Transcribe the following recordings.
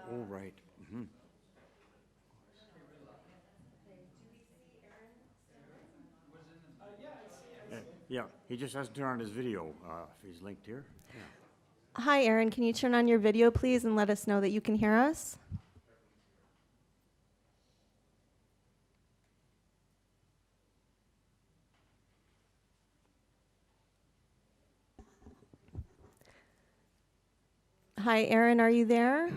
Oh, right. Mm-hmm. Yeah, he just has to turn on his video if he's linked here. Yeah. Hi, Aaron. Can you turn on your video, please, and let us know that you can hear us? Hi, Aaron. Are you there?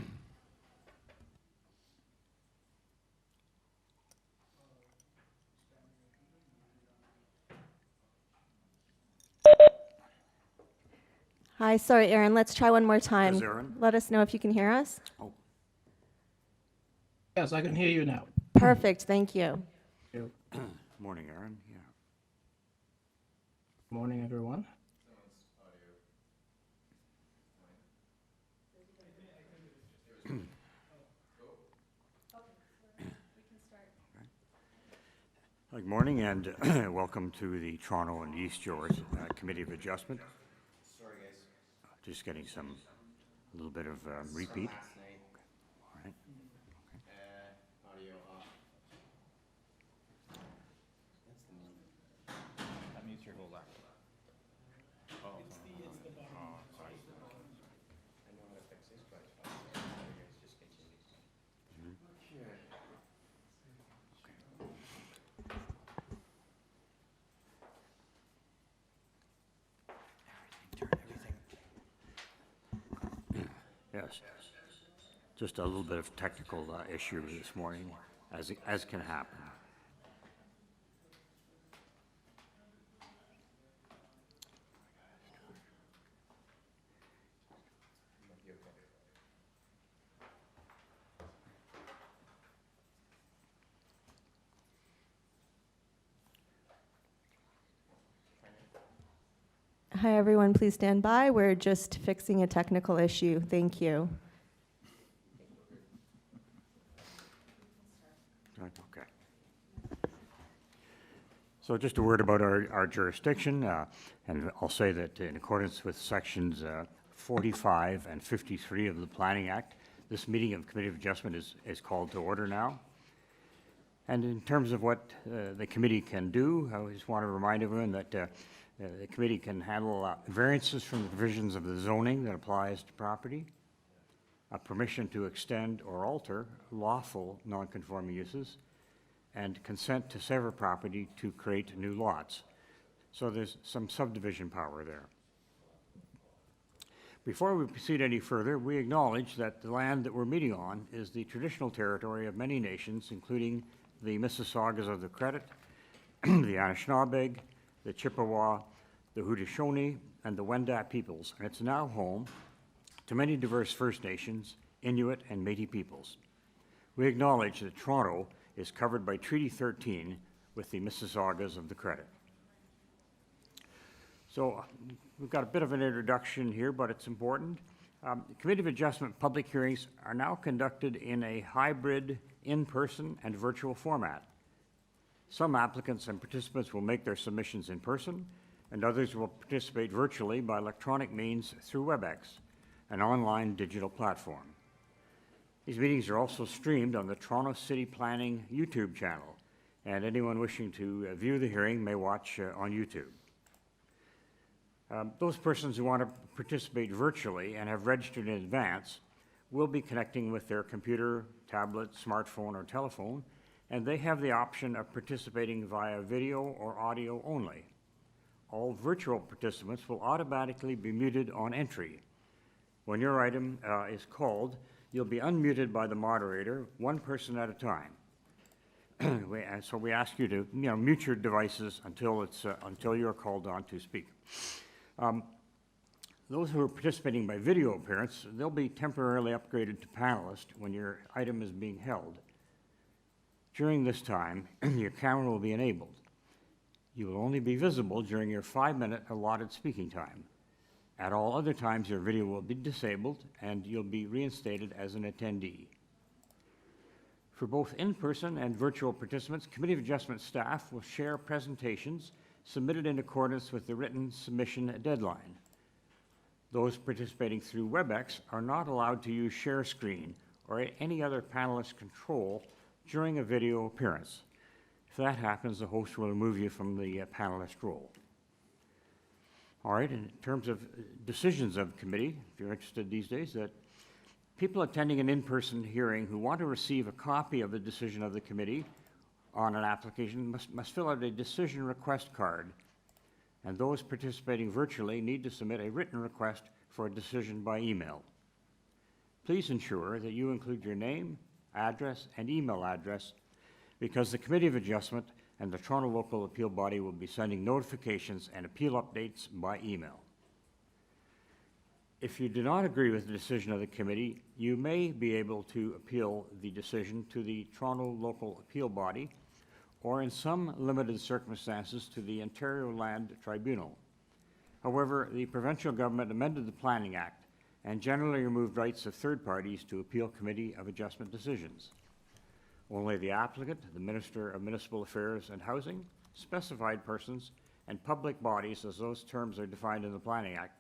Hi, sorry, Aaron. Let's try one more time. Yes, Aaron. Let us know if you can hear us. Oh, Yes, I can hear you now. Perfect. Thank you. morning, Aaron. Yeah. Morning, everyone. Good morning and welcome to the Toronto and East George Committee of Adjustment. Sorry, guys. Just getting a little bit of repeat. Last night, All right. audio off. That's the mute. That means your whole laptop. I know how to fix this, but you guys just continue. Okay. Yes. Just a little bit of technical issue this morning, as can happen. You okay? Hi, everyone. Please stand by. We're just fixing a technical issue. Thank you. Right, okay. So just a word about our jurisdiction, and I'll say that in accordance with sections 45 and 53 of the Planning Act, this meeting of Committee of Adjustment is called to order now. And in terms of what the committee can do, I just want to remind everyone that the committee can handle variances from the provisions of the zoning that applies to property, a permission to extend or alter lawful non-conforming uses, and consent to sever property to create new lots. So there's some subdivision power there. Before we proceed any further, we acknowledge that the land that we're meeting on is the traditional territory of many nations, including the Mississaugas of the Credit, the Anishinaabeg, the Chippewa, the Haudenosaunee, and the Wendat peoples, and it's now home to many diverse First Nations, Inuit, and Métis peoples. We acknowledge that Toronto is covered by Treaty 13 with the Mississaugas of the Credit. So we've got a bit of an introduction here, but it's important. Committee of Adjustment public hearings are now conducted in a hybrid in-person and virtual format. Some applicants and participants will make their submissions in person, and others will participate virtually by electronic means through WebEx, an online digital platform. These meetings are also streamed on the Toronto City Planning YouTube channel, and anyone wishing to view the hearing may watch on YouTube. Those persons who want to participate virtually and have registered in advance will be connecting with their computer, tablet, smartphone, or telephone, and they have the option of participating via video or audio only. All virtual participants will automatically be muted on entry. When your item is called, you'll be unmuted by the moderator, one person at a time. So we ask you to mute your devices until you're called on to speak. Those who are participating by video appearance, they'll be temporarily upgraded to panelist when your item is being held. During this time, your camera will be enabled. You will only be visible during your 5-minute allotted speaking time. At all other times, your video will be disabled and you'll be reinstated as an attendee. For both in-person and virtual participants, Committee of Adjustment staff will share presentations submitted in accordance with the written submission deadline. Those participating through WebEx are not allowed to use share screen or any other panelist control during a video appearance. If that happens, the host will remove you from the panelist role. All right, in terms of decisions of committee, if you're interested these days, that people attending an in-person hearing who want to receive a copy of the decision of the committee on an application must fill out a decision request card, and those participating virtually need to submit a written request for a decision by email. Please ensure that you include your name, address, and email address, because the Committee of Adjustment and the Toronto Local Appeal Body will be sending notifications and appeal updates by email. If you do not agree with the decision of the committee, you may be able to appeal the decision to the Toronto Local Appeal Body, or in some limited circumstances to the Ontario Land Tribunal. However, the provincial government amended the Planning Act and generally removed rights of third parties to appeal Committee of Adjustment decisions. Only the applicant, the Minister of Municipal Affairs and Housing, specified persons, and public bodies, as those terms are defined in the Planning Act,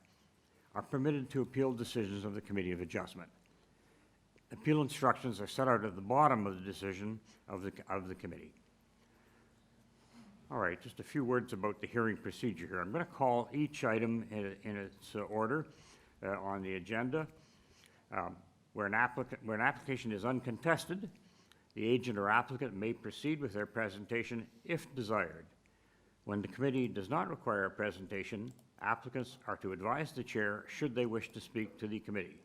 are permitted to appeal decisions of the Committee of Adjustment. Appeal instructions are set out at the bottom of the decision of the committee. All right, just a few words about the hearing procedure here. I'm going to call each item in its order on the agenda. Where an application is uncontested, the agent or applicant may proceed with their presentation if desired. When the committee does not require a presentation, applicants are to advise the chair should they wish to speak to the committee.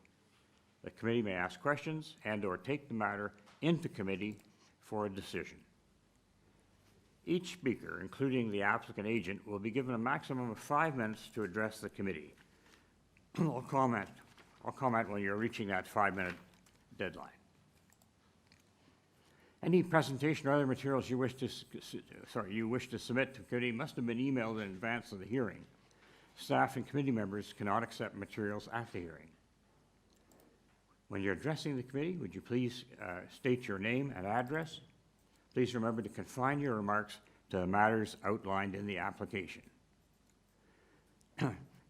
The committee may ask questions and/or take the matter into committee for a decision. Each speaker, including the applicant agent, will be given a maximum of 5 minutes to address the committee. I'll comment when you're reaching that 5-minute deadline. Any presentation or other materials you wish to submit to committee must have been emailed in advance of the hearing. Staff and committee members cannot accept materials at the hearing. When you're addressing the committee, would you please state your name and address? Please remember to confine your remarks to the matters outlined in the application.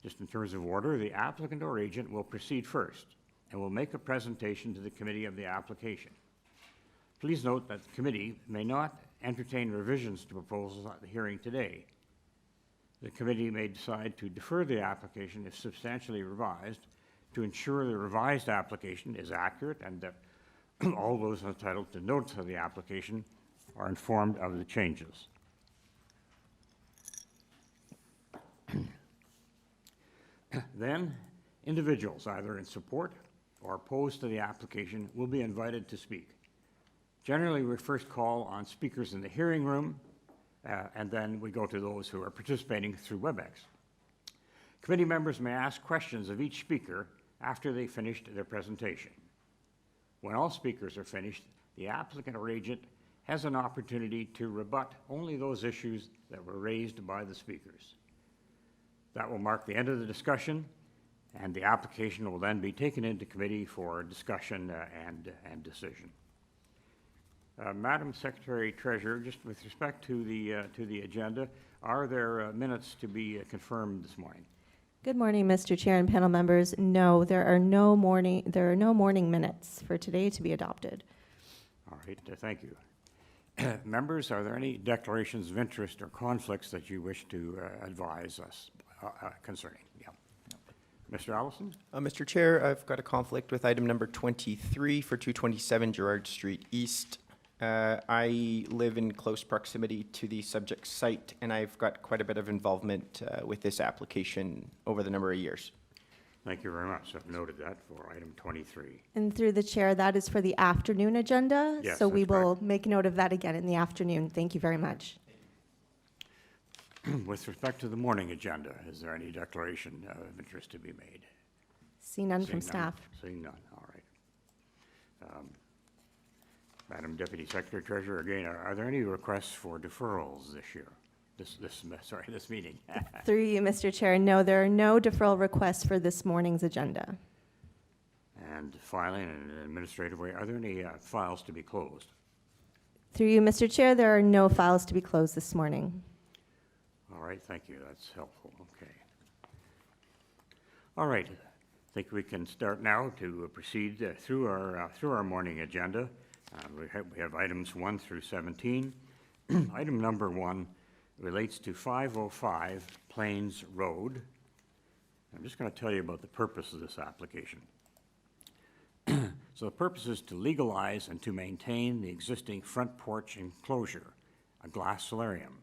Just in terms of order, the applicant or agent will proceed first and will make a presentation to the committee of the application. Please note that the committee may not entertain revisions to proposals at the hearing today. The committee may decide to defer the application if substantially revised to ensure the revised application is accurate and that all those entitled to notice of the application are informed of the changes. Then, individuals either in support or opposed to the application will be invited to speak. Generally, we first call on speakers in the hearing room, and then we go to those who are participating through WebEx. Committee members may ask questions of each speaker after they finished their presentation. When all speakers are finished, the applicant or agent has an opportunity to rebut only those issues that were raised by the speakers. That will mark the end of the discussion, and the application will then be taken into committee for discussion and decision. Madam Secretary Treasurer, just with respect to the agenda, are there minutes to be confirmed this morning? Good morning, Mr. Chair and panel members. No, there are no morning minutes for today to be adopted. All right, thank you. Members, are there any declarations of interest or conflicts that you wish to advise us concerning? Yeah. Mr. Allison? Mr. Chair, I've got a conflict with item number 23 for 227 Gerrard Street East. I live in close proximity to the subject site, and I've got quite a bit of involvement with this application over the number of years. Thank you very much. I've noted that for item 23. And through the chair, that is for the afternoon agenda. Yes, so we that's will correct. make note of that again in the afternoon. Thank you very much. With respect to the morning agenda, is there any declaration of interest to be made? See none Seeing from staff. Seeing none, all right. Madam Deputy Secretary Treasurer, again, are there any requests for deferrals this year? This meeting? Through you, Mr. Chair, no, there are no deferral requests for this morning's agenda. And finally, in an administrative way, are there any files to be closed? Through you, Mr. Chair, there are no files to be closed this morning. All right, thank you. That's helpful. Okay. All right. think we can start now to proceed through our morning agenda. We have items 1 through 17. Item number 1 relates to 505 Plains Road. I'm just going to tell you about the purpose of this application. So the purpose is to legalize and to maintain the existing front porch enclosure, a glass solarium,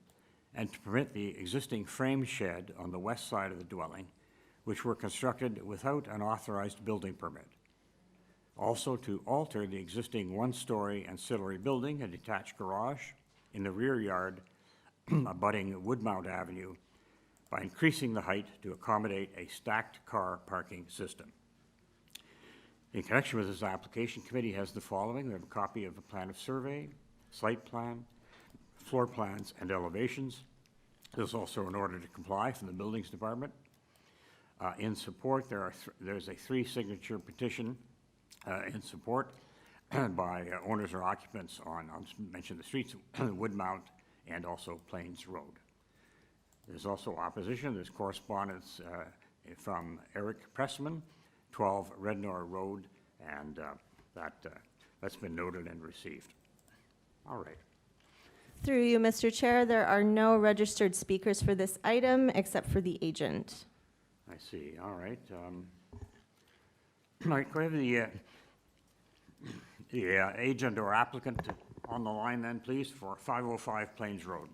and to permit the existing frame shed on the west side of the dwelling, which were constructed without an authorized building permit. Also to alter the existing one-story ancillary building, a detached garage, in the rear yard abutting Woodmount Avenue by increasing the height to accommodate a stacked car parking system. In connection with this application, committee has the following. We have a copy of the plan of survey, site plan, floor plans, and elevations. There's also an order to comply from the Buildings Department. In support, there's a 3-signature petition in support by owners or occupants on, I'll just mention the streets, Woodmount and also Plains Road. There's also opposition. There's correspondence from Eric Pressman, 12 Rednor Road, and that's been noted and received. All right. Through you, Mr. Chair, there are no registered speakers for this item except for the agent. I see. All right. All right, can we have the agent or applicant on the line then, please, for 505 Plains Road?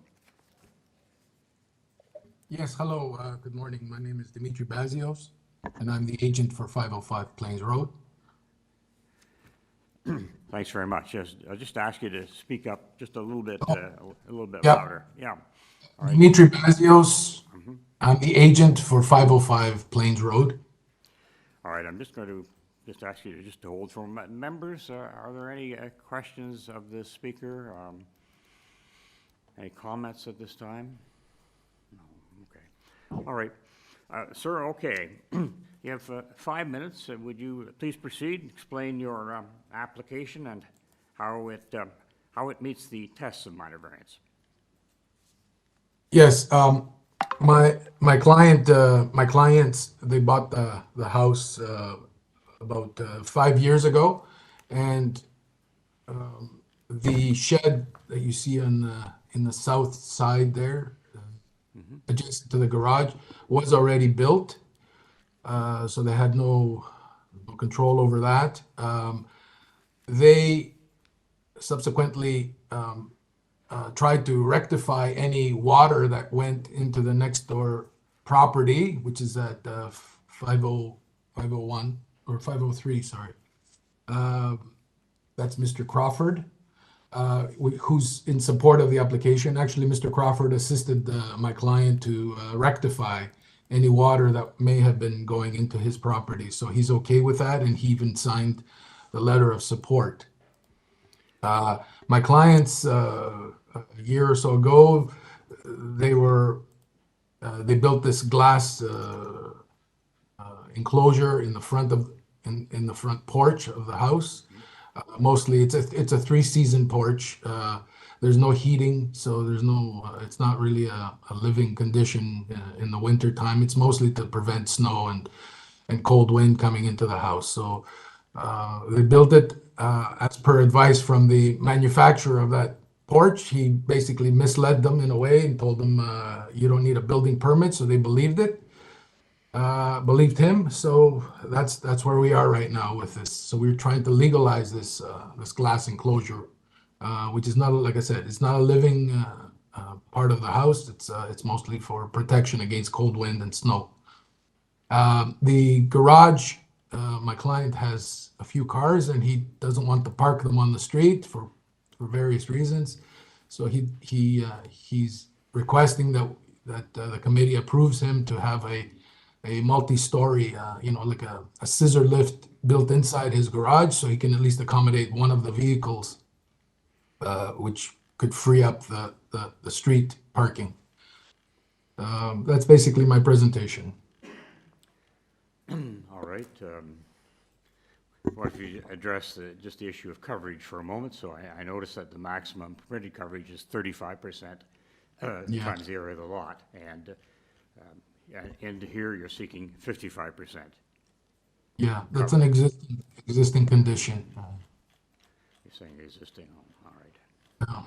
Yes, hello, good morning. My name is Dimitri Bazios, and I'm the agent for 505 Plains Road. Thanks very much. Yes, I'll just ask you to speak up just a little bit, Yep. louder. Yeah. All right. Dimitri Bazios, I'm the agent for 505 Plains Road. All right, I'm just going to ask you to hold for a moment. Members, are there any questions of the speaker? Any comments at this time? No, okay. All right. Sir, okay. You have 5 minutes. Would you please proceed, explain your application and how it meets the tests of minor variance? Yes, my clients, they bought the house about 5 years ago, and the shed that you see on in the south side there, adjacent to the garage, was already built, so they had no control over that. They subsequently tried to rectify any water that went into the next door property, which is at 501 or 503, sorry. That's Mr. Crawford, who's in support of the application. Actually, Mr. Crawford assisted my client to rectify any water that may have been going into his property. So he's okay with that, and he even signed the letter of support. My clients, a year or so ago, they built this glass enclosure in the front of in the front porch of the house. Mostly, it's a 3-season porch. There's no heating, so there's no. It's not really a living condition in the winter time. It's mostly to prevent snow and cold wind coming into the house. So they built it as per advice from the manufacturer of that porch. He basically misled them in a way and told them you don't need a building permit. So they believed it. Believed him, so that's where we are right now with this. So we're trying to legalize this this glass enclosure, which is not, like I said, it's not a living part of the house. It's mostly for protection against cold wind and snow. The garage, my client has a few cars and he doesn't want to park them on the street for various reasons. So he's requesting that the committee approves him to have a multi-story, like a scissor lift built inside his garage, so he can at least accommodate one of the vehicles, which could free up the street parking. That's basically my presentation. All right. What if you address just the issue of coverage for a moment? So I noticed that the maximum permitted coverage is 35% times the area of the lot, and here you're seeking 55%. Yeah, that's an existing condition. You're saying existing home, all right.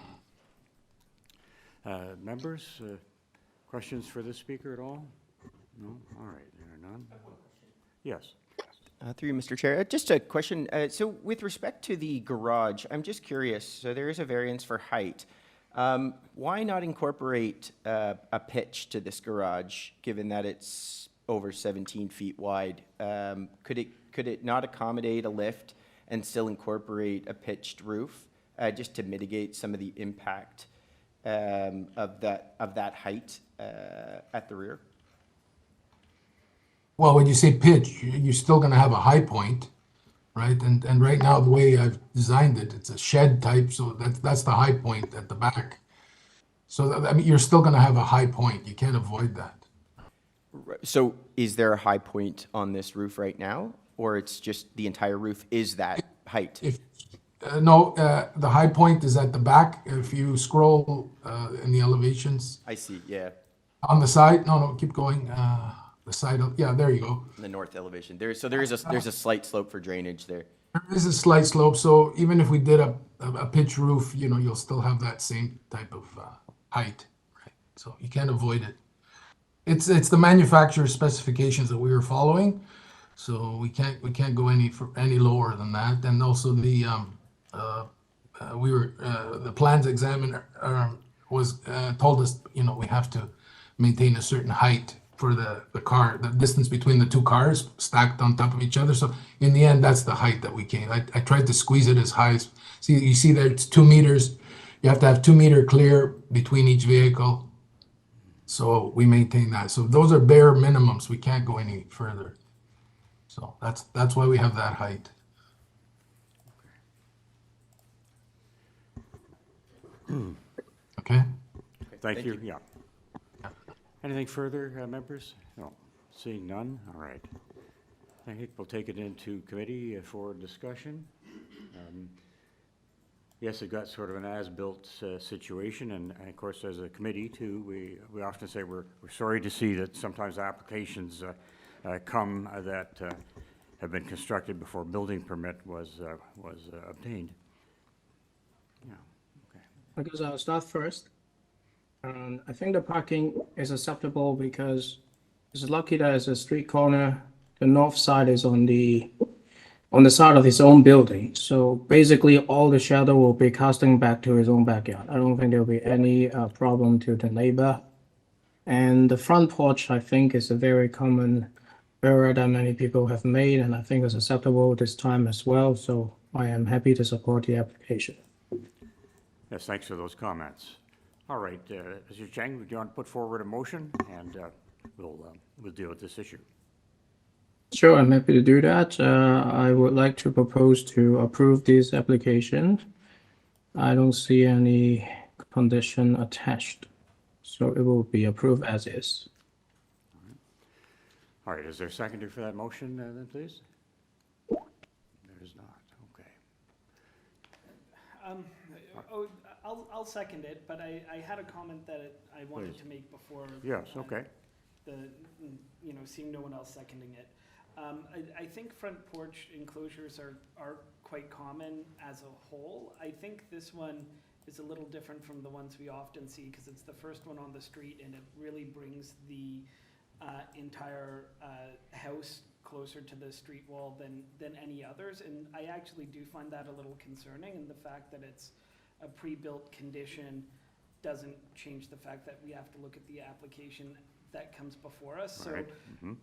Yeah. Members, questions for this speaker at all? No? All right, there are none. Yes. Through you, Mr. Chair. Just a question. So with respect to the garage, I'm just curious. So there is a variance for height. Why not incorporate a pitch to this garage, given that it's over 17 feet wide? Could it not accommodate a lift and still incorporate a pitched roof, just to mitigate some of the impact of that height at the rear? Well, when you say pitch, you're still going to have a high point, right? And right now, the way I've designed it, it's a shed type, so that's the high point at the back. So I mean, you're still going to have a high point. You can't avoid that. So is there a high point on this roof right now, or it's just the entire roof is that height? No, the high point is at the back. If you scroll in the elevations I see, yeah, on the side, no, keep going. The side of, yeah, there you go. the north elevation. There's a slight slope for drainage there. There is a slight slope, so even if we did a pitch roof, you know, you'll still have that same type of height, right? So you can't avoid it. It's the manufacturer's specifications that we were following, so we can't go any lower than that. And also the plans examiner told us, you know, we have to maintain a certain height for the distance between the two cars stacked on top of each other. So in the end, that's the height that we came. I tried to squeeze it as high as, you see there, it's 2 meters. You have to have 2 meter clear between each vehicle. So we maintain that. So those are bare minimums. We can't go any further. So that's why we have that height. Okay. Thank you, yeah. Anything further, members? No, seeing none, all right. I think we'll take it into committee for discussion. Yes, it got sort of an as-built situation, and of course, as a committee too, we often say we're sorry to see that sometimes applications come that have been constructed before building permit was obtained. Yeah, okay. Because I'll start first. I think the parking is acceptable because it's lucky that it's a street corner. The north side is on the side of his own building. So basically all the shadow will be casting back to his own backyard. I don't think there'll be any problem to the neighbor. And the front porch, I think, is a very common error that many people have made, and I think it's acceptable this time as well. So I am happy to support the application. Yes, thanks for those comments. All right, Mr. Chang, would you want to put forward a motion, and we'll deal with this issue. Sure, I'm happy to do that. I would like to propose to approve this application. I don't see any condition attached, so it will be approved as is. All right, is there a seconder for that motion then, please? There is not, okay. I'll second it, but I had a comment that I wanted Please. to make before. Yes, okay. Seeing no one else seconding it. I think front porch enclosures are quite common as a whole. I think this one is a little different from the ones we often see because it's the first one on the street and it really brings the entire house closer to the street wall than any others. And I actually do find that a little concerning, and the fact that it's a pre-built condition doesn't change the fact that we have to look at the application that comes before us. So Right.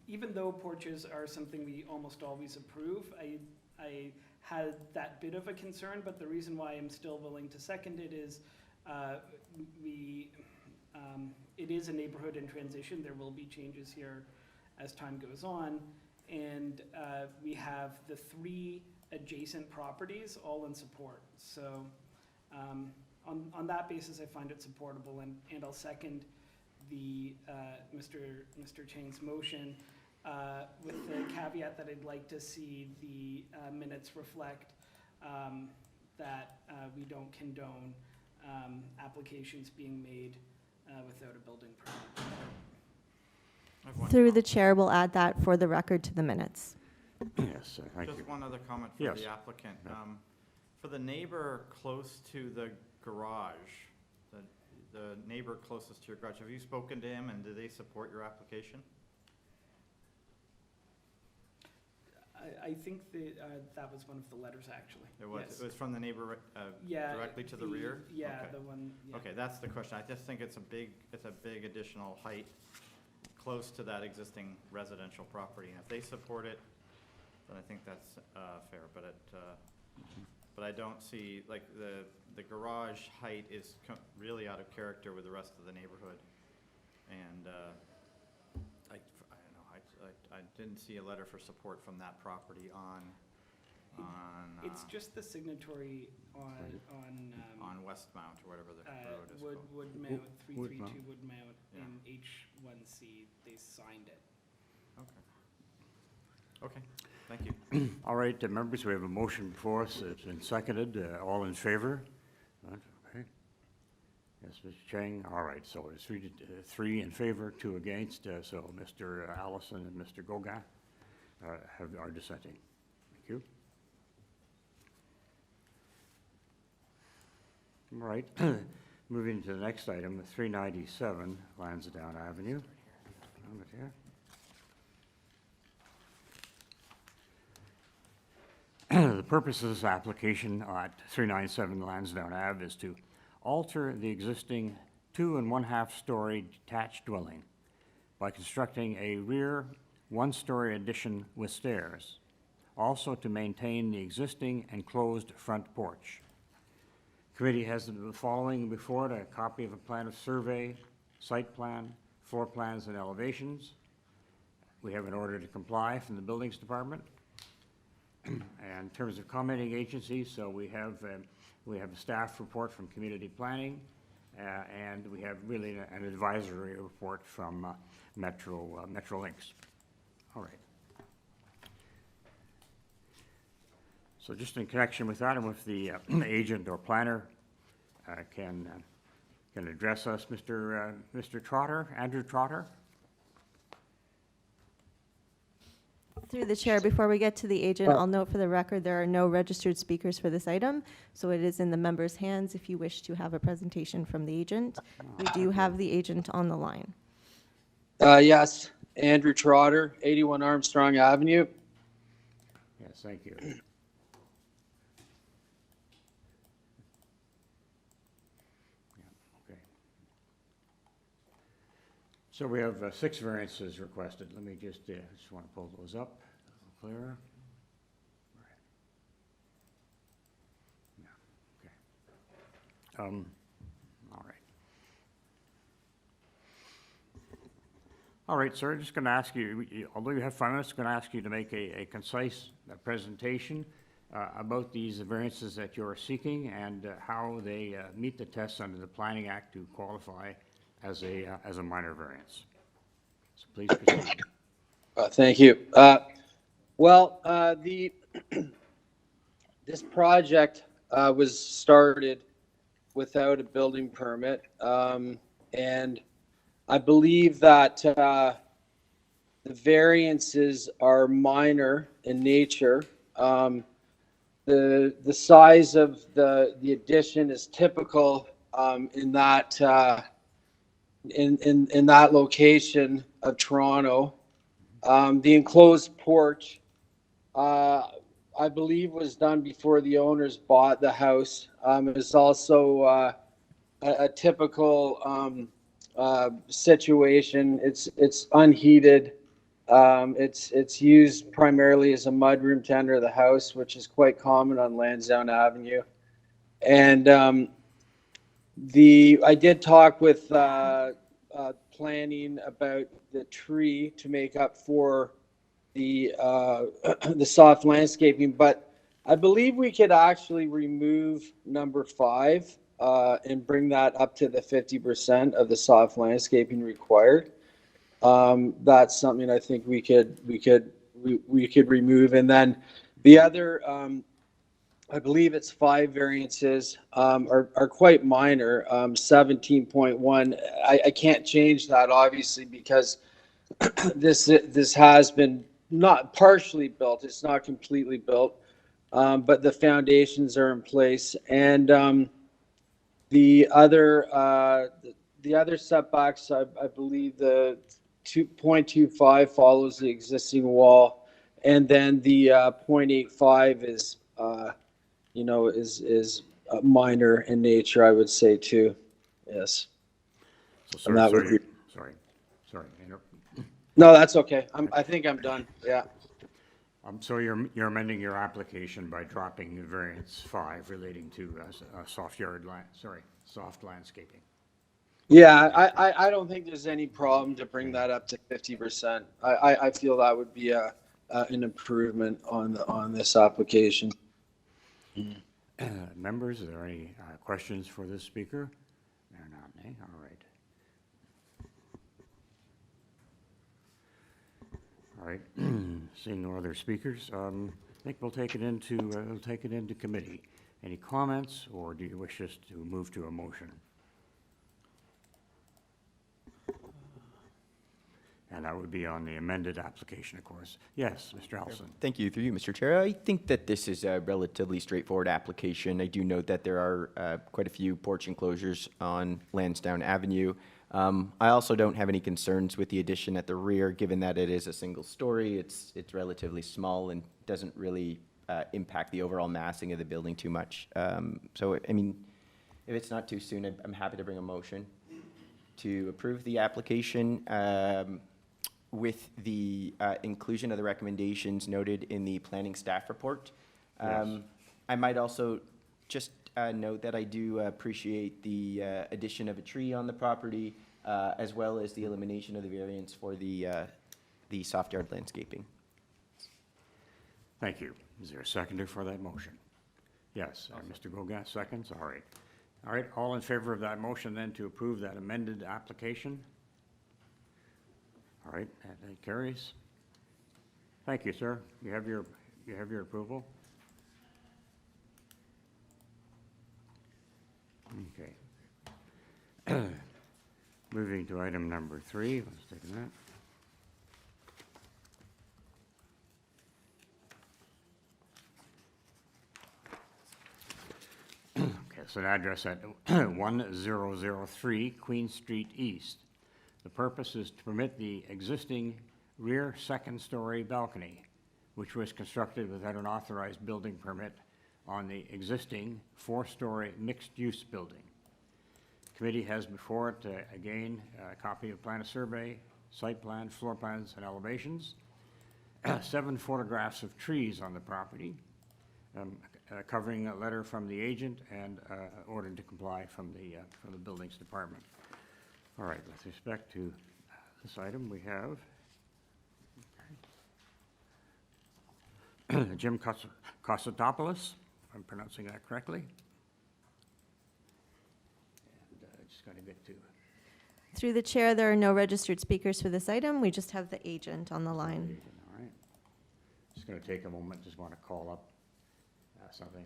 even though porches are something we almost always approve, I had that bit of a concern, but the reason why I'm still willing to second it is it is a neighborhood in transition. There will be changes here as time goes on. And we have the 3 adjacent properties all in support. So on that basis, I find it supportable, and I'll second the Mr. Chang's motion with the caveat that I'd like to see the minutes reflect that we don't condone applications being made without a building permit. Through the chair, we'll add that for the record to the minutes. Yes, thank you. Just one other comment for Yes. the applicant. For the neighbor close to the garage, the neighbor closest to your garage, have you spoken to him and do they support your application? I think that was one of the letters, actually. It was, Yes. it was from the neighbor Yeah. directly to the rear? Yeah, Okay. the one, yeah. Okay, that's the question. I just think it's a big additional height close to that existing residential property. And if they support it, then I think that's fair. But I don't see, like, the garage height is really out of character with the rest of the neighborhood. And I don't know, I didn't see a letter for support from that property on It's just the signatory on Westmount or whatever the road is called. Woodmount, 332 Woodmount. Woodmount Yeah. in H1C, they signed it. Okay, thank you. All right, members, we have a motion before us. It's been seconded. All in favor? Okay. Yes, Mr. Chang. All right, so it's three in favor, 2 against. So Mr. Allison and Mr. Gauguin are dissenting. Thank you. All right, moving to the next item, 397 Lansdowne Avenue. Over here. The purpose of this application at 397 Lansdowne Ave is to alter the existing 2 1/2 story detached dwelling by constructing a rear 1-story addition with stairs, also to maintain the existing enclosed front porch. Committee has the following before it: a copy of a plan of survey, site plan, floor plans, and elevations. We have an order to comply from the Buildings Department. And in terms of commenting agencies, so we have a staff report from Community Planning, and we have really an advisory report from Metro Links. All right. So just in connection with that, and with the agent or planner can address us, Mr. Trotter, Andrew Trotter. Through the chair, before we get to the agent, I'll note for the record, there are no registered speakers for this item, so it is in the members' hands if you wish to have a presentation from the agent. We do have the agent on the line. Yes, Andrew Trotter, 81 Armstrong Avenue. Yes, thank you. Okay. So we have 6 variances requested. Let me just want to pull those up a little clearer. Yeah, okay. All right. All right, sir, just going to ask you, although you have 5 minutes, going to ask you to make a concise presentation about these variances that you're seeking and how they meet the tests under the Planning Act to qualify as a minor variance. So please proceed. Thank you. This project was started without a building permit, and I believe that the variances are minor in nature. The size of the addition is typical in that in that location of Toronto. The enclosed porch, I believe, was done before the owners bought the house. It's also a typical situation. It's unheated. It's used primarily as a mudroom to enter the house, which is quite common on Lansdowne Avenue. And I did talk with planning about the tree to make up for the soft landscaping, but I believe we could actually remove number 5 and bring that up to the 50% of the soft landscaping required. That's something I think we could remove. And then the other, I believe it's 5 variances, are quite minor. 17.1. I can't change that obviously because this has been not partially built. It's not completely built, but the foundations are in place. And the other setbacks, I believe the 2.25 follows the existing wall, and then the 0.85 is is minor in nature, I would say too. Yes. So And that would be- sorry. No, that's okay. I think I'm done. Yeah. So you're amending your application by dropping variance 5 relating to soft landscaping. Yeah, I don't think there's any problem to bring that up to 50%. I feel that would be an improvement on this application. Members, are there any questions for this speaker? There are not, eh? All right. All right, seeing no other speakers, I think we'll take it into committee. Any comments, or do you wish us to move to a motion? And that would be on the amended application, of course. Yes, Mr. Allison. Thank you. Through you, Mr. Chair. I think that this is a relatively straightforward application. I do note that there are quite a few porch enclosures on Lansdowne Avenue. I also don't have any concerns with the addition at the rear, given that it is a single story. It's relatively small and doesn't really impact the overall massing of the building too much. So, I mean, if it's not too soon, I'm happy to bring a motion to approve the application with the inclusion of the recommendations noted in the planning staff report. Yes. I might also just note that I do appreciate the addition of a tree on the property, as well as the elimination of the variance for the soft yard landscaping. Thank you. Is there a seconder for that motion? Yes, Mr. Gauguin seconds. All right. All right, all in favor of that motion then to approve that amended application? All right, that carries. Thank you, sir. You have your approval? Okay. Moving to item number 3, let's take that. Okay, so an address at 1003 Queen Street East. The purpose is to permit the existing rear second-story balcony, which was constructed without an authorized building permit on the existing 4-story mixed-use building. Committee has before it, again, a copy of plan of survey, site plan, floor plans, and elevations, 7 photographs of trees on the property, covering a letter from the agent, and order to comply from the buildings department. All right, with respect to this item, we have Jim Kosatopoulos, if I'm pronouncing that correctly. And just got to get to. Through the chair, there are no registered speakers for this item. We just have the agent on the line. All right. Just going to take a moment, just want to call up something.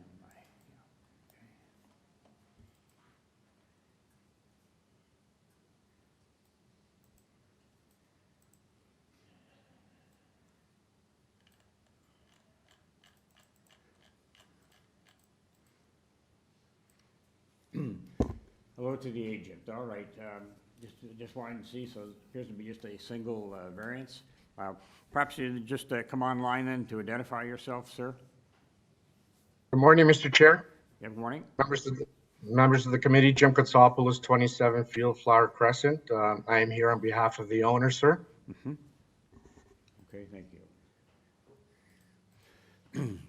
Hello to the agent. All right, just wanting to see, so it appears to be just a single variance. Perhaps you just come online then to identify yourself, sir. Good morning, Mr. Chair. Yeah, good morning. Members of the committee, Jim Kotsopoulos, 27 Field Flower Crescent. I am here on behalf of the owner, sir. Mm-hmm. Okay, thank you.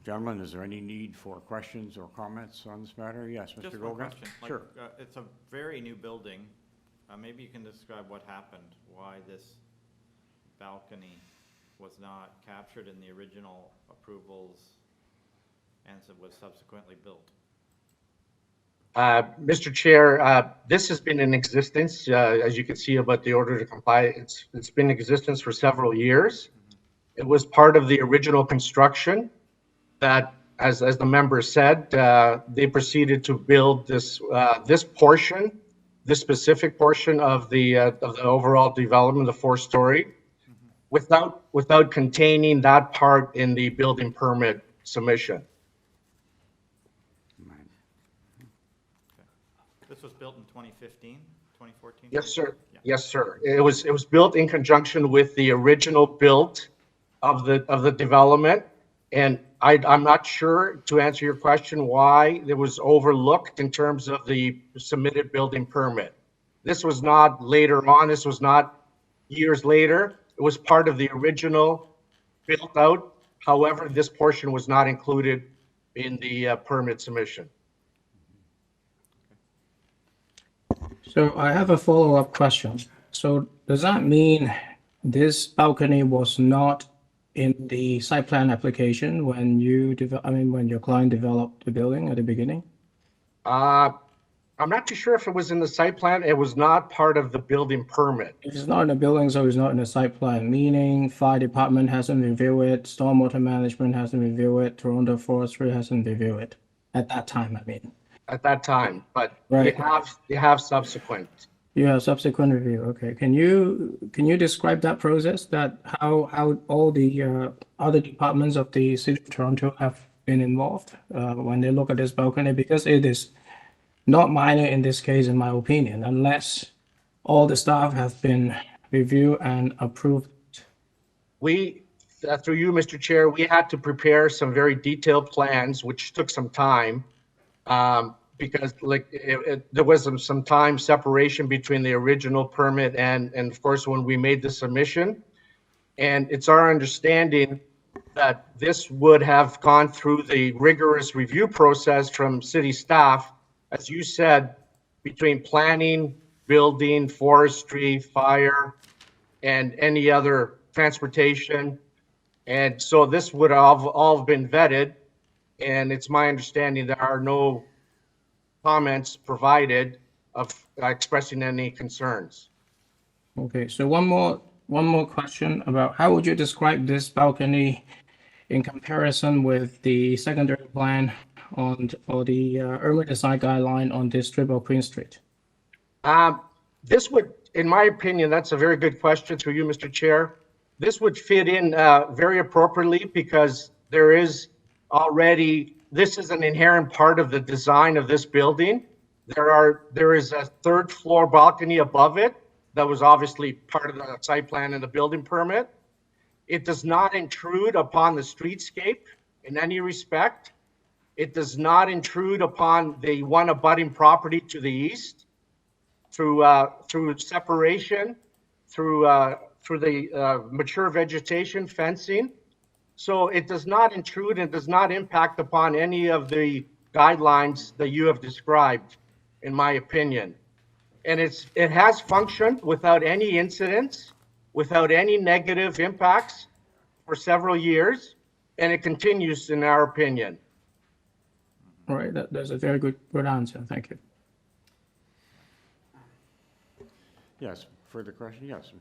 Gentlemen, is there any need for questions or comments on this matter? Yes, Mr. Just one Gauguin? question. Like, Sure. it's a very new building. Maybe you can describe what happened, why this balcony was not captured in the original approvals and so was subsequently built. Mr. Chair, this has been in existence, as you can see about the order to comply. It's been in existence for several years. It was part of the original construction that, as the member said, they proceeded to build this this specific portion of the overall development, the 4-story, without containing that part in the building permit submission. This was built in 2015, 2014? Yes, sir. Yeah. Yes, sir. It was built in conjunction with the original build of the development. And I'm not sure, to answer your question, why it was overlooked in terms of the submitted building permit. This was not later on. This was not years later. It was part of the original built out. However, this portion was not included in the permit submission. So I have a follow-up question. So does that mean this balcony was not in the site plan application when when your client developed the building at the beginning? I'm not too sure if it was in the site plan. It was not part of the building permit. If it's not in the building, so it's not in the site plan, meaning fire department hasn't reviewed it, stormwater management hasn't reviewed it, Toronto Forestry hasn't reviewed it at that time, I mean. At that time, but Right. you have subsequent. You have subsequent review, okay. Can you describe that process, that how all the other departments of the City of Toronto have been involved when they look at this balcony? Because it is not minor in this case, in my opinion, unless all the staff have been reviewed and approved. We, through you, Mr. Chair, we had to prepare some very detailed plans, which took some time. Because there was some time separation between the original permit and of course, when we made the submission. And it's our understanding that this would have gone through the rigorous review process from city staff, as you said, between planning, building, forestry, fire, and any other transportation. And so this would have all been vetted. And it's my understanding there are no comments provided of expressing any concerns. Okay, so one more question about how would you describe this balcony in comparison with the secondary plan or the urban design guideline on this strip of Queen Street? This would, in my opinion, that's a very good question through you, Mr. Chair. This would fit in very appropriately because there is already, this is an inherent part of the design of this building. There is a third floor balcony above it that was obviously part of the site plan and the building permit. It does not intrude upon the streetscape in any respect. It does not intrude upon the one abutting property to the east through separation, through the mature vegetation fencing. So it does not intrude and does not impact upon any of the guidelines that you have described, in my opinion. And it has functioned without any incidents, without any negative impacts for several years, and it continues in our opinion. All right, that's a very good answer. Thank you. Yes, further question? Yes.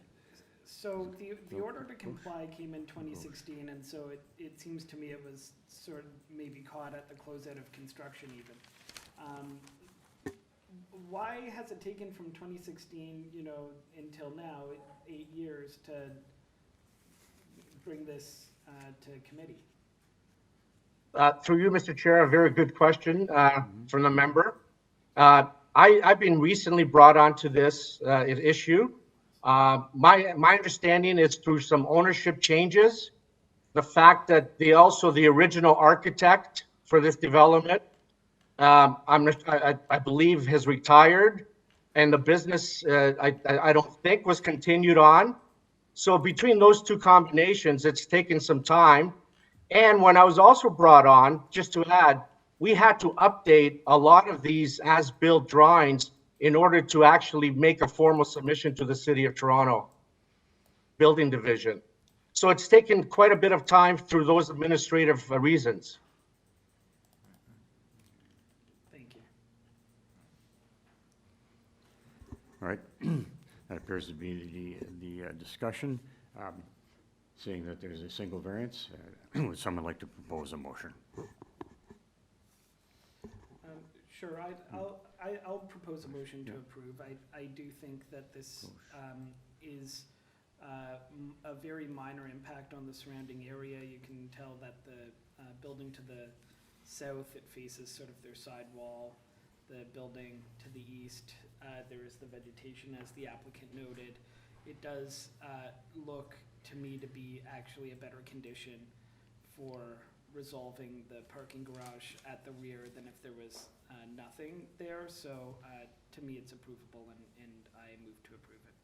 So the order to comply came in 2016, and so it seems to me it was sort of maybe caught at the closeout of construction even. Why has it taken from 2016, until now, 8 years to bring this to committee? Through you, Mr. Chair, a very good question from the member. I've been recently brought onto this issue. My understanding is through some ownership changes, the fact that the original architect for this development, I believe has retired, and the business I don't think was continued on. So between those two combinations, it's taken some time. And when I was also brought on, just to add, we had to update a lot of these as-built drawings in order to actually make a formal submission to the City of Toronto Building Division. So it's taken quite a bit of time through those administrative reasons. Thank you. All right. That appears to be the discussion. Seeing that there's a single variance, would someone like to propose a motion? Sure, I'll propose a motion to approve. I do think that this is a very minor impact on the surrounding area. You can tell that the building to the south, it faces sort of their side wall. The building to the east, there is the vegetation, as the applicant noted. It does look to me to be actually a better condition for resolving the parking garage at the rear than if there was nothing there. So to me, it's approvable, and I move to approve it.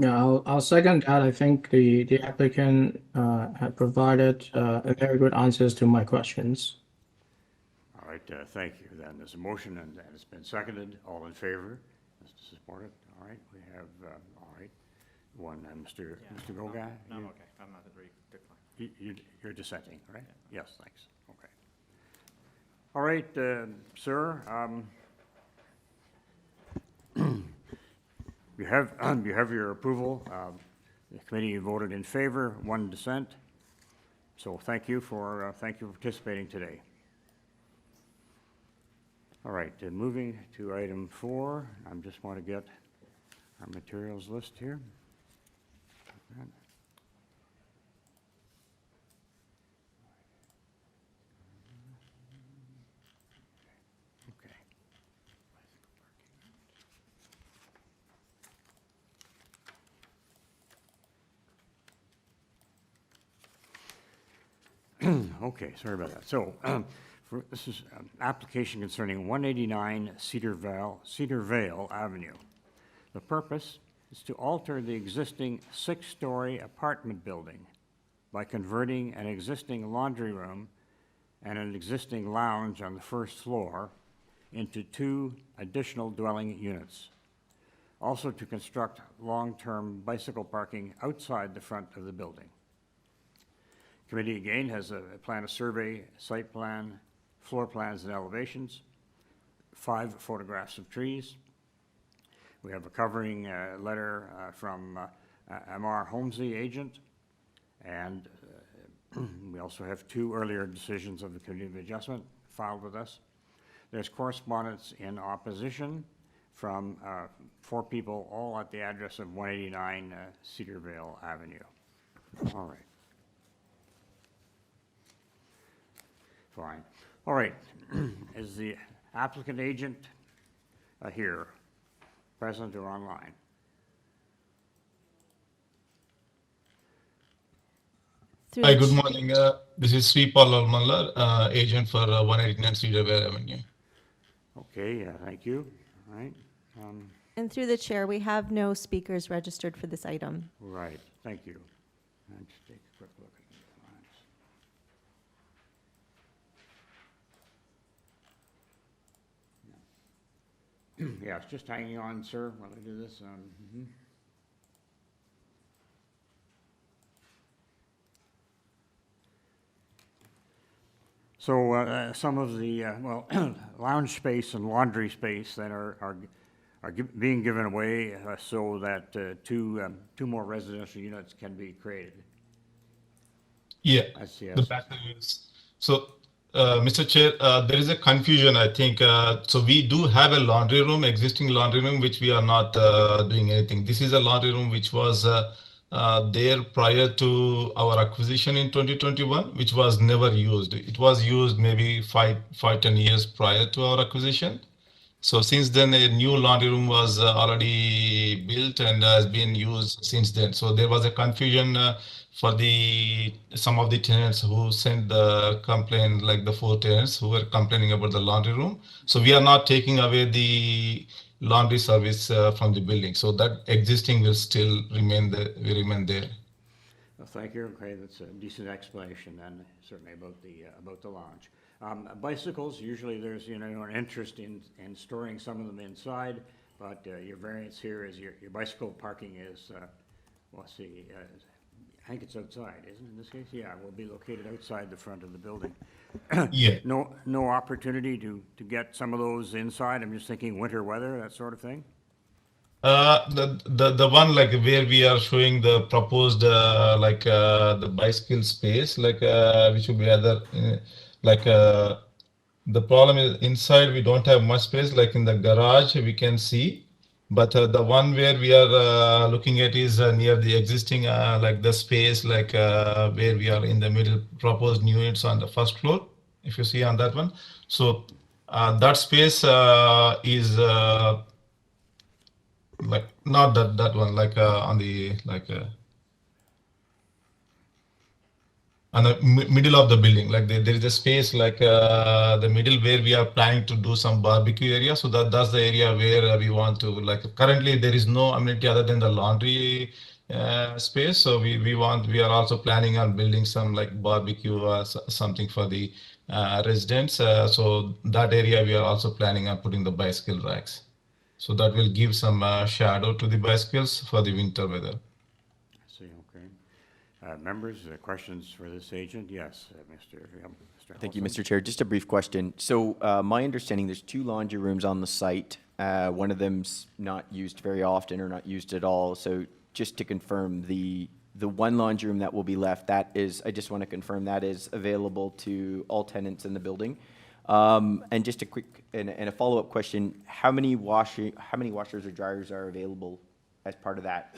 Yeah, I'll second that. I think the applicant had provided a very good answers to my questions. All right, thank you. Then there's a motion and it's been seconded. All in favor? Mr. Support it? All right, we have, all right, one, Mr. Goga? No, I'm okay. I'm not declining. You're dissenting, right? Yes, thanks. Okay. All right, sir. You have your approval. The committee voted in favor, one dissent. So thank you for participating today. All right, moving to item 4. I just want to get our materials list here. Okay, sorry about that. So, this is an application concerning 189 Cedarvale Avenue. The purpose is to alter the existing 6-story apartment building by converting an existing laundry room and an existing lounge on the first floor into 2 additional dwelling units. Also to construct long-term bicycle parking outside the front of the building. Committee again has a plan of survey, site plan, floor plans and elevations, 5 photographs of trees. We have a covering letter from Amar Holmesy agent, and we also have 2 earlier decisions of the Committee of Adjustment filed with us. There's correspondence in opposition from 4 people, all at the address of 189 Cedarvale Avenue. All right. Fine. All right. Is the applicant agent here, present or online? Hi, good morning. This is Sri Paul Almala, agent for 189 Cedarvale Avenue. Okay, thank you. All right. And through the chair, we have no speakers registered for this item. Right, thank you. Let's take a quick look at the lines. Yeah, it's just hanging on, sir, while I do this. So some of the, lounge space and laundry space that are being given away so that 2 more residential units can be created. Yeah, That's the back is. So, Mr. Chair, there is a confusion, I think. So we do have a laundry room, existing laundry room, which we are not doing anything. This is a laundry room which was there prior to our acquisition in 2021, which was never used. It was used maybe 10 years prior to our acquisition. So since then, a new laundry room was already built and has been used since then. So there was a confusion for some of the tenants who sent the complaint, like the 4 tenants who were complaining about the laundry room. So we are not taking away the laundry service from the building. So that existing will still remain there. Well, thank you. Okay, that's a decent explanation then, certainly about the lounge. Bicycles, usually there's an interest in storing some of them inside, but your variance here is your bicycle parking is, let's see, I think it's outside, isn't it, in this case? Yeah, it will be located outside the front of the building. Yeah. No opportunity to get some of those inside? I'm just thinking winter weather, that sort of thing? The one like where we are showing the proposed the bicycle space, which will be other the problem is inside we don't have much space. Like in the garage we can see, But the one where we are looking at is near the existing, like the space, like where we are in the middle, proposed new units on the first floor, if you see on that one. So that space is like not that one, like on the on the middle of the building, like there is a space like the middle where we are planning to do some barbecue area. So that's the area where we want to, like, currently there is no amenity other than the laundry space. So we are also planning on building some like barbecue or something for the residents. So that area we are also planning on putting the bicycle racks. So that will give some shadow to the bicycles for the winter weather. See, okay. Members, questions for this agent? Yes, Mr. Thank you, Halson. Mr. Chair. Just a brief question. So my understanding, there's 2 laundry rooms on the site. One of them's not used very often or not used at all. So just to confirm, the one laundry room that will be left, that is, I just want to confirm that is available to all tenants in the building. And just a quick and a follow-up question: how many washers or dryers are available as part of that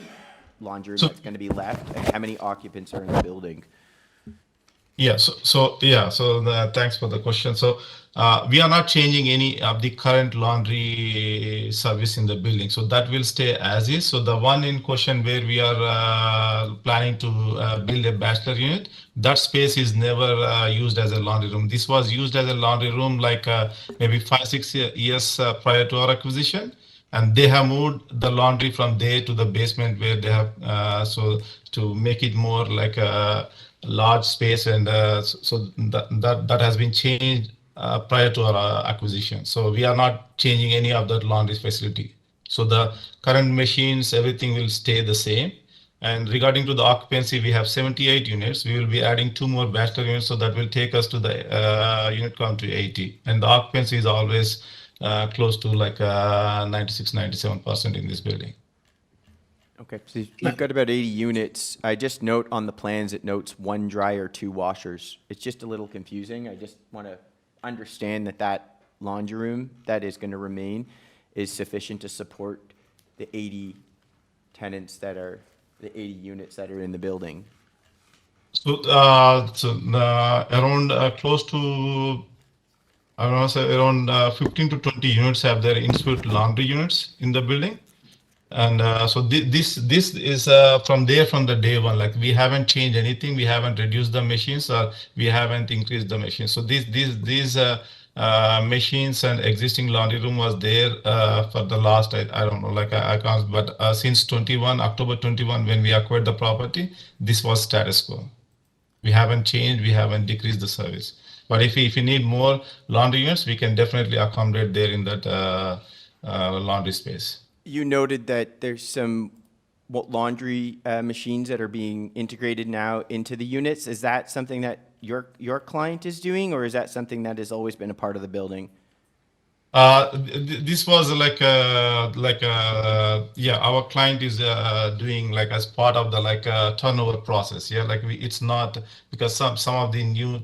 laundry room So- that's going to be left, and how many occupants are in the building? Yeah, thanks for the question. So we are not changing any of the current laundry service in the building. So that will stay as is. So the one in question where we are planning to build a bachelor unit, that space is never used as a laundry room. This was used as a laundry room like maybe 5-6 years prior to our acquisition. And they have moved the laundry from there to the basement where they have, so to make it more like a large space, and so that has been changed prior to our acquisition. So we are not changing any of that laundry facility. So the current machines, everything will stay the same. And regarding to the occupancy, we have 78 units. We will be adding 2 more bachelor units, so that will take us to the unit count to 80. And the occupancy is always close to like 96-97% in this building. Okay, so you've got about 80 units. I just note on the plans, it notes 1 dryer, 2 washers. It's just a little confusing. I just want to understand that that laundry room that is going to remain is sufficient to support the 80 tenants that are, the 80 units that are in the building. So, around close to, I don't know, say around 15 to 20 units have their in-suite laundry units in the building. And so this is from the day one. Like, we haven't changed anything. We haven't reduced the machines, or we haven't increased the machines. So these machines and existing laundry room was there for the last, I don't know, like I can't, but since October 21, when we acquired the property, this was status quo. We haven't changed. We haven't decreased the service. But if you need more laundry units, we can definitely accommodate there in that laundry space. You noted that there's some laundry machines that are being integrated now into the units. Is that something that your client is doing, or is that something that has always been a part of the building? This was yeah, our client is doing like as part of the turnover process. Yeah, like it's not because some of the new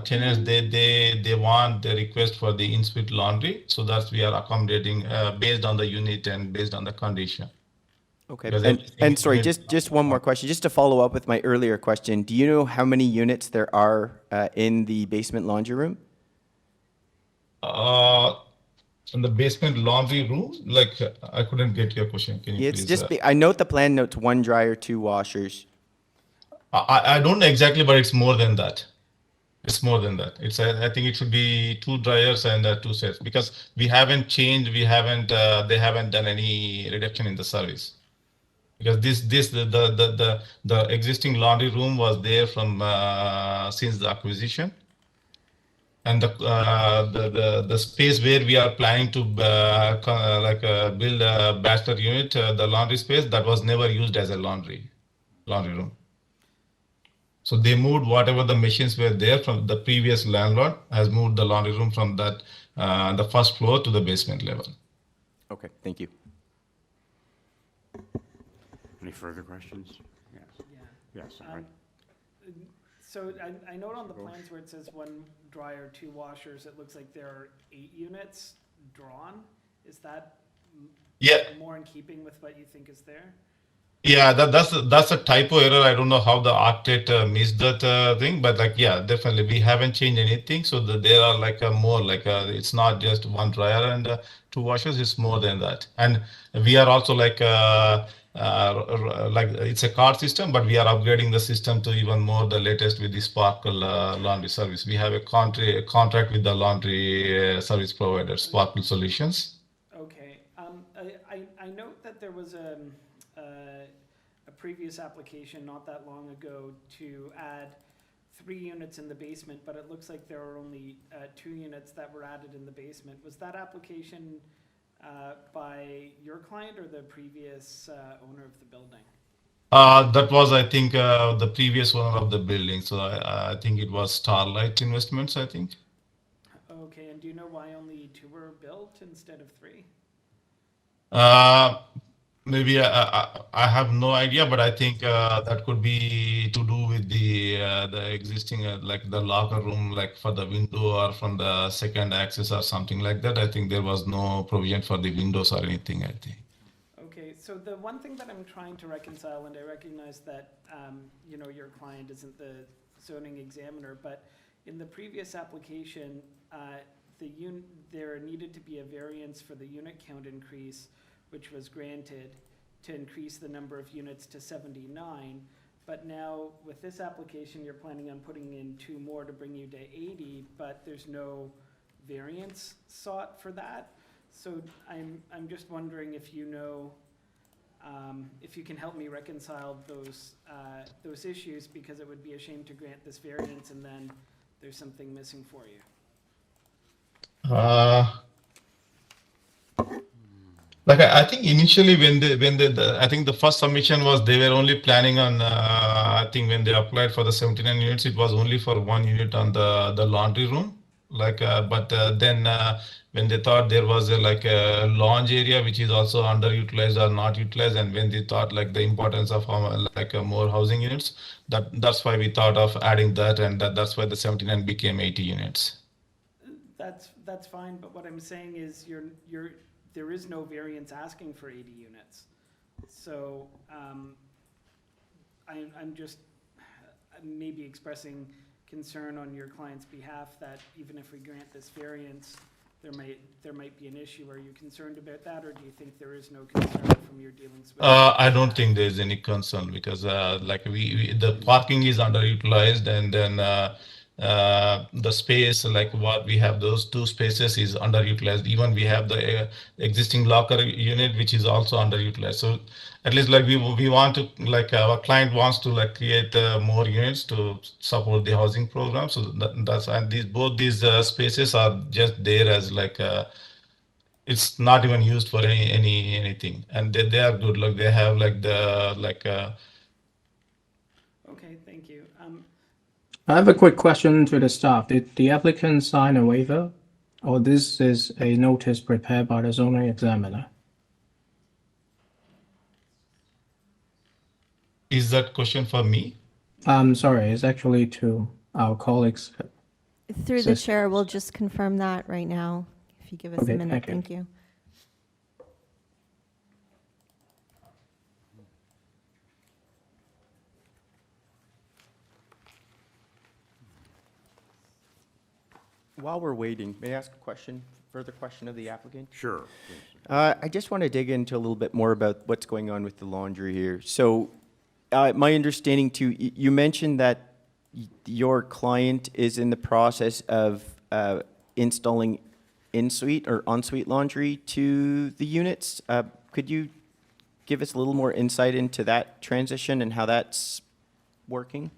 tenants they want the request for the in-suite laundry, so that's we are accommodating based on the unit and based on the condition. Okay, Because and sorry, just one more question, just to follow up with my earlier question. Do you know how many units there are in the basement laundry room? In the basement laundry room, like I couldn't get your question. Can you It's please? just, I note the plan notes 1 dryer, 2 washers. I don't know exactly, but it's more than that. It's more than that. It's I think it should be 2 dryers and 2 sets, because we haven't changed. We haven't. They haven't done any reduction in the service, because the existing laundry room was there from since the acquisition. And the space where we are planning to build a bachelor unit, the laundry space, that was never used as a laundry room. So they moved whatever the machines were there from the previous landlord has moved the laundry room from that the first floor to the basement level. Okay, thank you. Any further questions? Yes. Yeah. Yes, all right. So I note on the plans where it says 1 dryer, 2 washers, it looks like there are 8 units drawn. Is that Yeah. more in keeping with what you think is there? Yeah, that's a typo error. I don't know how the architect missed that thing, but like, yeah, definitely we haven't changed anything. So there are like more like it's not just one dryer and two washers. It's more than that. And we are also like it's a card system, but we are upgrading the system to even more the latest with the Sparkle laundry service. We have a contract with the laundry service provider, Sparkle Solutions. Okay. I note that there was a previous application not that long ago to add 3 units in the basement, but it looks like there are only 2 units that were added in the basement. Was that application by your client or the previous owner of the building? That was, I think, the previous owner of the building. So I think it was Starlight Investments, I think. Okay, and do you know why only 2 were built instead of 3? Maybe I have no idea, but I think that could be to do with the existing like the locker room, like for the window or from the second access or something like that. I think there was no provision for the windows or anything, I think. Okay, so the one thing that I'm trying to reconcile, and I recognize that you know, your client isn't the zoning examiner, but in the previous application, there needed to be a variance for the unit count increase, which was granted to increase the number of units to 79. But now with this application, you're planning on putting in 2 more to bring you to 80, but there's no variance sought for that. So I'm just wondering if you know, if you can help me reconcile those issues, because it would be a shame to grant this variance and then there's something missing for you. Like I think initially I think the first submission was they were only planning on I think when they applied for the 79 units, it was only for 1 unit on the laundry room. Like but then when they thought there was like a lounge area which is also underutilized or not utilized, and when they thought like the importance of like more housing units, that's why we thought of adding that, and that's why the 79 became 80 units. That's fine, but what I'm saying is there is no variance asking for 80 units. So I'm just maybe expressing concern on your client's behalf that even if we grant this variance, there might be an issue. Are you concerned about that, or do you think there is no concern from your dealings with? I don't think there's any concern, because like the parking is underutilized, and then the space like what we have, those 2 spaces is underutilized. Even we have the existing locker unit which is also underutilized. So at least like we want to, like our client wants to like create more units to support the housing program. So that's, and both these spaces are just there as like it's not even used for anything, and they are good. Like they have like the like Okay, thank you. I have a quick question to the staff. Did the applicant sign a waiver, or this is a notice prepared by the zoning examiner? Is that question for me? I'm sorry, it's actually to our colleagues. Through the chair, we'll just confirm that right now. If you give us Okay, a minute, thank you. thank you. While we're waiting, may I ask a question, further question of the applicant? Sure. I just want to dig into a little bit more about what's going on with the laundry here. So my understanding too, you mentioned that your client is in the process of installing in-suite or en-suite laundry to the units. Could you give us a little more insight into that transition and how that's working?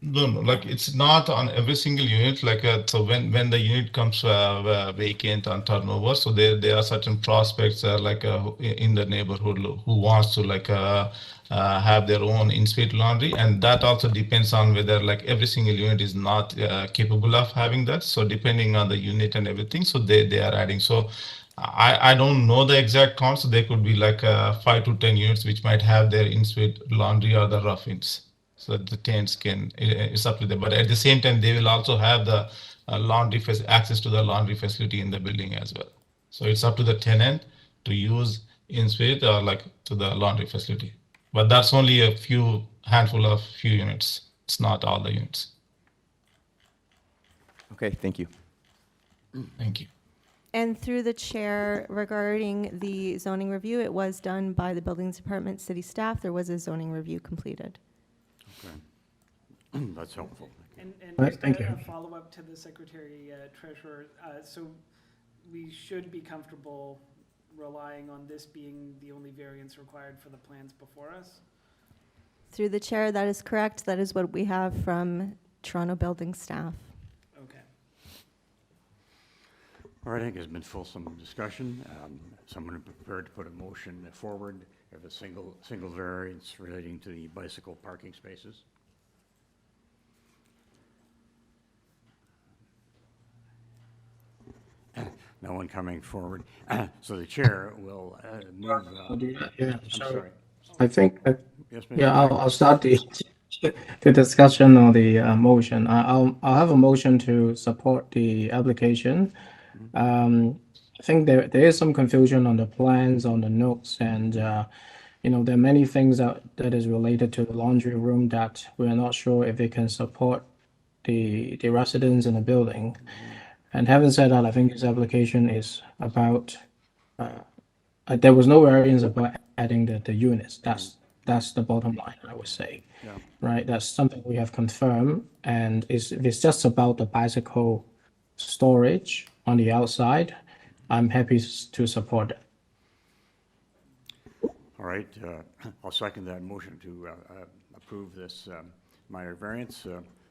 No, like it's not on every single unit. Like so, when the unit comes vacant on turnover, so there are certain prospects in the neighborhood who wants to like have their own in-suite laundry, and that also depends on whether like every single unit is not capable of having that. So depending on the unit and everything, so they are adding. So I don't know the exact count. So there could be like 5 to 10 units which might have their in-suite laundry or the rough-ins. So the tenants it's up to them. But at the same time, they will also have the access to the laundry facility in the building as well. So it's up to the tenant to use in suite or like to the laundry facility. But that's only a handful of few units. It's not all the units. Okay, thank you. Thank you. And through the chair, regarding the zoning review, it was done by the buildings department, city staff. There was a zoning review completed. Okay. That's helpful. And Right, just thank a you. follow-up to the secretary treasurer. So we should be comfortable relying on this being the only variance required for the plans before us? Through the chair, that is correct. That is what we have from Toronto building staff. Okay. All right, I think there's been fulsome discussion. Someone prepared to put a motion forward of a single variance relating to the bicycle parking spaces. No one coming forward. So the chair will move. I'll do that, yeah. I'm So sorry. I think, Yes, Mr. yeah, Chair. I'll start the discussion on the motion. I'll have a motion to support the application. I think there is some confusion on the plans, on the notes, and there are many things that is related to the laundry room that we are not sure if it can support the residents in the building. And having said that, I think this application is about, there was no variance about adding the units. That's the bottom line, I would say. Yeah. Right? That's something we have confirmed. And if it's just about the bicycle storage on the outside, I'm happy to support it. All right, I'll second that motion to approve this minor variance.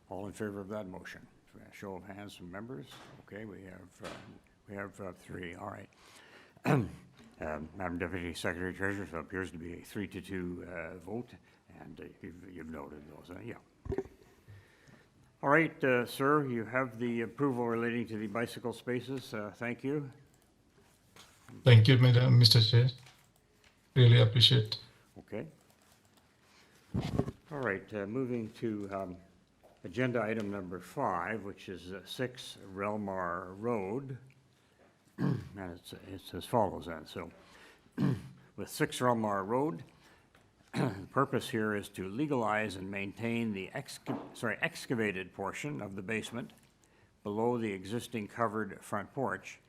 All in favor of that motion? Show of hands from members. Okay, we have three. All right. Madam Deputy Secretary Treasurer, so it appears to be a 3-2 vote, and you've noted those. Yeah. Okay. All right, sir, you have the approval relating to the bicycle spaces. Thank you. Thank you, Mr. Chair. Really appreciate. Okay. All right, moving to agenda item number 5, which is 6 RELMAR Road. And it's as follows then. So with 6 RELMAR Road, the purpose here is to legalize and maintain the excavated portion of the basement below the existing covered front porch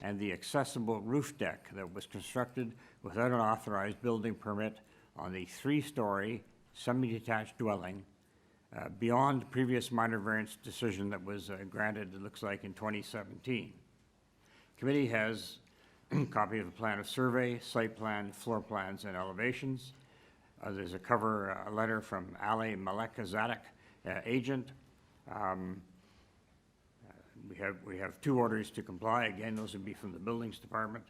and the accessible roof deck that was constructed without an authorized building permit on the 3-story semi-detached dwelling beyond previous minor variance decision that was granted, it looks like, in 2017. Committee has a copy of the plan of survey, site plan, floor plans, and elevations. There's a cover letter from Ali Malek-Zadok, agent. We have 2 orders to comply. Again, those would be from the buildings department.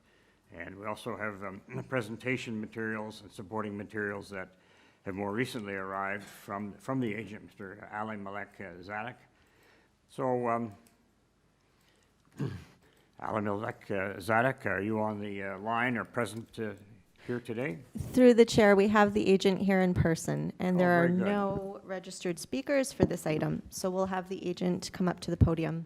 And we also have presentation materials and supporting materials that have more recently arrived from the agent, Mr. Ali Malek-Zadok. So, Ali Malek-Zadok, are you on the line or present here today? Through the chair, we have the agent here in person, and there are very good. no registered speakers for this item. So we'll have the agent come up to the podium.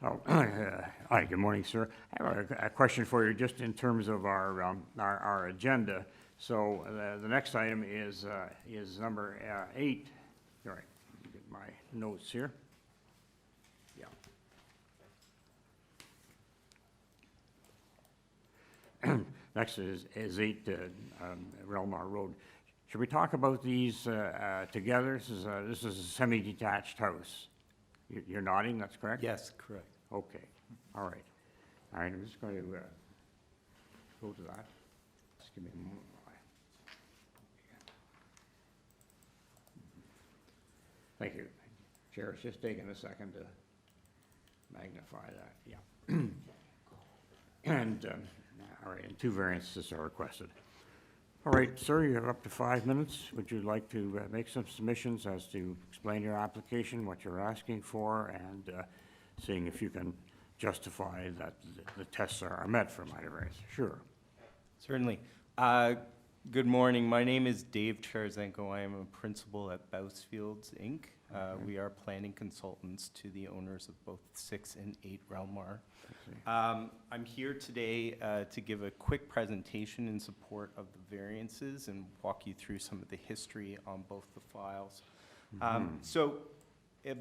Oh, hi, good morning, sir. I have a question for you just in terms of our agenda. So the next item is number 8. All right, let me get my notes here. Yeah. Next is 8 RELMAR Road. Should we talk about these together? This is a semi-detached house. You're nodding, that's correct? Yes, correct. Okay, all right. All right, I'm just going to go to that. Just give me a moment. Thank you. Chair, it's just taking a second to magnify that, yeah. And, all right, and 2 variances are requested. All right, sir, you have up to 5 minutes. Would you like to make some submissions as to explain your application, what you're asking for, and seeing if you can justify that the tests are met for minor variance? Sure. Certainly. Good morning. My name is Dave Charazenko. I am a principal at Bousfields, Inc. We are planning consultants to the owners of both 6 and 8 RELMAR. I'm here today to give a quick presentation in support of the variances and walk you through some of the history on both the files.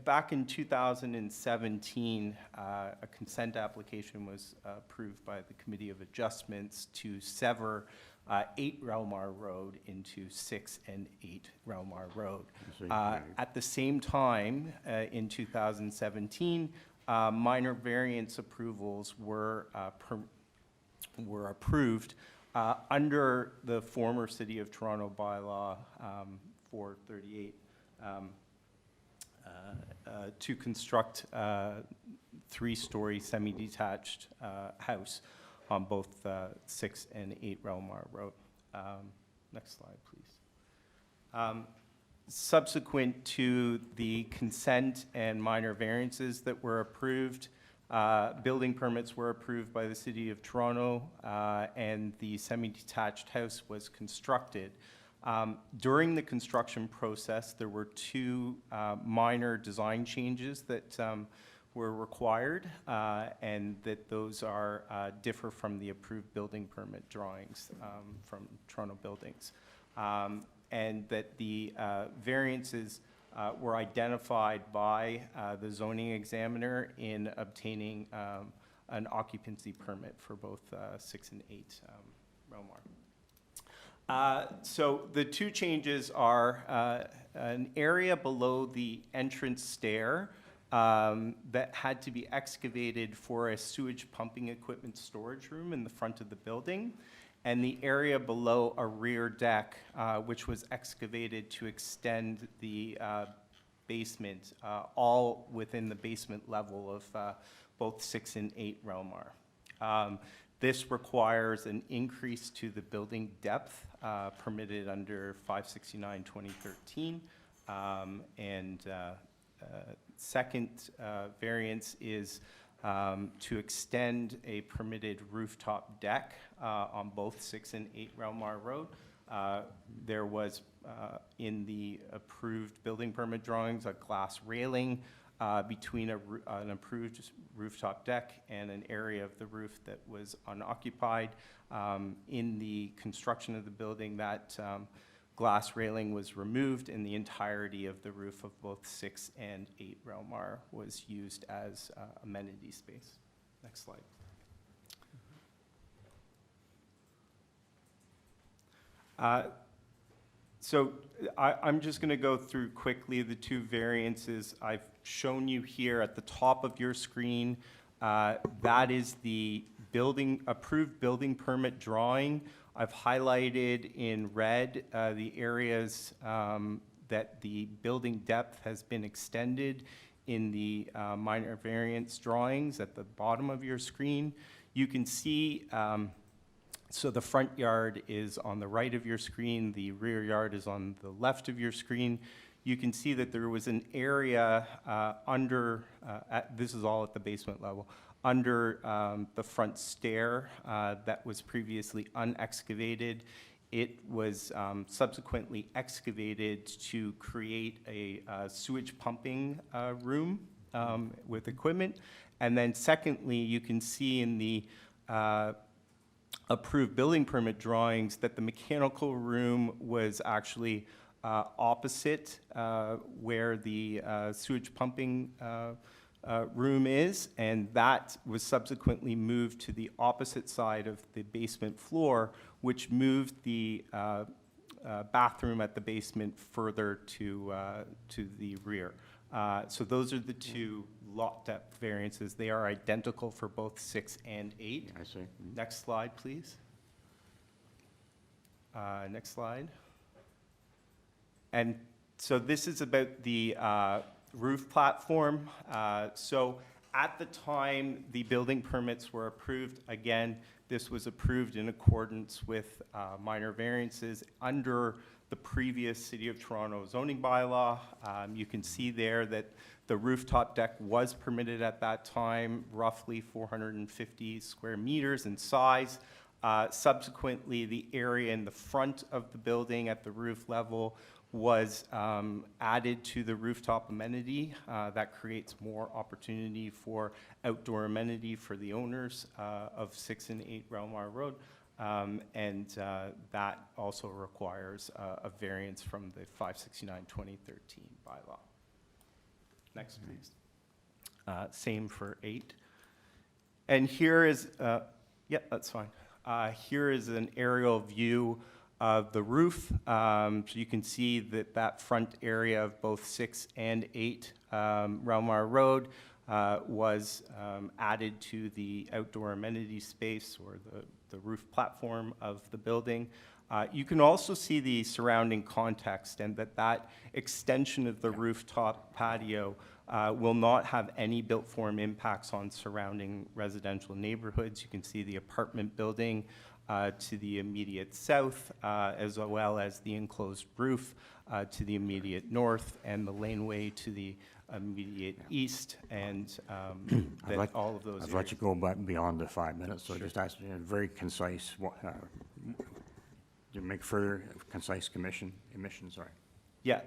Back in 2017, a consent application was approved by the Committee of Adjustments to sever 8 RELMAR Road into 6 and 8 RELMAR Road. At the same time, in 2017, minor variance approvals were approved under the former City of Toronto bylaw 438 to construct a 3-story semi-detached house on both 6 and 8 RELMAR Road. Next slide, please. Subsequent to the consent and minor variances that were approved, building permits were approved by the City of Toronto, and the semi-detached house was constructed. During the construction process, there were 2 minor design changes that were required, and that those are differ from the approved building permit drawings from Toronto Buildings. And that the variances were identified by the zoning examiner in obtaining an occupancy permit for both 6 and 8 RELMAR. So the 2 changes are an area below the entrance stair that had to be excavated for a sewage pumping equipment storage room in the front of the building, and the area below a rear deck, which was excavated to extend the basement, all within the basement level of both 6 and 8 RELMAR. This requires an increase to the building depth permitted under 569/2013. Second variance is to extend a permitted rooftop deck on both 6 and 8 RELMAR Road. There was, in the approved building permit drawings, a glass railing between an approved rooftop deck and an area of the roof that was unoccupied. In the construction of the building, that glass railing was removed, and the entirety of the roof of both 6 and 8 RELMAR was used as amenity space. Next slide. I'm just going to go through quickly the 2 variances I've shown you here at the top of your screen. That is the approved building permit drawing. I've highlighted in red the areas that the building depth has been extended in the minor variance drawings at the bottom of your screen. You can see, so the front yard is on the right of your screen, the rear yard is on the left of your screen. You can see that there was an area under, this is all at the basement level, under the front stair that was previously unexcavated. It was subsequently excavated to create a sewage pumping room with equipment. And then secondly, you can see in the approved building permit drawings that the mechanical room was actually opposite where the sewage pumping room is, and that was subsequently moved to the opposite side of the basement floor, which moved the bathroom at the basement further to the rear. So those are the 2 lot depth variances. They are identical for both 6 and 8. I see. Next slide, please. Next slide. And so this is about the roof platform. So at the time the building permits were approved, again, this was approved in accordance with minor variances under the previous City of Toronto zoning bylaw. You can see there that the rooftop deck was permitted at that time, roughly 450 square meters in size. Subsequently, the area in the front of the building at the roof level was added to the rooftop amenity. That creates more opportunity for outdoor amenity for the owners of 6 and 8 Relmar Road. And that also requires a variance from the 569-2013 bylaw. Next, please. Same for 8. And here is, yeah, that's fine. Here is an aerial view of the roof. So you can see that that front area of both 6 and 8 Relmar Road was added to the outdoor amenity space or the roof platform of the building. You can also see the surrounding context and that extension of the rooftop patio will not have any built form impacts on surrounding residential neighborhoods. You can see the apartment building to the immediate south, as well as the enclosed roof to the immediate north, and the laneway to the immediate east, and all of those I'd let you go beyond the 5 minutes, so just ask a very concise, to make further concise emissions, sorry. Yeah,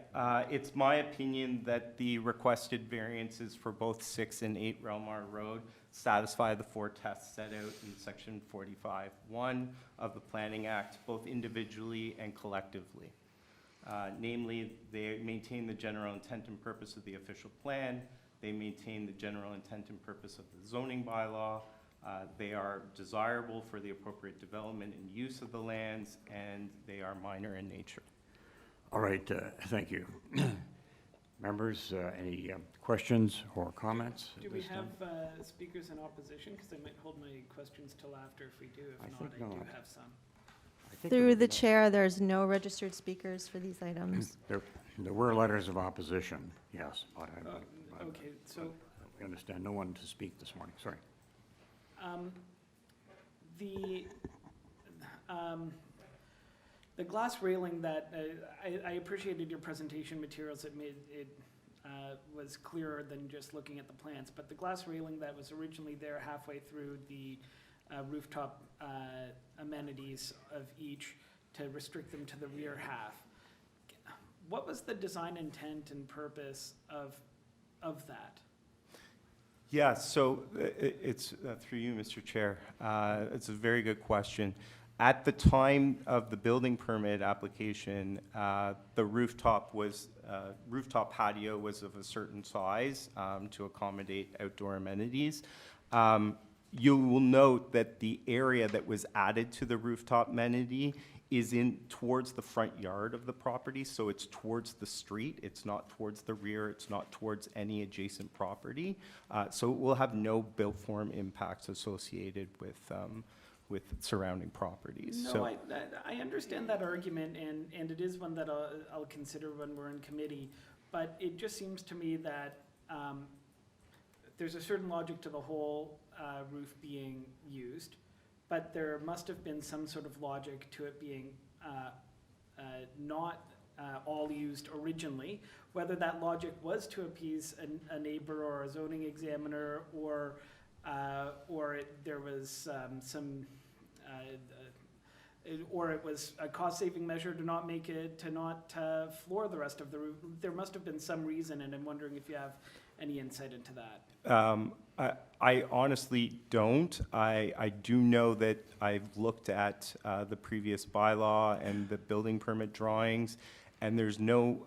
it's my opinion that the requested variances for both 6 and 8 Relmar Road satisfy the 4 tests set out in section 45(1) of the Planning Act, both individually and collectively. Namely, they maintain the general intent and purpose of the official plan, they maintain the general intent and purpose of the zoning bylaw, they are desirable for the appropriate development and use of the lands, and they are minor in nature. All right, thank you. Members, any questions or comments? Do we have speakers in opposition? Because I might hold my questions till after if we do. If not, I do have some. Through the chair, there's no registered speakers for these items. There were letters of opposition, yes, but Okay, so I understand no one to speak this morning, sorry. The glass railing that, I appreciated your presentation materials. It was clearer than just looking at the plans, but the glass railing that was originally there halfway through the rooftop amenities of each to restrict them to the rear half. What was the design intent and purpose of that? Yeah, so it's through you, Mr. Chair. It's a very good question. At the time of the building permit application, the rooftop patio was of a certain size to accommodate outdoor amenities. You will note that the area that was added to the rooftop amenity is towards the front yard of the property, so it's towards the street. It's not towards the rear. It's not towards any adjacent property. So it will have no built form impacts associated with surrounding properties. No, So I understand that argument, and it is one that I'll consider when we're in committee, but it just seems to me that there's a certain logic to the whole roof being used, but there must have been some sort of logic to it being not all used originally, whether that logic was to appease a neighbor or a zoning examiner, or there was or it was a cost-saving measure to not floor the rest of the roof. There must have been some reason, and I'm wondering if you have any insight into that. I honestly don't. I do know that I've looked at the previous bylaw and the building permit drawings, and there's no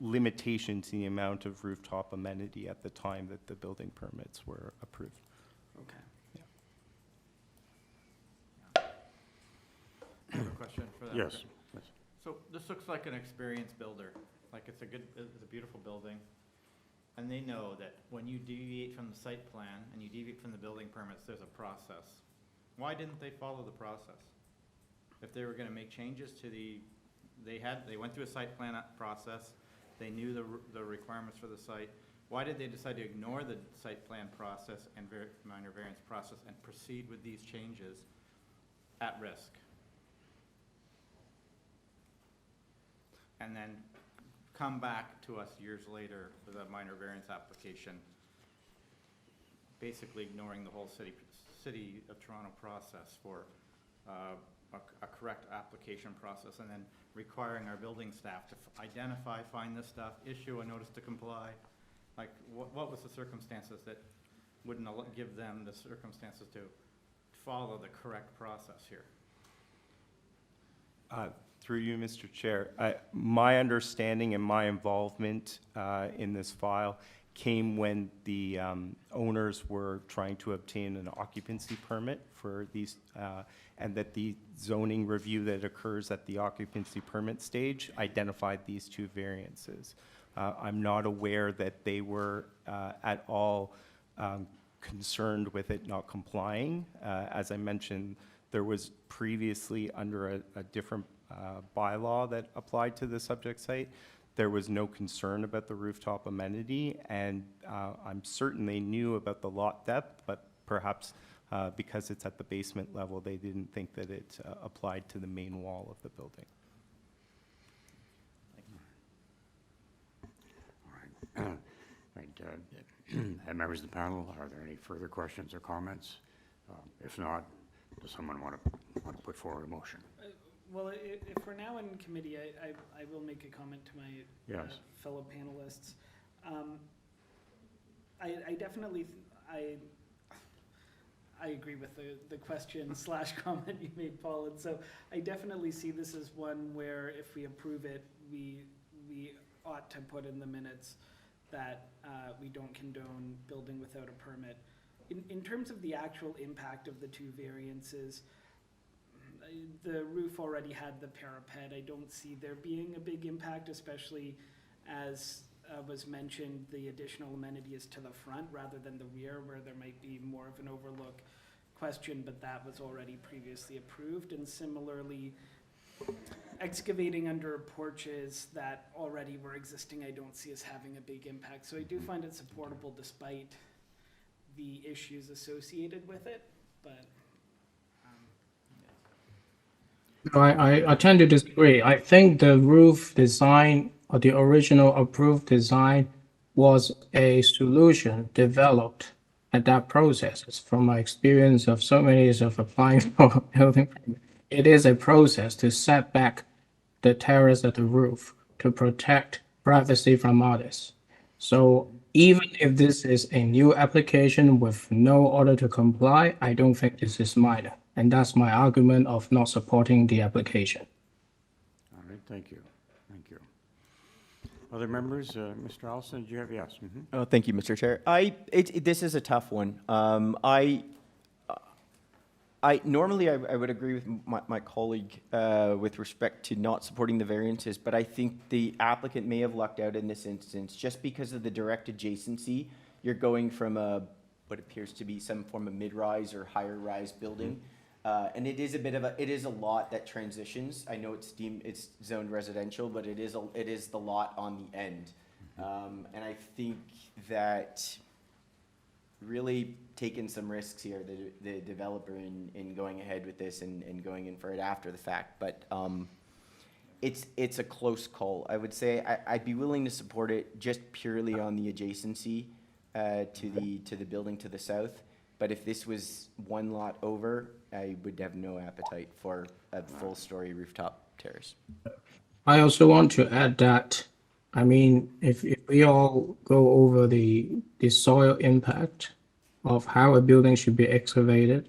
limitation to the amount of rooftop amenity at the time that the building permits were approved. Okay. I have a question for that. Yes. So this looks like an experienced builder, like it's a beautiful building. And they know that when you deviate from the site plan and you deviate from the building permits, there's a process. Why didn't they follow the process? If they were gonna make changes to they went through a site plan process, they knew the requirements for the site. Why did they decide to ignore the site plan process and minor variance process and proceed with these changes at risk? And then come back to us years later with a minor variance application, basically ignoring the whole city of Toronto process for a correct application process, and then requiring our building staff to identify, find this stuff, issue a notice to comply? Like, what was the circumstances that wouldn't give them the circumstances to follow the correct process here? Through you, Mr. Chair, my understanding and my involvement in this file came when the owners were trying to obtain an occupancy permit for these, and that the zoning review that occurs at the occupancy permit stage identified these two variances. I'm not aware that they were at all concerned with it not complying. As I mentioned, there was previously under a different bylaw that applied to the subject site. There was no concern about the rooftop amenity, and I'm certain they knew about the lot depth, but perhaps because it's at the basement level, they didn't think that it applied to the main wall of the building. And members of the panel, are there any further questions or comments? If not, does someone want to put forward a motion? Well, if we're now in committee, I will make a comment to my Yes. fellow panelists. I definitely, I agree with the question / comment you made, Paul, and so I definitely see this as one where if we approve it, we ought to put in the minutes that we don't condone building without a permit. In terms of the actual impact of the two variances, the roof already had the parapet. I don't see there being a big impact, especially as was mentioned, the additional amenity is to the front rather than the rear, where there might be more of an overlook question, but that was already previously approved. And similarly, excavating under porches that already were existing, I don't see as having a big impact. So I do find it supportable despite the issues associated with it, but I tend to disagree. I think the roof design or the original approved design was a solution developed at that process. It's from my experience of so many years of applying for building permit. It is a process to set back the terrace at the roof to protect privacy from others. So even if this is a new application with no order to comply, I don't think this is minor. And that's my argument of not supporting the application. All right, thank you. Thank you. Other members, Mr. Allison, do you have, yes? Mhm. Oh, thank you, Mr. Chair. This is a tough one. Normally I would agree with my colleague with respect to not supporting the variances, but I think the applicant may have lucked out in this instance just because of the direct adjacency. You're going from what appears to be some form of mid-rise or higher rise building. And it is a lot that transitions. I know it's zoned residential, but it is the lot on the end. And I think that really taking some risks here, the developer in going ahead with this and going in for it after the fact. But it's a close call. I would say I'd be willing to support it just purely on the adjacency to the building to the south. But if this was one lot over, I would have no appetite for a full story rooftop terrace. I also want to add that, I mean, if we all go over the soil impact of how a building should be excavated,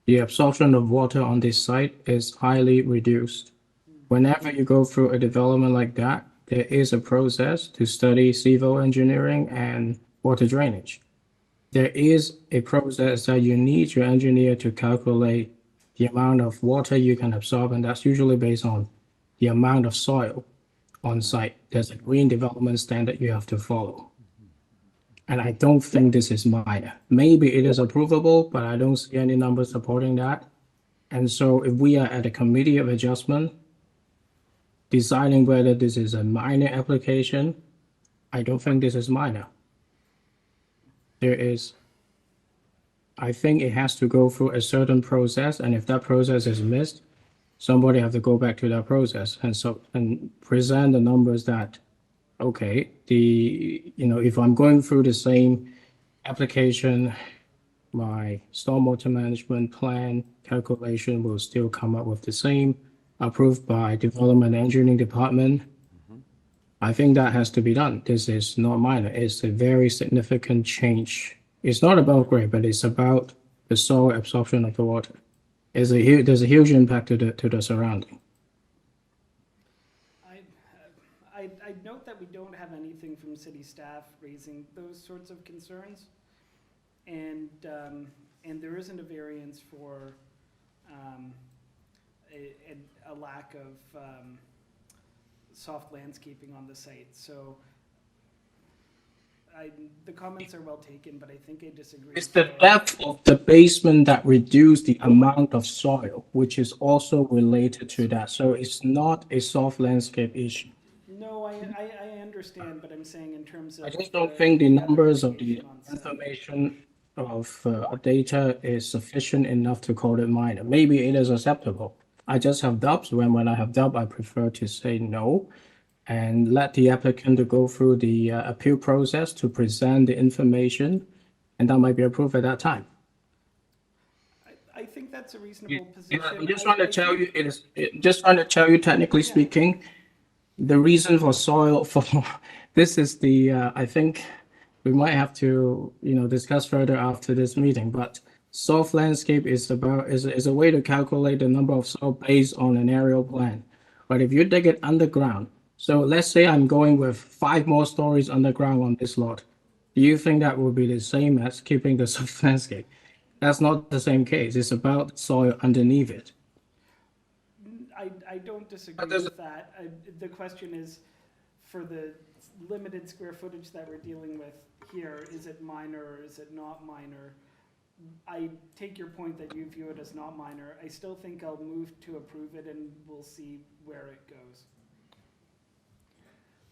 the absorption of water on this site is highly reduced. Whenever you go through a development like that, there is a process to study civil engineering and water drainage. There is a process that you need to engineer to calculate the amount of water you can absorb, and that's usually based on the amount of soil on site. There's a green development standard you have to follow. And I don't think this is minor. Maybe it is approvable, but I don't see any numbers supporting that. And so if we are at a committee of adjustment, deciding whether this is a minor application, I don't think this is minor. I think it has to go through a certain process, and if that process is missed, somebody have to go back to that process and present the numbers that, okay, if I'm going through the same application my stormwater management plan calculation will still come up with the same, approved by Development Engineering Department. I think that has to be done. This is not minor. It's a very significant change. It's not about grade, but it's about the soil absorption of the water. There's a huge impact to the surrounding. I'd note that we don't have anything from city staff raising those sorts of concerns. And there isn't a variance for a lack of soft landscaping on the site. So the comments are well taken, but I think I disagree. It's the depth of the basement that reduced the amount of soil, which is also related to that. So it's not a soft landscape issue. No, I understand, but I'm saying in terms of. I just don't think the numbers of the application on site. information of data is sufficient enough to call it minor. Maybe it is acceptable. I just have doubts. When I have doubt, I prefer to say no and let the applicant to go through the appeal process to present the information, and that might be approved at that time. I think that's a reasonable position. I'm just trying to tell you, just trying to tell you, technically speaking, the reason for soil for this is the I think we might have to discuss further after this meeting, but soft landscape is a way to calculate the number of soil based on an aerial plan. But if you dig it underground, so let's say I'm going with 5 more stories underground on this lot, do you think that will be the same as keeping the soft landscape? That's not the same case. It's about soil underneath it. I don't disagree with that. The question is, for the limited square footage that we're dealing with here, is it minor or is it not minor? I take your point that you view it as not minor. I still think I'll move to approve it and we'll see where it goes.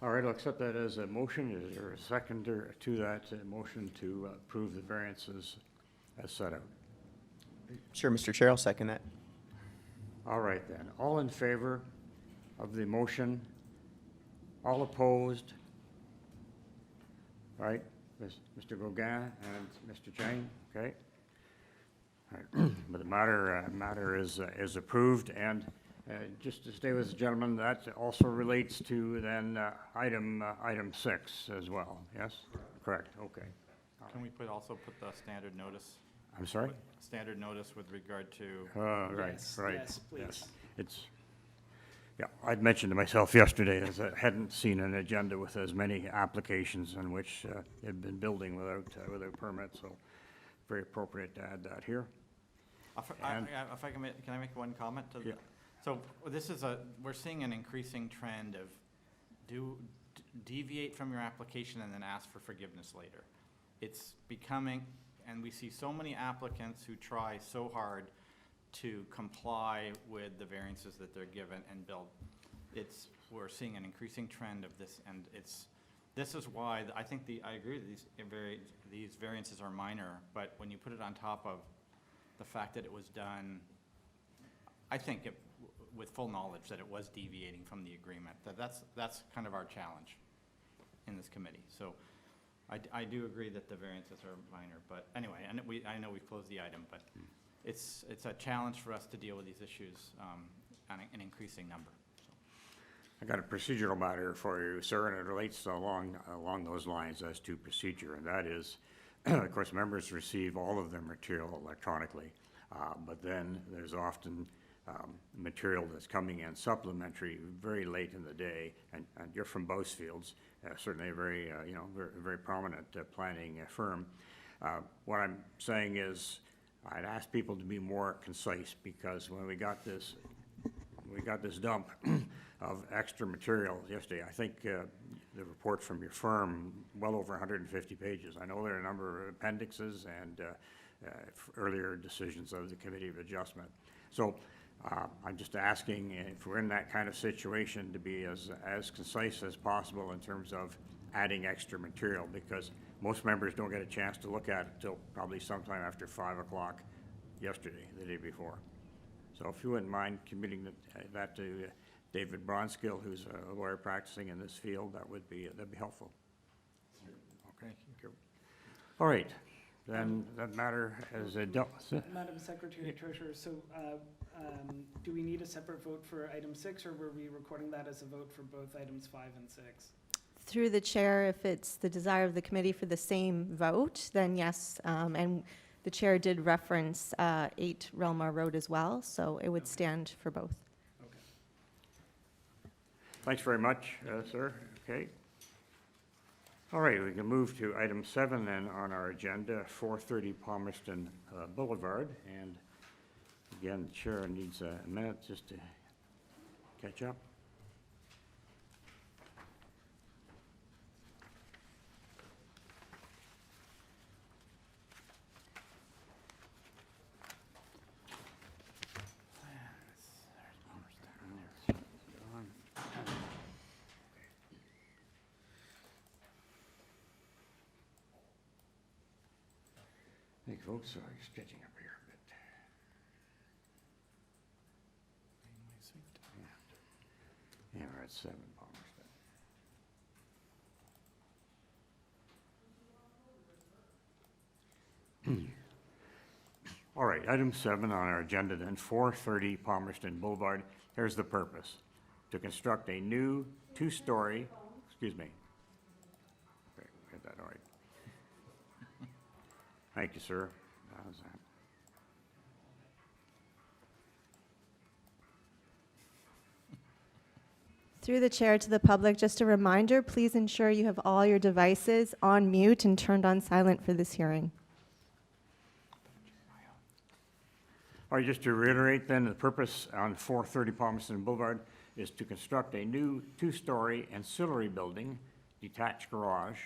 All right, I'll accept that as a motion. Is there a seconder to that motion to approve the variances as set out? Sure, Mr. Chair, I'll second that. All right then, all in favor of the motion? All opposed? Right, Mr. Gauguin and Mr. Chang, okay? All right. But the matter is approved, and just to stay with the gentleman, that also relates to then item 6 as well, yes? Correct, okay. Can we also put the standard notice? I'm sorry? Standard notice with regard to. Right, Yes, right. yes, please. It's, yeah, I'd mentioned to myself yesterday as I hadn't seen an agenda with as many applications in which had been building without permit, so very appropriate to add that here. If I can I make one comment? Yeah. So this is we're seeing an increasing trend of deviate from your application and then ask for forgiveness later. It's becoming, and we see so many applicants who try so hard to comply with the variances that they're given and build. We're seeing an increasing trend of this, and this is why I think I agree that these variances are minor, but when you put it on top of the fact that it was done, I think with full knowledge that it was deviating from the agreement, that's kind of our challenge in this committee. So I do agree that the variances are minor, but anyway, and I know we've closed the item, but it's a challenge for us to deal with these issues on an increasing number. So. I got a procedural matter for you, sir, and it relates along those lines as to procedure, and that is, of course, members receive all of their material electronically, but then there's often material that's coming in supplementary very late in the day, and you're from Bousfields, certainly a very, very prominent planning firm. What I'm saying is, I'd ask people to be more concise, because when we got this dump of extra material yesterday, I think the report from your firm, well over 150 pages. I know there are a number of appendixes and earlier decisions of the Committee of Adjustment. So I'm just asking if we're in that kind of situation to be as concise as possible in terms of adding extra material, because most members don't get a chance to look at it till probably sometime after 5 o'clock yesterday, the day before. So if you wouldn't mind committing that to David Bronskill, who's a lawyer practicing in this field, that'd be helpful. Okay. All right. then that matter is dealt with. Madam Secretary Treasurer, so do we need a separate vote for item 6, or were we recording that as a vote for both items 5 and 6? Through the chair, if it's the desire of the committee for the same vote, then yes. And the chair did reference 8 RELMAR Road as well, so it would stand for both. Okay. Thanks very much, sir. Okay. All right, we can move to item 7 then on our agenda, 430 Palmerston Boulevard. And again, the chair needs a minute just to catch up. I think folks are sketching up here a bit. Yeah, we're at 7 Palmerston. All right, item 7 on our agenda then, 430 Palmerston Boulevard. Here's the purpose: to construct a new 2-story, excuse me. Okay, get that all right. Thank you, sir. How's that? Through the chair to the public, just a reminder, please ensure you have all your devices on mute and turned on silent for this hearing. All right, just to reiterate then, the purpose on 430 Palmerston Boulevard is to construct a new 2-story ancillary building, detached garage,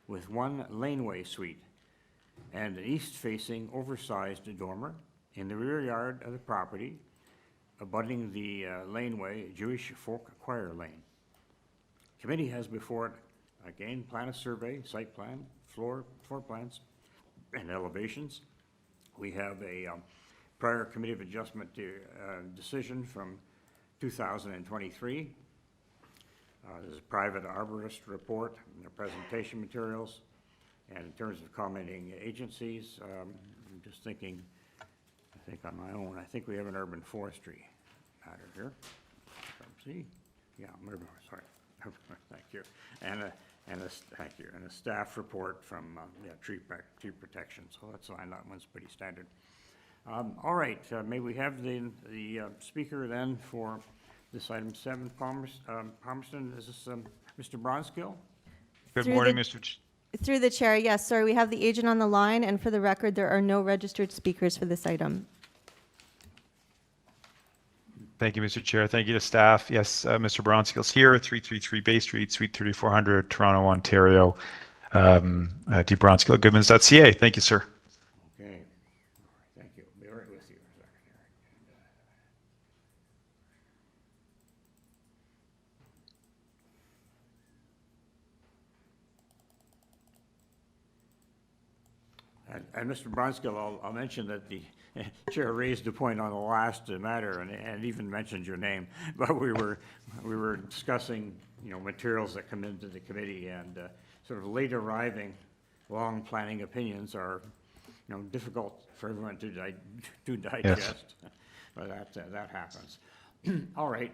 with 1 laneway suite and an east-facing oversized dormer in the rear yard of the property, abutting the laneway, Jewish Folk Choir Lane. Committee has before it, again, plan of survey, site plan, floor plans, and elevations. We have a prior Committee of Adjustment decision from 2023. There's a private arborist report and their presentation materials. And in terms of commenting agencies, I'm just thinking, I think on my own, I think we have an urban forestry matter here. See? Yeah, urban, sorry. Thank you. And thank you. And a staff report from tree protection. So that's fine. That one's pretty standard. All right. May we have the speaker then for this item 7, Palmerston? Is this Mr. Bronskill? Good Through morning, the- Mr. Through the chair, yes, sorry, we have the agent on the line, and for the record, there are no registered speakers for this item. Thank you, Mr. Chair. Thank you to staff. Yes, Mr. Bronskill's here, 333 Bay Street, Suite 3400, Toronto, Ontario. dbronskill@goodmans.ca. Thank you, sir. Okay. All right. Thank you. Be right with you. And Mr. Bronskill, I'll mention that the chair raised a point on the last matter and even mentioned your name, but we were discussing, materials that come into the committee, and sort of late arriving, long planning opinions are, difficult for everyone to digest. Yes. But that happens. All right,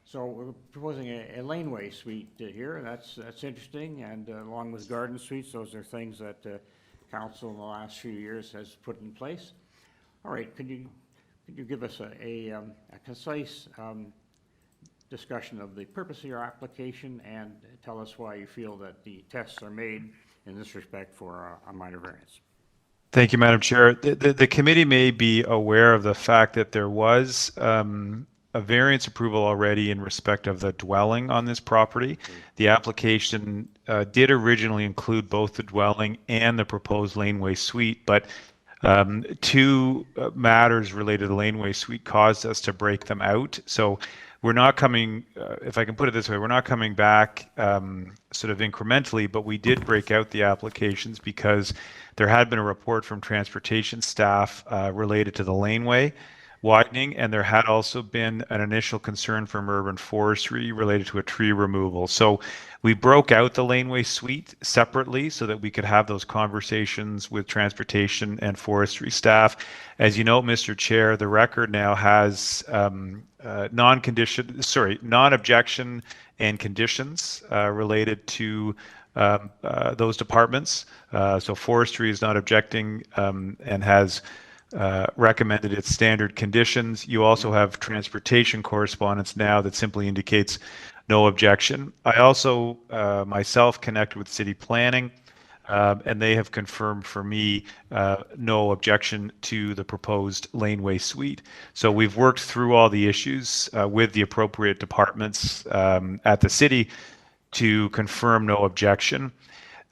so we're proposing a laneway suite here. That's interesting, and along with garden suites, those are things that council in the last few years has put in place. All right, could you give us a concise discussion of the purpose of your application and tell us why you feel that the tests are made in this respect for a minor variance? Thank you, Madam Chair. The committee may be aware of the fact that there was a variance approval already in respect of the dwelling on this property. The application did originally include both the dwelling and the proposed laneway suite, but 2 matters related to the laneway suite caused us to break them out. So we're not coming, if I can put it this way, we're not coming back sort of incrementally, but we did break out the applications because there had been a report from transportation staff related to the laneway, widening, and there had also been an initial concern from urban forestry related to a tree removal. So we broke out the laneway suite separately so that we could have those conversations with transportation and forestry staff. As you know, Mr. Chair, the record now has non-objection and conditions related to those departments. So forestry is not objecting and has recommended its standard conditions. You also have transportation correspondence now that simply indicates no objection. I also myself connected with city planning, and they have confirmed for me no objection to the proposed laneway suite. So we've worked through all the issues with the appropriate departments at the city to confirm no objection.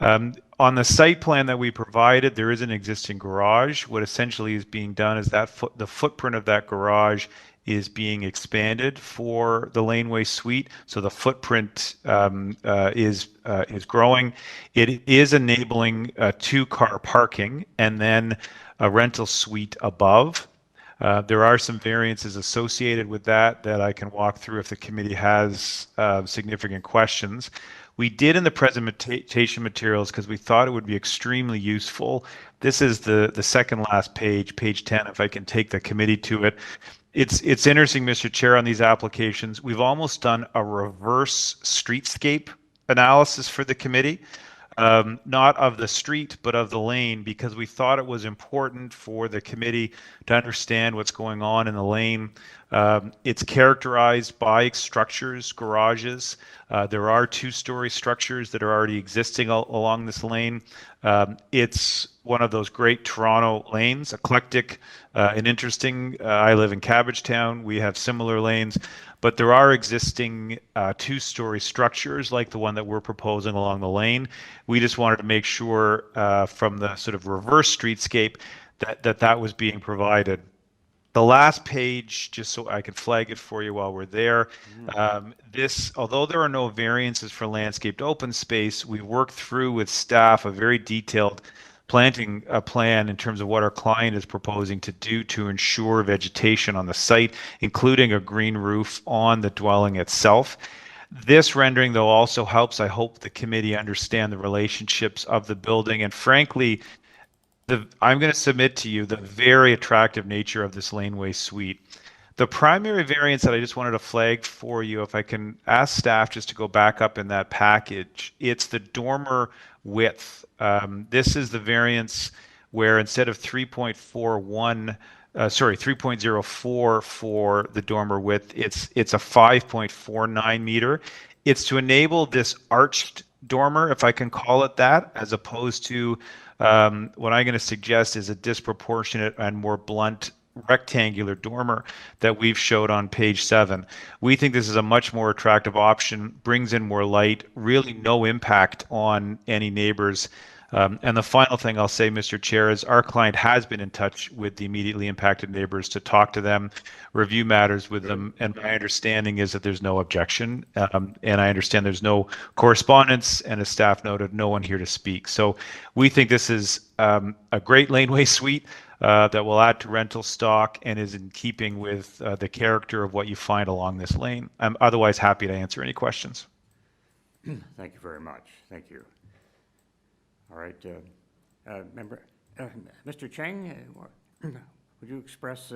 On the site plan that we provided, there is an existing garage. What essentially is being done is that the footprint of that garage is being expanded for the laneway suite. So the footprint is growing. It is enabling two-car parking and then a rental suite above. There are some variances associated with that I can walk through if the committee has significant questions. We did in the presentation materials, because we thought it would be extremely useful. This is the second last page, page 10, if I can take the committee to it. It's interesting, Mr. Chair, on these applications. We've almost done a reverse streetscape analysis for the committee. Not of the street, but of the lane, because we thought it was important for the committee to understand what's going on in the lane. It's characterized by structures, garages. There are two-story structures that are already existing along this lane. It's one of those great Toronto lanes, eclectic and interesting. I live in Cabbagetown. We have similar lanes. But there are existing two-story structures like the one that we're proposing along the lane. We just wanted to make sure from the sort of reverse streetscape that was being provided. The last page, just so I can flag it for you while we're there, although there are no variances for landscaped open space, we worked through with staff a very detailed planting plan in terms of what our client is proposing to do to ensure vegetation on the site, including a green roof on the dwelling itself. This rendering, though, also helps, I hope, the committee understand the relationships of the building. And frankly, I'm going to submit to you the very attractive nature of this laneway suite. The primary variance that I just wanted to flag for you, if I can ask staff just to go back up in that package, it's the dormer width. This is the variance where instead of 3.04 for the dormer width, it's a 5.49 meter. It's to enable this arched dormer, if I can call it that, as opposed to what I'm going to suggest is a disproportionate and more blunt rectangular dormer that we've showed on page 7. We think this is a much more attractive option, brings in more light, really no impact on any neighbors. And the final thing I'll say, Mr. Chair, is our client has been in touch with the immediately impacted neighbors to talk to them, review matters with them, and my understanding is that there's no objection. And I understand there's no correspondence, and as staff noted, no one here to speak. So we think this is a great laneway suite that will add to rental stock and is in keeping with the character of what you find along this lane. I'm otherwise happy to answer any questions. Thank you very much. Thank you. All right, Mr. Cheng, would you express,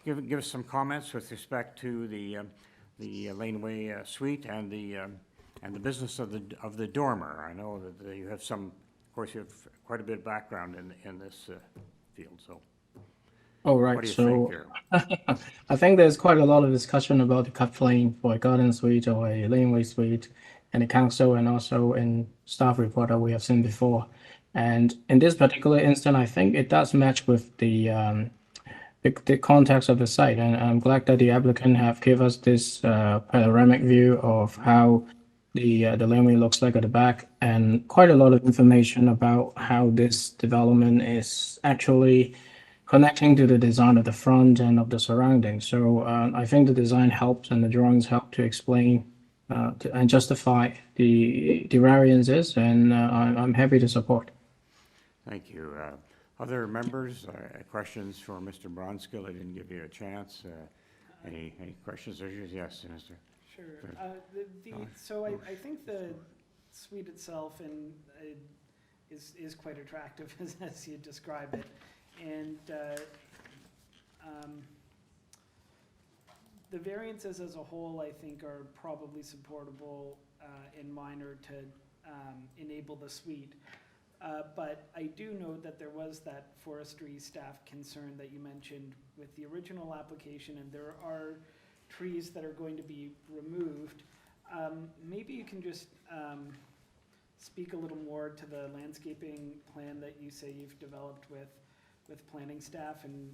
give us some comments with respect to the laneway suite and the business of the dormer? I know that you have some, of course, you have quite a bit of background in this field. So, all right. What do you so think here? I think there's quite a lot of discussion about the cut plane for a garden suite or a laneway suite in the council and also in staff report that we have seen before. And in this particular instance, I think it does match with the context of the site. And I'm glad that the applicant have given us this panoramic view of how the laneway looks like at the back, and quite a lot of information about how this development is actually connecting to the design of the front and of the surroundings. So I think the design helps and the drawings help to explain and justify the variances, and I'm happy to support. Thank you. Other members, questions for Mr. Bronskill? I didn't give you a chance. Any questions or issues? Yes, Mr. Sure. So I think the suite itself is quite attractive as you describe it. And the variances as a whole, I think, are probably supportable and minor to enable the suite. But I do note that there was that forestry staff concern that you mentioned with the original application, and there are trees that are going to be removed. Maybe you can just speak a little more to the landscaping plan that you say you've developed with planning staff, and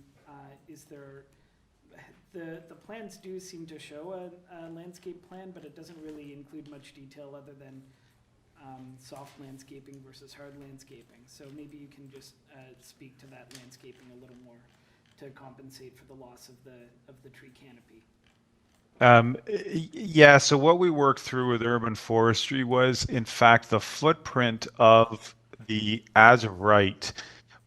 is there, the plans do seem to show a landscape plan, but it doesn't really include much detail other than soft landscaping versus hard landscaping. So maybe you can just speak to that landscaping a little more to compensate for the loss of the tree canopy. Yeah, so what we worked through with urban forestry was, in fact, the footprint of the as of right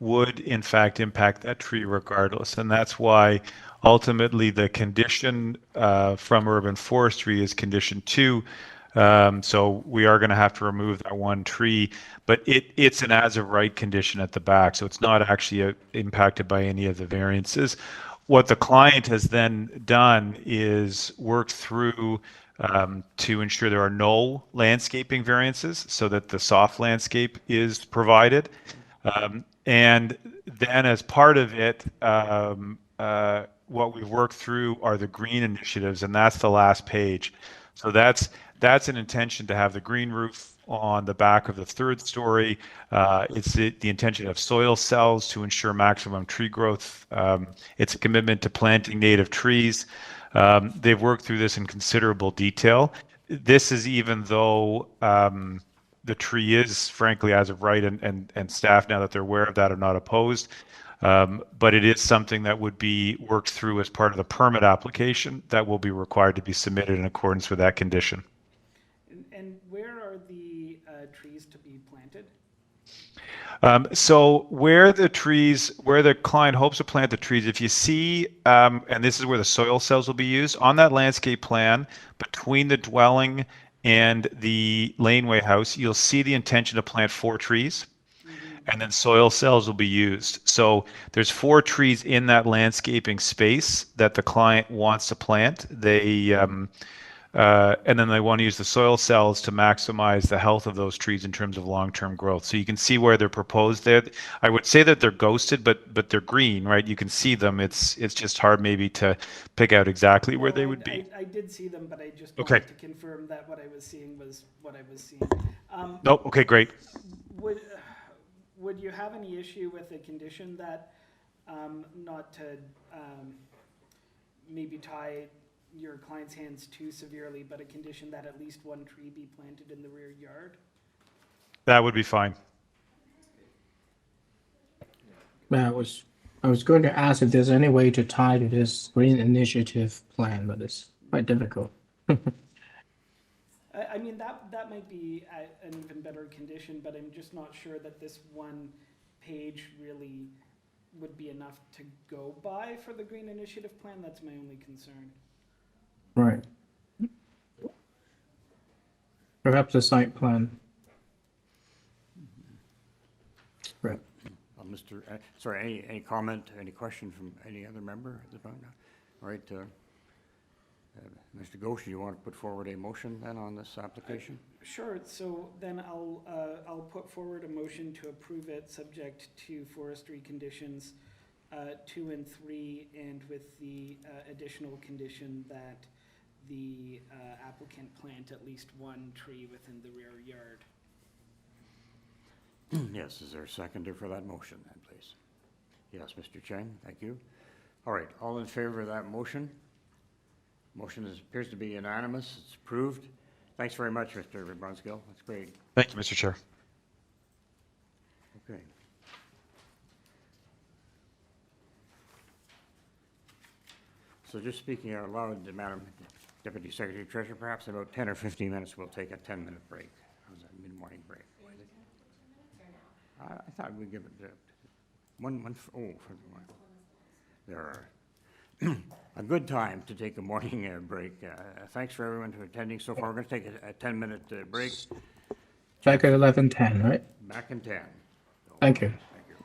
would, in fact, impact that tree regardless. And that's why ultimately the condition from urban forestry is condition 2. So we are going to have to remove that one tree, but it's an as of right condition at the back. So it's not actually impacted by any of the variances. What the client has then done is worked through to ensure there are no landscaping variances so that the soft landscape is provided. And then as part of it, what we've worked through are the green initiatives, and that's the last page. So that's an intention to have the green roof on the back of the 3rd story. It's the intention of soil cells to ensure maximum tree growth. It's a commitment to planting native trees. They've worked through this in considerable detail. This is even though the tree is, frankly, as of right, and staff, now that they're aware of that, are not opposed. But it is something that would be worked through as part of the permit application that will be required to be submitted in accordance with that condition. And where are the trees to be planted? So where the client hopes to plant the trees, if you see, and this is where the soil cells will be used, on that landscape plan between the dwelling and the laneway house, you'll see the intention to plant 4 trees. And then soil cells will be used. So there's 4 trees in that landscaping space that the client wants to plant. And then they want to use the soil cells to maximize the health of those trees in terms of long-term growth. So you can see where they're proposed there. I would say that they're ghosted, but they're green, right? You can see them. It's just hard maybe to pick out exactly where they would be. I did see them, but I just Okay. wanted to confirm that what I was seeing was what I was seeing. No, okay, great. Would you have any issue with a condition that not to maybe tie your client's hands too severely, but a condition that at least 1 tree be planted in the rear yard? That would be fine. I was going to ask if there's any way to tie to this green initiative plan, but it's quite difficult. I mean, that might be an even better condition, but I'm just not sure that this one page really would be enough to go by for the green initiative plan. That's my only concern. Right. Perhaps a site plan. Right. Mr. Sorry, any comment, any question from any other member at the time? All right, Mr. Ghosh, you want to put forward a motion then on this application? Sure. So then I'll put forward a motion to approve it subject to forestry conditions 2 and 3, and with the additional condition that the applicant plant at least 1 tree within the rear yard. Yes, is there a seconder for that motion then, please? Yes, Mr. Cheng, thank you. All right, all in favor of that motion? Motion appears to be unanimous. It's approved. Thanks very much, Mr. Brunskill. That's great. Thank you, Mr. Chair. Okay. So just speaking out loud, Madam Deputy Secretary Treasurer, perhaps about 10 or 15 minutes, we'll take a 10-minute break. How's that, mid-morning break? I thought we'd give it There are a good time to take a morning break. Thanks for everyone for attending so far. We're going to take a 10-minute break. Back at 11:10, right? Back in 10. Thank you. Thank you.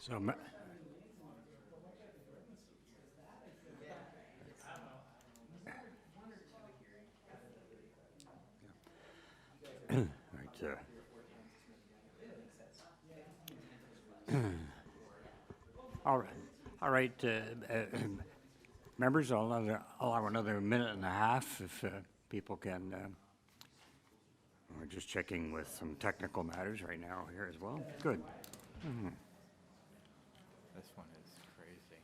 So, right, all right, members, I'll allow another minute and a half if people can. We're just checking with some technical matters right now here as well. Good. This one is crazy.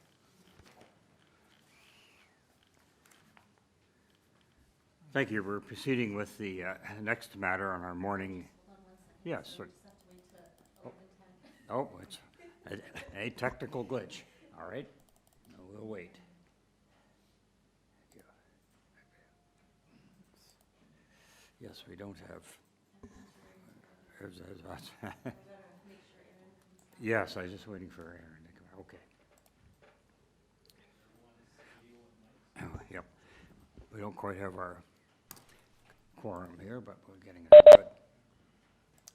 Thank you. We're proceeding with the next matter on our morning. Yes. Oh, it's a technical glitch. All right. We'll wait. Yes, we don't have. Yes, I was just waiting for Aaron to come. Okay. Oh, yep. We don't quite have our quorum here, but we're getting it. Good.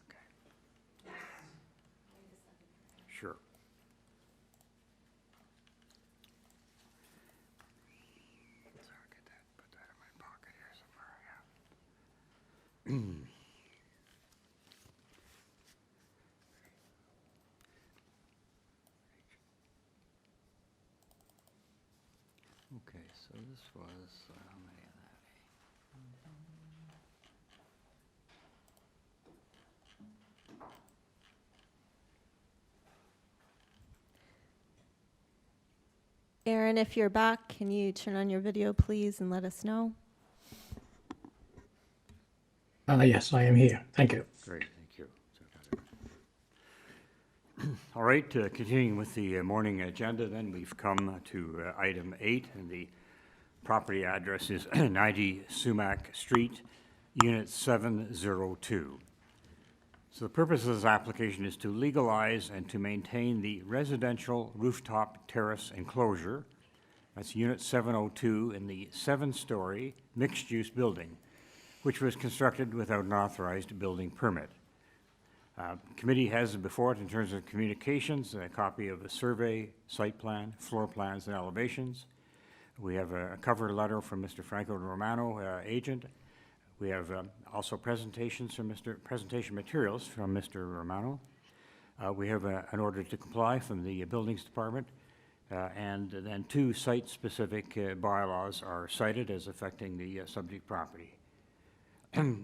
Okay. Sure. So I'll get that, put that in my pocket here somewhere. Yeah. Okay, so this was, how many of that? Aaron, if you're back, can you turn on your video, please, and let us know? Yes, I am here. Thank you. Great, thank you. All right, continuing with the morning agenda, then we've come to item 8, and the property address is 90 Sumac Street, Unit 702. So the purpose of this application is to legalize and to maintain the residential rooftop terrace enclosure. That's Unit 702 in the 7-story mixed-use building, which was constructed without an authorized building permit. Committee has before it, in terms of communications, a copy of the survey, site plan, floor plans, and elevations. We have a cover letter from Mr. Franco Romano, agent. We have also presentation materials from Mr. Romano. We have an order to comply from the Buildings Department, and then 2 site-specific bylaws are cited as affecting the subject property.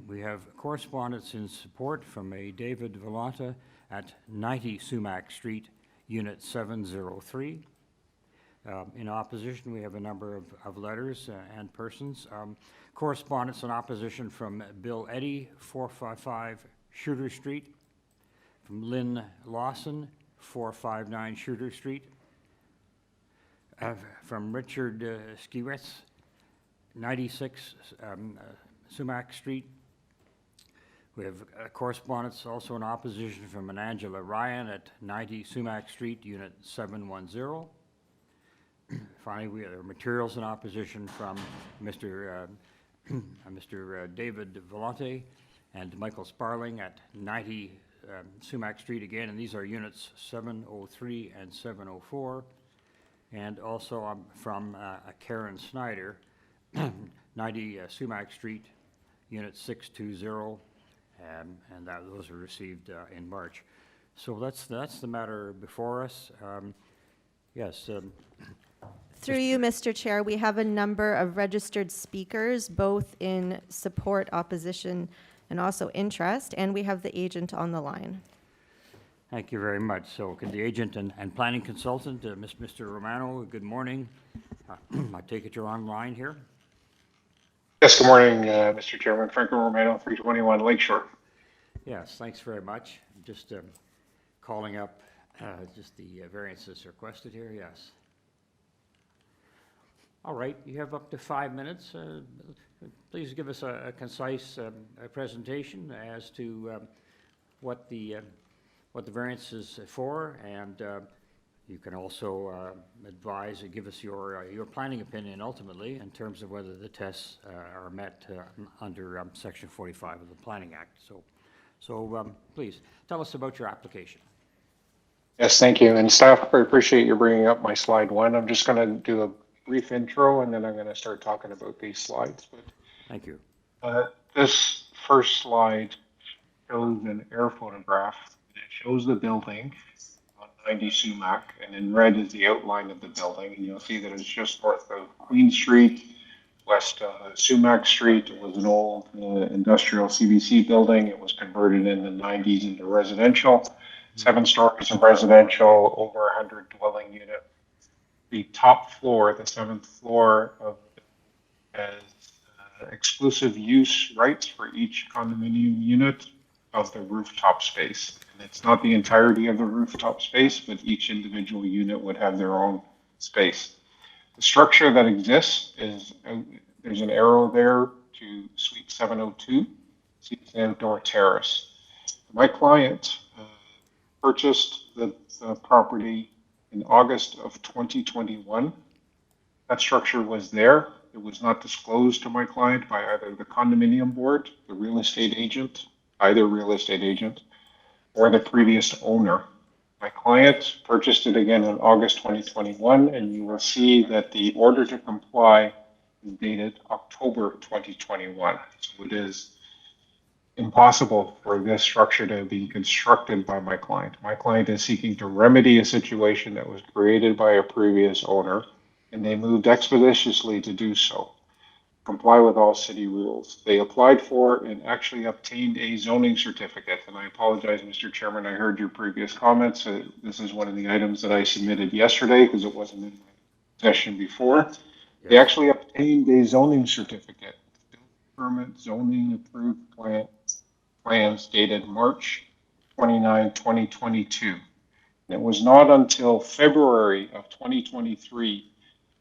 We have correspondence in support from a David Vellante at 90 Sumac Street, Unit 703. In opposition, we have a number of letters and persons. Correspondence in opposition from Bill Eddy, 455 Shooter Street, from Lynn Lawson, 459 Shooter Street, from Richard Skiwitz, 96 Sumac Street. We have correspondence also in opposition from an Angela Ryan at 90 Sumac Street, Unit 710. Finally, we have materials in opposition from Mr. David Vellante and Michael Sparling at 90 Sumac Street again, and these are units 703 and 704. And also from Karen Snyder, 90 Sumac Street, Unit 620, and those were received in March. So that's the matter before us. Yes. Through you, Mr. Chair, we have a number of registered speakers, both in support, opposition, and also interest, and we have the agent on the line. Thank you very much. So could the agent and planning consultant, Mr. Romano, good morning. I take it you're online here? Yes, good morning, Mr. Chairman. Franco Romano, 321 Lakeshore. Yes, thanks very much. Just calling up just the variances requested here, yes. All right, you have up to 5 minutes. Please give us a concise presentation as to what the variance is for, and you can also advise and give us your planning opinion ultimately in terms of whether the tests are met under Section 45 of the Planning Act. So please tell us about your application. Yes, thank you. And staff, I appreciate you bringing up my slide one. I'm just going to do a brief intro and then I'm going to start talking about these slides. But Thank you. this first slide shows an air photograph. It shows the building on 90 SUMAC, and in red is the outline of the building. And you'll see that it's just north of Queen Street, west Sumac Street. It was an old industrial CBC building. It was converted in the 90s into residential. 7 stories of residential, over 100 dwelling unit. The top floor, the 7th floor, has exclusive use rights for each condominium unit of the rooftop space. And it's not the entirety of the rooftop space, but each individual unit would have their own space. The structure that exists is, there's an arrow there to Suite 702, it's an outdoor terrace. My client purchased the property in August of 2021. That structure was there. It was not disclosed to my client by either the condominium board, the real estate agent, either real estate agent, or the previous owner. My client purchased it again in August 2021, and you will see that the order to comply is dated October 2021. So it is impossible for this structure to be constructed by my client. My client is seeking to remedy a situation that was created by a previous owner, and they moved expeditiously to do so, comply with all city rules. They applied for and actually obtained a zoning certificate. And I apologize, Mr. Chairman, I heard your previous comments. This is one of the items that I submitted yesterday because it wasn't in my possession before. They actually obtained a zoning certificate, permit zoning approved plans dated March 29, 2022. And it was not until February of 2023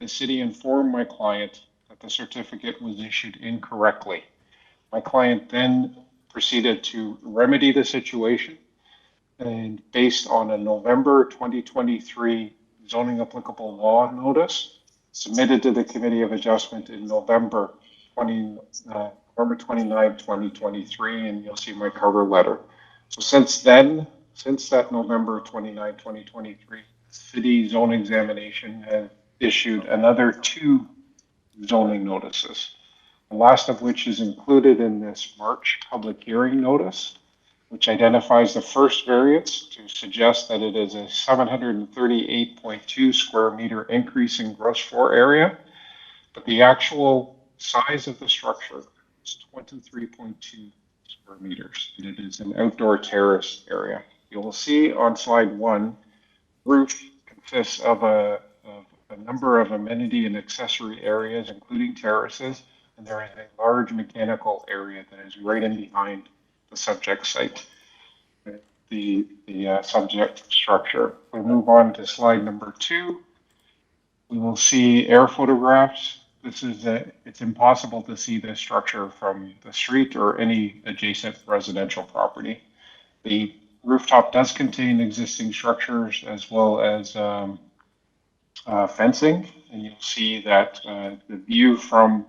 the city informed my client that the certificate was issued incorrectly. My client then proceeded to remedy the situation, and based on a November 2023 zoning applicable law notice submitted to the Committee of Adjustment in November 29, 2023, and you'll see my cover letter. So since then, since that November 29, 2023, city zone examination has issued another 2 zoning notices, the last of which is included in this March public hearing notice, which identifies the first variance to suggest that it is a 738.2 square meter increase in gross floor area, but the actual size of the structure is 23.2 square meters, and it is an outdoor terrace area. You will see on slide 1, roof consists of a number of amenity and accessory areas, including terraces, and there is a large mechanical area that is right in behind the subject site, the subject structure. We move on to slide number 2. We will see air photographs. It's impossible to see this structure from the street or any adjacent residential property. The rooftop does contain existing structures as well as fencing, and you'll see that the view from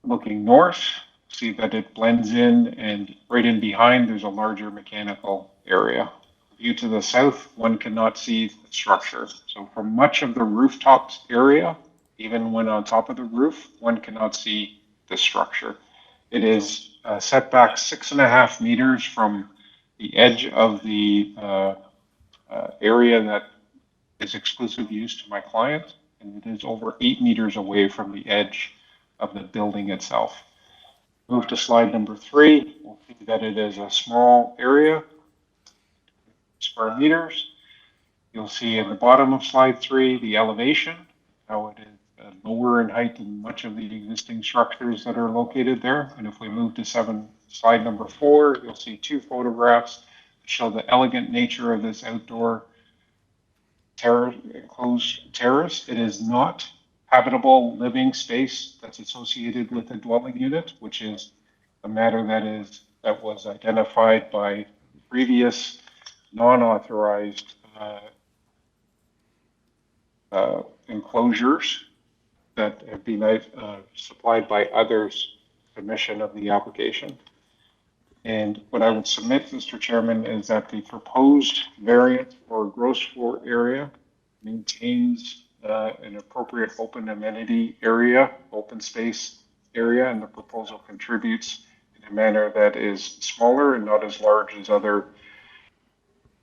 looking north, see that it blends in, and right in behind there's a larger mechanical area. View to the south, one cannot see the structure. So from much of the rooftops area, even when on top of the roof, one cannot see the structure. It is set back 6.5 meters from the edge of the area that is exclusive use to my client, and it is over 8 meters away from the edge of the building itself. Move to slide number 3. We'll see that it is a small area, square meters. You'll see in the bottom of slide 3 the elevation, how it is lower in height than much of the existing structures that are located there. And if we move to slide number 4, you'll see 2 photographs that show the elegant nature of this outdoor enclosed terrace. It is not habitable living space that's associated with a dwelling unit, which is a matter that was identified by previous non-authorized enclosures that have been supplied by others' submission of the application. And what I would submit, Mr. Chairman, is that the proposed variance for gross floor area maintains an appropriate open amenity area, open space area, and the proposal contributes in a manner that is smaller and not as large as other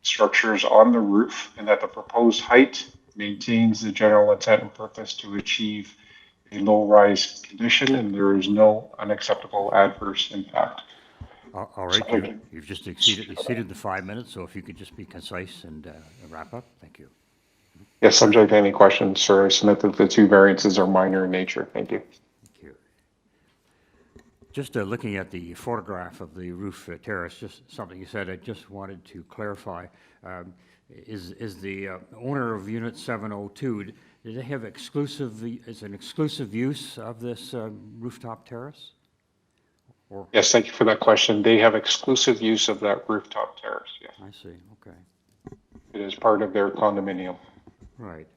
structures on the roof, and that the proposed height maintains the general intent and purpose to achieve a low-rise condition, and there is no unacceptable adverse impact. All right, you've just exceeded the 5 minutes, so if you could just be concise and wrap up, thank you. Yes, subject to any questions, sir, I submit that the two variances are minor in nature. Thank you. Thank you. Just looking at the photograph of the roof terrace, just something you said, I just wanted to clarify. Is the owner of Unit 702, do they have is an exclusive use of this rooftop terrace? Or? Yes, thank you for that question. They have exclusive use of that rooftop terrace, yes. I see, okay. It is part of their condominium. Right.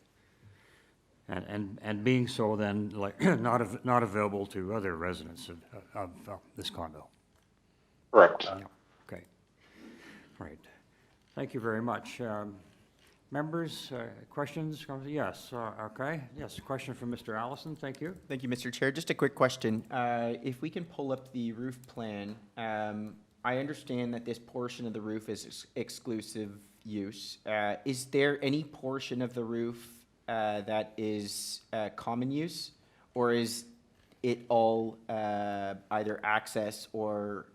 And being so then, like, not available to other residents of this condo? Correct. Okay. Right. Thank you very much. Members, questions? Yes, okay. Yes, question from Mr. Allison, thank you. Thank you, Mr. Chair. Just a quick question. If we can pull up the roof plan, I understand that this portion of the roof is exclusive use. Is there any portion of the roof that is common use, or is it all either access or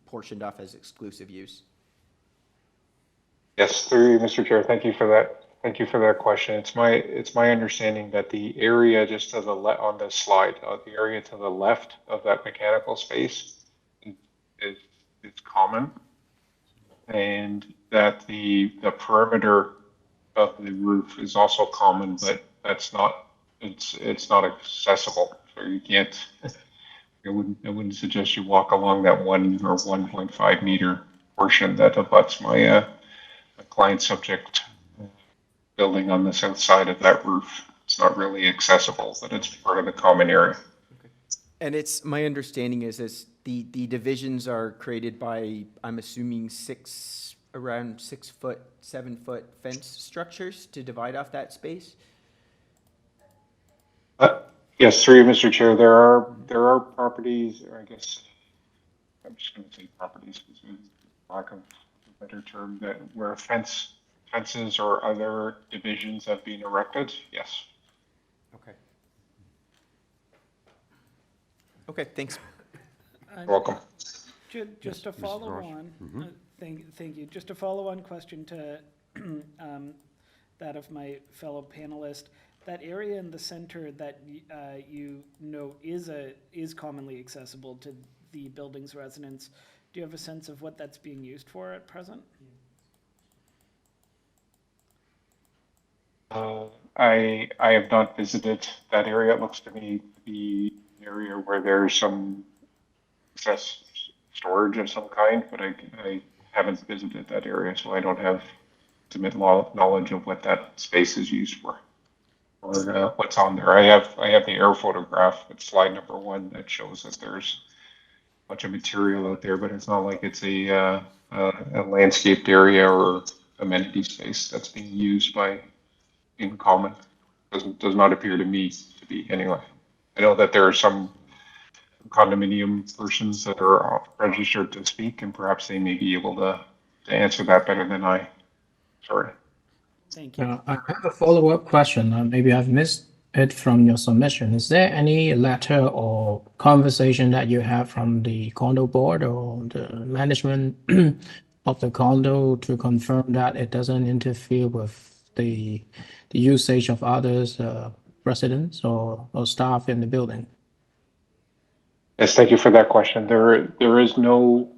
portioned off as exclusive use? Yes, through you, Mr. Chair. Thank you for that. Thank you for that question. It's my understanding that the area just to the left on the slide, the area to the left of that mechanical space is common, and that the perimeter of the roof is also common, but that's not it's not accessible. So you can't. I wouldn't suggest you walk along that 1 or 1.5 meter portion that abuts my client subject building on the south side of that roof. It's not really accessible, but it's part of the common area. Okay. And it's my understanding is the divisions are created by, I'm assuming, around 6 foot, 7 foot fence structures to divide off that space. Yes, through you, Mr. Chair. There are properties, or I guess I'm just going to say properties because lack of a better term, that where fences or other divisions have been erected. Yes. Okay. Okay. Thanks. You're welcome. Just to follow on, thank you. Just a follow-on question to that of my fellow panelist. That area in the center that you know is commonly accessible to the building's residents. Do you have a sense of what that's being used for at present? I have not visited that area. It looks to me to be an area where there's some excess storage of some kind, but I haven't visited that area, so I don't have intimate knowledge of what that space is used for or what's on there. I have the air photograph with slide number 1 that shows that there's a bunch of material out there, but it's not like it's a landscaped area or amenity space that's being used in common. Does not appear to me to be anyway. I know that there are some condominium persons that are registered to speak, and perhaps they may be able to answer that better than I. Sorry. Thank you. I have a follow-up question. Maybe I've missed it from your submission. Is there any letter or conversation that you have from the condo board or the management of the condo to confirm that it doesn't interfere with the usage of others, residents or staff in the building? Yes, thank you for that question. There is no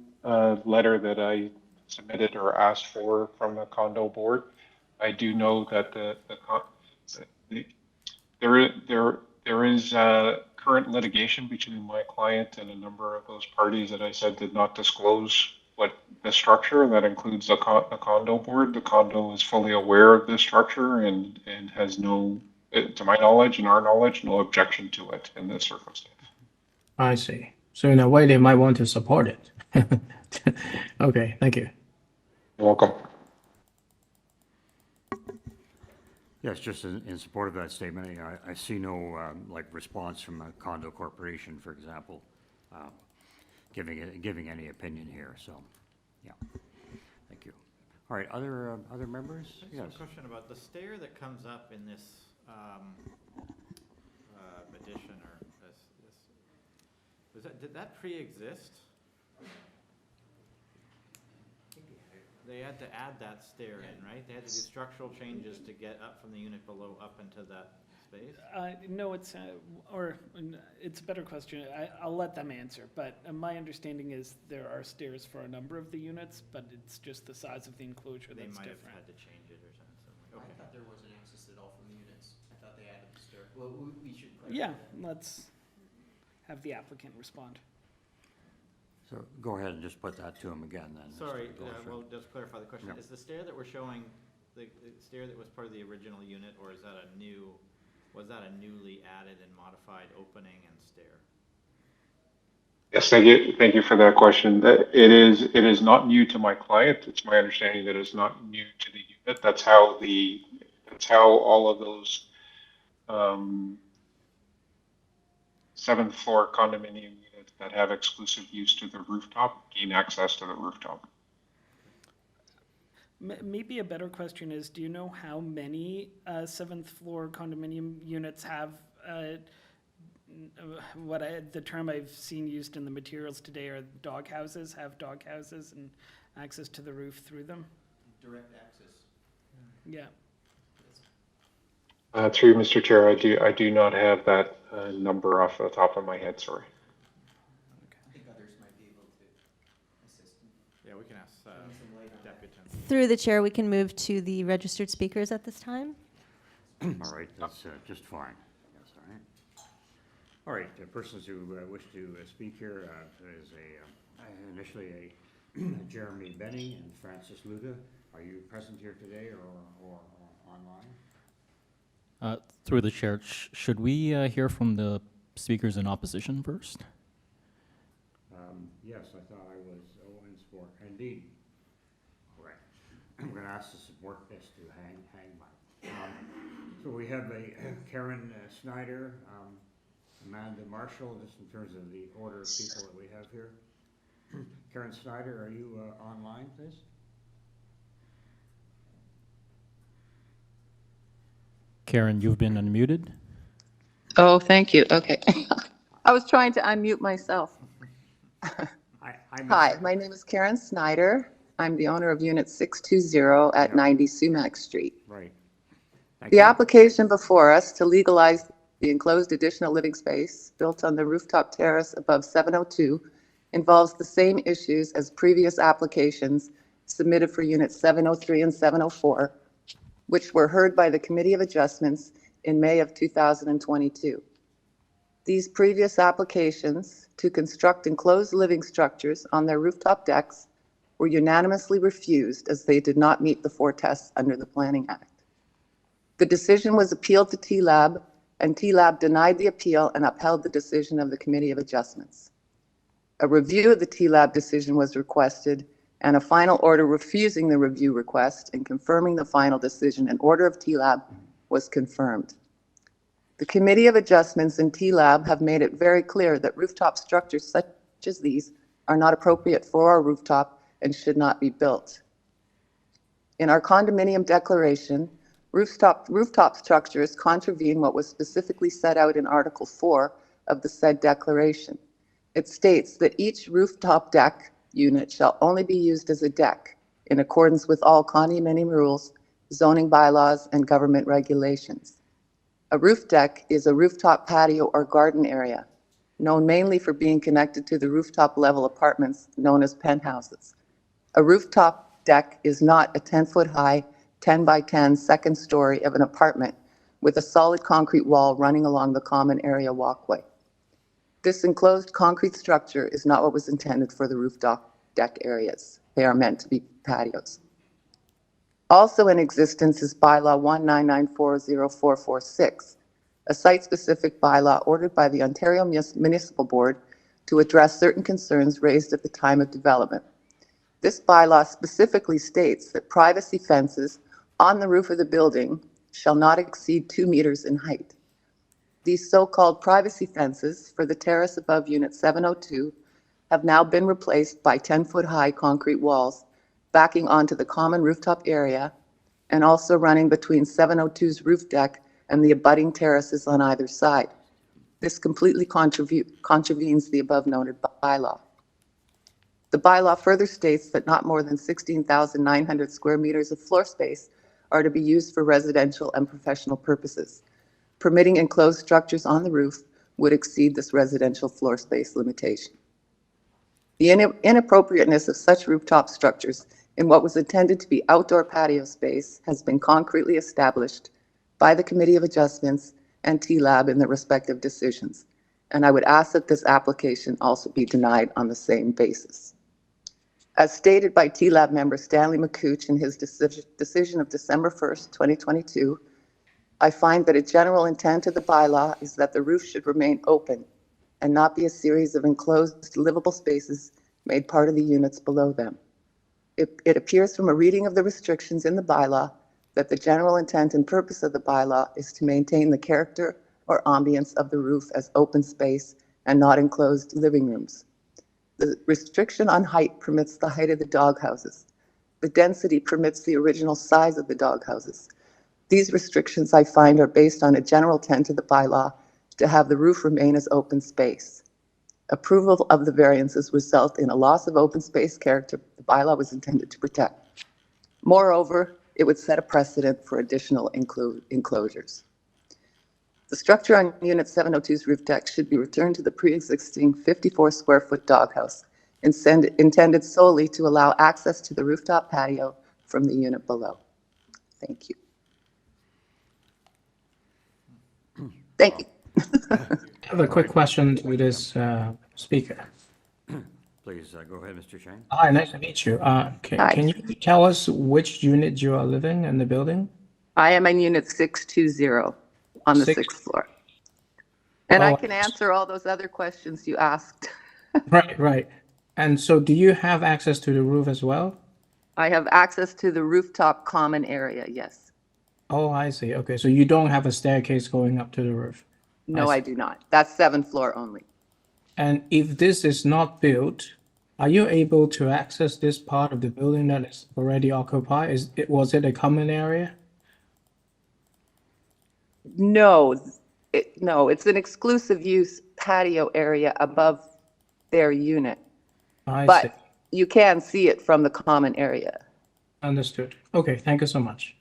letter that I submitted or asked for from the condo board. I do know that there is current litigation between my client and a number of those parties that I said did not disclose what the structure, and that includes the condo board. The condo is fully aware of this structure and has no, to my knowledge and our knowledge, no objection to it in this circumstance. I see. So in a way, they might want to support it. Okay, thank you. You're welcome. Yes, just in support of that statement, you know, I see no, like, response from a condo corporation, for example, giving any opinion here, so, yeah. Thank you. All right, other members? I Yes. have a question about the stair that comes up in this addition or this. Did that pre-exist? They had to add that stair in, right? They had to do structural changes to get up from the unit below up into that space? No, it's it's a better question. I'll let them answer. But my understanding is there are stairs for a number of the units, but it's just the size of the enclosure They that's might different. have had to change it or something. I thought there wasn't access at all from the units. I thought they added the stair. Well, we should clarify Yeah, that. let's have the applicant respond. So go ahead and just put that to him again, then. Sorry, Mr. Gosher. well, just clarify the question. Yeah. Is the stair that we're showing, the stair that was part of the original unit, or is that was that a newly added and modified opening and stair? Yes, thank you. Thank you for that question. It is not new to my client. It's my understanding that it's not new to the unit. That's how all of those 7th floor condominium units that have exclusive use to the rooftop gain access to the rooftop. Maybe a better question is, do you know how many 7th floor condominium units have the term I've seen used in the materials today are dog houses, have dog houses and access to the roof through them? Direct access. Yeah. Through Mr. Chair, I do not have that number off the top of my head, sorry. I think others might be able to assist. Yeah, we can ask Deputy. Through the chair, we can move to the registered speakers at this time. All right, that's just fine. Yes, all right. All right, the persons who wish to speak here is initially Jeremy Benny and Francis Luda. Are you present here today or online? Through the chair, should we hear from the speakers in opposition first? Yes, I thought I was in support. Indeed. All right. I'm going to ask the support this to hang by. So we have Karen Snyder, Amanda Marshall, just in terms of the order of people that we have here. Karen Snyder, are you online, please? Karen, you've been unmuted. Oh, thank you. Okay. I was trying to unmute myself. Hi, my name is Karen Snyder. I'm the owner of Unit 620 at 90 Sumac Street. Right. The application before us to legalize the enclosed additional living space built on the rooftop terrace above 702 involves the same issues as previous applications submitted for Units 703 and 704, which were heard by the Committee of Adjustments in May of 2022. These previous applications to construct enclosed living structures on their rooftop decks were unanimously refused as they did not meet the 4 tests under the Planning Act. The decision was appealed to TLAB, and TLAB denied the appeal and upheld the decision of the Committee of Adjustments. A review of the TLAB decision was requested, and a final order refusing the review request and confirming the final decision and order of TLAB was confirmed. The Committee of Adjustments and TLAB have made it very clear that rooftop structures such as these are not appropriate for our rooftop and should not be built. In our condominium declaration, rooftop structures contravene what was specifically set out in Article 4 of the said declaration. It states that each rooftop deck unit shall only be used as a deck in accordance with all condominium rules, zoning bylaws, and government regulations. A roof deck is a rooftop patio or garden area, known mainly for being connected to the rooftop level apartments known as penthouses. A rooftop deck is not a 10-foot high, 10 by 10 second story of an apartment with a solid concrete wall running along the common area walkway. This enclosed concrete structure is not what was intended for the rooftop deck areas. They are meant to be patios. Also in existence is bylaw 199404446, a site-specific bylaw ordered by the Ontario Municipal Board to address certain concerns raised at the time of development, This bylaw specifically states that privacy fences on the roof of the building shall not exceed 2 meters in height. These so-called privacy fences for the terrace above Unit 702 have now been replaced by 10-foot-high concrete walls backing onto the common rooftop area and also running between 702's roof deck and the abutting terraces on either side. This completely contravenes the above-noted bylaw. The bylaw further states that not more than 16,900 square meters of floor space are to be used for residential and professional purposes. Permitting enclosed structures on the roof would exceed this residential floor space limitation. The inappropriateness of such rooftop structures in what was intended to be outdoor patio space has been concretely established by the Committee of Adjustments and TLAB in their respective decisions, and I would ask that this application also be denied on the same basis. As stated by TLAB member Stanley McCooch in his decision of December 1st, 2022, I find that a general intent of the bylaw is that the roof should remain open and not be a series of enclosed livable spaces made part of the units below them. It appears from a reading of the restrictions in the bylaw that the general intent and purpose of the bylaw is to maintain the character or ambience of the roof as open space and not enclosed living rooms. The restriction on height permits the height of the doghouses. The density permits the original size of the doghouses. These restrictions, I find, are based on a general intent of the bylaw to have the roof remain as open space. Approval of the variances result in a loss of open space character the bylaw was intended to protect. Moreover, it would set a precedent for additional enclosures. The structure on Unit 702's roof deck should be returned to the pre-existing 54-square-foot doghouse, intended solely to allow access to the rooftop patio from the unit below. Thank you. Thank you. I have a quick question to this speaker. Please go ahead, Mr. Chang. Hi, nice to meet you. Can you tell us which unit you are living in the building? I am in Unit 620 on the 6th floor. And I can answer all those other questions you asked. Right. And so do you have access to the roof as well? I have access to the rooftop common area, yes. Oh, I see. Okay, so you don't have a staircase going up to the roof? No, I do not. That's 7th floor only. And if this is not built, are you able to access this part of the building that is already occupied? Was it a common area? No, it's an exclusive use patio area above their unit. I see. But you can see it from the common area. Understood. Okay, thank you so much.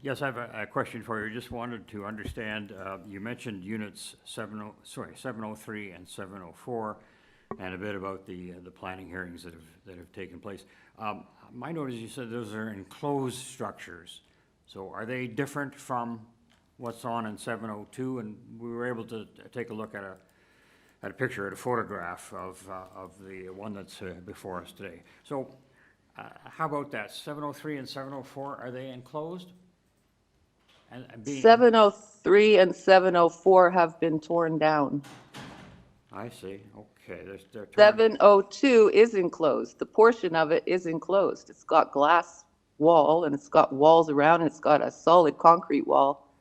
Yes, I have a question for you. Just wanted to understand, you mentioned units 703 and 704, and a bit about the planning hearings that have taken place. My note is you said those are enclosed structures. So are they different from what's on in 702? And we were able to take a look at a picture, at a photograph of the one that's before us today. So how about that? 703 and 704, are they enclosed? 703 and 704 have been torn down. I see. Okay. They're torn. 702 is enclosed. The portion of it is enclosed. It's got glass wall and it's got walls around and it's got a solid concrete wall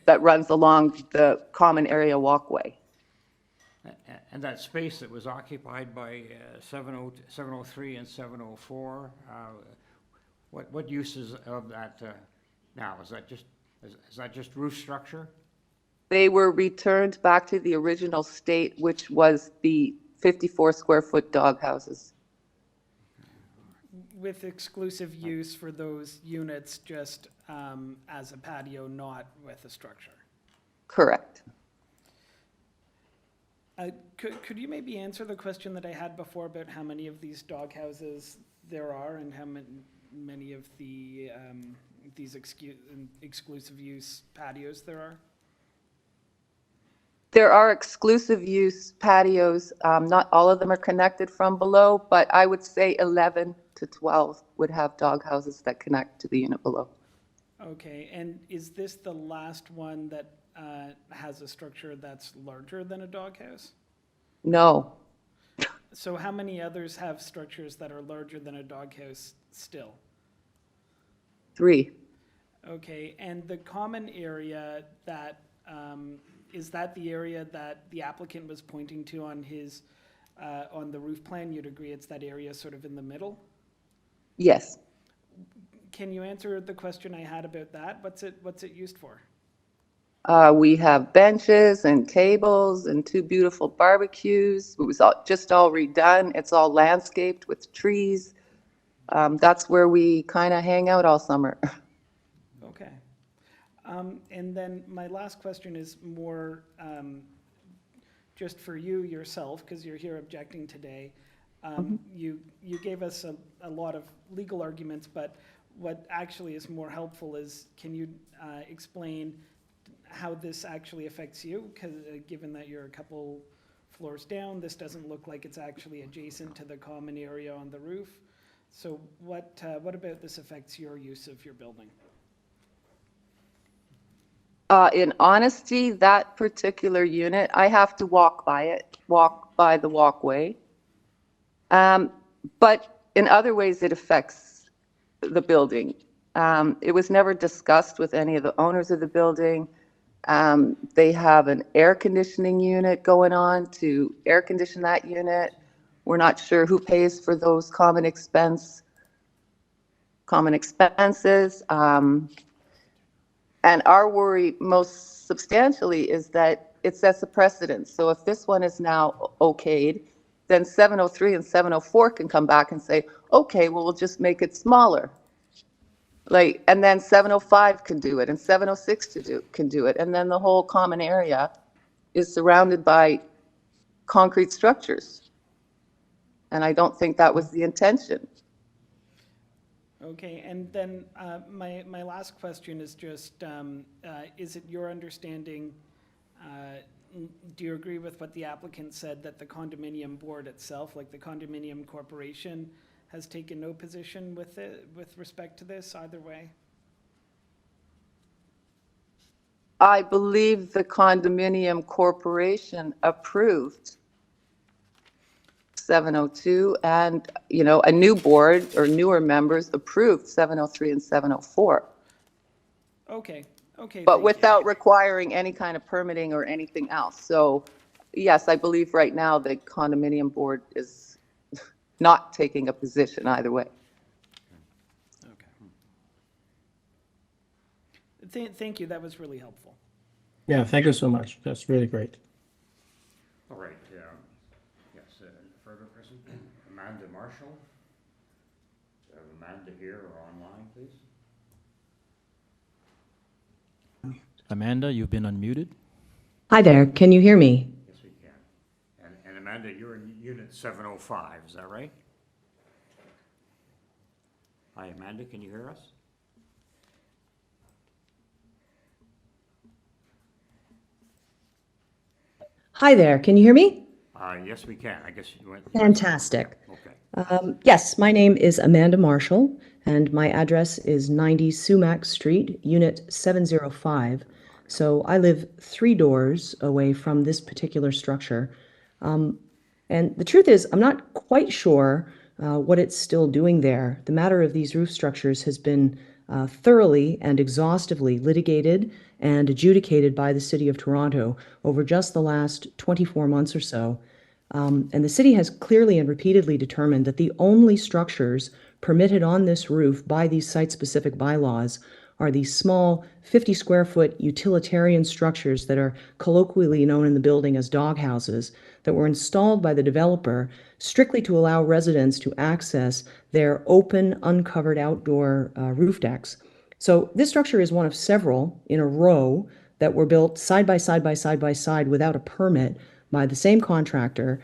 that runs along the common area walkway. And that space that was occupied by 703 and 704, what uses of that now? Is that just roof structure? They were returned back to the original state, which was the 54-square-foot doghouses. With exclusive use for those units just as a patio, not with a structure? Correct. Could you maybe answer the question that I had before about how many of these doghouses there are and how many of the these exclusive use patios there are? There are exclusive use patios. Not all of them are connected from below, but I would say 11 to 12 would have doghouses that connect to the unit below. Okay, and is this the last one that has a structure that's larger than a doghouse? No. So how many others have structures that are larger than a doghouse still? 3. Okay, and the common area that, is that the area that the applicant was pointing to on his, on the roof plan? You'd agree it's that area sort of in the middle? Yes. Can you answer the question I had about that? What's it used for? We have benches and tables and 2 beautiful barbecues. It was just all redone. It's all landscaped with trees. That's where we kind of hang out all summer. Okay. And then my last question is more just for you yourself, because you're here objecting today. You gave us a lot of legal arguments, but what actually is more helpful is, can you explain how this actually affects you? Because given that you're a couple floors down, this doesn't look like it's actually adjacent to the common area on the roof. So what about this affects your use of your building? In honesty, that particular unit, I have to walk by the walkway. But in other ways, it affects the building. It was never discussed with any of the owners of the building. They have an air conditioning unit going on to air condition that unit. We're not sure who pays for those common expenses. And our worry most substantially is that it sets a precedent. So if this one is now okayed, then 703 and 704 can come back and say, okay, well, we'll just make it smaller. And then 705 can do it, and 706 can do it. And then the whole common area is surrounded by concrete structures. And I don't think that was the intention. Okay, and then my last question is just, is it your understanding, do you agree with what the applicant said, that the condominium board itself, like the condominium corporation, has taken no position with respect to this either way? I believe the condominium corporation approved 702, and, a new board or newer members approved 703 and 704. Okay, but without requiring any kind of permitting or anything else. So yes, I believe right now the condominium board is not taking a position either way. Okay. Thank you, that was really helpful. Yeah, thank you so much. That's really great. All right. Yes, further person? Amanda Marshall? Amanda here or online, please? Amanda, you've been unmuted. Hi there, can you hear me? Yes, we can. And Amanda, you're in unit 705, is that right? Hi, Amanda, can you hear us? Hi there, can you hear me? Yes, we can. I guess you went. Fantastic. Okay. Yes, my name is Amanda Marshall, and my address is 90 Sumac Street, Unit 705. So I live 3 doors away from this particular structure. And the truth is, I'm not quite sure what it's still doing there. The matter of these roof structures has been thoroughly and exhaustively litigated and adjudicated by the City of Toronto over just the last 24 months or so. And the city has clearly and repeatedly determined that the only structures permitted on this roof by these site-specific bylaws are these small 50-square-foot utilitarian structures that are colloquially known in the building as doghouses that were installed by the developer strictly to allow residents to access their open, uncovered outdoor roof decks. So this structure is one of several in a row that were built side by side by side by side without a permit by the same contractor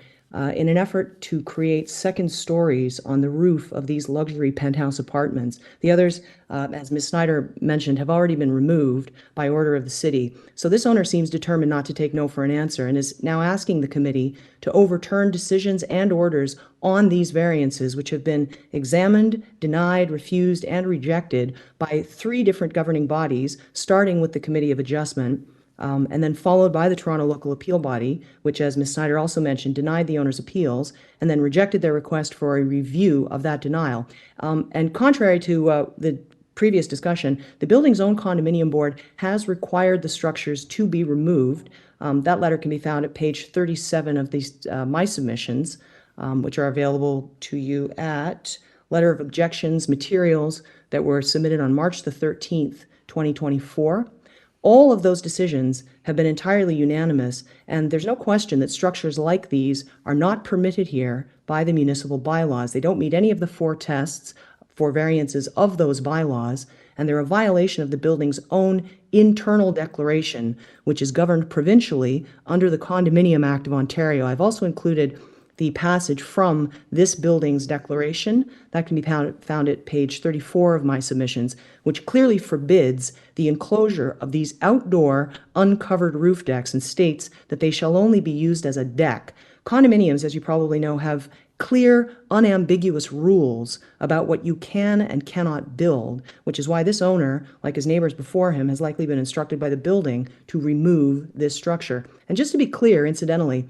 in an effort to create second stories on the roof of these luxury penthouse apartments. The others, as Ms. Snyder mentioned, have already been removed by order of the city. So this owner seems determined not to take no for an answer and is now asking the committee to overturn decisions and orders on these variances, which have been examined, denied, refused, and rejected by 3 different governing bodies, starting with the Committee of Adjustment, and then followed by the Toronto Local Appeal Body, which, as Ms. Snyder also mentioned, denied the owner's appeals and then rejected their request for a review of that denial. And contrary to the previous discussion, the building's own condominium board has required the structures to be removed. That letter can be found at page 37 of these my submissions, which are available to you at Letter of Objections materials that were submitted on March the 13th, 2024. All of those decisions have been entirely unanimous, and there's no question that structures like these are not permitted here by the municipal bylaws. They don't meet any of the 4 tests for variances of those bylaws, and they're a violation of the building's own internal declaration, which is governed provincially under the Condominium Act of Ontario. I've also included the passage from this building's declaration that can be found at page 34 of my submissions, which clearly forbids the enclosure of these outdoor uncovered roof decks and states that they shall only be used as a deck. Condominiums, as you probably know, have clear, unambiguous rules about what you can and cannot build, which is why this owner, like his neighbors before him, has likely been instructed by the building to remove this structure. And just to be clear, incidentally,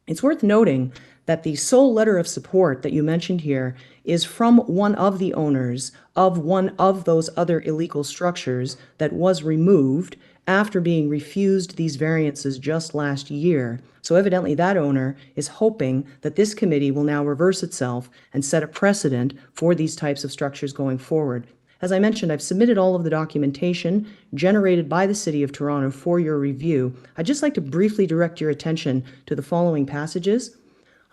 it's worth noting that the sole letter of support that you mentioned here is from one of the owners of one of those other illegal structures that was removed after being refused these variances just last year. So evidently that owner is hoping that this committee will now reverse itself and set a precedent for these types of structures going forward. As I mentioned, I've submitted all of the documentation generated by the City of Toronto for your review. I'd just like to briefly direct your attention to the following passages.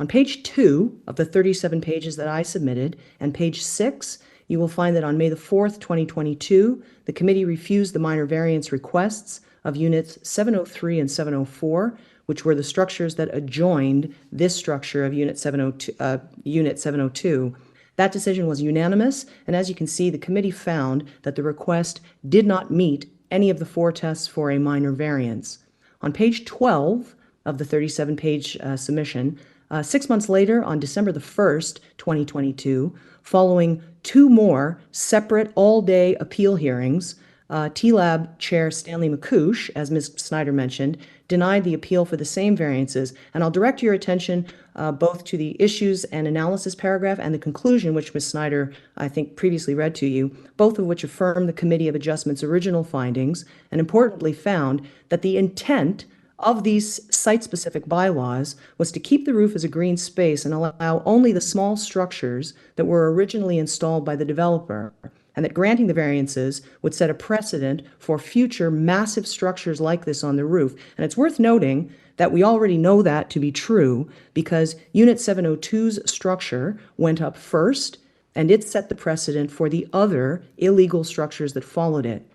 On page 2 of the 37 pages that I submitted, and page 6, you will find that on May the 4th, 2022, the committee refused the minor variance requests of units 703 and 704, which were the structures that adjoined this structure of unit 702. That decision was unanimous, and as you can see, the committee found that the request did not meet any of the 4 tests for a minor variance. On page 12 of the 37-page submission, 6 months later, on December the 1st, 2022, following 2 more separate all-day appeal hearings, TLAB Chair Stanley McCouche, as Ms. Snyder mentioned, denied the appeal for the same variances. And I'll direct your attention both to the issues and analysis paragraph and the conclusion, which Ms. Snyder, I think, previously read to you, both of which affirm the Committee of Adjustment's original findings, and importantly found that the intent of these site-specific bylaws was to keep the roof as a green space and allow only the small structures that were originally installed by the developer, and that granting the variances would set a precedent for future massive structures like this on the roof. And it's worth noting that we already know that to be true because Unit 702's structure went up first, and it set the precedent for the other illegal structures that followed it.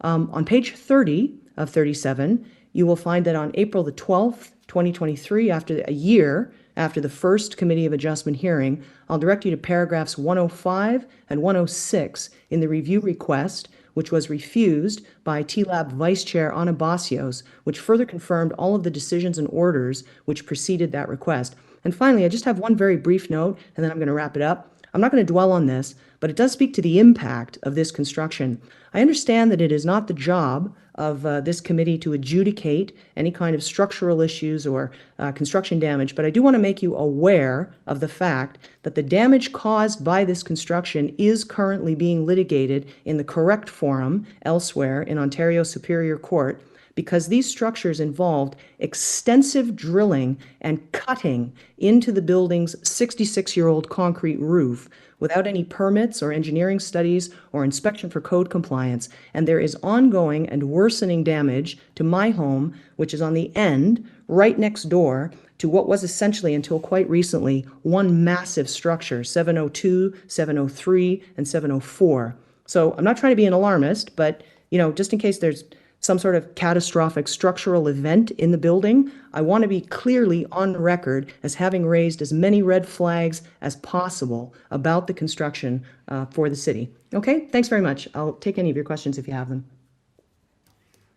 On page 30 of 37, you will find that on April the 12th, 2023, after a year after the first Committee of Adjustment hearing, I'll direct you to paragraphs 105 and 106 in the review request, which was refused by TLAB Vice Chair Ana Basios, which further confirmed all of the decisions and orders which preceded that request. And finally, I just have one very brief note, and then I'm going to wrap it up. I'm not going to dwell on this, but it does speak to the impact of this construction. I understand that it is not the job of this committee to adjudicate any kind of structural issues or construction damage, but I do want to make you aware of the fact that the damage caused by this construction is currently being litigated in the correct forum elsewhere in Ontario Superior Court, because these structures involved extensive drilling and cutting into the building's 66-year-old concrete roof without any permits or engineering studies or inspection for code compliance. And there is ongoing and worsening damage to my home, which is on the end, right next door to what was essentially, until quite recently, one massive structure, 702, 703, and 704. So I'm not trying to be an alarmist, but, just in case there's some sort of catastrophic structural event in the building, I want to be clearly on record as having raised as many red flags as possible about the construction for the city. Okay, thanks very much. I'll take any of your questions if you have them.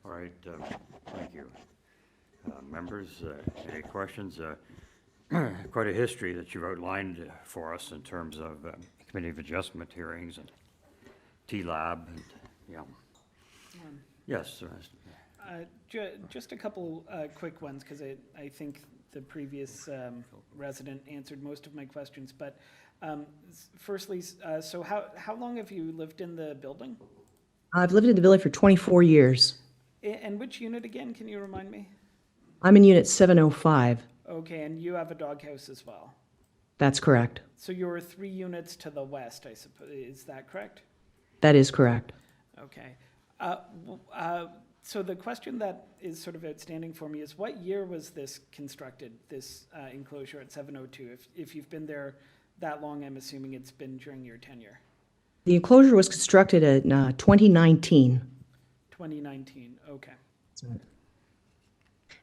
All right, thank you. Members, any questions? Quite a history that you've outlined for us in terms of Committee of Adjustment hearings and TLAB. And, Yes. Just a couple quick ones, because I think the previous resident answered most of my questions. But firstly, so how long have you lived in the building? I've lived in the building for 24 years. And which unit again, can you remind me? I'm in unit 705. Okay, and you have a doghouse as well? That's correct. So you're 3 units to the west, I suppose, is that correct? That is correct. Okay. So the question that is sort of outstanding for me is, what year was this constructed, this enclosure at 702? If you've been there that long, I'm assuming it's been during your tenure. The enclosure was constructed in 2019. 2019, okay.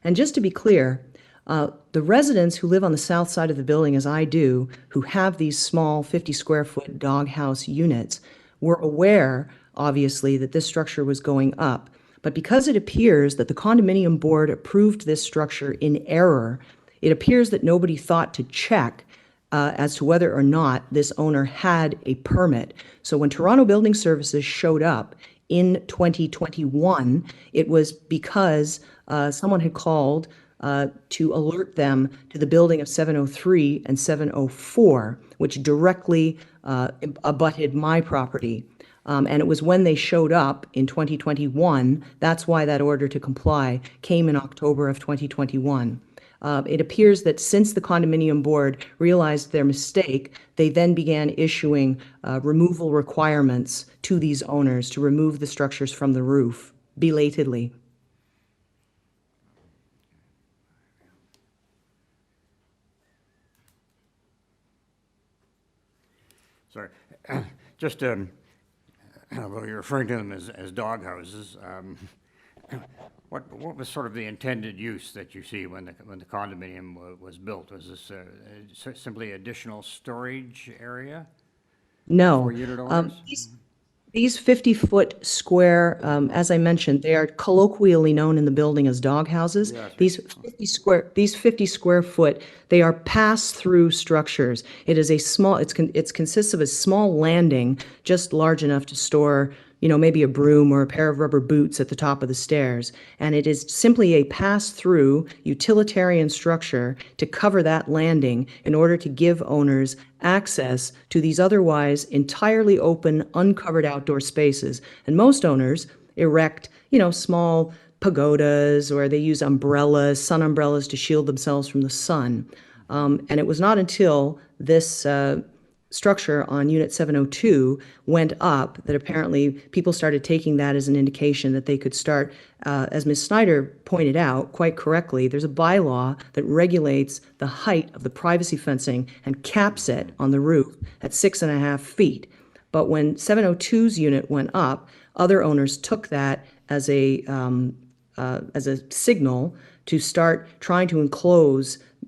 And just to be clear, the residents who live on the south side of the building, as I do, who have these small 50-square-foot doghouse units, were aware, obviously, that this structure was going up. But because it appears that the condominium board approved this structure in error, it appears that nobody thought to check as to whether or not this owner had a permit. So when Toronto Building Services showed up in 2021, it was because someone had called to alert them to the building of 703 and 704, which directly abutted my property. And it was when they showed up in 2021, that's why that order to comply came in October of 2021. It appears that since the condominium board realized their mistake, they then began issuing removal requirements to these owners to remove the structures from the roof, belatedly. Sorry, just well, you're referring to them as dog houses. What was sort of the intended use that you see when the condominium was built? Was this simply additional storage area? No. For unit owners? These 50-foot square, as I mentioned, they are colloquially known in the building as dog houses. Yes. These 50 square foot, they are pass-through structures. It is a small, it consists of a small landing just large enough to store, maybe a broom or a pair of rubber boots at the top of the stairs. And it is simply a pass-through utilitarian structure to cover that landing in order to give owners access to these otherwise entirely open, uncovered outdoor spaces. And most owners erect, small pagodas, or they use umbrellas, sun umbrellas, to shield themselves from the sun. And it was not until this structure on Unit 702 went up that apparently people started taking that as an indication that they could start, as Ms. Snyder pointed out quite correctly, there's a bylaw that regulates the height of the privacy fencing and caps it on the roof at 6.5 feet. But when 702's unit went up, other owners took that as a signal to start trying to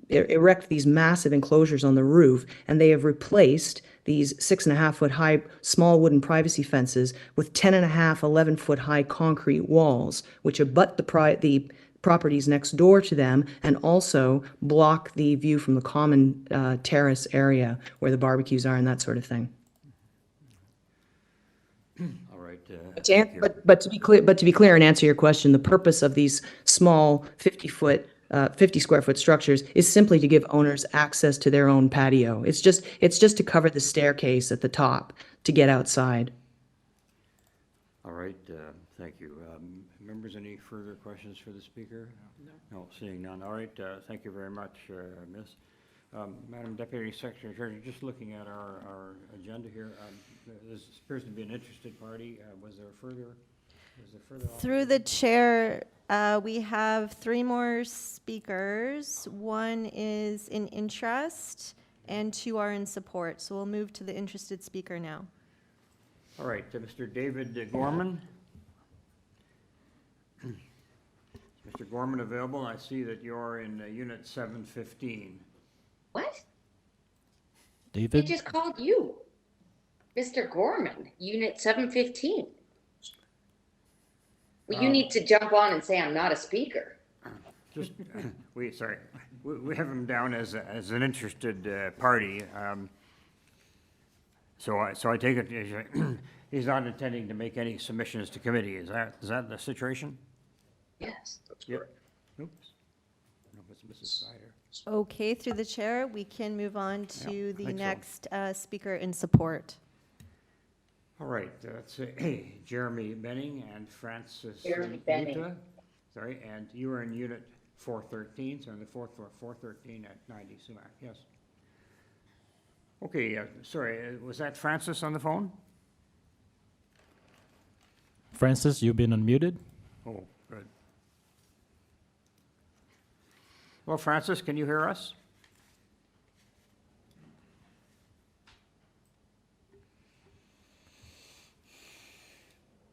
erect these massive enclosures on the roof, and they have replaced these 6.5-foot high small wooden privacy fences with 10.5, 11-foot high concrete walls, which abut the properties next door to them and also block the view from the common terrace area where the barbecues are and that sort of thing. All right. But to be clear and answer your question, the purpose of these small 50 square foot structures is simply to give owners access to their own patio. It's just to cover the staircase at the top to get outside. All right, thank you. Members, any further questions for the speaker? No, seeing none. All right, thank you very much, Miss. Madam Deputy Secretary Treasurer, just looking at our agenda here, there appears to be an interested party. Was there further? Through the chair, we have 3 more speakers. 1 is in interest and 2 are in support. So we'll move to the interested speaker now. All right, Mr. David Gorman. Mr. Gorman available? I see that you're in Unit 715. What? David? They just called you. Mr. Gorman, Unit 715. Well, you need to jump on and say I'm not a speaker. Just, we have him down as an interested party. So I take it he's not intending to make any submissions to committee. Is that the situation? Yes. Yep. Oops. No, it's Mrs. Snyder. Okay, through the chair, we can move on to Yeah, I the think so. next speaker in support. All right, that's Jeremy Benning and Francis Jeremy Benning. Yuta. Sorry, and you are in unit 413, so on the fourth floor, 413 at 90 Sumac, yes. Okay, sorry, was that Francis on the phone? Francis, you've been unmuted. Oh, good. Well, Francis, can you hear us?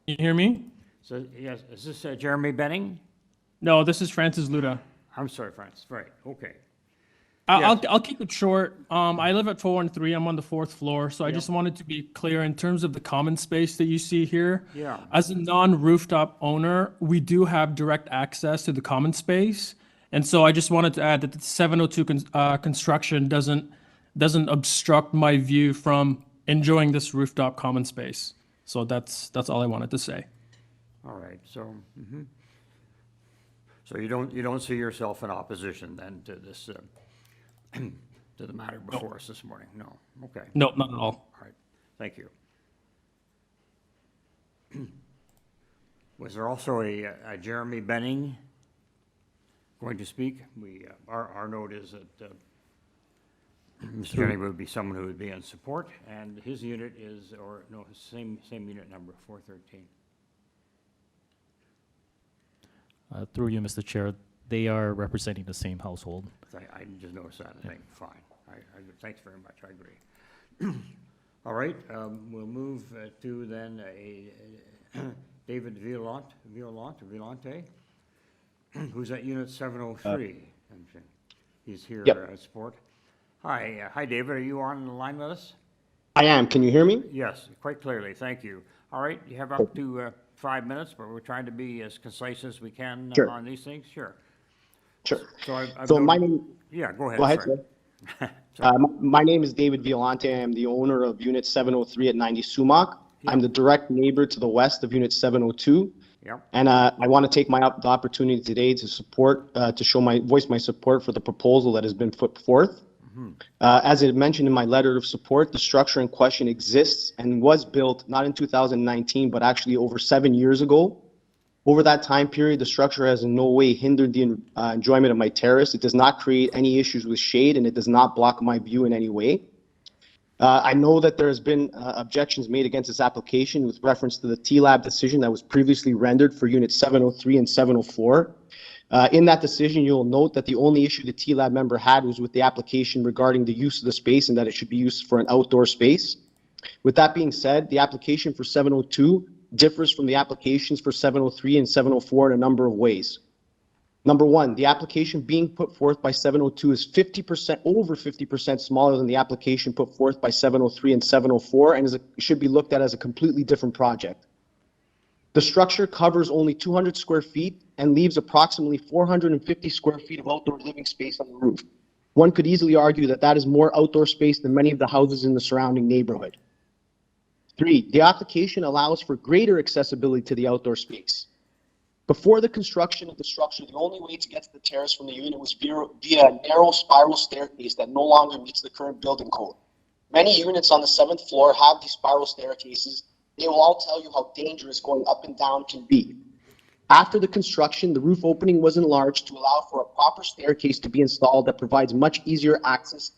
Can you hear me? So, yes, is this Jeremy Benning? No, this is Francis Luda. I'm sorry, Francis, right, okay. I'll keep it short. I live at 413. I'm on the 4th floor, so I Yep. just wanted to be clear in terms of the common space that you see here. Yeah. As a non-rooftop owner, we do have direct access to the common space, and so I just wanted to add that the 702 construction doesn't obstruct my view from enjoying this rooftop common space. So that's all I wanted to say. All right, so, so you don't see yourself in opposition then to this, to the matter before us this morning? No, okay. No, not at all. All right, thank you. Was there also a Jeremy Benning going to speak? Our note is that Mr. Benning would be someone who would be in support, and his unit is, or no, same unit number, 413. Through you, Mr. Chair, they are representing the same household. I just noticed that, I think, fine. Thanks very much, I agree. All right, we'll move to then David Violante, who's at unit 703. He's here at support. Hi, David, are you on the line with us? I am, can you hear me? Yes, quite clearly, thank you. All right, you have up to 5 minutes, but we're trying to be as concise as we can on these things, Sure. So my name. Yeah, go ahead. Go ahead, sorry. sir. My name is David Violante. I'm the owner of Unit 703 at 90 Sumac. I'm the direct neighbor to the west of Unit 702. Yep. And I want to take the opportunity today to support, voice my support for the proposal that has been put forth. As I mentioned in my letter of support, the structure in question exists and was built not in 2019, but actually over 7 years ago. Over that time period, the structure has in no way hindered the enjoyment of my terrace. It does not create any issues with shade, and it does not block my view in any way. I know that there has been objections made against this application with reference to the TLAB decision that was previously rendered for Unit 703 and 704. In that decision, you'll note that the only issue the TLAB member had was with the application regarding the use of the space and that it should be used for an outdoor space. With that being said, the application for 702 differs from the applications for 703 and 704 in a number of ways. Number one, the application being put forth by 702 is over 50% smaller than the application put forth by 703 and 704 and should be looked at as a completely different project. The structure covers only 200 square feet and leaves approximately 450 square feet of outdoor living space on the roof. One could easily argue that that is more outdoor space than many of the houses in the surrounding neighborhood. 3, the application allows for greater accessibility to the outdoor space. Before the construction of the structure, the only way to get to the terrace from the unit was via a narrow spiral staircase that no longer meets the current building code. Many units on the 7th floor have these spiral staircases. They will all tell you how dangerous going up and down can be. After the construction, the roof opening was enlarged to allow for a proper staircase to be installed that provides much easier access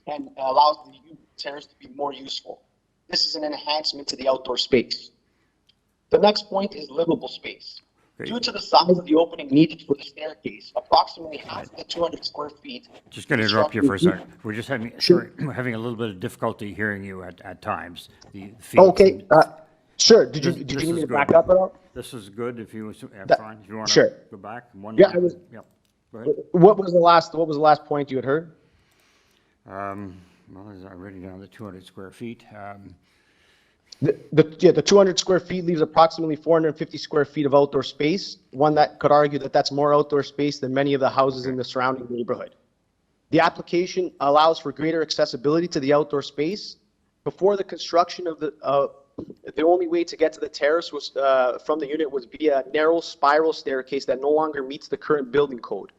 and allows the terrace to be more useful. This is an enhancement to the outdoor space. The next point is livable space. Due to the size of the opening needed for the staircase, approximately half of the 200 square feet. Just going to interrupt you for a second. We're just having, we're having a little bit of difficulty hearing you at times. Okay, sure. Did you need me to back up at all? This is good if you, fine. If you want Sure. to go back. Yeah, I was. Yep. Go ahead. What was the last point you had heard? Well, I written down the 200 square feet. The 200 square feet leaves approximately 450 square feet of outdoor space. One that could argue that that's more outdoor space than many of the houses in the surrounding neighborhood. The application allows for greater accessibility to the outdoor space. Before the construction of the only way to get to the terrace was from the unit was via a narrow spiral staircase that no longer meets the current building code.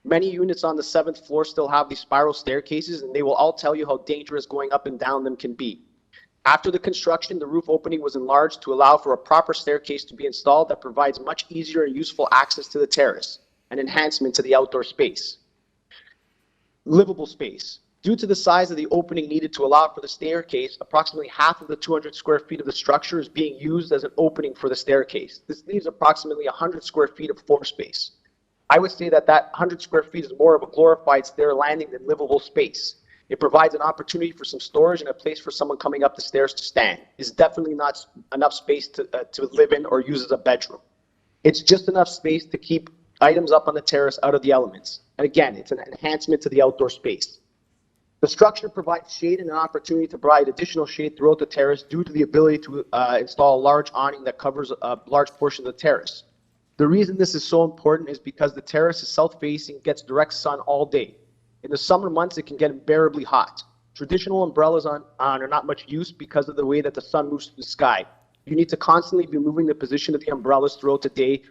Many units on the 7th floor still have these spiral staircases, and they will all tell you how dangerous going up and down them can be. After the construction, the roof opening was enlarged to allow for a proper staircase to be installed that provides much easier and useful access to the terrace, an enhancement to the outdoor space. Livable space. Due to the size of the opening needed to allow for the staircase, approximately half of the 200 square feet of the structure is being used as an opening for the staircase. This leaves approximately 100 square feet of floor space. I would say that 100 square feet is more of a glorified stair landing than livable space. It provides an opportunity for some storage and a place for someone coming up the stairs to stand. It's definitely not enough space to live in or use as a bedroom. It's just enough space to keep items up on the terrace out of the elements. And again, it's an enhancement to the outdoor space. The structure provides shade and an opportunity to provide additional shade throughout the terrace due to the ability to install a large awning that covers a large portion of the terrace. The reason this is so important is because the terrace is south-facing, gets direct sun all day. In the summer months, it can get unbearably hot. Traditional umbrellas are not much use because of the way that the sun moves through the sky. You need to constantly be moving the position of the umbrellas throughout the day,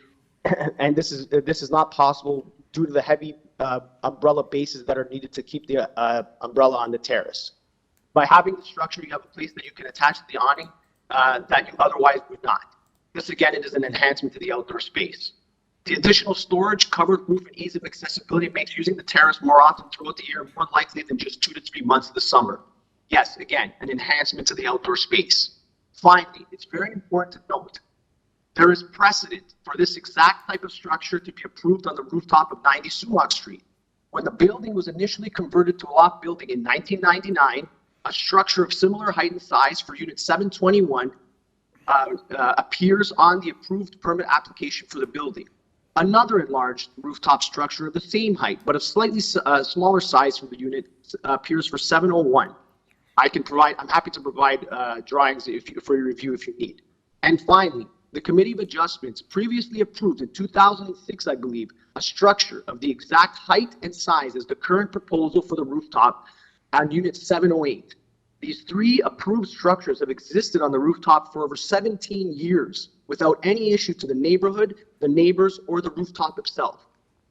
and this is not possible due to the heavy umbrella bases that are needed to keep the umbrella on the terrace. By having the structure, you have a place that you can attach to the awning that you otherwise would not. This again, it is an enhancement to the outdoor space. The additional storage, covered roof, and ease of accessibility makes using the terrace more often throughout the year more likely than just 2 to 3 months of the summer. Yes, again, an enhancement to the outdoor space. Finally, it's very important to note there is precedent for this exact type of structure to be approved on the rooftop of 90 SUMACH Street. When the building was initially converted to a loft building in 1999, a structure of similar height and size for Unit 721 appears on the approved permit application for the building. Another enlarged rooftop structure of the same height, but of slightly smaller size for the unit appears for 701. I'm happy to provide drawings for your review if you need. And finally, the Committee of Adjustments previously approved in 2006, I believe, a structure of the exact height and size as the current proposal for the rooftop on Unit 708. These 3 approved structures have existed on the rooftop for over 17 years without any issue to the neighborhood, the neighbors, or the rooftop itself.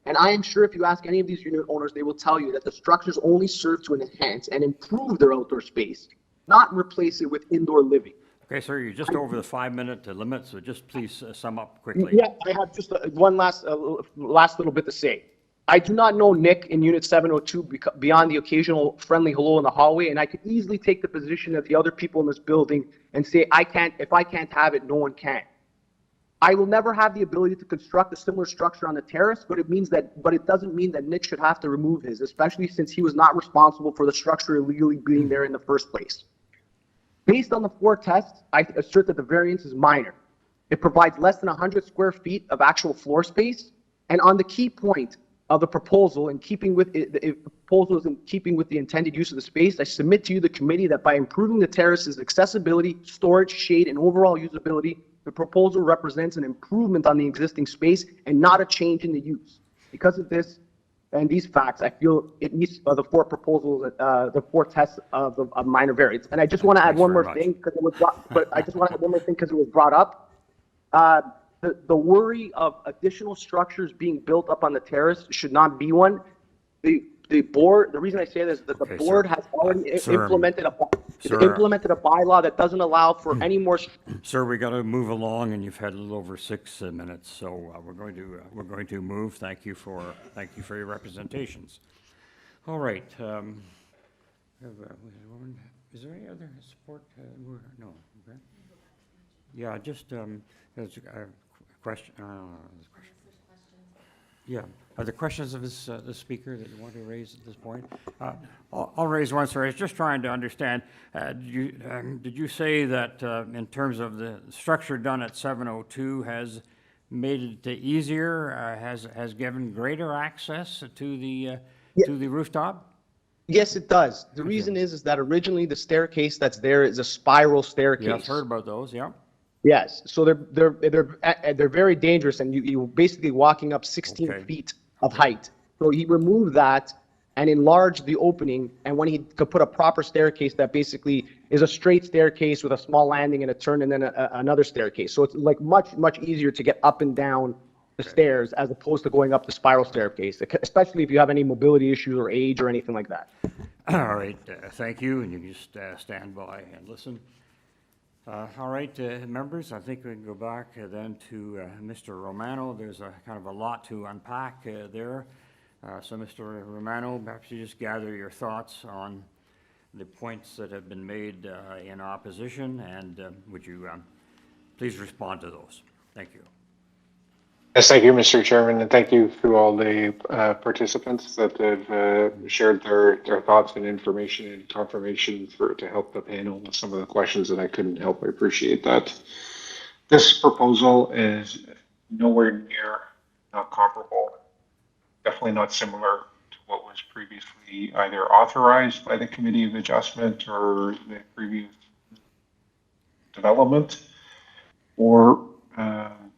And I am sure if you ask any of these unit owners, they will tell you that the structures only serve to enhance and improve their outdoor space, not replace it with indoor living. Okay, sir, you're just over the 5-minute limit, so just please sum up quickly. Yeah, I have just one last little bit to say. I do not know Nick in Unit 702 beyond the occasional friendly hello in the hallway, and I could easily take the position of the other people in this building and say, if I can't have it, no one can. I will never have the ability to construct a similar structure on the terrace, but it doesn't mean that Nick should have to remove his, especially since he was not responsible for the structure illegally being there in the first place. Based on the 4 tests, I assert that the variance is minor. It provides less than 100 square feet of actual floor space, and on the key point of the proposal, in keeping with the proposal is in keeping with the intended use of the space, I submit to you, the committee, that by improving the terrace's accessibility, storage, shade, and overall usability, the proposal represents an improvement on the existing space and not a change in the use. Because of this and these facts, I feel it meets the 4 proposals, the 4 tests of minor variance. And I just want to add one more thing because it was brought up. The worry of additional structures being built up on the terrace should not be one. The board, the reason I say this is that the board has already implemented a bylaw that doesn't allow for any more. Sir, we got to move along, and you've had a little over 6 minutes, so we're going to move. Thank you for your representations. All right. Is there any other support? No. Okay. Yeah, just there's a question. Yeah. Are there questions of the speaker that you want to raise at this point? I'll raise one, sir. I was just trying to understand. Did you say that in terms of the structure done at 702 has made it easier, has given greater access to the rooftop? Yes, it does. The reason is that originally the staircase that's there is a spiral staircase. Yeah, I've heard about those. Yeah. Yes, so they're very dangerous, and you basically walking up 16 feet of height. So he removed that and enlarge the opening, and when he could put a proper staircase that basically is a straight staircase with a small landing and a turn and then another staircase. So it's like much easier to get up and down the stairs as opposed to going up the spiral staircase, especially if you have any mobility issues or age or anything like that. All right, thank you, and you can just stand by and listen. All right, members, I think we can go back then to Mr. Romano. There's a kind of a lot to unpack there. So, Mr. Romano, perhaps you just gather your thoughts on the points that have been made in opposition, and would you please respond to those? Thank you. Yes, thank you, Mr. Chairman, and thank you to all the participants that have shared their thoughts and information and confirmation to help the panel with some of the questions that I couldn't help. I appreciate that. This proposal is nowhere near, not comparable, definitely not similar to what was previously either authorized by the Committee of Adjustment or the previous development, or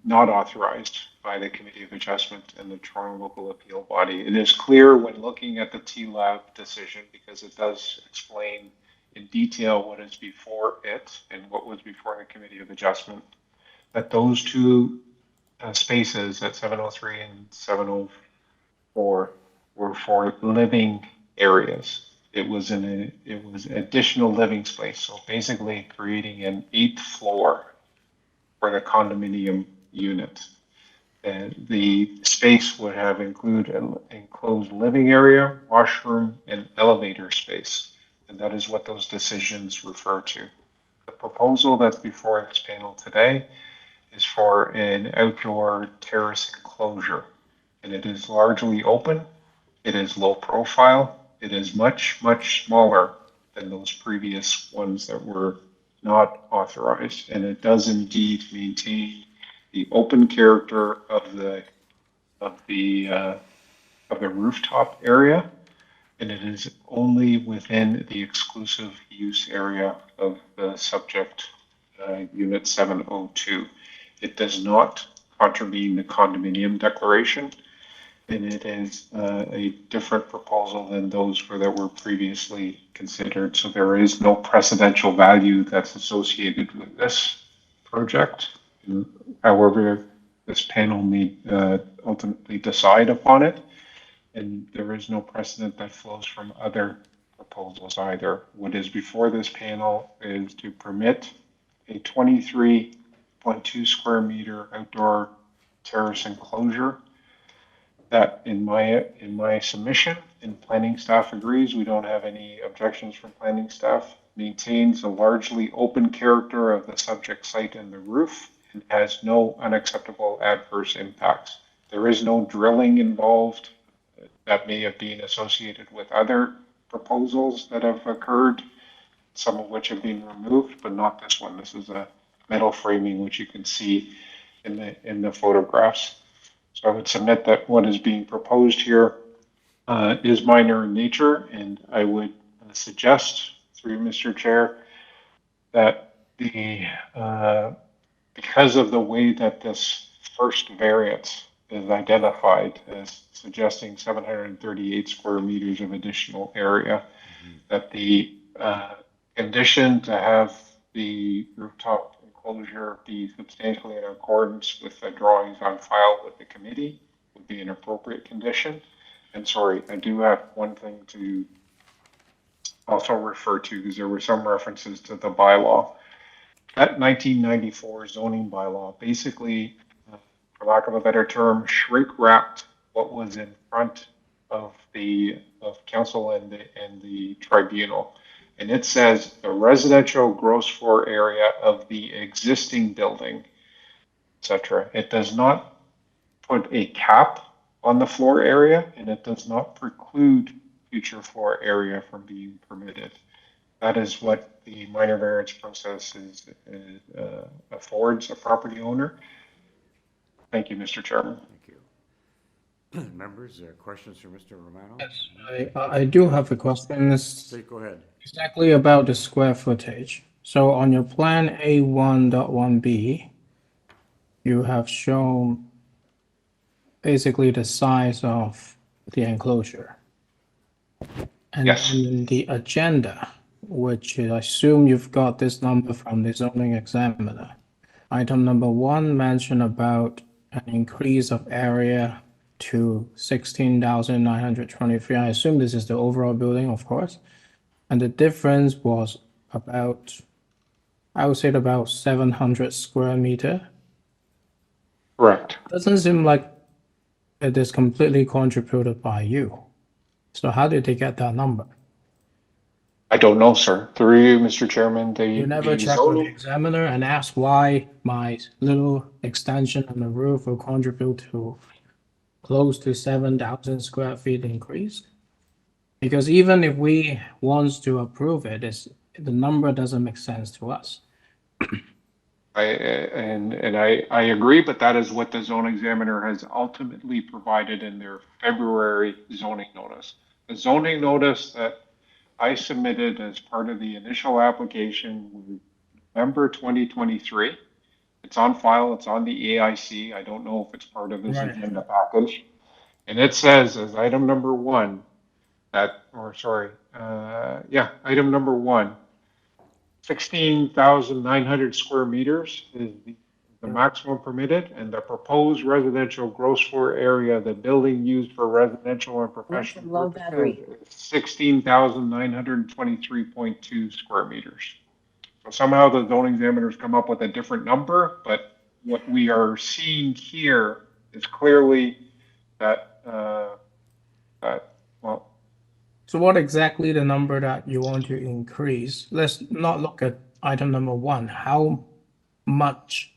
not authorized by the Committee of Adjustment and the Toronto Local Appeal Body. It is clear when looking at the TLAB decision, because it does explain in detail what is before it and what was before the Committee of Adjustment, that those two spaces at 703 and 704 were for living areas. It was additional living space, so basically creating an 8th floor for the condominium unit. And the space would have include an enclosed living area, washroom, and elevator space. And that is what those decisions refer to. The proposal that's before this panel today is for an outdoor terrace enclosure. And it is largely open. It is low profile. It is much smaller than those previous ones that were not authorized. And it does indeed maintain the open character of the rooftop area, and it is only within the exclusive use area of the subject unit 702. It does not contravene the condominium declaration, and it is a different proposal than those that were previously considered. So there is no precedential value that's associated with this project. However, this panel may ultimately decide upon it, and there is no precedent that flows from other proposals either. What is before this panel is to permit a 23.2 square meter outdoor terrace enclosure that in my submission, and planning staff agrees, we don't have any objections from planning staff, maintains a largely open character of the subject site and the roof, and has no unacceptable adverse impacts. There is no drilling involved that may have been associated with other proposals that have occurred, some of which have been removed, but not this one. This is a metal framing, which you can see in the photographs. So I would submit that what is being proposed here is minor in nature, and I would suggest, through Mr. Chair, that because of the way that this first variance is identified as suggesting 738 square meters of additional area, that the condition to have the rooftop enclosure be substantially in accordance with the drawings on file with the committee would be an appropriate condition. And sorry, I do have one thing to also refer to, because there were some references to the bylaw. That 1994 zoning bylaw basically, for lack of a better term, shrink wrapped what was in front of council and the tribunal. And it says the residential gross floor area of the existing building, etc. It does not put a cap on the floor area, and it does not preclude future floor area from being permitted. That is what the minor variance process affords a property owner. Thank you, Mr. Chairman. Thank you. Members, questions for Mr. Romano? Yes, I do have a question. It's Go ahead. exactly about the square footage. So on your plan A1.1B, you have shown basically the size of the enclosure. And Yes. then the agenda, which I assume you've got this number from the zoning examiner. Item number 1 mentioned about an increase of area to 16,923. I assume this is the overall building, of course. And the difference was about, I would say about 700 square meter. Correct. Doesn't seem like it is completely contributed by you. So how did they get that number? I don't know, sir. Through you, Mr. Chairman, You never the checked with the zoning, examiner and asked why my little extension on the roof will contribute to close to 7,000 square feet increase? Because even if we want to approve it, the number doesn't make sense to us. I agree, but that is what the zone examiner has ultimately provided in their February zoning notice. The zoning notice that I submitted as part of the initial application was November 2023. It's on file, it's on the AIC. I don't know if it's part of this Right. agenda package. And it says as item number 1 item number 1, 16,900 square meters is the maximum permitted, and the proposed residential gross floor area, the building used for residential and professional Low purposes battery. is 16,923.2 square meters. So somehow the zoning examiners come up with a different number, but what we are seeing here is clearly that, So what exactly the number that you want to increase? Let's not look at item number 1. How much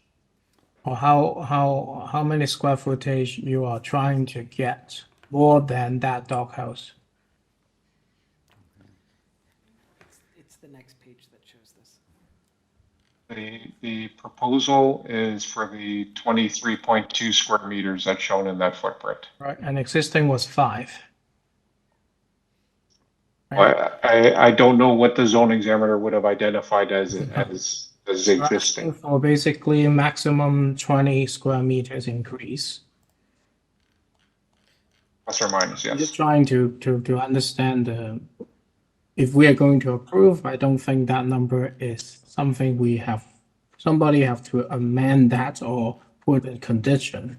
or how many square footage you are trying to get more than that doghouse? It's the next page that shows this. the proposal is for the 23.2 square meters that's shown in that footprint. Right, and existing was 5. I don't know what the zone examiner would have identified as existing. For basically maximum 20 square meters increase. Plus or minus, I'm yes. just trying to understand if we are going to approve. I don't think that number is something somebody have to amend that or put a condition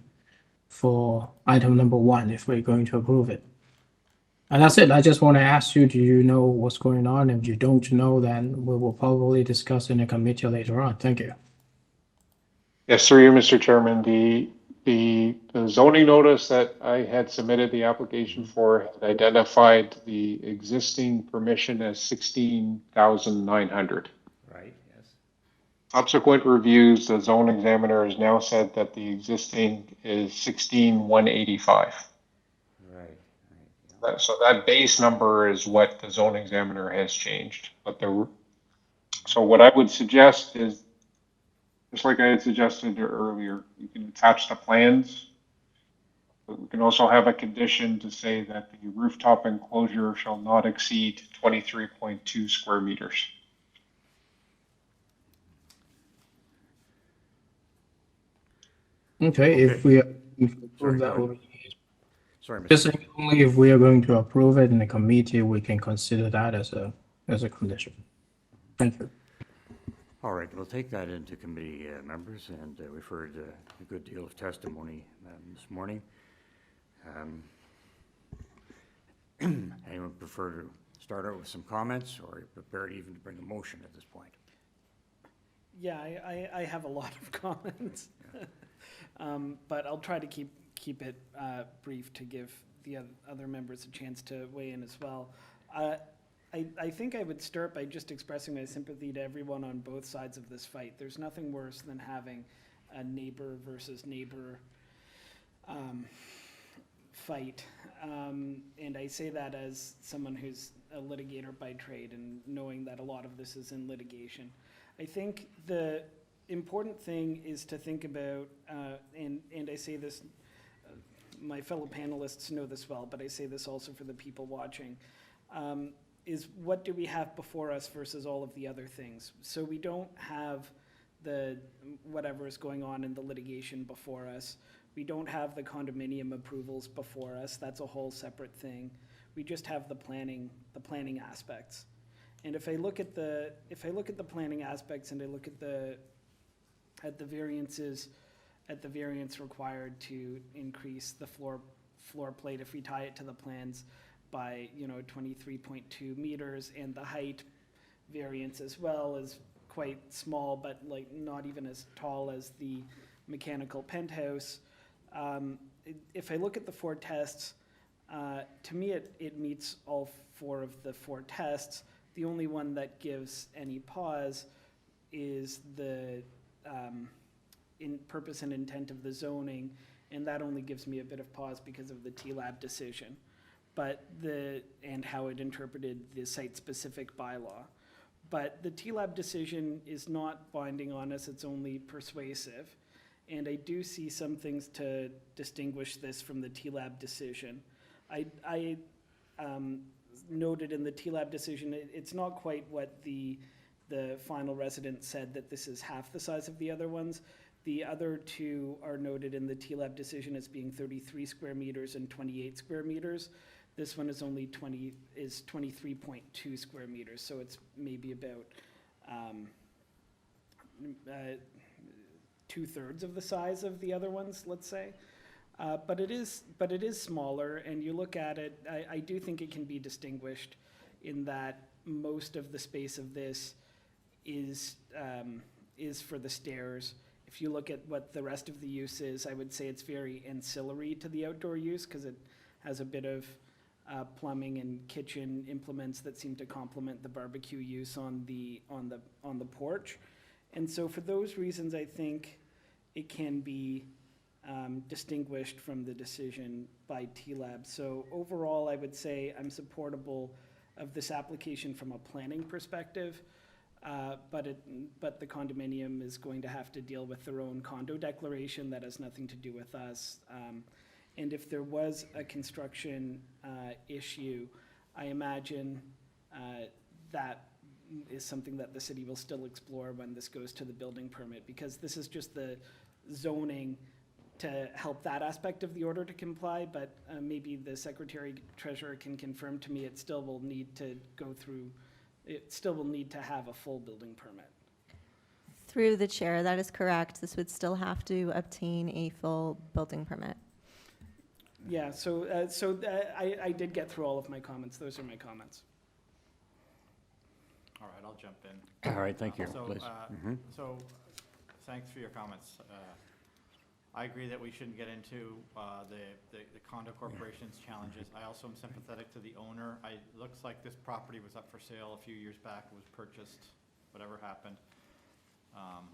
for item number 1 if we're going to approve it. And that's it. I just want to ask you, do you know what's going on? If you don't know, then we will probably discuss in a committee later on. Thank you. Yes, through you, Mr. Chairman, the zoning notice that I had submitted the application for had identified the existing permission as 16,900. Right, yes. Subsequent reviews, the zone examiner has now said that the existing is 16,185. So that base number is what the zone examiner has changed. So what I would suggest is, just like I had suggested earlier, you can attach the plans. But we can also have a condition to say that the rooftop enclosure shall not exceed 23.2 square meters. Okay, if we approve that, Sorry, Mr. just saying only if we are going to approve it in the committee, we can consider that as a condition. Thank you. All right, we'll take that into committee members, and we've heard a good deal of testimony this morning. Anyone prefer to start out with some comments, or are you prepared even to bring a motion at this point? Yeah, I have a lot of comments, but I'll try to keep it brief to give the other members a chance to weigh in as well. I think I would start by just expressing my sympathy to everyone on both sides of this fight. There's nothing worse than having a neighbor versus neighbor fight. And I say that as someone who's a litigator by trade and knowing that a lot of this is in litigation. I think the important thing is to think about, and I say this, my fellow panelists know this well, but I say this also for the people watching, is what do we have before us versus all of the other things. So we don't have the whatever is going on in the litigation before us. We don't have the condominium approvals before us. That's a whole separate thing. We just have the planning aspects. And if I look at the planning aspects and I look at the variances, at the variance required to increase the floor plate, if we tie it to the plans by, 23.2 meters, and the height variance as well is quite small, but like not even as tall as the mechanical penthouse. If I look at the 4 tests, to me it meets all 4 of the 4 tests. The only one that gives any pause is the in purpose and intent of the zoning, and that only gives me a bit of pause because of the TLAB decision, and how it interpreted the site-specific bylaw. But the TLAB decision is not binding on us, it's only persuasive. And I do see some things to distinguish this from the TLAB decision. I noted in the TLAB decision, it's not quite what the final resident said, that this is half the size of the other ones. The other 2 are noted in the TLAB decision as being 33 square meters and 28 square meters. This one is only 23.2 square meters, so it's maybe about 2/3 of the size of the other ones, let's say. But it is smaller, and you look at it, I do think it can be distinguished in that most of the space of this is for the stairs. If you look at what the rest of the use is, I would say it's very ancillary to the outdoor use, because it has a bit of plumbing and kitchen implements that seem to complement the barbecue use on the porch. And so for those reasons, I think it can be distinguished from the decision by TLAB. So overall, I would say I'm supportable of this application from a planning perspective, but the condominium is going to have to deal with their own condo declaration that has nothing to do with us. And if there was a construction issue, I imagine that is something that the city will still explore when this goes to the building permit, because this is just the zoning to help that aspect of the order to comply, but maybe the Secretary Treasurer can confirm to me it still will need to go through, it still will need to have a full building permit. Through the chair, that is correct. This would still have to obtain a full building permit. Yeah, so I did get through all of my comments. Those are my comments. All right, I'll jump in. All right, thank you, please. So, thanks for your comments. I agree that we shouldn't get into the condo corporation's challenges. I also am sympathetic to the owner. It looks like this property was up for sale a few years back, was purchased, whatever happened.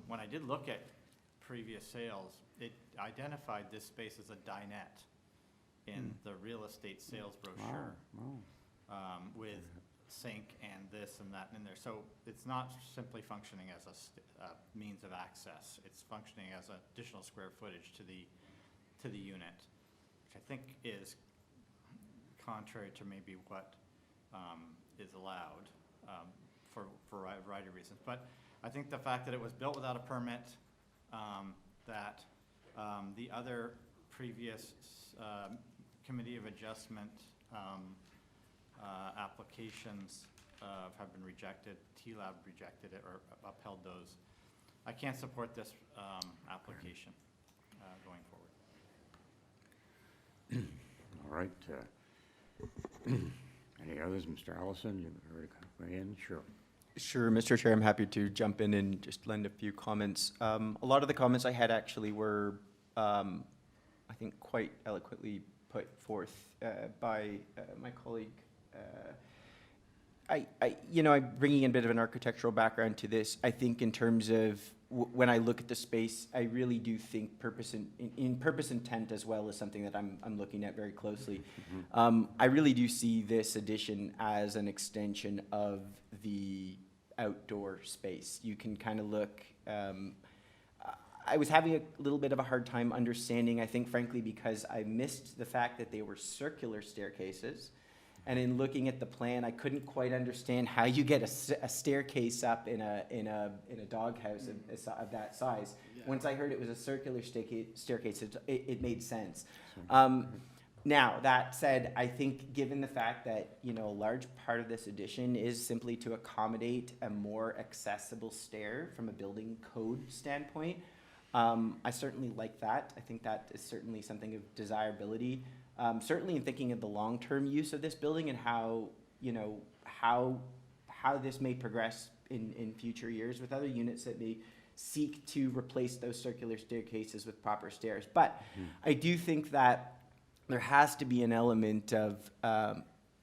When I did look at previous sales, it identified this space as a dinette in the real estate sales brochure, with sink and this and that in there. So it's not simply functioning as a means of access. It's functioning as additional square footage to the unit, which I think is contrary to maybe what is allowed for a variety of reasons. But I think the fact that it was built without a permit, that the other previous Committee of Adjustment applications have been rejected. TLAB rejected it or upheld those. I can't support this application going forward. All right. Any others? Mr. Allison, you ready to weigh in? Sure. Sure, Mr. Chair, I'm happy to jump in and just lend a few comments. A lot of the comments I had actually were, I think, quite eloquently put forth by my colleague. I'm bringing in a bit of an architectural background to this. I think in terms of when I look at the space, I really do think purpose intent as well is something that I'm looking at very closely. I really do see this addition as an extension of the outdoor space. You can kind of look. I was having a little bit of a hard time understanding, I think, frankly, because I missed the fact that they were circular staircases. And in looking at the plan, I couldn't quite understand how you get a staircase up in a doghouse of that size. Yeah. Once I heard it was a circular staircase, it made sense. Now, that said, I think given the fact that, you know, a large part of this addition is simply to accommodate a more accessible stair from a building code standpoint, I certainly like that. I think that is certainly something of desirability. Certainly in thinking of the long-term use of this building and how, you know, how this may progress in future years with other units that may seek to replace those circular staircases with proper stairs. But I do think that there has to be an element of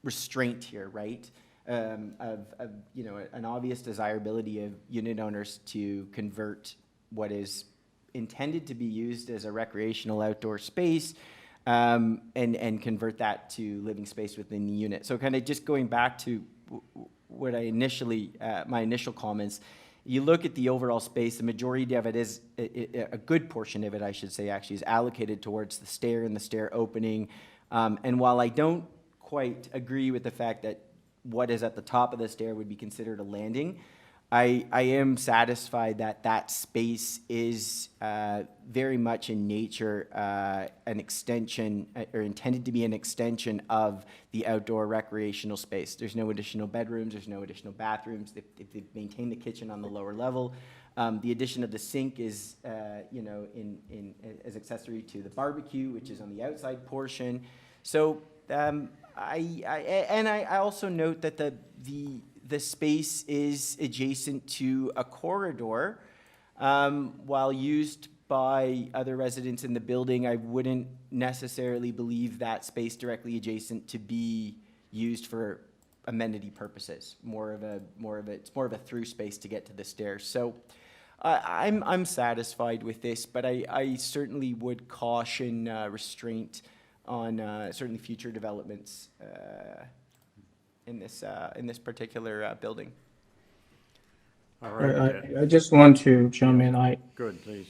restraint here, right? Of you know, an obvious desirability of unit owners to convert what is intended to be used as a recreational outdoor space and convert that to living space within the unit. So kind of just going back to what I initially, my initial comments, you look at the overall space, the majority of it is, a good portion of it, I should say, actually, is allocated towards the stair and the stair opening. And while I don't quite agree with the fact that what is at the top of the stair would be considered a landing, I am satisfied that that space is very much in nature an extension, or intended to be an extension of the outdoor recreational space. There's no additional bedrooms, there's no additional bathrooms. They've maintained the kitchen on the lower level. The addition of the sink is, you know, as accessory to the barbecue, which is on the outside portion. So I also note that the space is adjacent to a corridor. While used by other residents in the building, I wouldn't necessarily believe that space directly adjacent to be used for amenity purposes. It's more of a through space to get to the stairs. So I'm satisfied with this, but I certainly would caution restraint on certainly future developments in this particular building. All right. I just want to jump in. Good, please.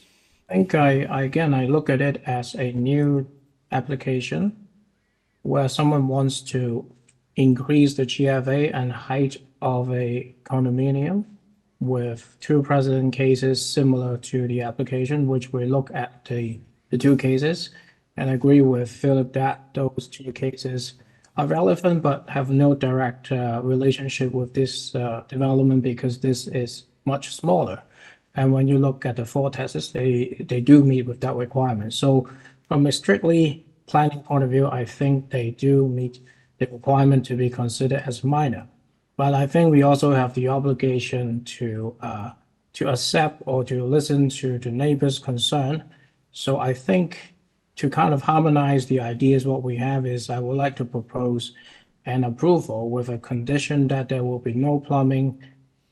I think I look at it as a new application where someone wants to increase the GFA and height of a condominium with two precedent cases similar to the application, which we look at the two cases, and agree with Philip that those two cases are relevant but have no direct relationship with this development because this is much smaller. And when you look at the four tests, they do meet with that requirement. So from a strictly planning point of view, I think they do meet the requirement to be considered as minor. But I think we also have the obligation to accept or to listen to the neighbors' concern. So I think to kind of harmonize the ideas, what we have is I would like to propose an approval with a condition that there will be no plumbing,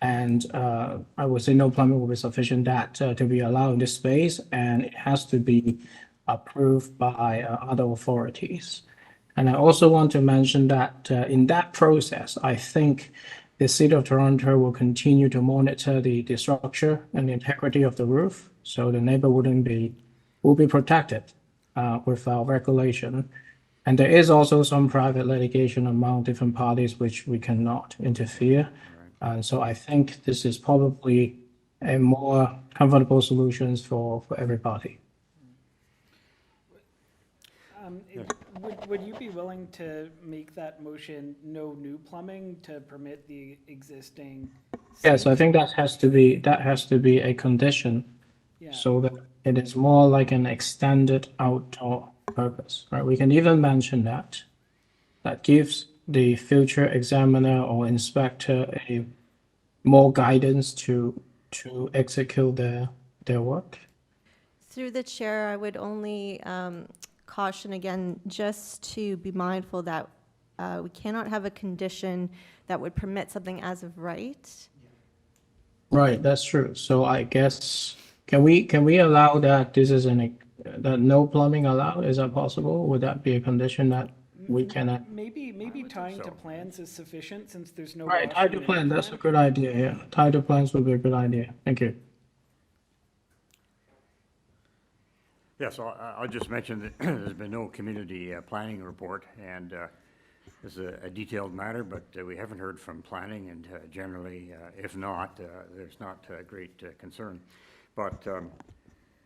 and I would say no plumbing will be sufficient that to be allowed in this space, and it has to be approved by other authorities. And I also want to mention that in that process, I think the City of Toronto will continue to monitor the structure and the integrity of the roof, so the neighbor will be protected with our regulation. And there is also some private litigation among different parties which we cannot interfere. So I think this is probably a more comfortable solution for everybody. Would you be willing to make that motion no new plumbing to permit the existing? Yes, I think that has to be a condition, so that it is more like an extended outdoor purpose, right? We can even mention that gives the future examiner or inspector a more guidance to execute their work. Through the chair, I would only caution again, just to be mindful that we cannot have a condition that would permit something as of right. Right, that's true. So I guess, can we allow that this is that no plumbing allowed? Is that possible? Would that be a condition that we cannot? Maybe tying to plans is sufficient since there's no. Right, tied to plan, that's a good idea, yeah. Tied to plans would be a good idea. Thank you. Yes, I'll just mention that there's been no community planning report, and this is a detailed matter, but we haven't heard from planning, and generally, if not, there's not great concern. But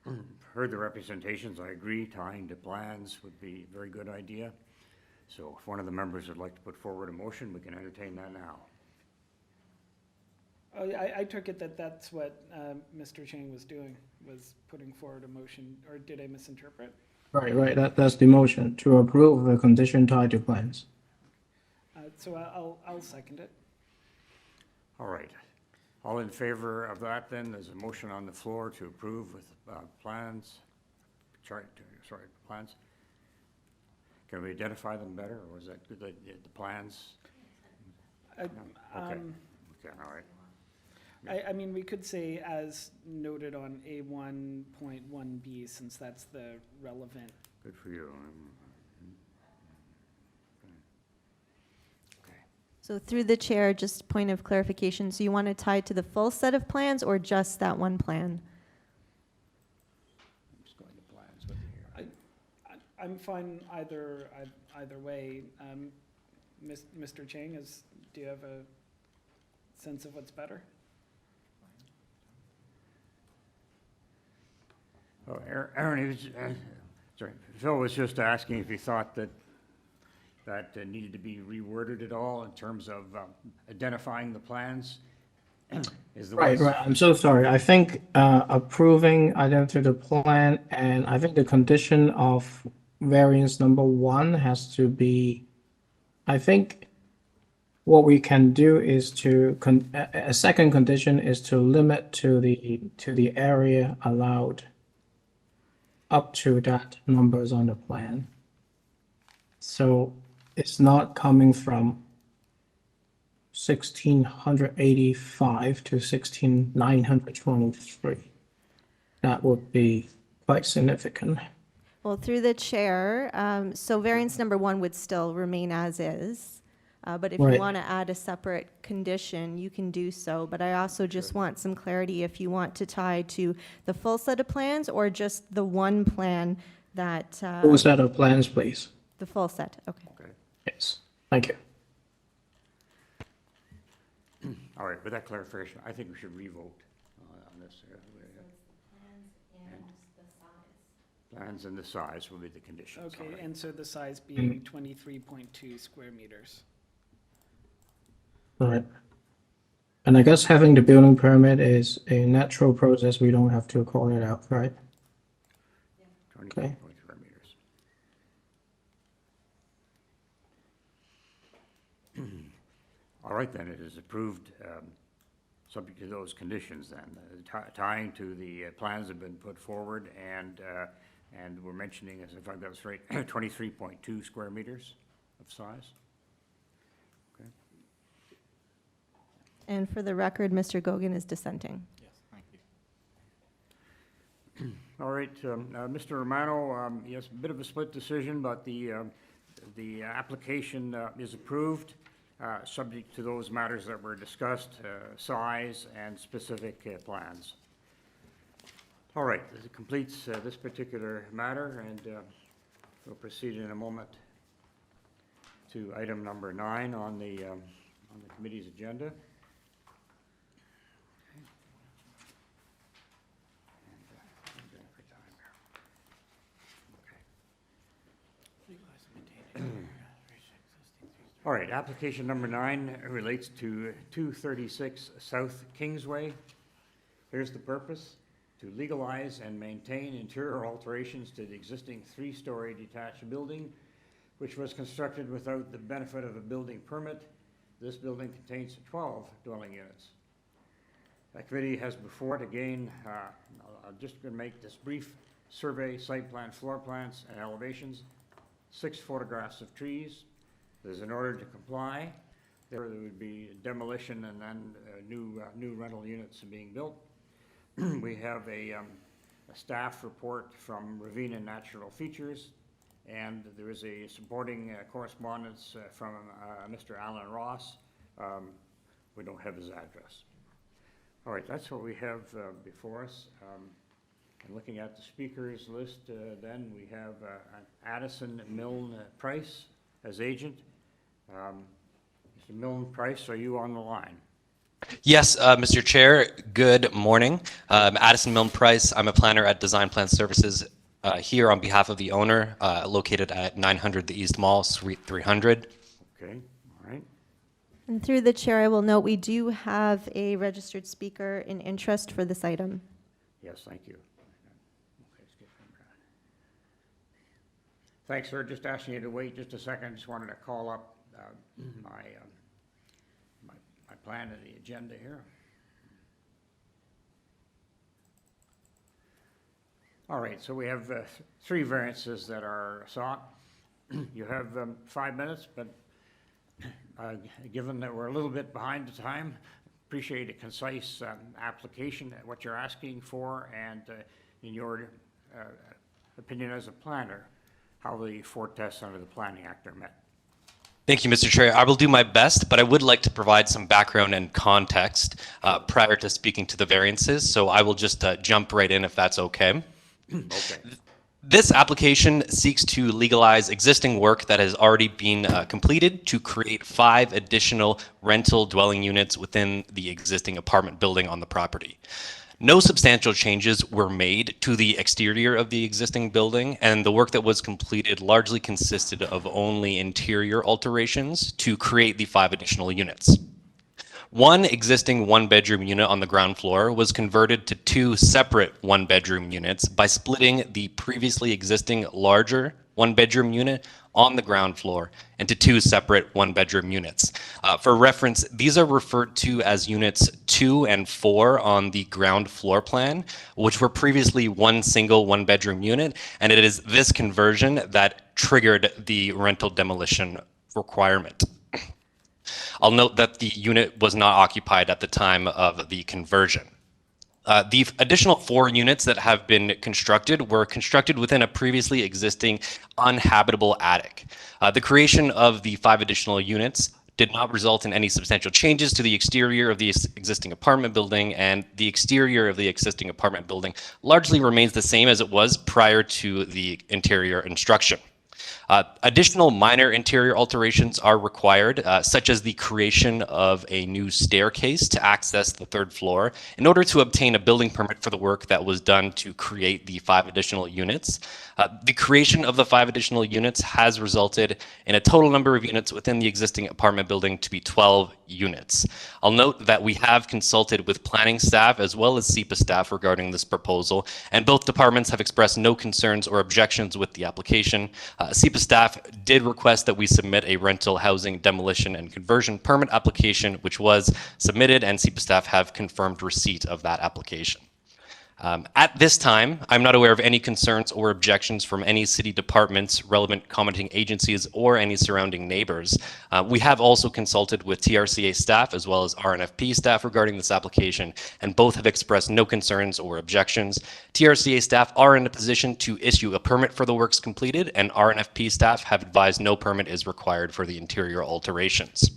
heard the representations. I agree, tying to plans would be a very good idea. So if one of the members would like to put forward a motion, we can entertain that now. Oh, I took it that that's what Mr. Chang was doing, was putting forward a motion, or did I misinterpret? Right. That's the motion, to approve the condition tied to plans. So I'll second it. All right. All in favor of that, then? There's a motion on the floor to approve with plans. Plans. Can we identify them better, or is that the plans? I- Okay. Okay, all right. I mean, we could say as noted on A1.1B, since that's the relevant. Good for you. So through the chair, just point of clarification, so you want to tie to the full set of plans or just that one plan? I'm just going to plans with you here. I'm fine either way. Mr. Chang, do you have a sense of what's better? Oh, Aaron, he was, sorry, Phil was just asking if he thought that needed to be reworded at all in terms of identifying the plans. Is the Right. I'm so sorry. I think approving identity to the plan, and I think the condition of variance number 1 has to be, I think what we can do is to, a second condition is to limit to the area allowed up to that numbers on the plan. So it's not coming from 1,685 to 1,923. That would be quite significant. Well, through the chair, so variance number 1 would still remain as is. But if you Right. want to add a separate condition, you can do so. But I also just want some clarity if you want to tie to the full set of plans or just the one plan that. Full set of plans, please. The full set, okay. Yes, thank you. All right, with that clarification, I think we should revote on this. Plans and the size will be the conditions. Okay, and so the size being 23.2 square meters. Right. And I guess having the building permit is a natural process. We don't have to call it out, right? 24 square meters. All right, then, it is approved, subject to those conditions then. Tying to the plans have been put forward, and we're mentioning, as if I got this right, 23.2 square meters of size. Okay. And for the record, Mr. Gogan is dissenting. Yes, thank you. All right, Mr. Romano, yes, a bit of a split decision, but the application is approved, subject to those matters that were discussed, size and specific plans. All right, this completes this particular matter, and we'll proceed in a moment to item number 9 on the committee's agenda. All right, application number 9 relates to 236 South Kingsway. Here's the purpose: to legalize and maintain interior alterations to the existing 3-story detached building, which was constructed without the benefit of a building permit. This building contains 12 dwelling units. The committee has before it again, I'm just going to make this brief survey: site plan, floor plans, and elevations, 6 photographs of trees. There's an order to comply. There would be demolition and then new rental units being built. We have a staff report from Ravina Natural Features, and there is a supporting correspondence from Mr. Alan Ross. We don't have his address. All right, that's what we have before us. And looking at the speakers list, then we have Addison Milne Price as agent. Mr. Milne Price, are you on the line? Yes, Mr. Chair, good morning. Addison Milne Price. I'm a planner at Design Plan Services here on behalf of the owner, located at 900 the East Mall, Suite 300. Okay, all right. And through the chair, I will note we do have a registered speaker in interest for this item. Yes, thank you. Okay, skip from that. Thanks, sir. Just asking you to wait just a second. Just wanted to call up my plan of the agenda here. All right, so we have 3 variances that are sought. You have 5 minutes, but given that we're a little bit behind the time, appreciate a concise application at what you're asking for, and in your opinion as a planner, how the 4 tests under the Planning Act are met. Thank you, Mr. Chair. I will do my best, but I would like to provide some background and context prior to speaking to the variances, so I will just jump right in if that's okay. Okay. This application seeks to legalize existing work that has already been completed to create 5 additional rental dwelling units within the existing apartment building on the property. No substantial changes were made to the exterior of the existing building, and the work that was completed largely consisted of only interior alterations to create the 5 additional units. One existing 1-bedroom unit on the ground floor was converted to 2 separate 1-bedroom units by splitting the previously existing larger 1-bedroom unit on the ground floor into 2 separate 1-bedroom units. For reference, these are referred to as units 2 and 4 on the ground floor plan, which were previously one single 1-bedroom unit, and it is this conversion that triggered the rental demolition requirement. I'll note that the unit was not occupied at the time of the conversion. The additional 4 units that have been constructed were constructed within a previously existing uninhabitable attic. The creation of the 5 additional units did not result in any substantial changes to the exterior of the existing apartment building, and the exterior of the existing apartment building largely remains the same as it was prior to the interior construction. Additional minor interior alterations are required, such as the creation of a new staircase to access the 3rd floor in order to obtain a building permit for the work that was done to create the 5 additional units. The creation of the 5 additional units has resulted in a total number of units within the existing apartment building to be 12 units. I'll note that we have consulted with planning staff as well as SEPA staff regarding this proposal, and both departments have expressed no concerns or objections with the application. SEPA staff did request that we submit a rental housing demolition and conversion permit application, which was submitted, and SEPA staff have confirmed receipt of that application. At this time, I'm not aware of any concerns or objections from any city departments, relevant commenting agencies, or any surrounding neighbors. We have also consulted with TRCA staff as well as RNFP staff regarding this application, and both have expressed no concerns or objections. TRCA staff are in a position to issue a permit for the works completed, and RNFP staff have advised no permit is required for the interior alterations.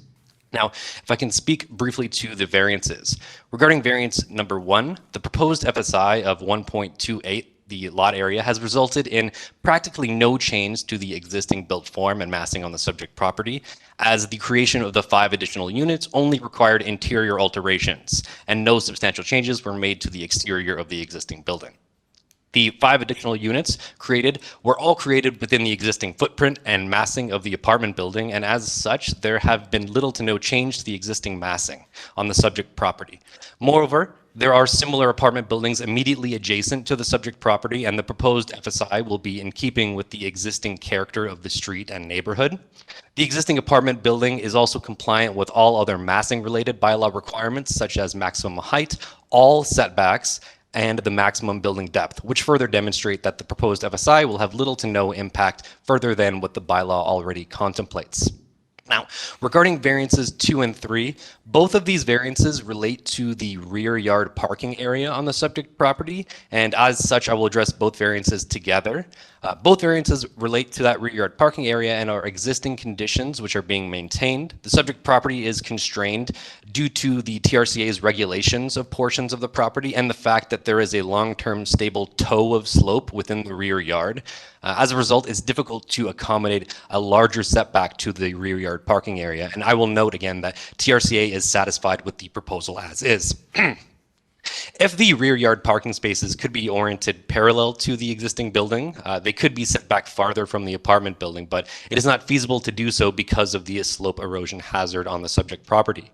Now, if I can speak briefly to the variances. Regarding variance number 1, the proposed FSI of 1.28, the lot area, has resulted in practically no change to the existing built form and massing on the subject property, as the creation of the 5 additional units only required interior alterations, and no substantial changes were made to the exterior of the existing building. The 5 additional units created were all created within the existing footprint and massing of the apartment building, and as such, there have been little to no change to the existing massing on the subject property. Moreover, there are similar apartment buildings immediately adjacent to the subject property, and the proposed FSI will be in keeping with the existing character of the street and neighborhood. The existing apartment building is also compliant with all other massing-related bylaw requirements, such as maximum height, all setbacks, and the maximum building depth, which further demonstrate that the proposed FSI will have little to no impact further than what the bylaw already contemplates. Now, regarding variances 2 and 3, both of these variances relate to the rear yard parking area on the subject property, and as such, I will address both variances together. Both variances relate to that rear yard parking area and are existing conditions which are being maintained. The subject property is constrained due to the TRCA's regulations of portions of the property and the fact that there is a long-term stable toe of slope within the rear yard. As a result, it's difficult to accommodate a larger setback to the rear yard yard parking area. And I will note again that TRCA is satisfied with the proposal as is. If the rear yard parking spaces could be oriented parallel to the existing building, they could be set back farther from the apartment building, but it is not feasible to do so because of the slope erosion hazard on the subject property.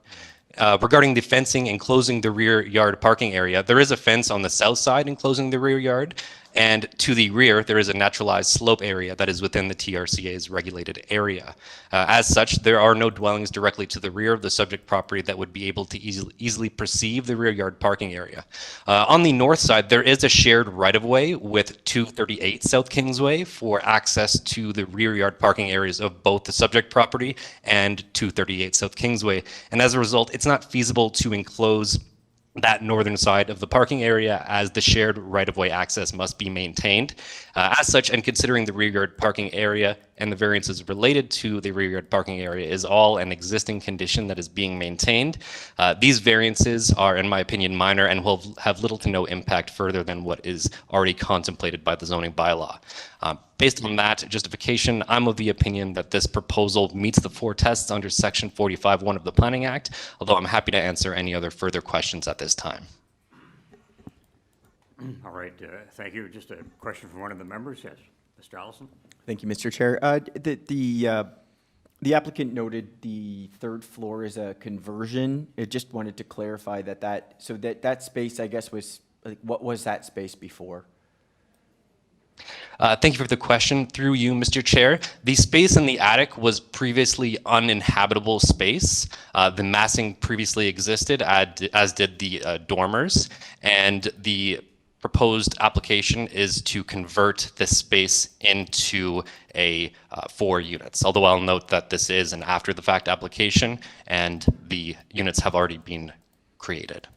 Regarding the fencing enclosing the rear yard parking area, there is a fence on the south side enclosing the rear yard, and to the rear, there is a naturalized slope area that is within the TRCA's regulated area. As such, there are no dwellings directly to the rear of the subject property that would be able to easily perceive the rear yard parking area. On the north side, there is a shared right-of-way with 238 South Kingsway for access to the rear yard parking areas of both the subject property and 238 South Kingsway. And as a result, it's not feasible to enclose that northern side of the parking area, as the shared right-of-way access must be maintained. As such, and considering the rear yard parking area and the variances related to the rear yard parking area is all an existing condition that is being maintained, these variances are, in my opinion, minor and will have little to no impact further than what is already contemplated by the zoning bylaw. Based on that justification, I'm of the opinion that this proposal meets the 4 tests under Section 45(1) of the Planning Act, although I'm happy to answer any other further questions at this time. All right, thank you. Just a question from one of the members. Yes, Mr. Allison. Thank you, Mr. Chair. The applicant noted the third floor is a conversion. I just wanted to clarify that space, I guess, was, like, what was that space before? Thank you for the question. Through you, Mr. Chair. The space in the attic was previously uninhabitable space. The massing previously existed, as did the dormers, and the proposed application is to convert this space into 4 units. Although I'll note that this is an after-the-fact application, and the units have already been created.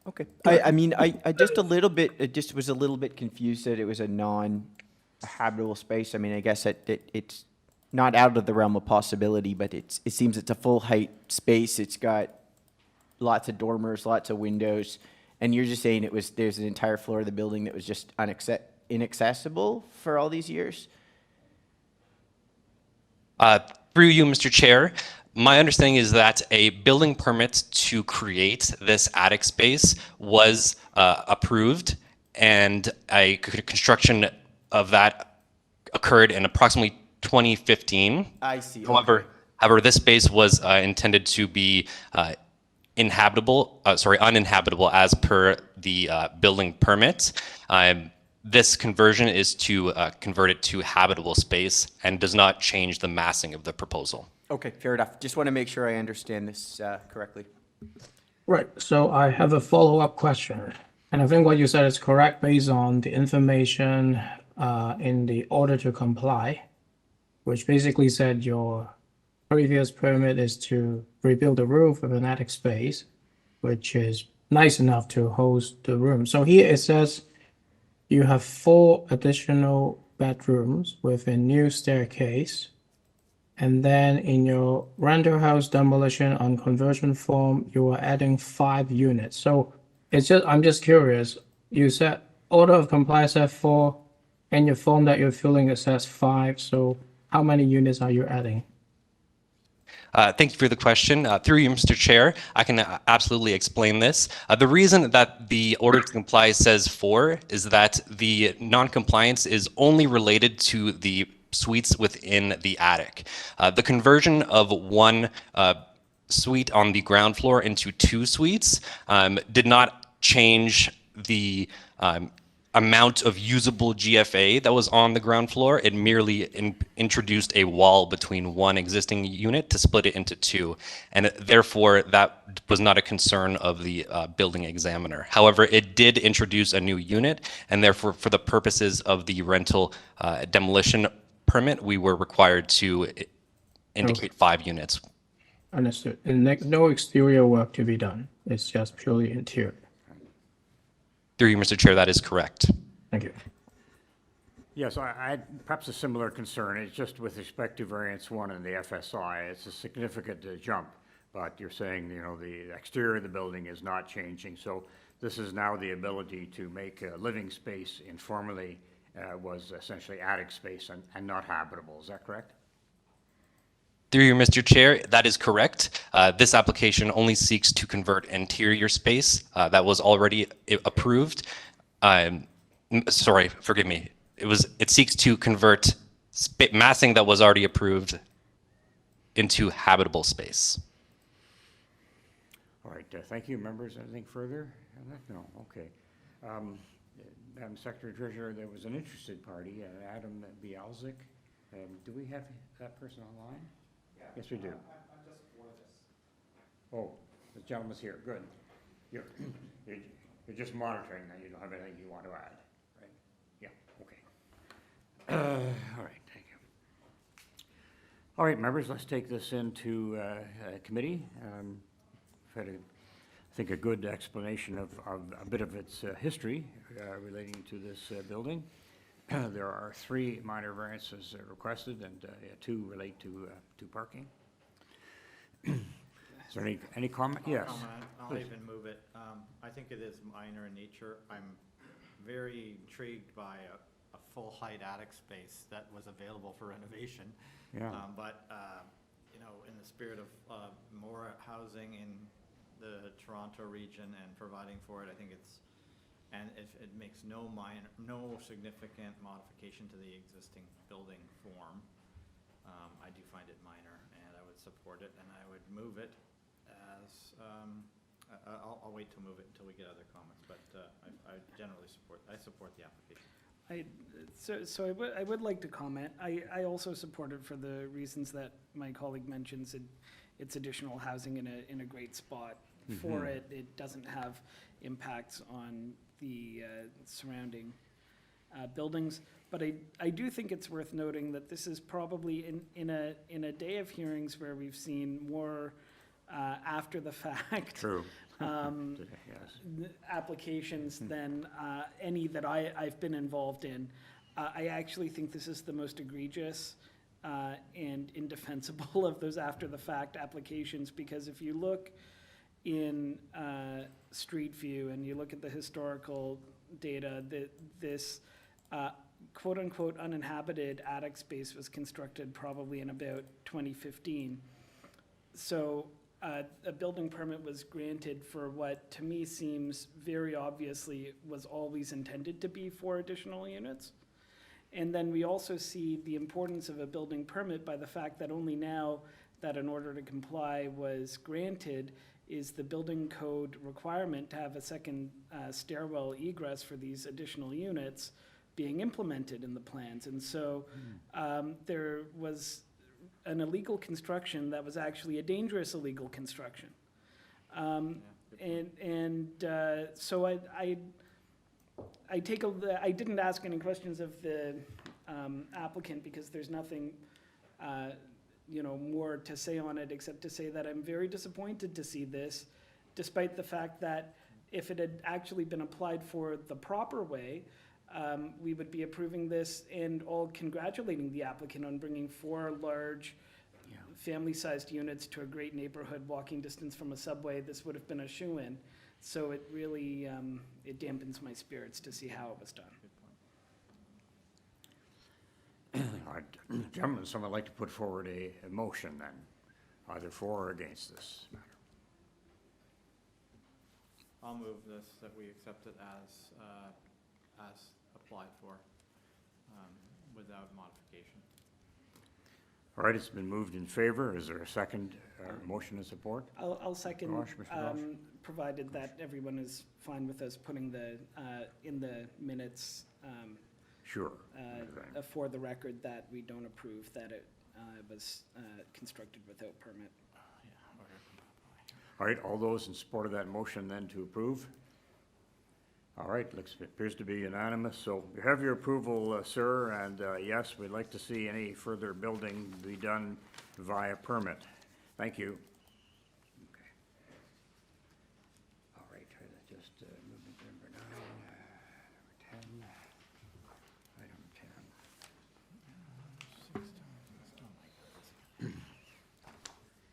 Okay. I mean, I just a little bit, it just was a little bit confused that it was a non-habitable space. I mean, I guess it's not out of the realm of possibility, but it seems it's a full height space. It's got lots of dormers, lots of windows, and you're just saying there's an entire floor of the building that was just inaccessible for all these years? Through you, Mr. Chair. My understanding is that a building permit to create this attic space was approved, and a construction of that occurred in approximately 2015. I see. However, this space was intended to be uninhabitable as per the building permit. This conversion is to convert it to habitable space and does not change the massing of the proposal. Okay, fair enough. Just want to make sure I understand this correctly. Right, so I have a follow-up question. And I think what you said is correct based on the information in the order to comply, which basically said your previous permit is to rebuild the roof of an attic space, which is nice enough to host the room. So here it says you have 4 additional bedrooms with a new staircase. And then in your rental house demolition on conversion form, you are adding 5 units. So I'm just curious, you said order of compliance says 4, and your form that you're filling it says 5. So how many units are you adding? Thank you for the question. Through you, Mr. Chair, I can absolutely explain this. The reason that the order to comply says 4 is that the non-compliance is only related to the suites within the attic. The conversion of 1 suite on the ground floor into 2 suites did not change the amount of usable GFA that was on the ground floor. It merely introduced a wall between 1 existing unit to split it into 2, and therefore that was not a concern of the building examiner. However, it did introduce a new unit, and therefore for the purposes of the rental demolition permit, we were required to indicate 5 units. Understood. And no exterior work to be done. It's just purely interior. Through you, Mr. Chair, that is correct. Thank you. Yes, I had perhaps a similar concern. It's just with respect to variance 1 and the FSI, it's a significant jump. But you're saying, the exterior of the building is not changing. So this is now the ability to make a living space informally was essentially attic space and not habitable. Is that correct? Through you, Mr. Chair, that is correct. This application only seeks to convert interior space that was already approved. Sorry, forgive me. It seeks to convert massing that was already approved into habitable space. All right, thank you. Members, anything further? No, okay. Madam Secretary Treasurer, there was an interested party, Adam Bialzik. Do we have that person online? Yeah. Yes, we do. I'm just for this. Oh, the gentleman's here. Good. You're just monitoring that. You don't have anything you want to add, right? Yeah, okay. All right, thank you. All right, members, let's take this into committee. We've had I think a good explanation of a bit of its history relating to this building. There are 3 minor variances requested, and 2 relate to parking. Is there any comment? Yes. I'll even move it. I think it is minor in nature. I'm very intrigued by a full height attic space that was available for renovation. Yeah. But you know, in the spirit of more housing in the Toronto region and providing for it, I think it's, and if it makes no significant modification to the existing building form, I do find it minor, and I would support it, and I would move it as, I'll wait to move it until we get other comments, but I generally support the application. I would like to comment. I also support it for the reasons that my colleague mentions. It's additional housing in a great spot for it. It doesn't have impacts on the surrounding buildings. But I do think it's worth noting that this is probably in a day of hearings where we've seen more after the fact. True. Applications than any that I've been involved in. I actually think this is the most egregious and indefensible of those after the fact applications, because if you look in Street View and you look at the historical data, this quote unquote uninhabited attic space was constructed probably in about 2015. So a building permit was granted for what to me seems very obviously was always intended to be 4 additional units. And then we also see the importance of a building permit by the fact that only now that an order to comply was granted is the building code requirement to have a second stairwell egress for these additional units being implemented in the plans. And so there was an illegal construction that was actually a dangerous illegal construction. So I didn't ask any questions of the applicant because there's nothing more to say on it except to say that I'm very disappointed to see this, despite the fact that if it had actually been applied for the proper way, we would be approving this and all congratulating the applicant on bringing 4 large family-sized units to a great neighborhood, walking distance from a subway. This would have been a shoo-in. So it really, it dampens my spirits to see how it was done. All right, gentlemen, someone would like to put forward a motion then, either for or against this matter. I'll move this, that we accept it as applied for, without modification. All right, it's been moved in favor. Is there a second motion and support? I'll second, Mr. Gosh? provided that everyone is fine with us putting the, in the minutes, Sure. for the record that we don't approve that it was constructed without permit. All right, all those in support of that motion then to approve? All right, appears to be unanimous. So you have your approval, sir, and yes, we'd like to see any further building be done via permit. Thank you. Okay. All right, just moving to number 9, number 10, item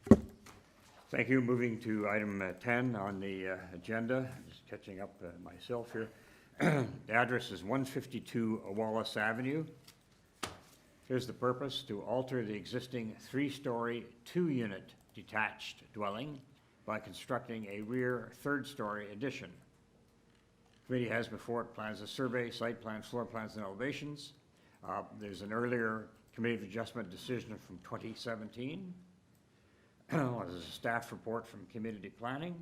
10. Thank you. Moving to item 10 on the agenda. Just catching up myself here. The address is 152 Wallace Avenue. Here's the purpose: to alter the existing 3-story, 2-unit detached dwelling by constructing a rear 3rd-story addition. Committee has before it plans of survey, site plans, floor plans, and elevations. There's an earlier Committee of Adjustment decision from 2017. There's a staff report from Community Planning.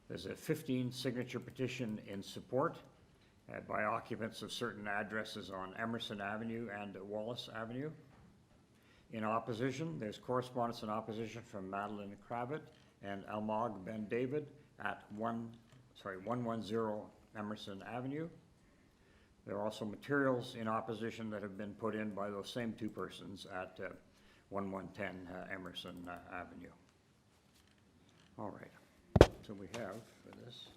There's a 15-signature petition in support by occupants of certain addresses on Emerson Avenue and Wallace Avenue. In opposition, there's correspondence in opposition from Madeline Kravit and Almog Ben David at 110 Emerson Avenue. There are also materials in opposition that have been put in by those same 2 persons at 1110 Emerson Avenue. All right, so we have for this.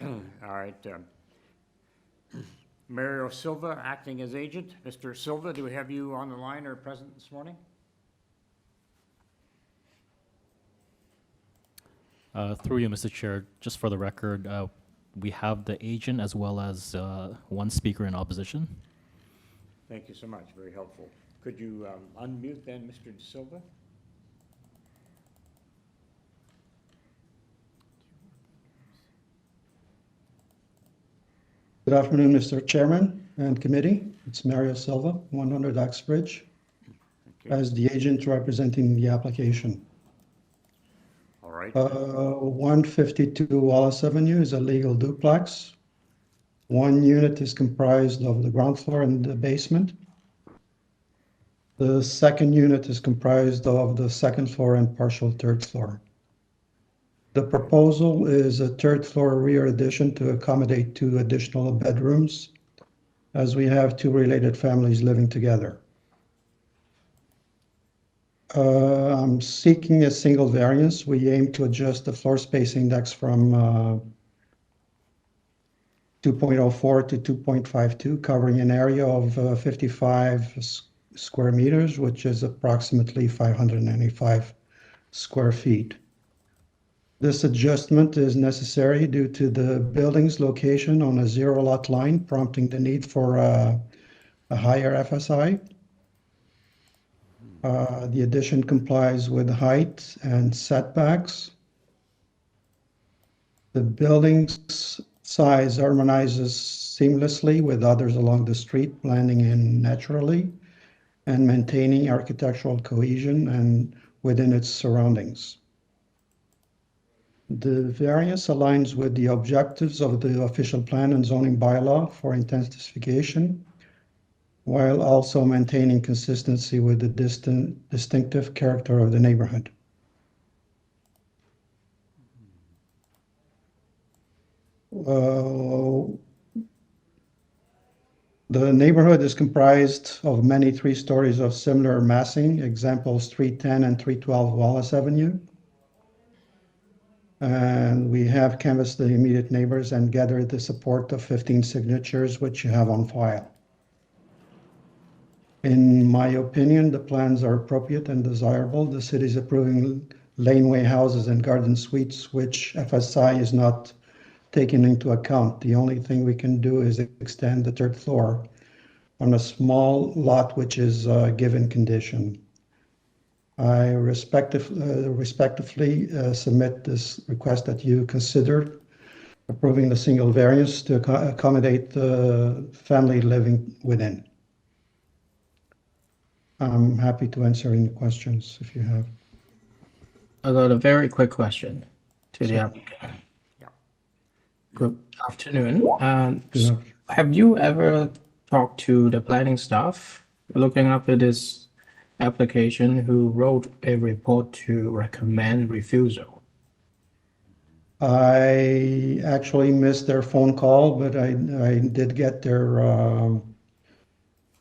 All right, Mario Silva acting as agent. Mr. Silva, do we have you on the line or present this morning? Through you, Mr. Chair, just for the record, we have the agent as well as 1 speaker in opposition. Thank you so much, very helpful. Could you unmute then, Mr. De Silva? Good afternoon, Mr. Chairman and committee. It's Mario Silva, 100 Uxbridge, as the agent representing the application. All right. 152 Wallace Avenue is a legal duplex. 1 unit is comprised of the ground floor and the basement. The 2nd unit is comprised of the 2nd floor and partial 3rd floor. The proposal is a 3rd floor rear addition to accommodate 2 additional bedrooms, as we have 2 related families living together. I'm seeking a single variance. We aim to adjust the floor space index from 2.04 to 2.52, covering an area of 55 square meters, which is approximately 595 square feet. This adjustment is necessary due to the building's location on a 0 lot line, prompting the need for a higher FSI. The addition complies with height and setbacks. The building's size harmonizes seamlessly with others along the street, blending in naturally and maintaining architectural cohesion and within its surroundings. The variance aligns with the objectives of the official plan and zoning bylaw for intensification, while also maintaining consistency with the distinctive character of the neighborhood. The neighborhood is comprised of many 3 stories of similar massing, examples 310 and 312 Wallace Avenue. And we have canvassed the immediate neighbors and gathered the support of 15 signatures, which you have on file. In my opinion, the plans are appropriate and desirable. The city is approving laneway houses and garden suites, which FSI is not taken into account. The only thing we can do is extend the 3rd floor on a small lot, which is given condition. I respectively submit this request that you consider approving the single variance to accommodate the family living within. I'm happy to answer any questions if you have. I got a very quick question to the applicant. Yeah. Good afternoon. Have you ever talked to the planning staff looking after this application who wrote a report to recommend refusal? I actually missed their phone call, but I did get their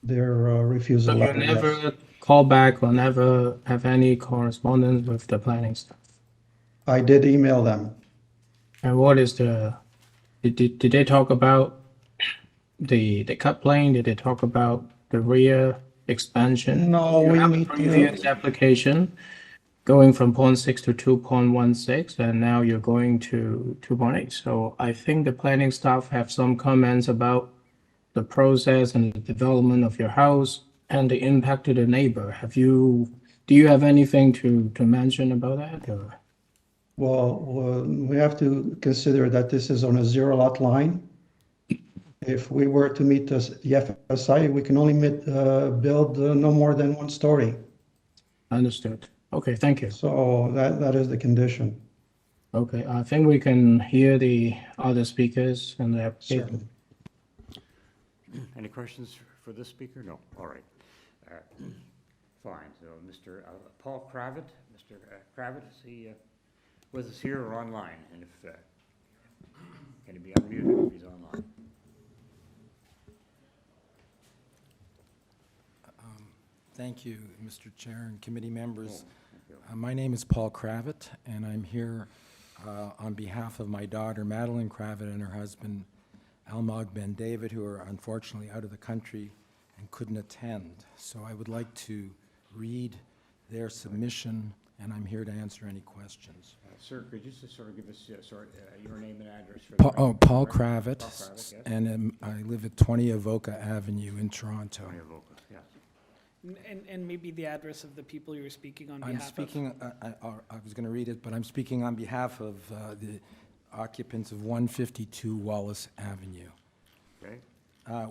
refusal So letter. you never call back or never have any correspondence with the planning staff? I did email them. And what is did they talk about the cut plane? Did they talk about the rear expansion? No, You we have a need previous application going from 0.6 to 2.16, and now you're going to 2.8. So I think the planning staff have some comments about the process and the development of your house and the impact to the neighbor. Do you have anything to mention about that? Or? Well, we have to consider that this is on a zero lot line. If we were to meet the FSI, we can only build no more than 1 story. Understood. Okay, thank you. So that is the condition. Okay, I think we can hear the other speakers and the application. Any questions for this speaker? No. All right. Fine. So Mr. Paul Kravitz, Mr. Kravitz, is he with us here or online? And if can he be unmuted if he's online? Thank you, Mr. Chair and committee members. My name is Paul Kravitz, and I'm here on behalf of my daughter, Madeline Kravitz, and her husband, Almog Ben David, who are unfortunately out of the country and couldn't attend. So I would like to read their submission, and I'm here to answer any questions. Sir, could you just sort of give us your name and address? For Paul Kravitz, yes. And I live at 20 Avoca Avenue in Toronto. 20 Avoca, yes. And maybe the address of the people you're speaking on behalf I'm speaking, I was going to read it, but I'm speaking on behalf of the occupants of 152 Wallace Avenue. Okay.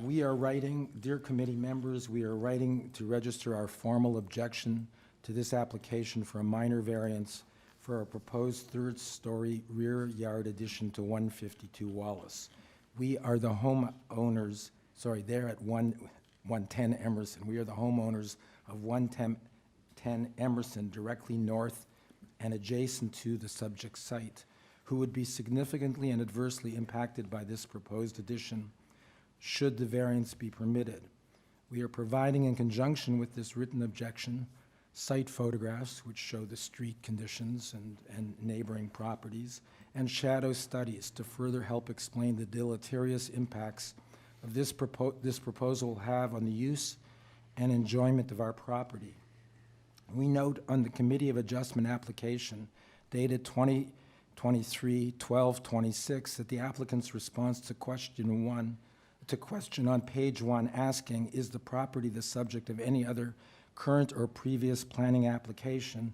We are writing, dear committee members, we are writing to register our formal objection to this application for a minor variance for a proposed third-story rear yard addition to 152 Wallace. We are the homeowners, sorry, they're at 110 Emerson. We are the homeowners of 110 Emerson, directly north and adjacent to the subject site, who would be significantly and adversely impacted by this proposed addition should the variance be permitted. We are providing, in conjunction with this written objection, site photographs which show the street conditions and neighboring properties, and shadow studies to further help explain the deleterious impacts of this proposal will have on the use and enjoyment of our property. We note on the Committee of Adjustment application dated 2023-12-26 that the applicant's response to question on page 1 asking, is the property the subject of any other current or previous planning application?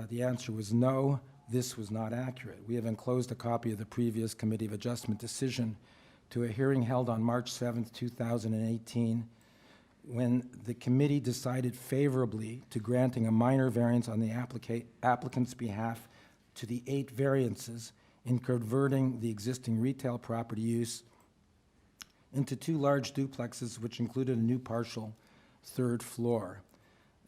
The answer was no, this was not accurate. We have enclosed a copy of the previous Committee of Adjustment decision to a hearing held on March 7th, 2018, when the committee decided favorably to granting a minor variance on the applicant's behalf to the 8 variances in converting the existing retail property use into 2 large duplexes, which included a new partial 3rd floor.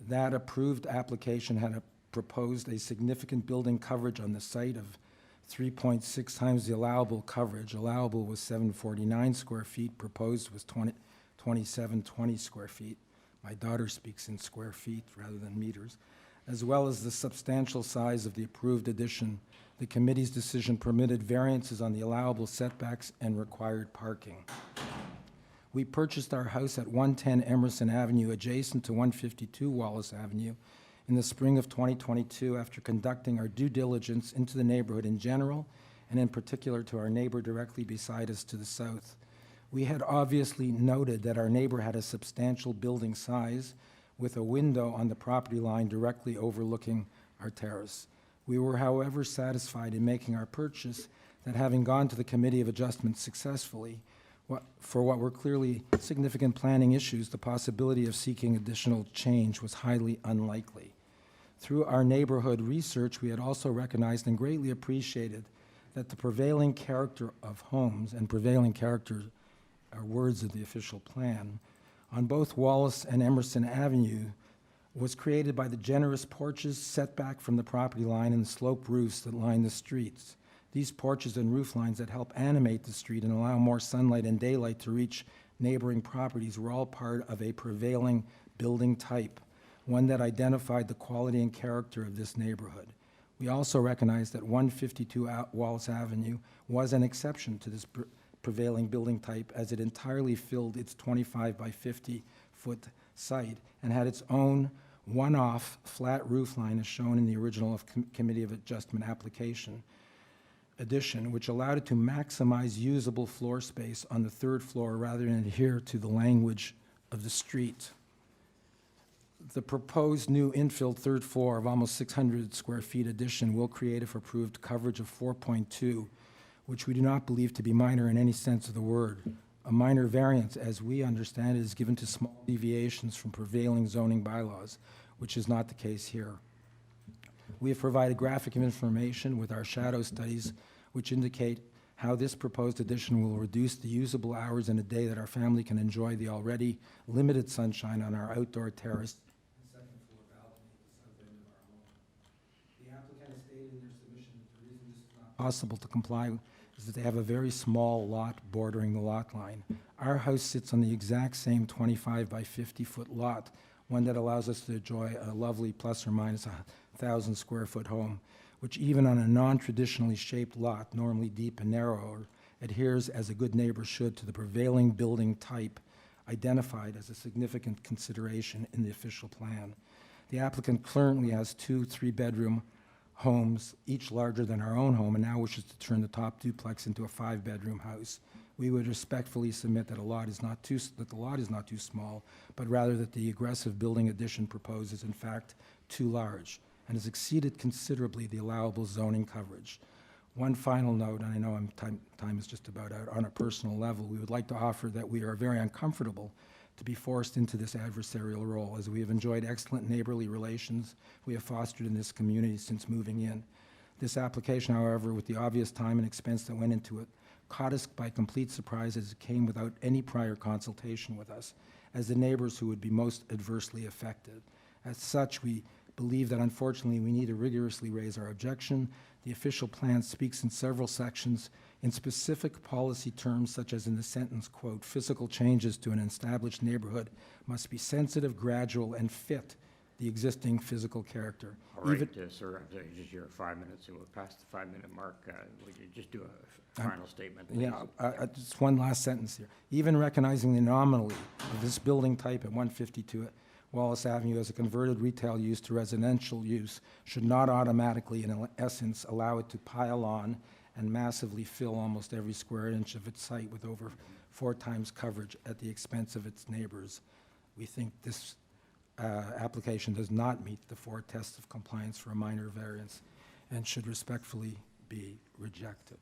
That approved application had proposed a significant building coverage on the site of 3.6 times the allowable coverage. Allowable was 749 square feet, proposed was 2720 square feet. My daughter speaks in square feet rather than meters. As well as the substantial size of the approved addition, the committee's decision permitted variances on the allowable setbacks and required parking. We purchased our house at 110 Emerson Avenue, adjacent to 152 Wallace Avenue, in the spring of 2022 after conducting our due diligence into the neighborhood in general and in particular to our neighbor directly beside us to the south. We had obviously noted that our neighbor had a substantial building size with a window on the property line directly overlooking our terrace. We were, however, satisfied in making our purchase that having gone to the Committee of Adjustment successfully, for what were clearly significant planning issues, the possibility of seeking additional change was highly unlikely. Through our neighborhood research, we had also recognized and greatly appreciated that the prevailing character of homes, and prevailing character are words of the official plan, on both Wallace and Emerson Avenue was created by the generous porches set back from the property line and the sloped roofs that line the streets. These porches and roof lines that help animate the street and allow more sunlight and daylight to reach neighboring properties were all part of a prevailing building type, one that identified the quality and character of this neighborhood. We also recognized that 152 Wallace Avenue was an exception to this prevailing building type, as it entirely filled its 25 by 50 foot site and had its own one-off flat roof line as shown in the original Committee of Adjustment application. addition, which allowed it to maximize usable floor space on the third floor rather than adhere to the language of the street. The proposed new infill third floor of almost 600 square feet addition will create, if approved, coverage of 4.2, which we do not believe to be minor in any sense of the word. A minor variance, as we understand it, is given to small deviations from prevailing zoning bylaws, which is not the case here. We have provided graphic information with our shadow studies, which indicate how this proposed addition will reduce the usable hours in a day that our family can enjoy the already limited sunshine on our outdoor terrace and second floor balcony at the south end of our home. The applicant has stated in their submission that the reason this is not possible to comply is that they have a very small lot bordering the lot line. Our house sits on the exact same 25 by 50 foot lot, one that allows us to enjoy a lovely plus or minus 1,000 square foot home, which even on a non-traditionally shaped lot, normally deep and narrower, adheres as a good neighbor should to the prevailing building type identified as a significant consideration in the official plan. The applicant currently has 2 3-bedroom homes, each larger than our own home, and now wishes to turn the top duplex into a 5-bedroom house. We would respectfully submit that the lot is not too small, but rather that the aggressive building addition proposed is in fact too large and has exceeded considerably the allowable zoning coverage. One final note, and I know time is just about out, on a personal level, we would like to offer that we are very uncomfortable to be forced into this adversarial role, as we have enjoyed excellent neighborly relations we have fostered in this community since moving in. This application, however, with the obvious time and expense that went into it, caught us by complete surprise as it came without any prior consultation with us, as the neighbors who would be most adversely affected. As such, we believe that unfortunately we need to rigorously raise our objection. The official plan speaks in several sections in specific policy terms, such as in the sentence, quote, "Physical changes to an established neighborhood must be sensitive, gradual, and fit the existing physical character." All right, sir, just your 5 minutes, and we'll pass the 5-minute mark. Would you just do a final statement, please? Yeah, just one last sentence here. Even recognizing the anomaly of this building type at 152 Wallace Avenue as a converted retail use to residential use should not automatically, in essence, allow it to pile on and massively fill almost every square inch of its site with over 4 times coverage at the expense of its neighbors. We think this application does not meet the 4 tests of compliance for a minor variance and should respectfully be rejected.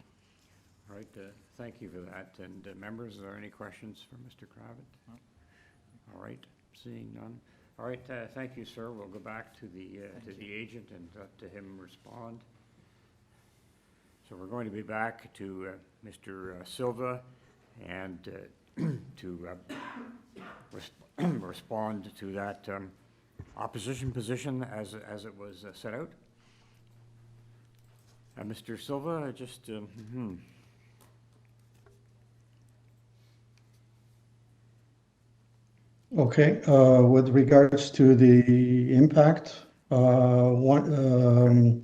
All right, thank you for that. And members, are there any questions for Mr. Kravitz? No. All right, seeing none. All right, thank you, sir. We'll go back to the agent and to him respond. So we're going to be back to Mr. Silva and to respond to that opposition position as it was set out. Mr. Silva, just Okay, with regards to the impact, the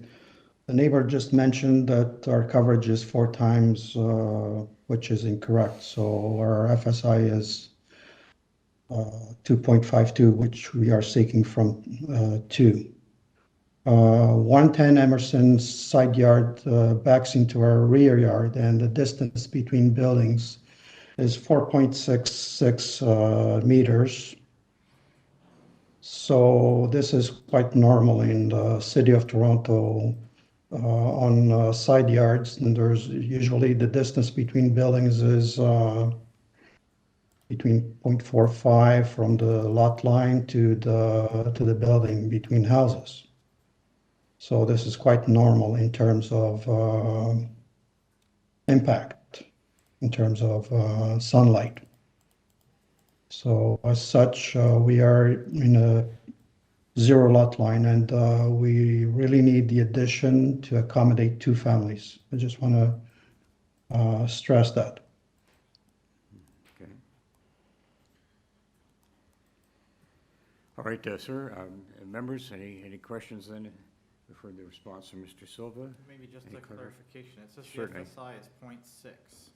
neighbor just mentioned that our coverage is 4 times, which is incorrect. So our FSI is 2.52, which we are seeking from 2. 110 Emerson side yard backs into our rear yard, and the distance between buildings is 4.66 meters. So this is quite normal in the city of Toronto on side yards, and there's usually the distance between buildings is between 0.45 from the lot line to the building between houses. So this is quite normal in terms of impact, in terms of sunlight. So as such, we are in a 0 lot line, and we really need the addition to accommodate 2 families. I just want to stress that. okay. All right, sir. Members, any questions then? We've heard the response from Mr. Silva. Maybe just a clarification. It says the Certainly. FSI is 0.6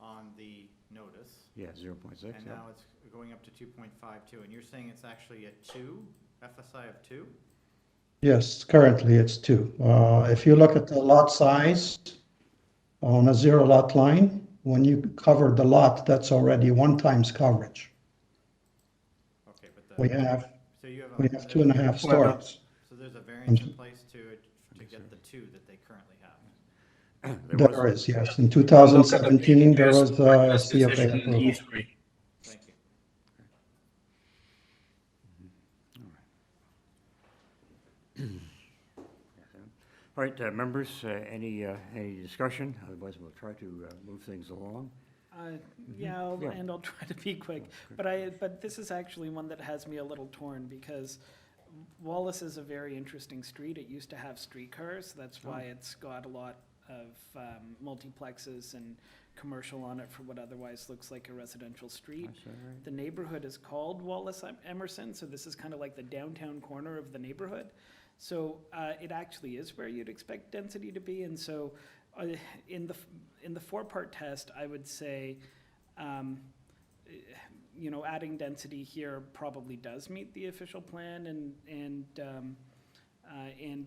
on the notice. Yeah, 0.6. And now it's going up to 2.52, and you're saying it's actually a 2, FSI of 2? Yes, currently it's 2. If you look at the lot size, on a zero lot line. When you cover the lot, that's already 1 times coverage. Okay, but We have, so you have we have 2.5 stories. So there's a variance in place to get the 2 that they currently have. There is, yes. In 2017, there was a CFA Decision in approval. E3. Thank you. All right, members, any discussion? Otherwise, we'll try to move things along. Yeah, Yeah. and I'll try to be quick. But this is actually one that has me a little torn because Wallace is a very interesting street. It used to have streetcars. That's why it's got a lot of multiplexes and commercial on it for what otherwise looks like a residential street. The neighborhood is called Wallace Emerson, so this is kind of like the downtown corner of the neighborhood. So it actually is where you'd expect density to be, and so in the 4-part test, I would say, you know, adding density here probably does meet the official plan and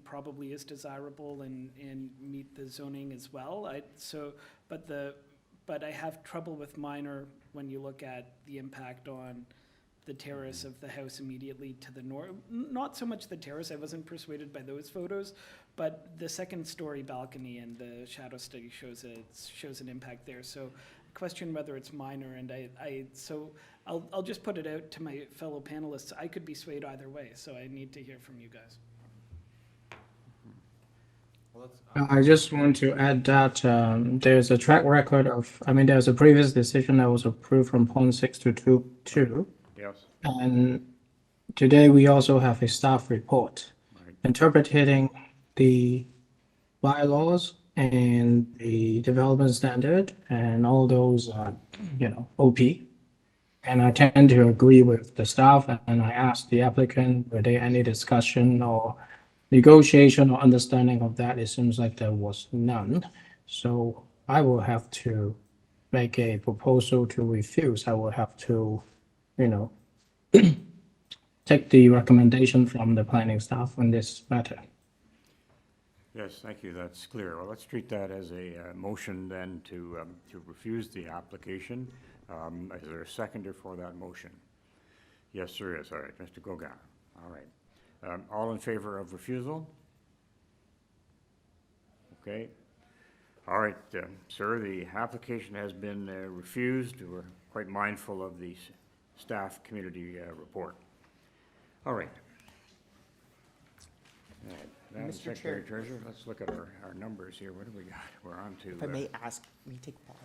probably is desirable and meet the zoning as well. But I have trouble with minor when you look at the impact on the terrace of the house immediately to the north. Not so much the terrace, I wasn't persuaded by those photos, but the 2nd-story balcony and the shadow study shows an impact there. So I question whether it's minor, and I'll just put it out to my fellow panelists. I could be swayed either way, so I need to hear from you guys. I just want to add that there's a track record of, there's a previous decision that was approved from 0.6 to 2.2. Yes. And today we also have a staff report interpreting the bylaws and the development standard and all those, OP. And I tend to agree with the staff, and I asked the applicant, were there any discussion or negotiation or understanding of that? It seems like there was none. So I will have to make a proposal to refuse. I will have to, take the recommendation from the planning staff on this matter. Yes, thank you, that's clear. Well, let's treat that as a motion then to refuse the application. Is there a seconder for that motion? Yes, there is. All right, Mr. Gauguin. All right. All in favor of refusal? Okay. All right, sir, the application has been refused. We're quite mindful of the staff community report. All right. Madam Mr. Secretary Chair. Treasurer, let's look at our numbers here. What do we got? We're on to. If I may ask, we take 5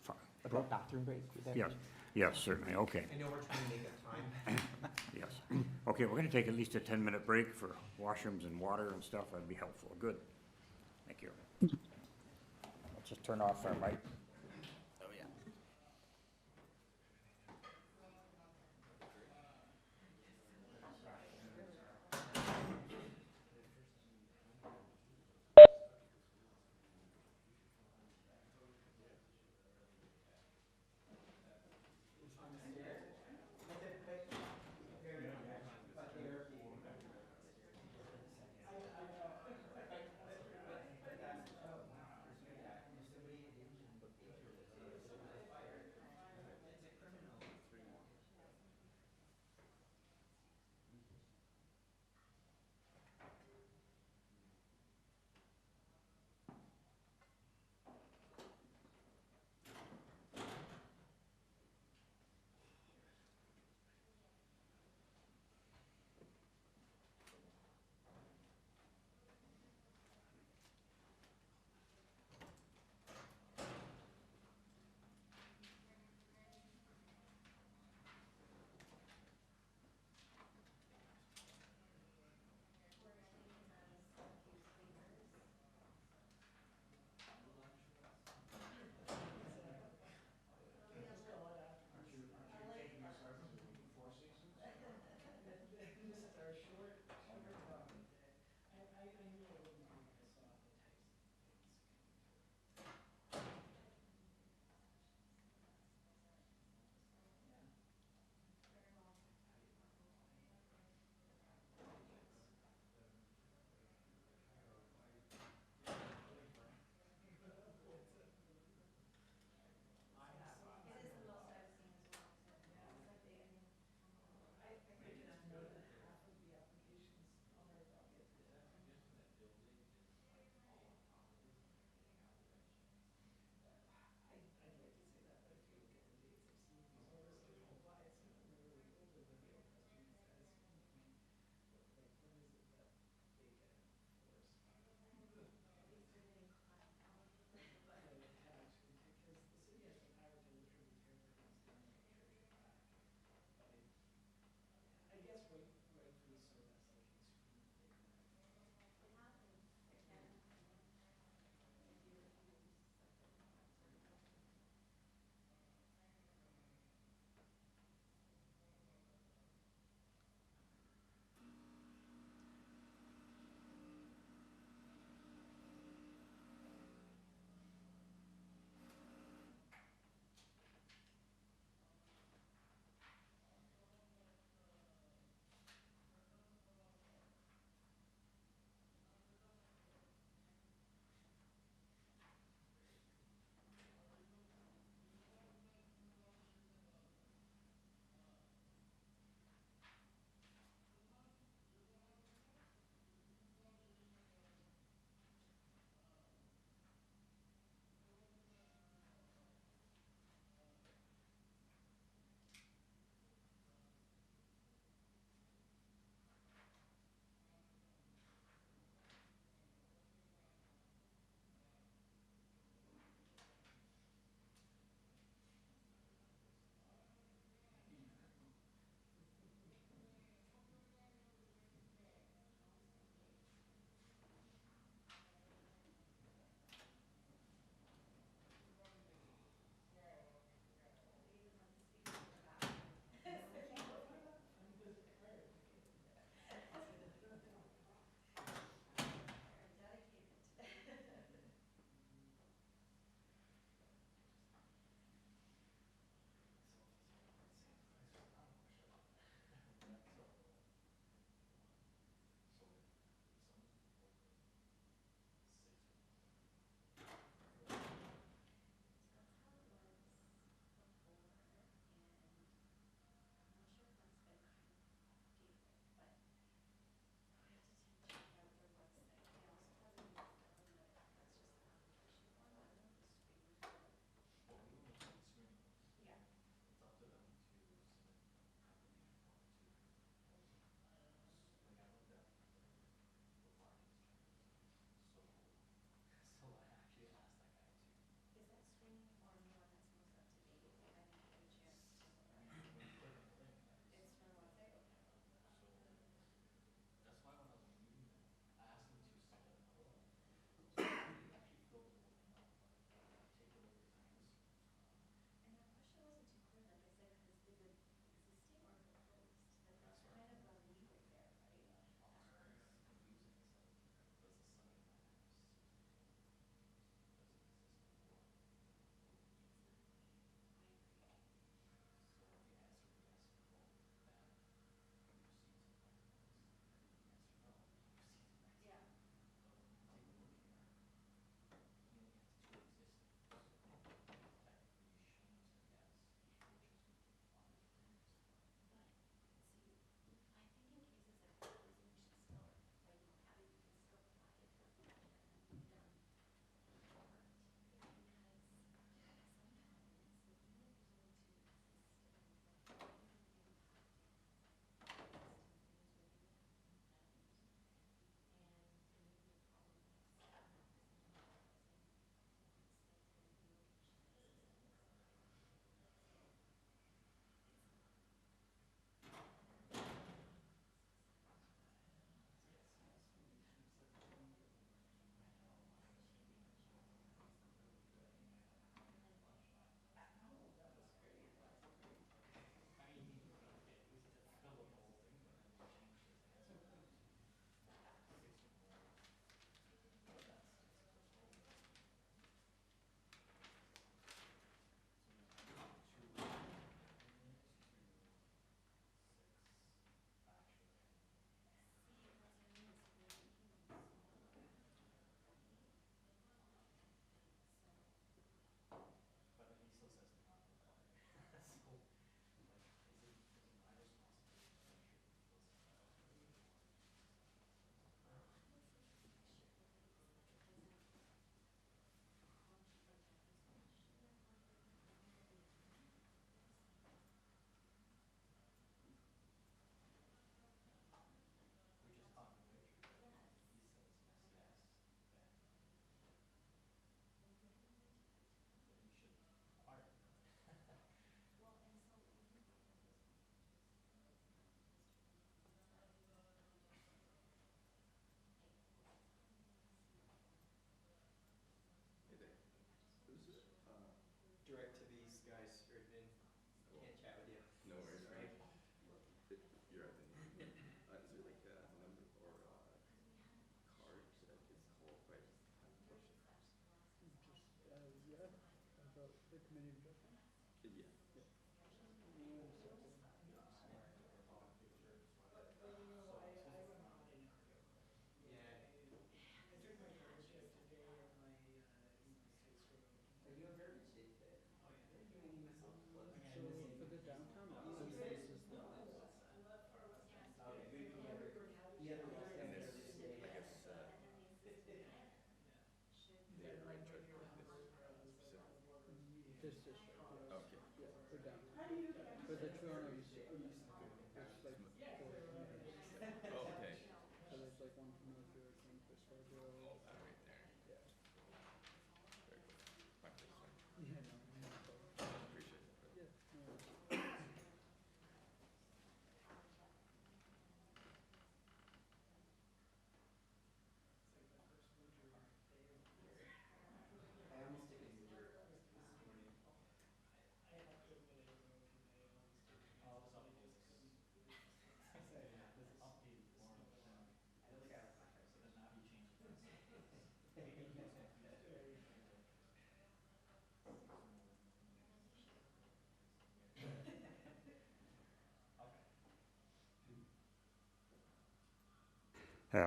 fine. about bathroom break? Would that Yes, be- yes, certainly, okay. I know we're trying to make it time. Yes. Okay, we're gonna take at least a 10-minute break for washrooms and water and stuff. That'd be helpful. Good. Thank you. Let's just turn off our mic. Oh, yeah.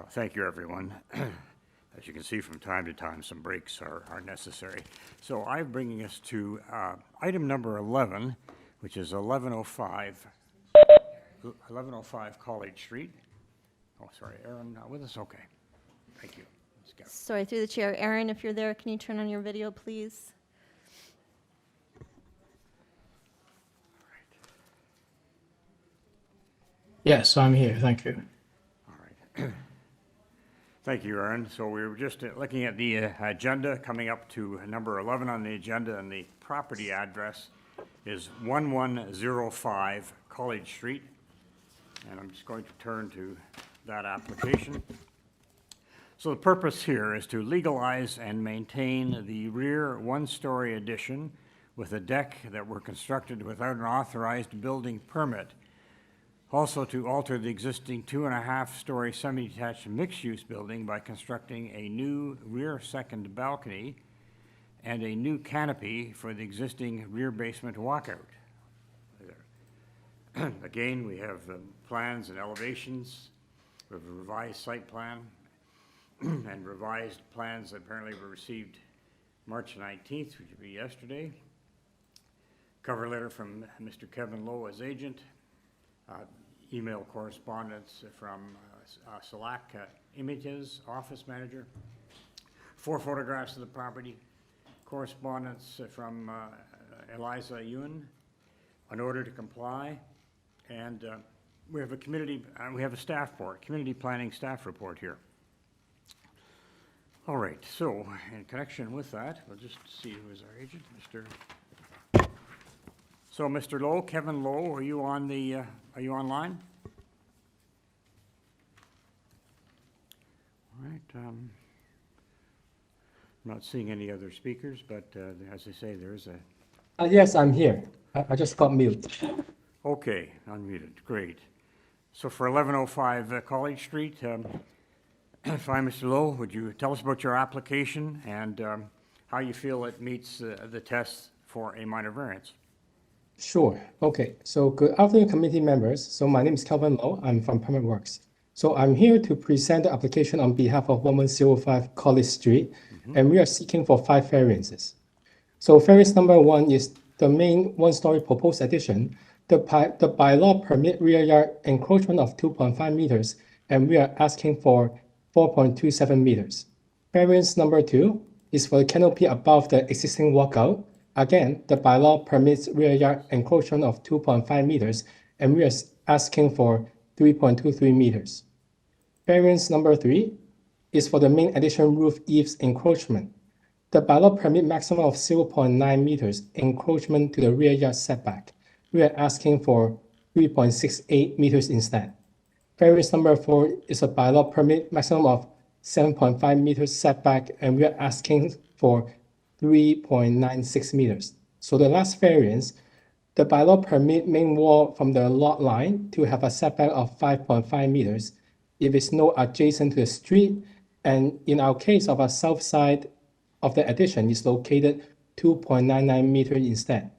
Thank you, everyone. As you can see, from time to time, some breaks are necessary. So I'm bringing us to item number 11, which is 1105 College Street. Oh, sorry, Aaron, not with us? Okay. Thank you. Let's go. Sorry, through the chair. Aaron, if you're there, can you turn on your video, please? Yes, I'm here. Thank you. Thank you, Aaron. So we were just looking at the agenda, coming up to number 11 on the agenda, and the property address is 1105 College Street. And I'm just going to turn to that application. So the purpose here is to legalize and maintain the rear one-story addition with a deck that were constructed without an authorized building permit. Also to alter the existing 2.5-story semi-detached mixed-use building by constructing a new rear second balcony and a new canopy for the existing rear basement walkout. Again, we have plans and elevations. We have a revised site plan and revised plans that apparently were received March 19th, which would be yesterday. Cover letter from Mr. Kevin Lowe as agent. Email correspondence from Selak Images office manager. 4 photographs of the property. Correspondence from Eliza Ewan, an order to comply, and we have a community. We have a staff report, community planning staff report here. All right. So, in connection with that, we'll just see who is our agent, Mr. So, Mr. Lowe, Kevin Lowe, are you on the? Are you online? All right. I'm not seeing any other speakers, but as I say, there is a. Yes, I'm here. I just got muted. Okay, unmuted. Great. So for 1105 College Street, fine, Mr. Lowe, would you tell us about your application and how you feel it meets the tests for a minor variance? Sure. Okay. So good afternoon, committee members. So my name is Kelvin Lowe. I'm from Permit Works. So I'm here to present the application on behalf of 1105 College Street, and we are seeking for 5 variances. So variance number 1 is the main one-story proposed addition. The bylaw permit rear yard encroachment of 2.5 meters, and we are asking for 4.27 meters. Variance number 2 is for the canopy above the existing walkout. Again, the bylaw permits rear yard encroachment of 2.5 meters, and we are asking for 3.23 meters. Variance number 3 is for the main addition roof eaves encroachment. The bylaw permit maximum of 0.9 meters encroachment to the rear yard setback. We are asking for 3.68 meters instead. Variance number 4 is a bylaw permit maximum of 7.5 meters setback, and we are asking for 3.96 meters. So the last variance, the bylaw permit main wall from the lot line to have a setback of 5.5 meters if it's not adjacent to the street, and in our case of a south side of the addition is located 2.99 meters instead.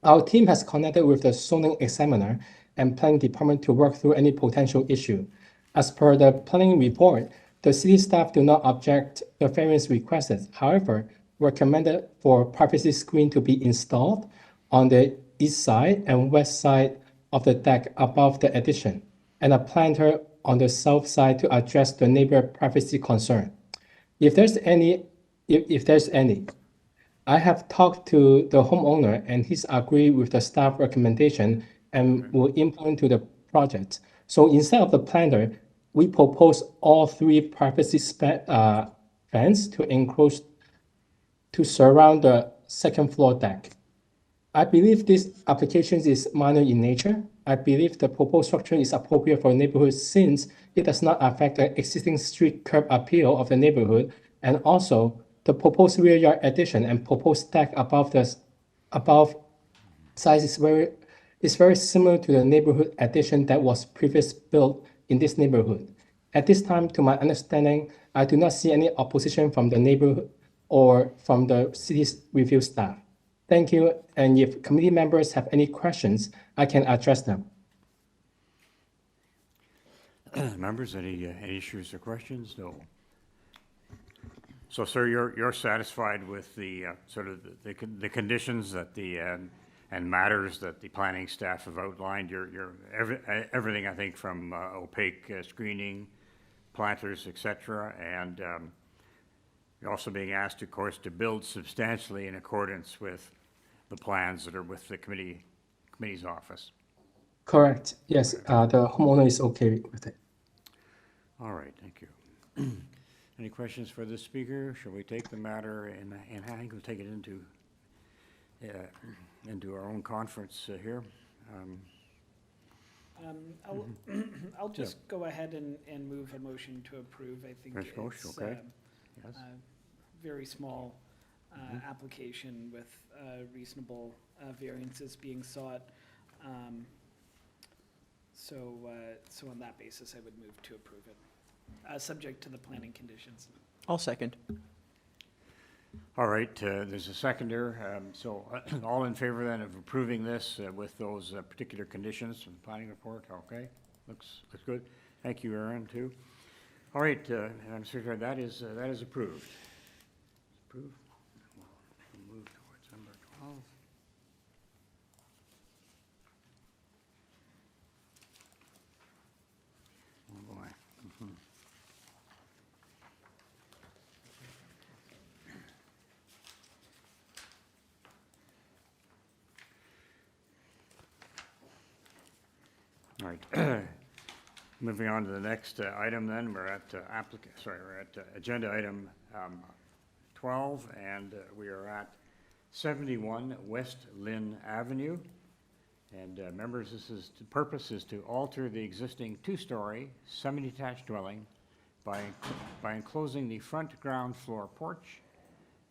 Our team has connected with the zoning examiner and planning department to work through any potential issue. As per the planning report, the city staff do not object the variance requested. However, recommended for privacy screen to be installed on the east side and west side of the deck above the addition, and a planter on the south side to address the neighbor privacy concern. If there's any, I have talked to the homeowner and he's agreed with the staff recommendation and will implement to the project. So instead of the planter, we propose all three privacy fence to enclose to surround the second floor deck. I believe this application is minor in nature. I believe the proposed structure is appropriate for neighborhood since it does not affect the existing street curb appeal of the neighborhood, and also the proposed rear yard addition and proposed deck above size is very similar to the neighborhood addition that was previously built in this neighborhood. At this time, to my understanding, I do not see any opposition from the neighborhood or from the city's review staff. Thank you, and if committee members have any questions, I can address them. Members, any issues or questions? No. So, sir, you're satisfied with the sort of the conditions that and matters that the planning staff have outlined? Everything, I think, from opaque screening, planters, etc., and you're also being asked, of course, to build substantially in accordance with the plans that are with the committee's office. Correct. Yes, the homeowner is okay with it. All right, thank you. Any questions for the speaker? Shall we take the matter in hand? We'll take it into our own conference here. I'll just go ahead and move a motion to approve. I think Fresh motion, it's okay. Yes. very small application with reasonable variances being sought. So on that basis, I would move to approve it, subject to the planning conditions. I'll second. All right, there's a seconder. So all in favor then of approving this with those particular conditions from the planning report? Okay, looks good. Thank you, Aaron, too. All right, Madam Secretary, that is approved. Approved. We'll move towards number 12. Oh boy. All right. Moving on to the next item then, we're at agenda item 12, and we are at 71 West Lynn Avenue. And members, the purpose is to alter the existing two-story semi-detached dwelling by enclosing the front ground floor porch.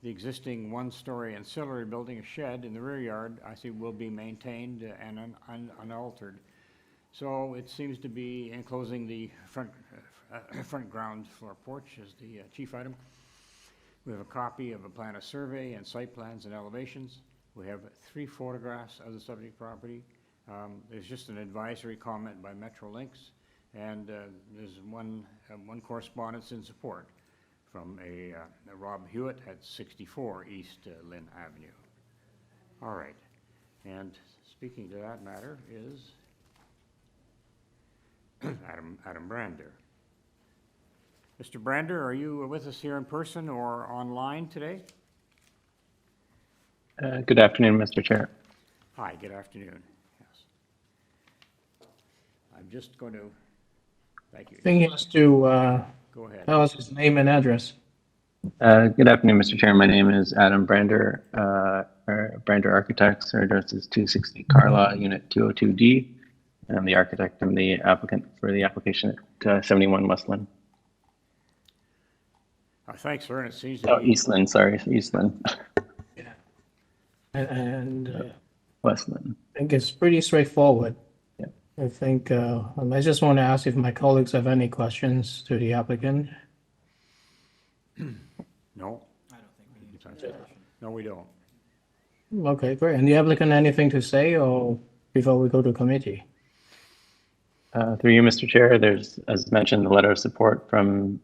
The existing one-story ancillary building, a shed in the rear yard, I think will be maintained and unaltered. So it seems to be enclosing the front ground floor porch as the chief item. We have a copy of a plan of survey and site plans and elevations. We have 3 photographs of the subject property. There's just an advisory comment by Metrolinx, and there's one correspondence in support from a Rob Hewitt at 64 East Lynn Avenue. All right, and speaking to that matter is Adam Brander. Mr. Brander, are you with us here in person or online today? Good afternoon, Mr. Chair. Hi, good afternoon. Yes. I'm just going to, thank you. I think he has to Go ahead. tell us his name and address. Good afternoon, Mr. Chair. My name is Adam Brander, Brander Architects. Our address is 260 Carlaw, Unit 202D. And I'm the architect and the applicant for the application at 71 West Lynn. Thanks, sir. It seems to be... East Lynn, sorry, East Lynn. Yeah. And West Lynn. I think it's pretty straightforward. Yeah. I think I just want to ask if my colleagues have any questions to the applicant. No. I don't think we need to. No, we don't. Okay, great. And the applicant, anything to say or before we go to committee? Through you, Mr. Chair, there's, as mentioned, the letter of support from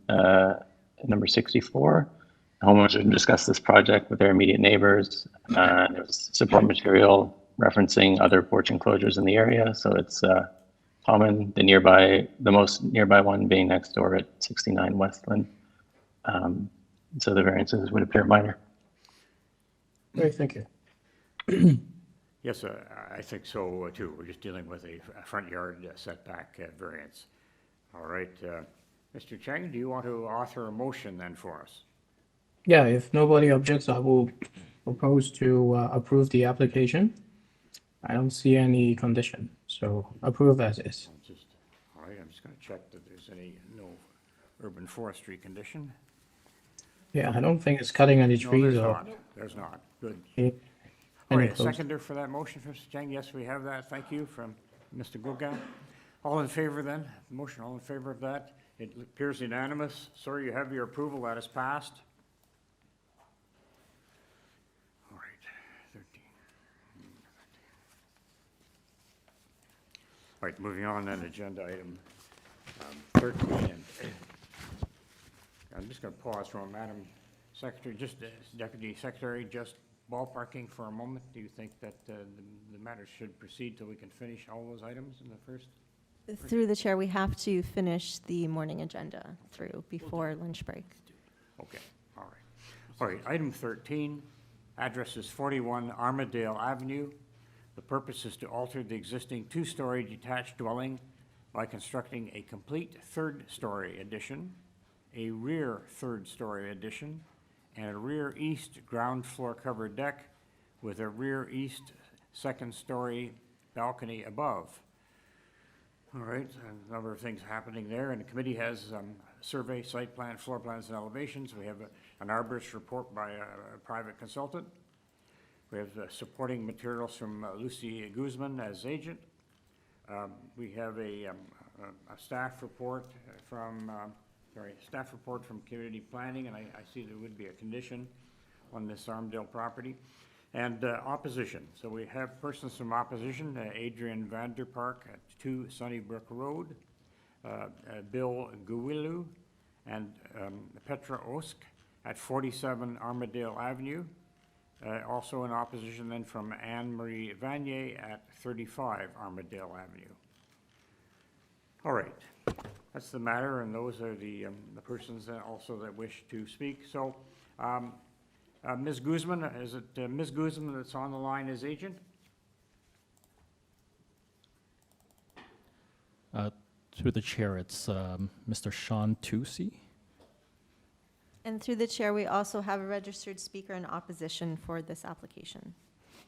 number 64. Homeowners have discussed this project with their immediate neighbors. There's support material referencing other porch enclosures in the area, so it's common. The most nearby one being next door at 69 Westland. So the variances would appear minor. Great, thank you. Yes, I think so too. We're just dealing with a front yard setback variance. All right, Mr. Chang, do you want to author a motion then for us? Yeah, if nobody objects, I will propose to approve the application. I don't see any condition, so approve as is. All right, I'm just going to check that there's no urban forestry condition. Yeah, I don't think it's cutting any No, trees there's or. not. There's not. Good. Yeah. All right, Any a close? seconder for that motion, Mr. Chang? Yes, we have that. Thank you from Mr. Gauguin. All in favor then? Motion, all in favor of that? It appears unanimous. Sir, you have your approval. That is passed. All right, 13. All right, moving on then, agenda item 13. I'm just going to pause for a moment, Madam Secretary, Deputy Secretary, just ballparking for a moment. Do you think that the matter should proceed till we can finish all those items in the first? Through the chair, we have to finish the morning agenda through before lunch break. Okay, all right. All right, item 13, address is 41 Armadale Avenue. The purpose is to alter the existing two-story detached dwelling by constructing a complete third-story addition, a rear third-story addition, and a rear east ground floor covered deck with a rear east second-story balcony above. All right, a number of things happening there, and the committee has survey, site plan, floor plans, and elevations. We have an arborist report by a private consultant. We have supporting materials from Lucy Guzman as agent. We have a staff report from community planning, and I see there would be a condition on this Armadale property. And opposition. So we have persons from opposition, Adrian Vanderpark at 2 Sunnybrook Road, Bill Guilu, and Petra Osk at 47 Armadale Avenue. Also in opposition then from Anne-Marie Vanier at 35 Armadale Avenue. All right, that's the matter, and those are the persons that also that wish to speak. So, Ms. Guzman, is it Ms. Guzman that's on the line as agent? Through the chair, it's Mr. Sean Tousi. And through the chair, we also have a registered speaker in opposition for this application.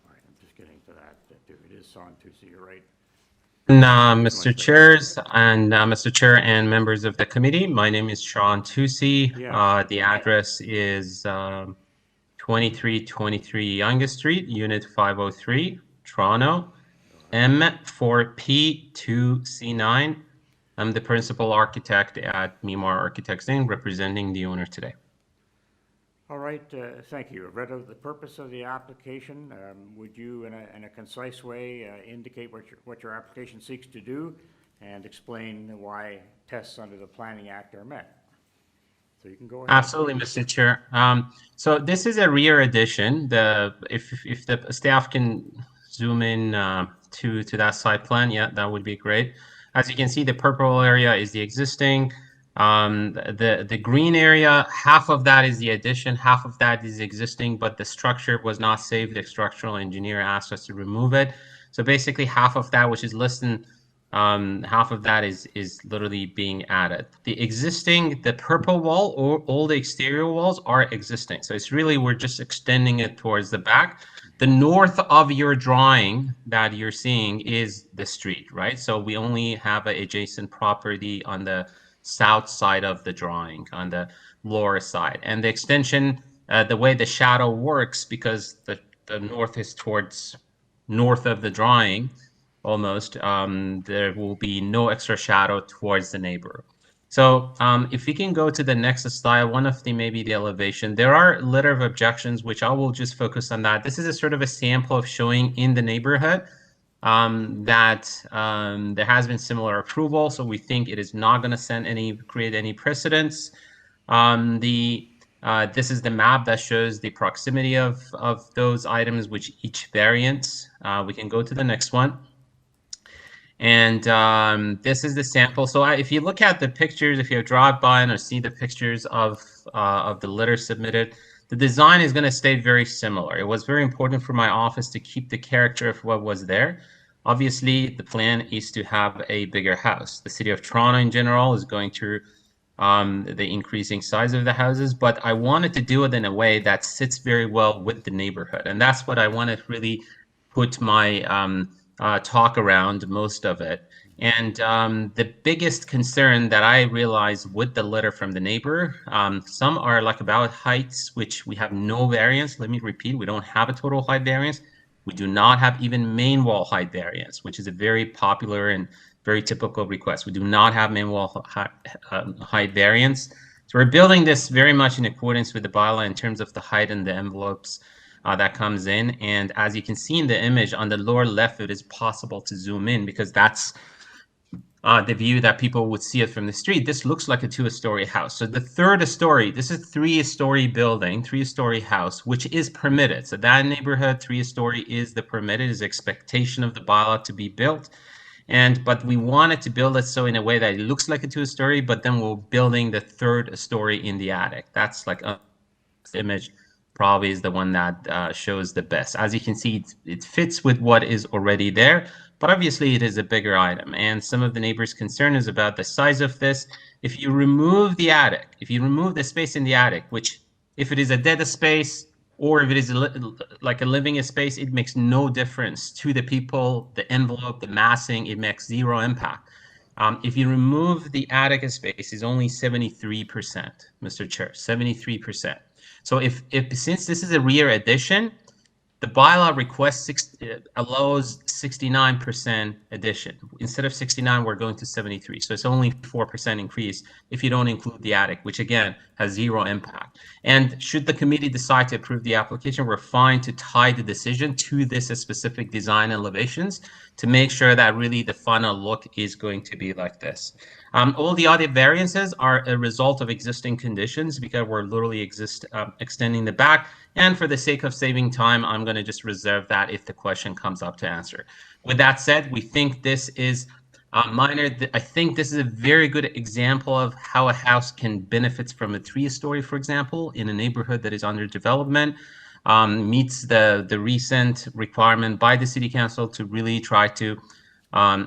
All right, I'm just getting to that. It is Sean Tousi, you're right. Mr. Chairs and Mr. Chair and members of the committee, my name is Sean Tousi. Yes. The address is 2323 Youngest Street, Unit 503, Toronto, M4P2C9. I'm the principal architect at Mimar Architects Inc., representing the owner today. All right, thank you. I've read out the purpose of the application. Would you, in a concise way, indicate what your application seeks to do and explain why tests under the Planning Act are met? So you can go ahead. Absolutely, Mr. Chair. So this is a rear addition. If the staff can zoom in to that site plan, yeah, that would be great. As you can see, the purple area is the existing. The green area, half of that is the addition, half of that is existing, but the structure was not saved. The structural engineer asked us to remove it. So basically half of that, which is less than half of that is literally being added. The purple wall, or all the exterior walls are existing. So it's really, we're just extending it towards the back. The north of your drawing that you're seeing is the street, right? So we only have an adjacent property on the south side of the drawing, on the lower side. And the extension, the way the shadow works, because the north is towards north of the drawing, almost, there will be no extra shadow towards the neighbor. So if we can go to the next slide, one of the maybe the elevation, there are a letter of objections, which I will just focus on that. This is a sort of a sample of showing in the neighborhood that there has been similar approval. So we think it is not going to create any precedents. This is the map that shows the proximity of those items, which each variant. We can go to the next one. And this is the sample. So if you look at the pictures, if you drive by and or see the pictures of the letter submitted, the design is going to stay very similar. It was very important for my office to keep the character of what was there. Obviously, the plan is to have a bigger house. The City of Toronto in general is going through the increasing size of the houses, but I wanted to do it in a way that sits very well with the neighborhood. And that's what I want to really put my talk around, most of it. And the biggest concern that I realized with the letter from the neighbor, some are like about heights, which we have no variance. Let me repeat, we don't have a total height variance. We do not have even main wall height variance, which is a very popular and very typical request. We do not have main wall height variance. So we're building this very much in accordance with the bylaw in terms of the height and the envelopes that comes in. And as you can see in the image on the lower left, it is possible to zoom in because that's the view that people would see it from the street. This looks like a two-story house. So the third story, this is a three-story building, three-story house, which is permitted. So that neighborhood, three-story is the permitted, is expectation of the bylaw to be built. But we wanted to build it so in a way that it looks like a two-story, but then we're building the third story in the attic. That's like a image probably is the one that shows the best. As you can see, it fits with what is already there, but obviously it is a bigger item. And some of the neighbors' concern is about the size of this. If you remove the attic, if you remove the space in the attic, which if it is a dead space or if it is like a living space, it makes no difference to the people, the envelope, the massing, it makes zero impact. If you remove the attic space, it's only 73%, Mr. Chair, 73%. So since this is a rear addition, the bylaw allows 69% addition. Instead of 69, we're going to 73. So it's only 4% increase if you don't include the attic, which again has zero impact. And should the committee decide to approve the application, we're fine to tie the decision to this specific design elevations to make sure that really the final look is going to be like this. All the other variances are a result of existing conditions because we're literally extending the back. And for the sake of saving time, I'm going to just reserve that if the question comes up to answer. With that said, we think this is minor. I think this is a very good example of how a house can benefit from a three-story, for example, in a neighborhood that is under development, meets the recent requirement by the City Council to really try to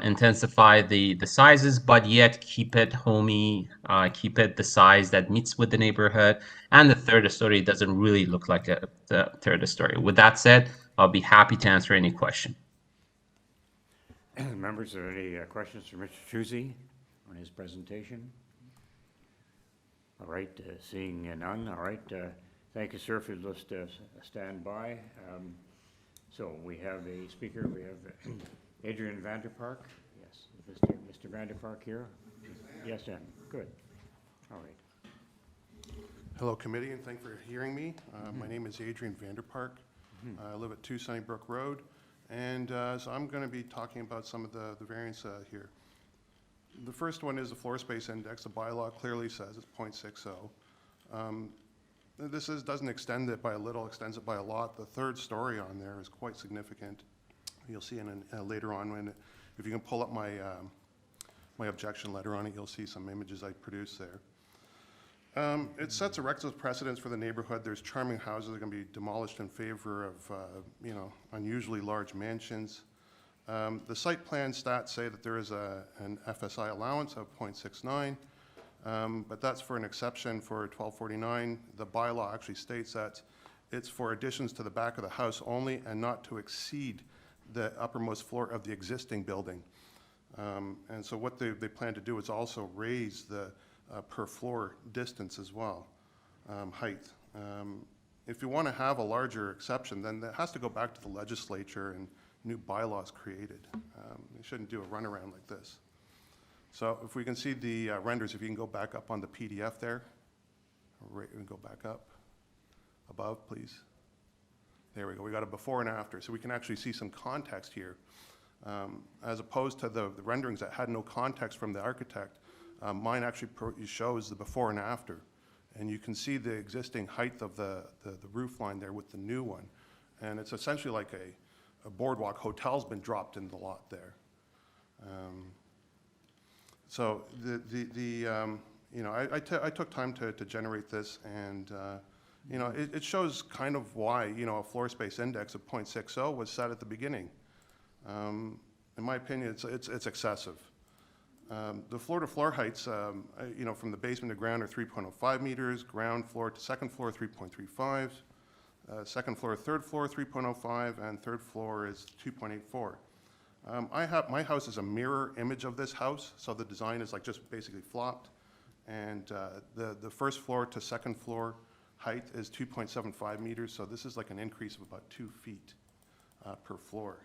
intensify the sizes, but yet keep it homey, keep it the size that meets with the neighborhood. And the third story doesn't really look like the third story. With that said, I'll be happy to answer any question. Members, are there any questions for Mr. Chusey on his presentation? All right, seeing none. All right, thank you, sir, for just stand by. So we have a speaker. We have Adrian Vanderpark. Yes, Mr. Vanderpark here. Yes, Dan. Good. All right. Hello, committee, and thank you for hearing me. My name is Adrian Vanderpark. I live at 2 Sunnybrook Road, and so I'm going to be talking about some of the variants here. The first one is the floor space index. The bylaw clearly says it's 0.60. This doesn't extend it by a little, extends it by a lot. The third story on there is quite significant. You'll see later on if you can pull up my my objection letter on it, you'll see some images I produced there. It sets a reckless precedence for the neighborhood. There's charming houses that are going to be demolished in favor of unusually large mansions. The site plan stats say that there is an FSI allowance of 0.69, but that's for an exception for 1249. The bylaw actually states that it's for additions to the back of the house only and not to exceed the uppermost floor of the existing building. And so what they plan to do is also raise the per floor distance as well, height. If you want to have a larger exception, then that has to go back to the legislature and new bylaws created. They shouldn't do a runaround like this. So if we can see the renders, if you can go back up on the PDF there, right, and go back up above, please. There we go. We got a before and after, so we can actually see some context here, as opposed to the renderings that had no context from the architect. Mine actually shows the before and after, and you can see the existing height of the roof line there with the new one, and it's essentially like a boardwalk hotel's been dropped in the lot there. So you know, I took time to generate this, and you know, it shows kind of why, you know, a floor space index of 0.60 was set at the beginning. In my opinion, it's excessive. The floor-to-floor heights, you know, from the basement to ground are 3.05 meters, ground floor to second floor 3.35, second floor, third floor 3.05, and third floor is 2.84. My house is a mirror image of this house, so the design is like just basically flopped. And the first floor to second floor height is 2.75 meters, so this is like an increase of about 2 feet per floor.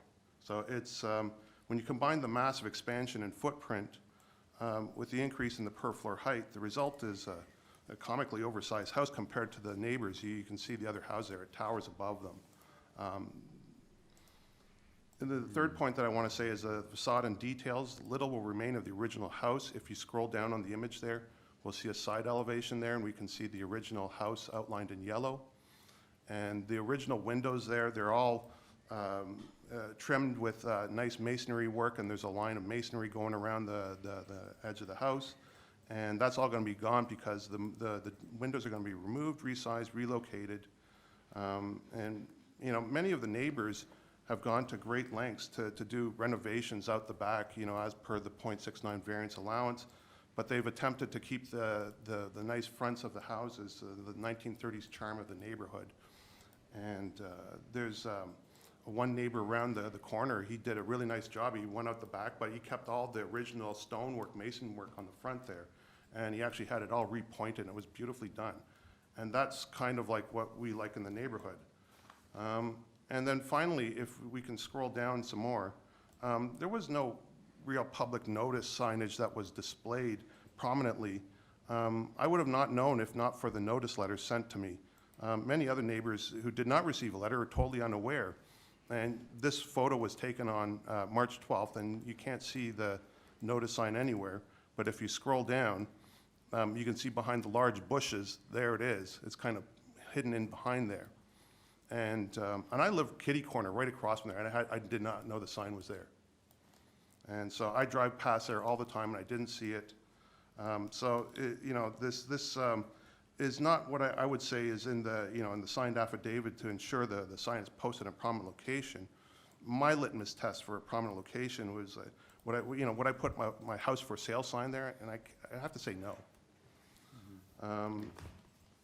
So it's, when you combine the massive expansion and footprint with the increase in the per floor height, the result is a comically oversized house compared to the neighbors. You can see the other house there, it towers above them. And the third point that I want to say is the facade and details. Little will remain of the original house. If you scroll down on the image there, we'll see a side elevation there, and we can see the original house outlined in yellow. And the original windows there, they're all trimmed with nice masonry work, and there's a line of masonry going around the edge of the house. And that's all going to be gone because the windows are going to be removed, resized, relocated. And you know, many of the neighbors have gone to great lengths to do renovations out the back, you know, as per the 0.69 variance allowance, but they've attempted to keep the nice fronts of the houses, the 1930s charm of the neighborhood. And there's one neighbor around the corner, he did a really nice job. He went out the back, but he kept all the original stonework, mason work on the front there, and he actually had it all repointed, and it was beautifully done. And that's kind of like what we like in the neighborhood. And then finally, if we can scroll down some more, there was no real public notice signage that was displayed prominently. I would have not known if not for the notice letter sent to me. Many other neighbors who did not receive a letter are totally unaware. And this photo was taken on March 12th, and you can't see the notice sign anywhere. But if you scroll down, you can see behind the large bushes, there it is. It's kind of hidden in behind there. And I live kitty corner right across from there, and I did not know the sign was there. And so I drive past there all the time, and I didn't see it. You know, this is not what I would say is in the, you know, in the signed affidavit to ensure the sign is posted in a prominent location. My litmus test for a prominent location was would I put my house for sale sign there, and I have to say no.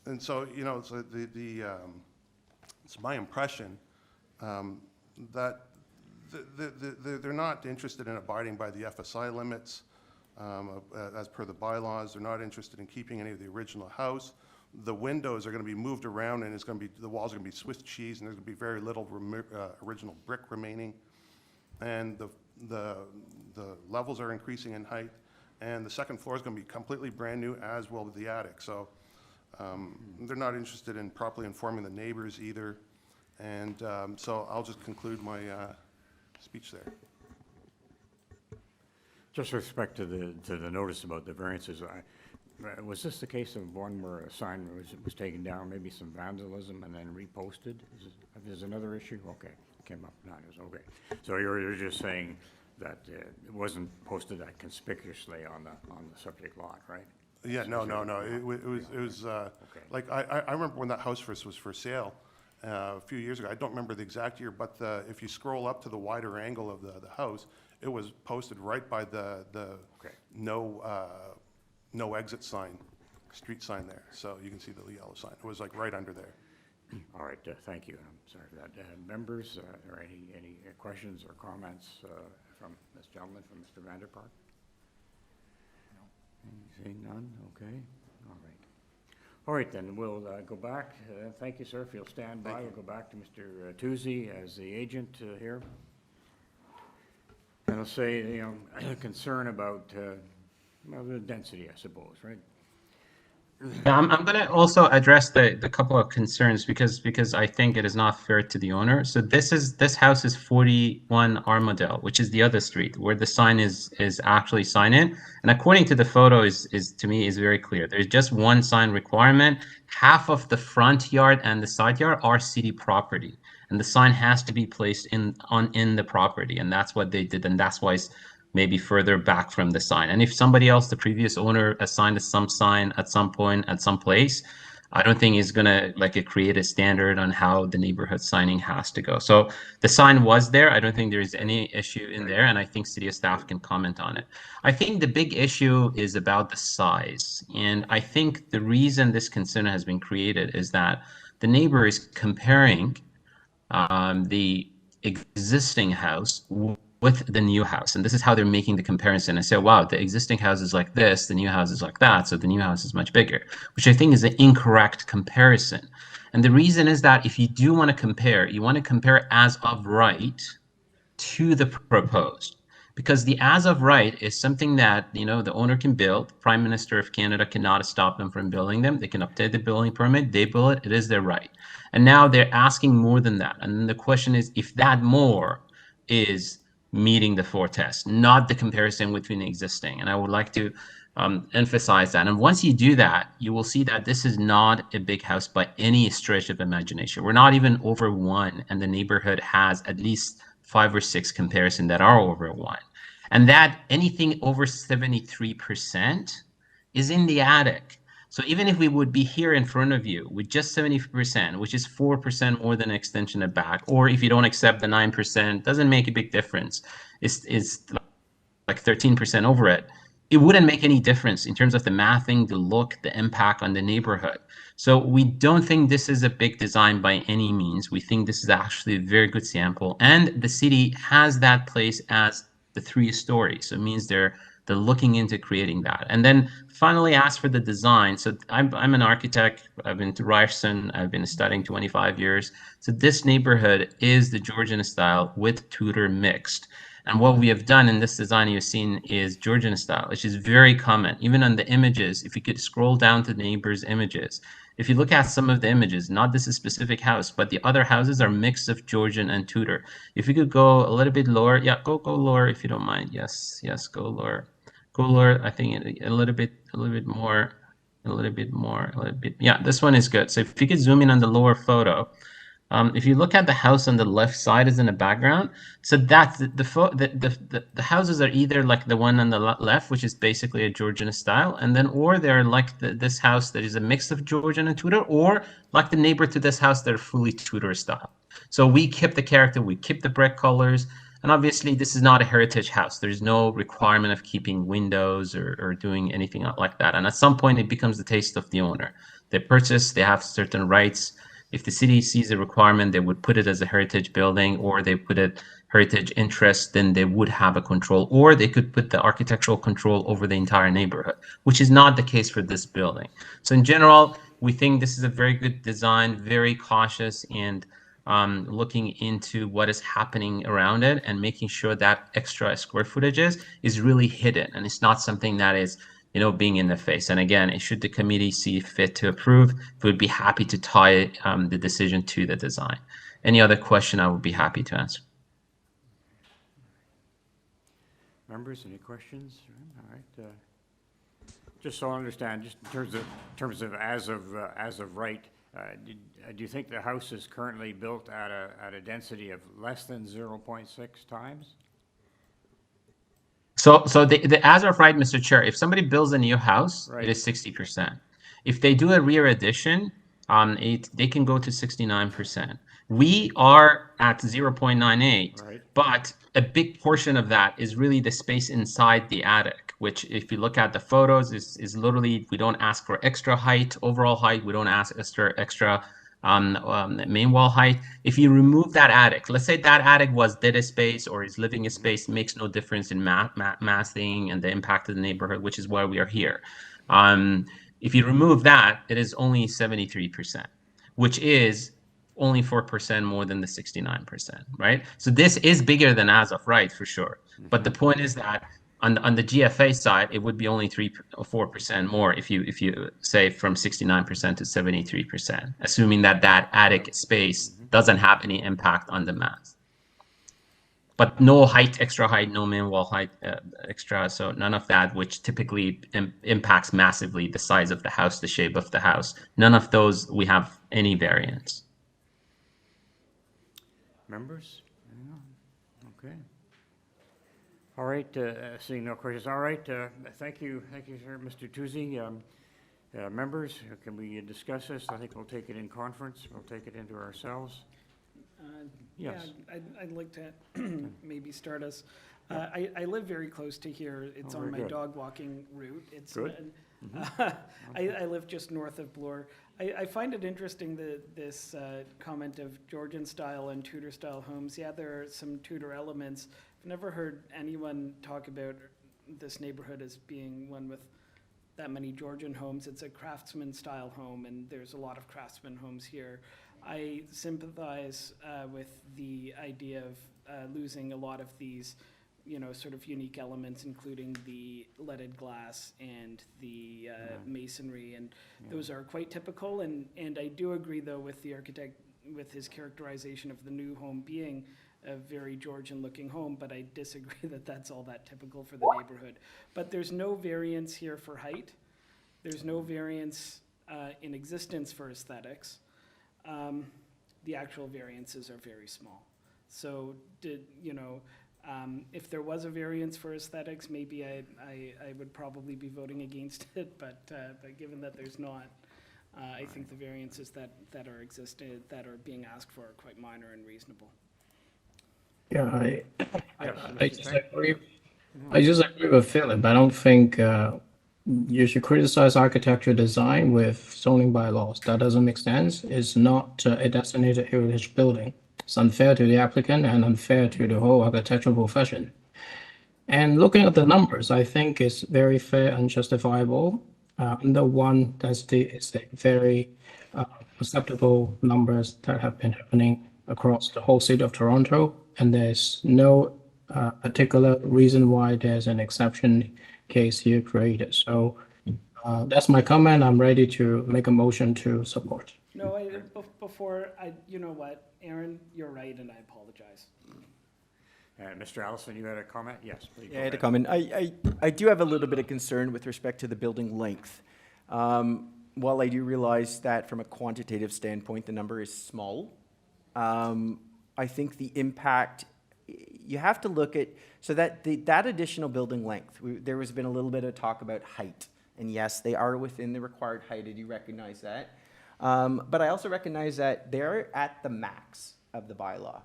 And so, you know, so it's my impression that they're not interested in abiding by the FSI limits as per the bylaws. They're not interested in keeping any of the original house. The windows are going to be moved around, and the walls are going to be Swiss cheese, and there's going to be very little original brick remaining. And the levels are increasing in height, and the second floor is going to be completely brand new, as will the attic. So they're not interested in properly informing the neighbors either. And so I'll just conclude my speech there. Just with respect to the notice about the variances, was this the case of one where a sign was taken down, maybe some vandalism, and then reposted? There's another issue? Okay, came up, okay. So you're just saying that it wasn't posted that conspicuously on the subject lot, right? Yeah, no. It was okay. Like I remember when that house first was for sale a few years ago. I don't remember the exact year, but if you scroll up to the wider angle of the house, it was posted right by the okay. No exit sign, street sign there. So you can see the yellow sign. It was like right under there. All right, thank you. I'm sorry for that. Members, are any questions or comments from this gentleman, from Mr. Vanderpark? Seeing none, okay, all right. All right, then, we'll go back. Thank you, sir, if you'll stand by. We'll go back to Mr. Tuzzi as the agent here. And I'll say, you know, concern about Well, the density, I suppose, right? Yeah, I'm going to also address the couple of concerns because I think it is not fair to the owner. So this house is 41 Armadale, which is the other street where the sign is actually sign in. And according to the photo is to me is very clear. There's just one sign requirement. Half of the front yard and the side yard are city property, and the sign has to be placed in the property, and that's what they did, and that's why it's maybe further back from the sign. And if somebody else, the previous owner, assigned some sign at some point at some place, I don't think he's gonna create a standard on how the neighborhood signing has to go. So the sign was there. I don't think there's any issue in there, and I think city staff can comment on it. I think the big issue is about the size, and I think the reason this concern has been created is that the neighbor is comparing the existing house with the new house, and this is how they're making the comparison. And say, wow, the existing house is like this, the new house is like that, so the new house is much bigger, which I think is an incorrect comparison. And the reason is that if you do want to compare, you want to compare as of right to the proposed, because the as of right is something that the owner can build. Prime Minister of Canada cannot stop them from building them. They can update the building permit, they build it, it is their right. And now they're asking more than that, and then the question is if that more is meeting the four tests, not the comparison between the existing. And I would like to emphasize that. And once you do that, you will see that this is not a big house by any stretch of imagination. We're not even over one, and the neighborhood has at least 5 or 6 comparisons that are over one. And that anything over 73% is in the attic. So even if we would be here in front of you with just 70%, which is 4% more than an extension of back, or if you don't accept the 9%, doesn't make a big difference. It's like 13% over it. It wouldn't make any difference in terms of the mathing, the look, the impact on the neighborhood. So we don't think this is a big design by any means. We think this is actually a very good sample. And the city has that place as the 3-story. So it means they're looking into creating that. And then finally, as for the design, so I'm an architect. I've been to Ryerson. I've been studying 25 years. So this neighborhood is the Georgian style with Tudor mixed. And what we have done in this design you've seen is Georgian style, which is very common. Even on the images, if you could scroll down to the neighbors' images, if you look at some of the images, not this specific house, but the other houses are mix of Georgian and Tudor. If you could go a little bit lower, yeah, go lower if you don't mind. Yes, go lower. Go lower, I think a little bit more. Yeah, this one is good. So if you could zoom in on the lower photo, if you look at the house on the left side is in the background, so that's the houses are either like the one on the left, which is basically a Georgian style, and then or they're like this house that is a mix of Georgian and Tudor, or like the neighbor to this house, they're fully Tudor style. So we kept the character, we kept the brick colors. And obviously, this is not a heritage house. There's no requirement of keeping windows or doing anything like that. And at some point, it becomes the taste of the owner. They purchase, they have certain rights. If the city sees a requirement, they would put it as a heritage building, or they put it heritage interest, then they would have a control, or they could put the architectural control over the entire neighborhood, which is not the case for this building. So in general, we think this is a very good design, very cautious, and looking into what is happening around it and making sure that extra square footages is really hidden and it's not something that is being in the face. And again, should the committee see fit to approve, we would be happy to tie the decision to the design. Any other question, I would be happy to answer. Members, any questions? All right. Just so I understand, just in terms of as of right, do you think the house is currently built at a density of less than 0.6 times? So the as of right, Mr. Chair, if somebody builds a new house, right, it is 60%. If they do a rear addition, they can go to 69%. We are at 0.98, right, but a big portion of that is really the space inside the attic, which if you look at the photos is literally, we don't ask for extra height, overall height. We don't ask extra main wall height. If you remove that attic, let's say that attic was dead space or is living space, makes no difference in massing and the impact of the neighborhood, which is why we are here. If you remove that, it is only 73%, which is only 4% more than the 69%, right? So this is bigger than as of right, for sure. But the point is that On the GFA side, it would be only 3 or 4% more if you say from 69% to 73%, assuming that attic space doesn't have any impact on the mass. But no extra height, no main wall height extra, so none of that, which typically impacts massively the size of the house, the shape of the house. None of those we have any variance. Members? Okay. All right, seeing no questions. All right, thank you, sir, Mr. Tuzzi. Members, can we discuss this? I think we'll take it in conference. We'll take it into ourselves. Yes. Yeah, I'd like to maybe start us. I live very close to here. It's on my dog walking route. It's good. I live just north of Bloor. I find it interesting that this comment of Georgian style and Tudor style homes. Yeah, there are some Tudor elements. I've never heard anyone talk about this neighborhood as being one with that many Georgian homes. It's a craftsman style home, and there's a lot of craftsman homes here. I sympathize with the idea of losing a lot of these, sort of unique elements, including the leaded glass and the masonry, and those are quite typical. And I do agree, though, with the architect, with his characterization of the new home being a very Georgian-looking home, but I disagree that that's all that typical for the neighborhood. But there's no variance here for height. There's no variance in existence for aesthetics. The actual variances are very small. So if there was a variance for aesthetics, maybe I would probably be voting against it, but given that there's not, I think the variances that are being asked for are quite minor and reasonable. Yeah, I just agree with Philip. I don't think you should criticize architecture design with zoning bylaws. That doesn't make sense. It's not a designated heritage building. It's unfair to the applicant and unfair to the whole architectural profession. And looking at the numbers, I think it's very fair and justifiable. Under one density is a very acceptable numbers that have been happening across the whole city of Toronto, and there's no particular reason why there's an exception case here created. So that's my comment. I'm ready to make a motion to support. No, you know what, Aaron, you're right, and I apologize. Mr. Allison, you had a comment? Yes, please. Yeah, I had a comment. I do have a little bit of concern with respect to the building length. While I do realize that from a quantitative standpoint, the number is small, I think the impact, you have to look at, so that that additional building length, there has been a little bit of talk about height. And yes, they are within the required height. I do recognize that. But I also recognize that they're at the max of the bylaw.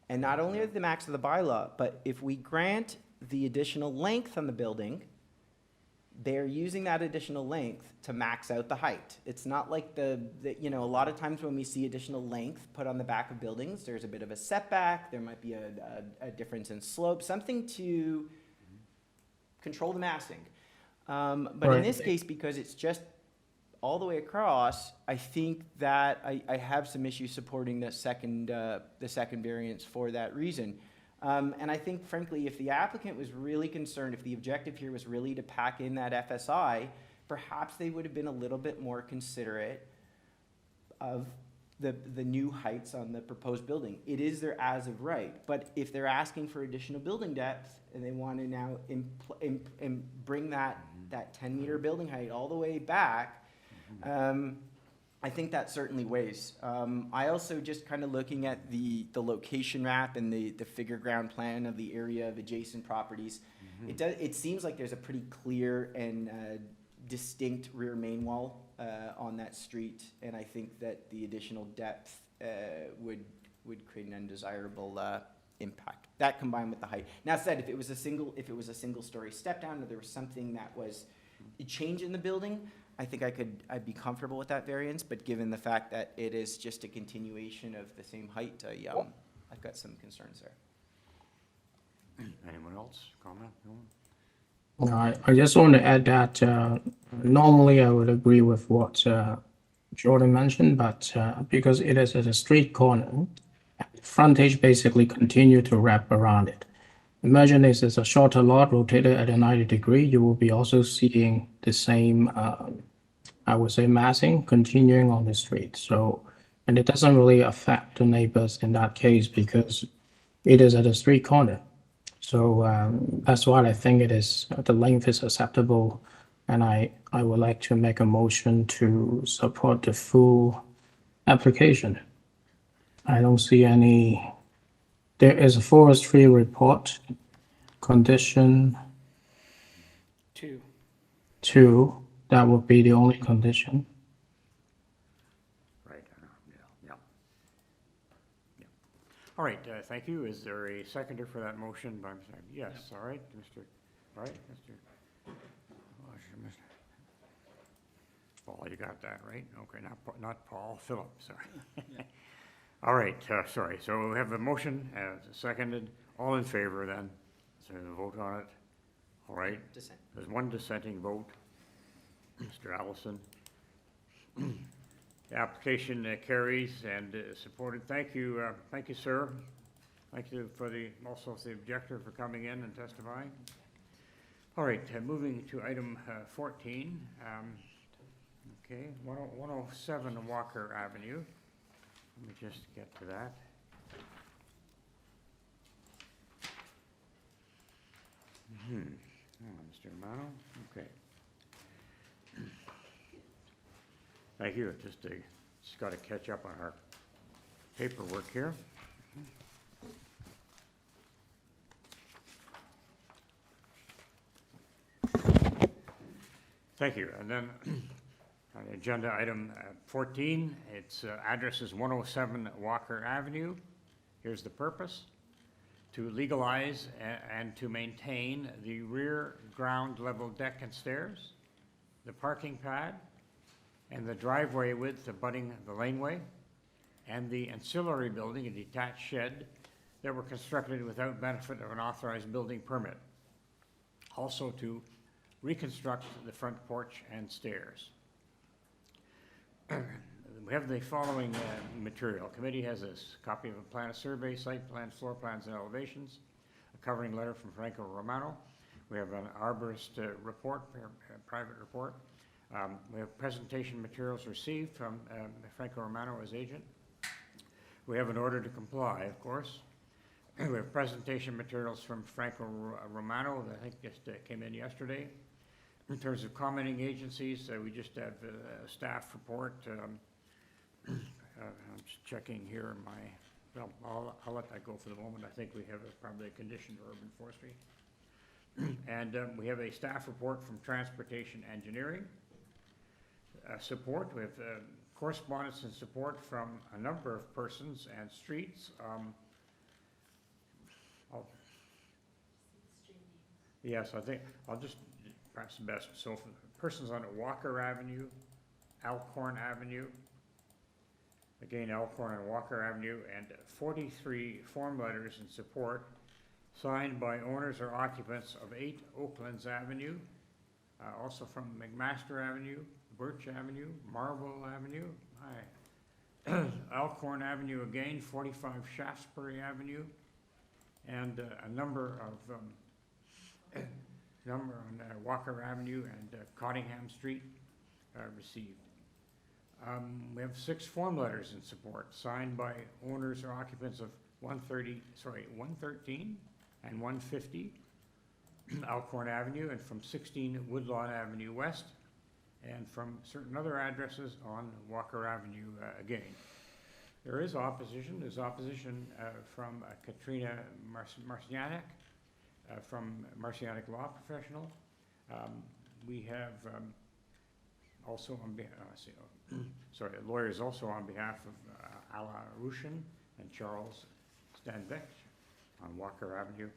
And not only at the max of the bylaw, but if we grant the additional length on the building, they're using that additional length to max out the height. It's not like a lot of times when we see additional length put on the back of buildings, there's a bit of a setback, there might be a difference in slope, something to control the massing. But in this case, because it's just all the way across, I think that I have some issues supporting the second variance for that reason. And I think, frankly, if the applicant was really concerned, if the objective here was really to pack in that FSI, perhaps they would have been a little bit more considerate of the new heights on the proposed building. It is their as of right, but if they're asking for additional building depth and they want to now bring that 10-meter building height all the way back, I think that certainly weighs. I also just kind of looking at the location map and the figure ground plan of the area of adjacent properties, it seems like there's a pretty clear and distinct rear main wall on that street, and I think that the additional depth would create an undesirable impact. That combined with the height. Now said, if it was a single story step down, or there was something that was a change in the building, I think I'd be comfortable with that variance, but given the fact that it is just a continuation of the same height, I've got some concerns there. Anyone else comment? I just want to add that normally I would agree with what Jordan mentioned, but because it is at a street corner, frontage basically continue to wrap around it. imagine this is a shorter lot rotated at a 90-degree. You will be also seeing the same, I would say, massing continuing on the street. So, and it doesn't really affect the neighbors in that case because it is at a street corner. So that's why I think it is, the length is acceptable. And I would like to make a motion to support the full application. I don't see any, there is a forestry report, condition 2, that would be the only condition. Right, yeah. All right, thank you. Is there a seconder for that motion? Yes, all right, Mr. Paul, you got that, right? Okay, not Paul, Philip, sorry. All right, sorry. So we have a motion, seconded. All in favor then? So the vote on it. All right. Dissent. There's one dissenting vote. Mr. Allison. The application carries and supported. Thank you, sir. Thank you also the objector for coming in and testifying. All right, moving to item 14. Okay, 107 Walker Avenue. Let me just get to that. Mr. Romano, okay. Thank you. Just got to catch up on our paperwork here. Thank you. And then on agenda item 14, its address is 107 Walker Avenue. Here's the purpose: to legalize and to maintain the rear ground level deck and stairs, the parking pad, and the driveway width abutting the laneway, and the ancillary building, a detached shed, that were constructed without benefit of an authorized building permit. Also to reconstruct the front porch and stairs. We have the following material. Committee has a copy of a plan of survey, site plan, floor plans, and elevations, a covering letter from Franco Romano. We have an arborist report, private report. We have presentation materials received from Franco Romano as agent. We have an order to comply, of course. We have presentation materials from Franco Romano that I think just came in yesterday. In terms of commenting agencies, we just have a staff report. I'm just checking here well, I'll let that go for the moment. I think we have probably a condition for urban forestry. And we have a staff report from transportation engineering. Support, we have correspondence and support from a number of persons and streets. Yes, I think I'll just perhaps the best. So for persons on Walker Avenue, Alcorn Avenue, again Alcorn and Walker Avenue, and 43 form letters in support signed by owners or occupants of 8 Oaklands Avenue, also from McMaster Avenue, Birch Avenue, Marble Avenue, Alcorn Avenue again, 45 Shaftesbury Avenue, and a number on Walker Avenue and Cottingham Street received. We have 6 form letters in support signed by owners or occupants of 113 and 150 Alcorn Avenue, and from 16 Woodlawn Avenue West, and from certain other addresses on Walker Avenue again. There is opposition. There's opposition from Katrina Marcianiak, from Marcianiak Law Professional. We have also on behalf, lawyers also on behalf of Ala Rushin and Charles Stanvik on Walker Avenue.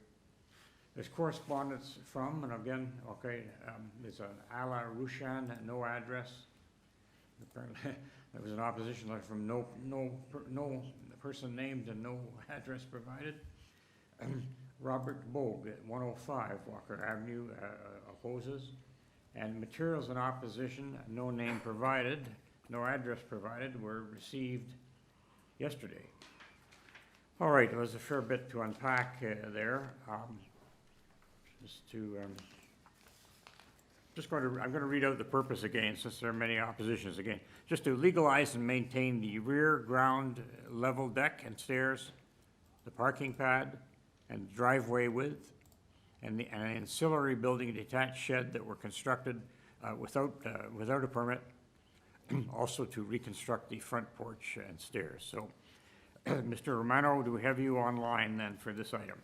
There's correspondence from, and again, okay, there's an Ala Rushan, no address. Apparently, there was an opposition letter from no person named and no address provided. Robert Bogue at 105 Walker Avenue opposes. And materials in opposition, no name provided, no address provided, were received yesterday. All right, there was a fair bit to unpack there. Just to, I'm going to read out the purpose again, since there are many oppositions again. Just to legalize and maintain the rear ground level deck and stairs, the parking pad and driveway width, and an ancillary building detached shed that were constructed without a permit. Also to reconstruct the front porch and stairs. So, Mr. Romano, do we have you online then for this item?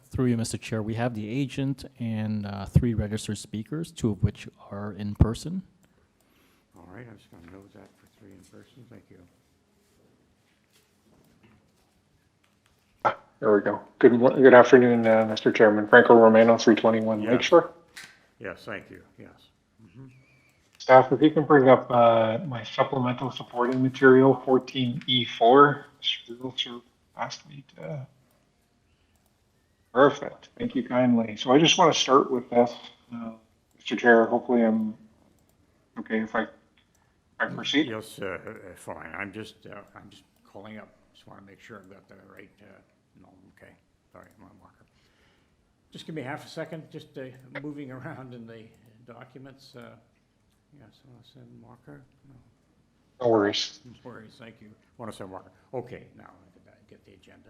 Through you, Mr. Chair, we have the agent and 3 registered speakers, 2 of which are in person. All right, I'm just going to note that for 3 in person. Thank you. There we go. Good afternoon, Mr. Chairman. Franco Romano, 321 Yes. Lakeshore. Yes, thank you. Yes. Staff, if you can bring up my supplemental supporting material, 14E4. Realtor asked me to. Perfect. Thank you kindly. So I just want to start with this, Mr. Chair. Hopefully I'm okay if I proceed. Yes, fine. I'm just calling up. Just want to make sure I've got the right. No, okay. Sorry, I'm on Walker. Just give me half a second. Just moving around in the documents. Yes, want to send Walker. No. No worries. No worries. Thank you. Want to send Walker. Okay, now I get the agenda.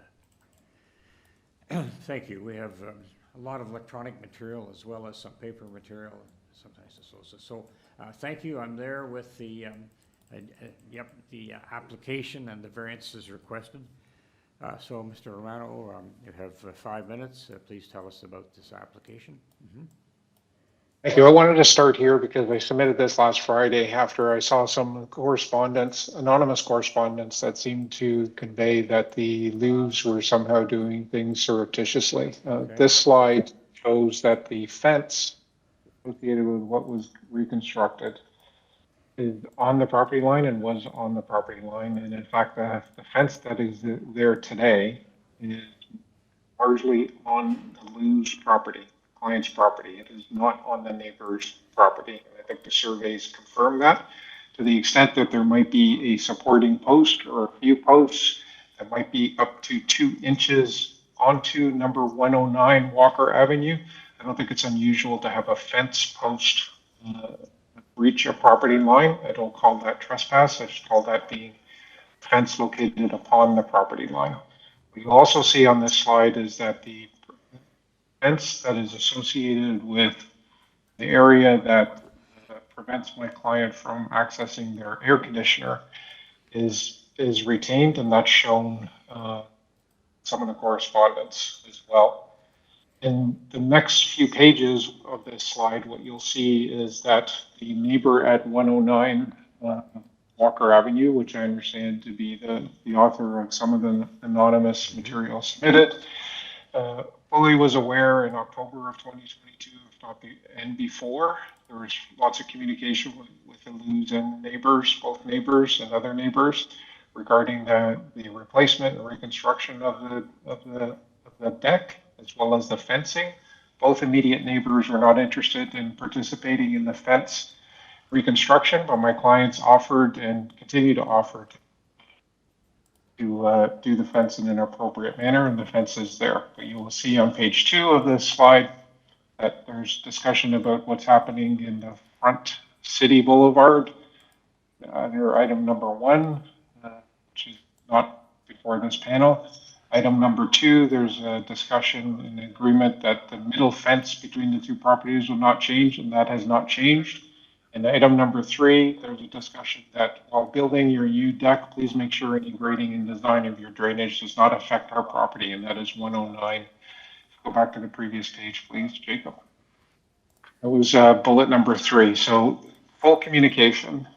Thank you. We have a lot of electronic material as well as some paper material, sometimes associated. So thank you. I'm there with the the application and the variances requested. So, Mr. Romano, you have 5 minutes. Please tell us about this application. Mm-hmm. Thank you. I wanted to start here because I submitted this last Friday after I saw some correspondence, anonymous correspondence that seemed to convey that the Louvs were somehow doing things surreptitiously. Okay. This slide shows that the fence associated with what was reconstructed is on the property line and was on the property line. And in fact, the fence that is there today is largely on the Louv's property. Client's property. It is not on the neighbor's property. And I think the surveys confirm that. To the extent that there might be a supporting post or a few posts that might be up to 2 inches onto number 109 Walker Avenue, I don't think it's unusual to have a fence post reach a property line. I don't call that trespass. I just call that being fence located upon the property line. What you also see on this slide is that the fence that is associated with the area that prevents my client from accessing their air conditioner is retained, and that's shown some of the correspondence as well. In the next few pages of this slide, what you'll see is that the neighbor at 109 Walker Avenue, which I understand to be the author of some of the anonymous material submitted, fully was aware in October of 2022, if not and before. There was lots of communication with the Louvs and neighbors, both neighbors and other neighbors, regarding the replacement and reconstruction of the deck, as well as the fencing. Both immediate neighbors were not interested in participating in the fence reconstruction, but my clients offered and continue to offer to do the fence in an appropriate manner, and the fence is there. But you will see on page 2 of this slide that there's discussion about what's happening in the front city boulevard under item number 1, which is not before this panel. Item number 2, there's a discussion and agreement that the middle fence between the 2 properties will not change, and that has not changed. And item number 3, there's a discussion that while building your U deck, please make sure any grading and design of your drainage does not affect our property, and that is 109. Go back to the previous page, please, Jacob. That was bullet number 3. So full communication.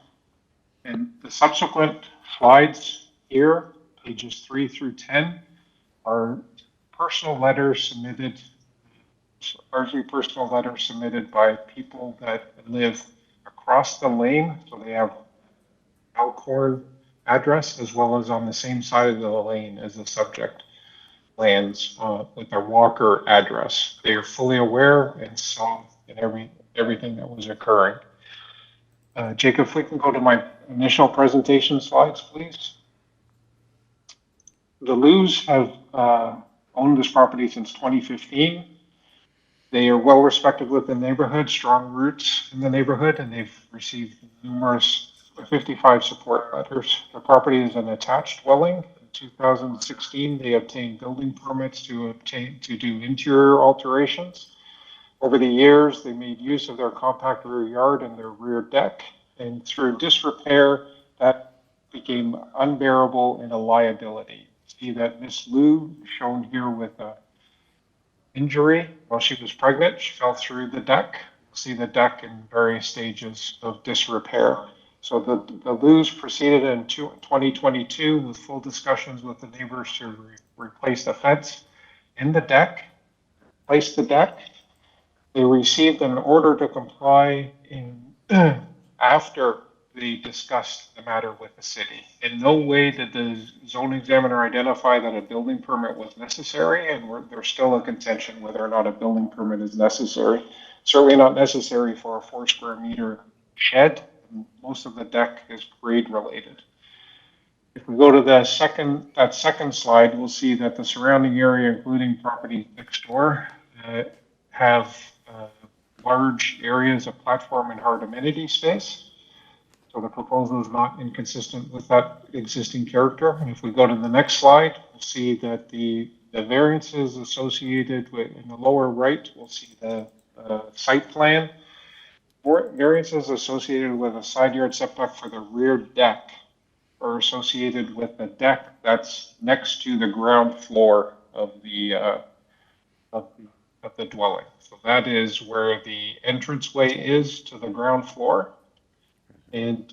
And the subsequent slides here, pages 3 through 10, are personal letters submitted, largely personal letters submitted by people that live across the lane. So they have Alcorn address as well as on the same side of the lane as the subject lands with their Walker address. They are fully aware and saw in everything that was occurring. Jacob, if we can go to my initial presentation slides, please. The Louvs have owned this property since 2015. They are well respected within the neighborhood, strong roots in the neighborhood, and they've received numerous 55 support letters. The property is an attached dwelling. In 2016, they obtained building permits to do interior alterations. Over the years, they made use of their compact rear yard and their rear deck, and through disrepair, that became unbearable and a liability. See that Miss Lou, shown here with a injury while she was pregnant. She fell through the deck. You'll see the deck in various stages of disrepair. So the Lou's proceeded in 2022 with full discussions with the neighbors to replace the fence in the deck, place the deck. They received an order to comply in after they discussed the matter with the city. In no way did the zone examiner identify that a building permit was necessary, and there's still a contention whether or not a building permit is necessary. Certainly not necessary for a 4 square meter shed. Most of the deck is grade related. If we go to the second slide, we'll see that the surrounding area, including property next door, have large areas of platform and hard amenity space. So the proposal is not inconsistent with that existing character. And if we go to the next slide, we'll see that the variances associated with, in the lower right, we'll see the site plan. Variances associated with a side yard setback for the rear deck are associated with the deck that's next to the ground floor of the dwelling. So that is where the entranceway is to the ground floor. And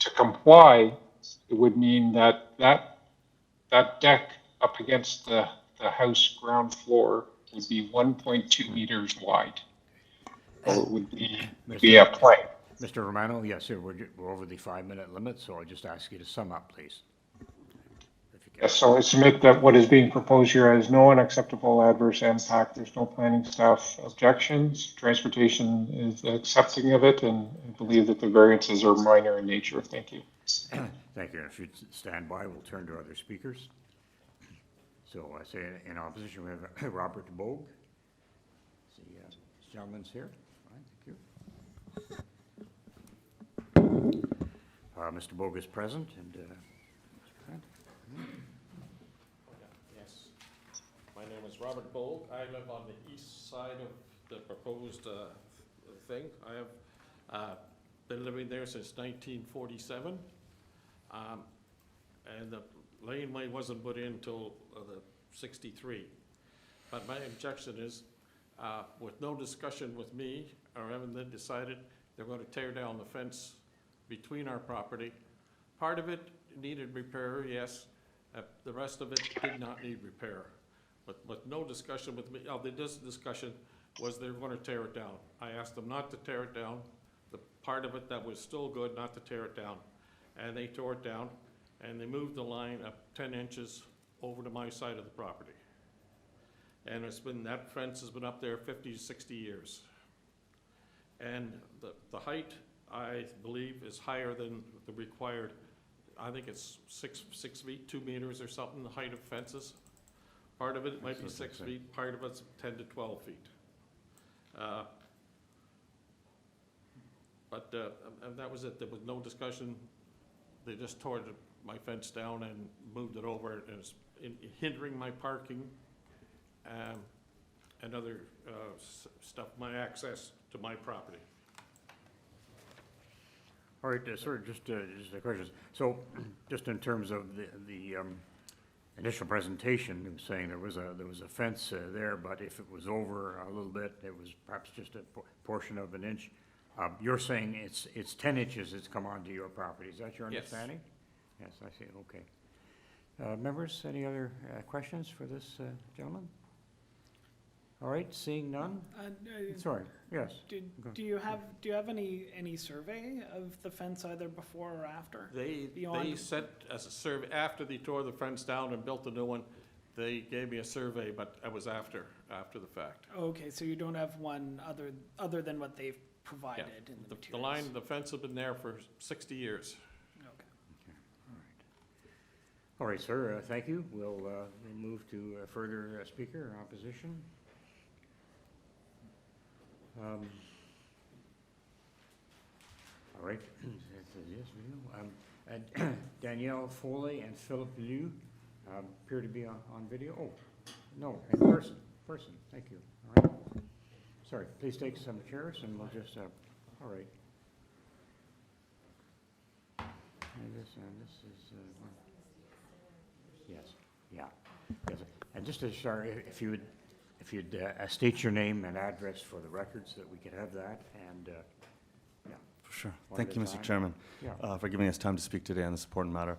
to comply, it would mean that deck up against the house ground floor would be 1.2 meters wide. So it would be a plank. Mr. Romano, yes, sir, we're over the 5-minute limit, so I'll just ask you to sum up, please. Yes, so I submit that what is being proposed here has no unacceptable adverse impact. There's no planning staff objections. Transportation is accepting of it, and I believe that the variances are minor in nature. Thank you. Thank you. If you'd stand by, we'll turn to other speakers. So I say in opposition, we have Robert Bogue. See, this gentleman's here. Fine, thank you. Mr. Bogue is present, and Yes. My name is Robert Bogue. I live on the east side of the proposed thing. I have been living there since 1947. And the laneway wasn't put in until the 63. But my objection is, with no discussion with me, or having then decided they're going to tear down the fence between our property. Part of it needed repair, yes. The rest of it did not need repair. But no discussion with me. Oh, the discussion was they were going to tear it down. I asked them not to tear it down. The part of it that was still good, not to tear it down. And they tore it down, and they moved the line up 10 inches over to my side of the property. And that fence has been up there 50 to 60 years. And the height, I believe, is higher than the required. I think it's 6 feet, 2 meters or something, the height of fences. Part of it might be 6 feet, part of it's 10 to 12 feet. And that was it. There was no discussion. They just tore my fence down and moved it over, and it's hindering my parking and other stuff, my access to my property. all right, sir, just a question. So, just in terms of the initial presentation, it was saying there was a fence there, but if it was over a little bit, it was perhaps just a portion of an inch. You're saying it's 10 inches it's come onto your property. Is that your understanding? Yes, I see. Okay. Members, any other questions for this gentleman? All right, seeing none. Sorry. Yes. Do you have any survey of the fence either before or after? They sent us a survey after they tore the fence down and built a new one. They gave me a survey, but it was after the fact. Okay, so you don't have one other than what they've provided in the materials. The fence has been there for 60 years. Okay. All right, sir, thank you. We'll move to a further speaker or opposition. All right. Danielle Foley and Philip Liu appear to be on video. Oh, no, in person. Thank you. All right. Sorry, please take some chairs and we'll just, all right. And this is, yes, yeah. Yes. And just to start, if you'd state your name and address for the records, that we could have that, and yeah. For sure. One Thank at you, a Mr. time. Chairman, Yeah. for giving us time to speak today on this important matter.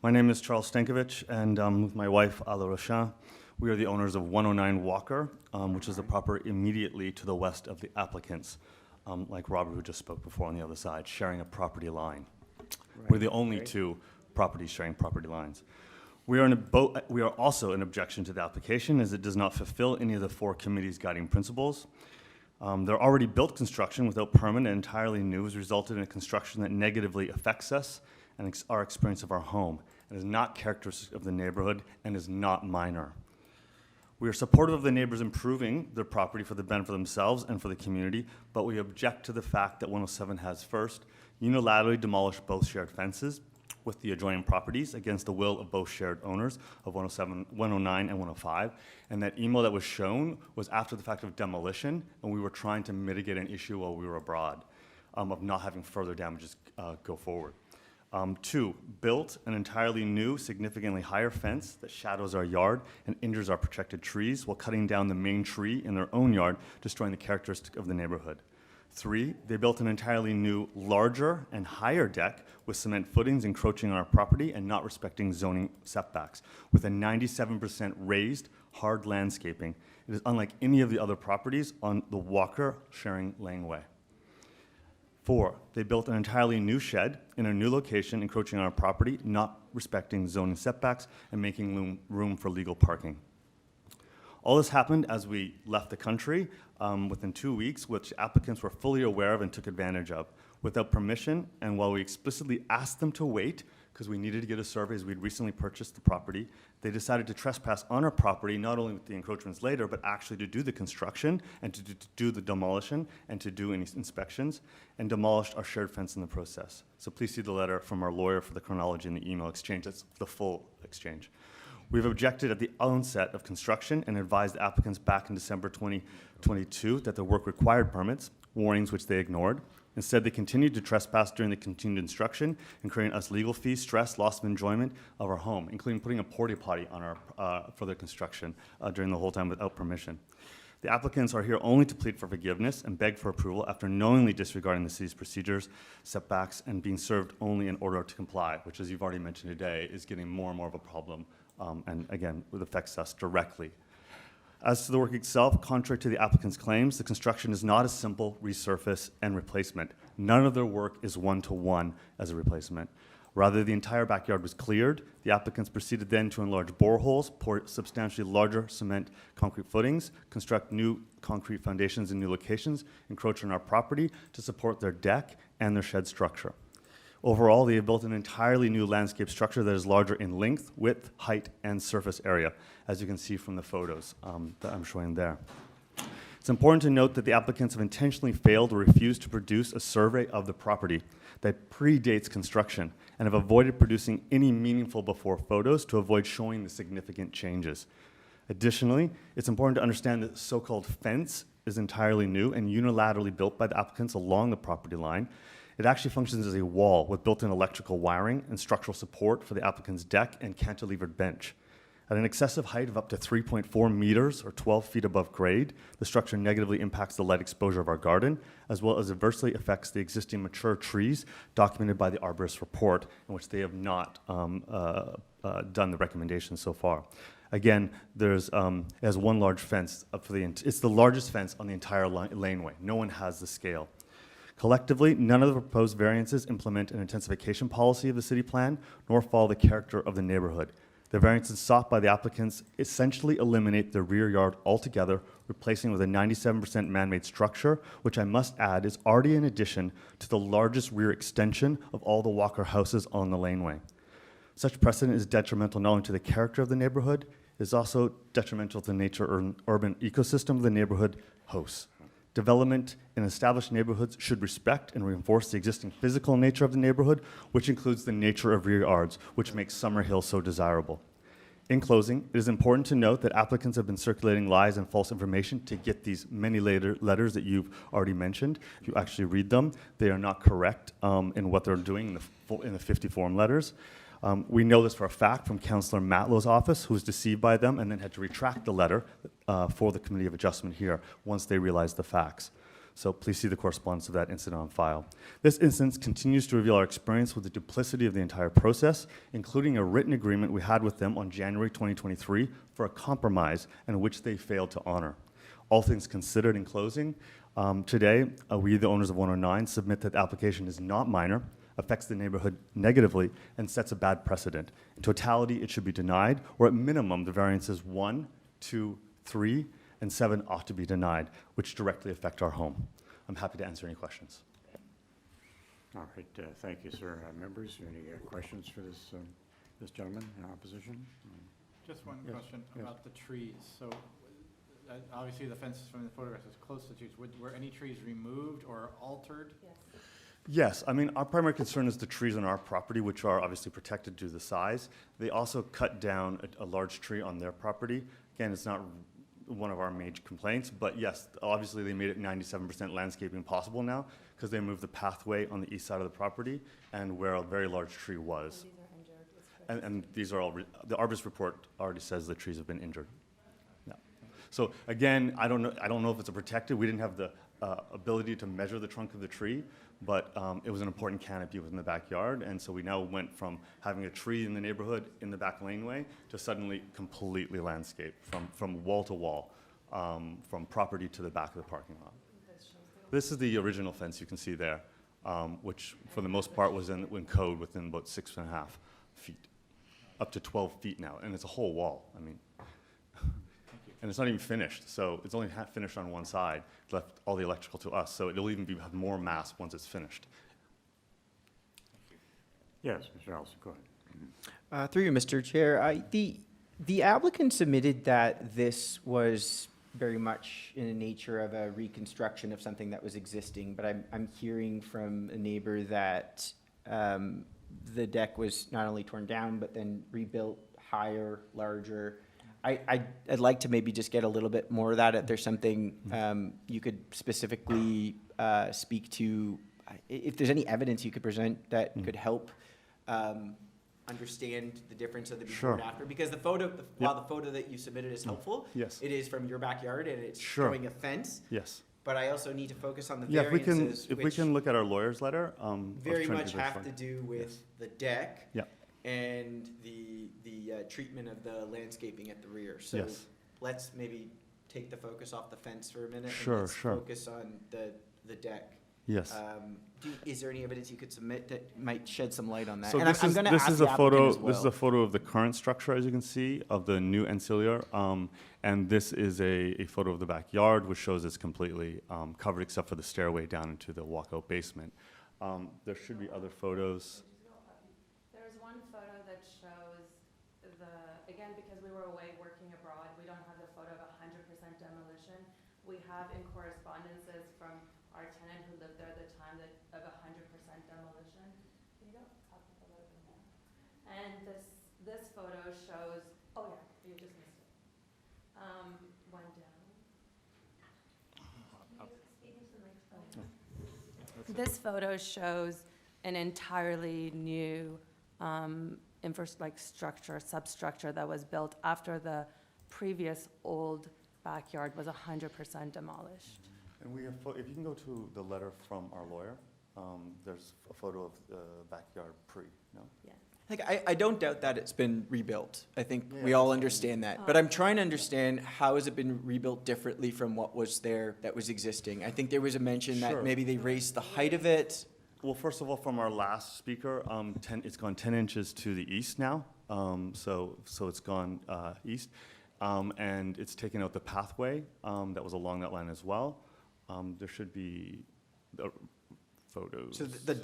My name is Charles Stankovich, and with my wife, Ala Rochin, we are the owners of 109 Walker, which is the property immediately to the west of the applicants, like Robert, who just spoke before on the other side, sharing a property line. We're the only two properties sharing property lines. We are also an objection to the application, as it does not fulfill any of the 4 committee's guiding principles. Their already built construction without permit and entirely new has resulted in a construction that negatively affects us and our experience of our home, and is not characteristic of the neighborhood and is not minor. We are supportive of the neighbors improving their property for the benefit of themselves and for the community, but we object to the fact that 107 has first unilaterally demolished both shared fences with the adjoining properties against the will of both shared owners of 107, 109 and 105, and that email that was shown was after the fact of demolition, and we were trying to mitigate an issue while we were abroad of not having further damages go forward. 2, built an entirely new, significantly higher fence that shadows our yard and injures our protected trees while cutting down the main tree in their own yard, destroying the characteristic of the neighborhood. 3, they built an entirely new, larger and higher deck with cement footings encroaching on our property and not respecting zoning setbacks, with a 97% raised, hard landscaping. It is unlike any of the other properties on the Walker sharing laneway. 4, they built an entirely new shed in a new location encroaching on our property, not respecting zoning setbacks and making room for legal parking. All this happened as we left the country within 2 weeks, which applicants were fully aware of and took advantage of. Without permission, and while we explicitly asked them to wait, because we needed to get a survey as we'd recently purchased the property, they decided to trespass on our property, not only with the encroachments later, but actually to do the construction and to do the demolition and to do any inspections, and demolished our shared fence in the process. So please see the letter from our lawyer for the chronology in the email exchange. That's the full exchange. We've objected at the onset of construction and advised the applicants back in December 2022 that the work required permits, warnings which they ignored. Instead, they continued to trespass during the continued construction, incurring us legal fees, stress, loss of enjoyment of our home, including putting a porta potty on our for their construction during the whole time without permission. The applicants are here only to plead for forgiveness and beg for approval after knowingly disregarding the city's procedures, setbacks, and being served only in order to comply, which, as you've already mentioned today, is getting more and more of a problem, and again, it affects us directly. As to the work itself, contrary to the applicant's claims, the construction is not a simple resurface and replacement. None of their work is one-to-one as a replacement. Rather, the entire backyard was cleared. The applicants proceeded then to enlarge boreholes, pour substantially larger cement concrete footings, construct new concrete foundations in new locations, encroach on our property to support their deck and their shed structure. Overall, they have built an entirely new landscape structure that is larger in length, width, height, and surface area, as you can see from the photos that I'm showing there. It's important to note that the applicants have intentionally failed or refused to produce a survey of the property that predates construction and have avoided producing any meaningful before photos to avoid showing the significant changes. Additionally, it's important to understand that the so-called fence is entirely new and unilaterally built by the applicants along the property line. It actually functions as a wall with built-in electrical wiring and structural support for the applicant's deck and cantilevered bench. At an excessive height of up to 3.4 meters or 12 feet above grade, the structure negatively impacts the light exposure of our garden, as well as adversely affects the existing mature trees documented by the arborist report, in which they have not done the recommendations so far. Again, it has one large fence it's the largest fence on the entire laneway. No one has the scale. Collectively, none of the proposed variances implement an intensification policy of the city plan, nor follow the character of the neighborhood. The variances sought by the applicants essentially eliminate the rear yard altogether, replacing with a 97% man-made structure, which I must add is already an addition to the largest rear extension of all the Walker houses on the laneway. Such precedent is detrimental not only to the character of the neighborhood, it is also detrimental to the nature or urban ecosystem of the neighborhood hosts. Development in established neighborhoods should respect and reinforce the existing physical nature of the neighborhood, which includes the nature of rear yards, which makes Summer Hill so desirable. In closing, it is important to note that applicants have been circulating lies and false information to get these many letters that you've already mentioned. If you actually read them, they are not correct in what they're doing in the 50 form letters. We know this for a fact from Councillor Matlow's office, who was deceived by them and then had to retract the letter for the Committee of Adjustment here once they realized the facts. So please see the correspondence of that incident on file. This instance continues to reveal our experience with the duplicity of the entire process, including a written agreement we had with them on January 2023 for a compromise and which they failed to honor. All things considered in closing, today, we, the owners of 109, submit that the application is not minor, affects the neighborhood negatively, and sets a bad precedent. In totality, it should be denied, or at minimum, the variances 1, 2, 3, and 7 ought to be denied, which directly affect our home. I'm happy to answer any questions. All right, thank you, sir. Members, any questions for this gentleman in opposition? Just one Yes, question yes. about the trees. So obviously the fences from the photographs is close to trees. Were any trees removed or altered? Yes, I mean, our primary concern is the trees on our property, which are obviously protected due to the size. They also cut down a large tree on their property. Again, it's not one of our major complaints, but yes, obviously they made it 97% landscaping possible now because they moved the pathway on the east side of the property and where a very large tree was. And these are all, the arborist report already says the trees have been injured. Yeah. So again, I don't know if it's a protected, we didn't have the ability to measure the trunk of the tree, but it was an important canopy within the backyard, and so we now went from having a tree in the neighborhood in the back laneway to suddenly completely landscaped from wall to wall, from property to the back of the parking lot. This is the original fence you can see there, which for the most part was in code within about 6.5 feet, up to 12 feet now, and it's a whole wall. I mean, and it's not even finished, so it's only half finished on one side, left all the electrical to us, so it'll even have more mass once it's finished. Yes, Mr. Allison, go ahead. Through you, Mr. Chair, the applicant submitted that this was very much in the nature of a reconstruction of something that was existing, but I'm hearing from a neighbor that the deck was not only torn down, but then rebuilt higher, larger. I'd like to maybe just get a little bit more of that. If there's something you could specifically speak to, if there's any evidence you could present that could help understand the difference of the before and after. Because the photo, while the photo that you submitted is helpful, yes, it is from your backyard and it's showing a fence. Yes. But I also need to focus on the Yeah, variances, if we can look at our lawyer's letter. very much have to do with the deck. Yeah. And the treatment of the landscaping at the rear. So Yes. let's maybe take the focus off the fence for a minute. Sure, and let's sure. focus on the deck. Yes. Is there any evidence you could submit that might shed some light on that? So And this I'm is, gonna this ask is the a photo. applicant as This is a well. photo of the current structure, as you can see, of the new ancillary. And this is a photo of the backyard, which shows it's completely covered except for the stairway down into the walkout basement. There should be other photos. There's one photo that shows again, because we were away working abroad, we don't have the photo of 100% demolition. We have in correspondences from our tenant who lived there at the time of 100% demolition. Can you go up a little bit more? And this photo shows, oh yeah, you just missed it. One down. This photo shows an entirely new substructure that was built after the previous old backyard was 100% demolished. And we have, if you can go to the letter from our lawyer, there's a photo of the backyard no? Yeah. Like, I don't doubt that it's been rebuilt. I think we all understand that. But I'm trying to understand how has it been rebuilt differently from what was there that was existing. I think there was a mention that maybe they raised the height of it. Well, first of all, from our last speaker, it's gone 10 inches to the east now. So it's gone east. And it's taken out the pathway that was along that line as well. There should be, photos. So the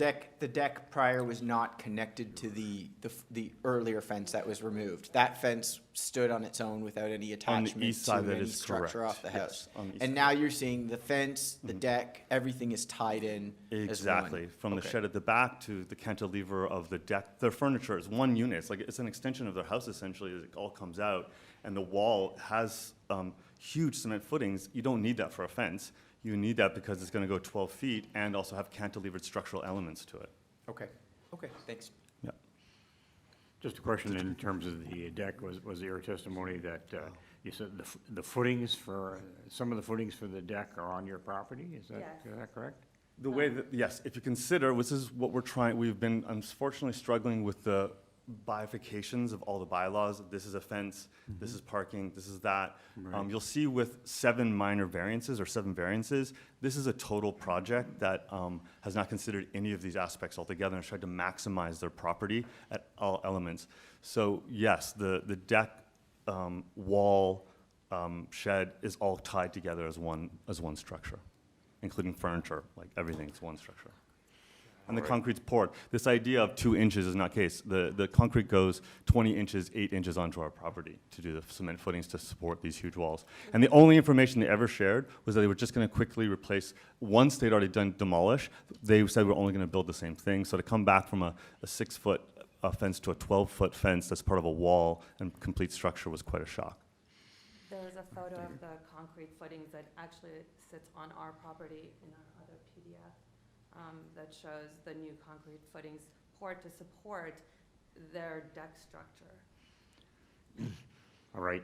deck prior was not connected to the earlier fence that was removed. That fence stood on its own without any attachment east to side, that any is structure correct. off the Yes, house. on the east And side. now you're seeing the fence, the deck, everything is tied in Exactly. as one. From the Okay. shed at the back to the cantilever of the deck. Their furniture is one unit. It's like it's an extension of their house essentially. It all comes out, and the wall has huge cement footings. You don't need that for a fence. You need that because it's going to go 12 feet and also have cantilevered structural elements to it. Okay. Okay. Thanks. Yeah. Just a question in terms of the deck, was your testimony that you said the footings for, some of the footings for the deck are on your property? Is that correct? The way that, yes, if you consider, this is what we've been unfortunately struggling with the bifurcations of all the bylaws. This is a fence, this is parking, this is that. Right. You'll see with 7 minor variances or 7 variances, this is a total project that has not considered any of these aspects altogether and tried to maximize their property at all elements. So yes, the deck, wall, shed is all tied together as one structure, including furniture, like everything's one structure. And the concrete's poured. This idea of 2 inches is not case. The concrete goes 20 inches, 8 inches onto our property to do the cement footings to support these huge walls. And the only information they ever shared was that they were just going to quickly replace, once they'd already done demolish, they said we're only going to build the same thing. So to come back from a 6-foot fence to a 12-foot fence that's part of a wall and complete structure was quite a shock. There was a photo of the concrete footings that actually sits on our property in our other PDF. That shows the new concrete footings poured to support their deck structure. All right,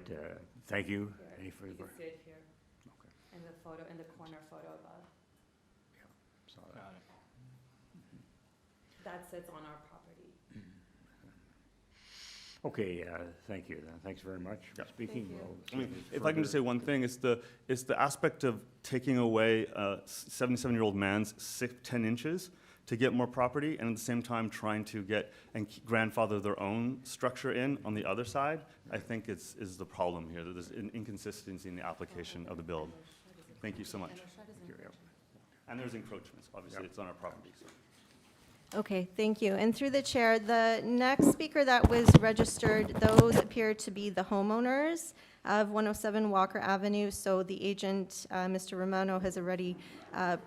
thank you. Here, Any you further? can see it here. In the photo, in the corner photo above. Saw that. That sits on our property. Okay, thank you then. Thanks very much for speaking. Thank you. We'll I mean, see if I can just say one thing, it's the aspect of taking away a 77-year-old man's 10 inches to get more property, and at the same time trying to get and grandfather their own structure in on the other side, I think is the problem here. That there's an inconsistency in the application of the build. Thank you so much. And there's encroachments, obviously, it's on our property. So. Okay, thank you. And through the chair, the next speaker that was registered, those appear to be the homeowners of 107 Walker Avenue. So the agent, Mr. Romano, has already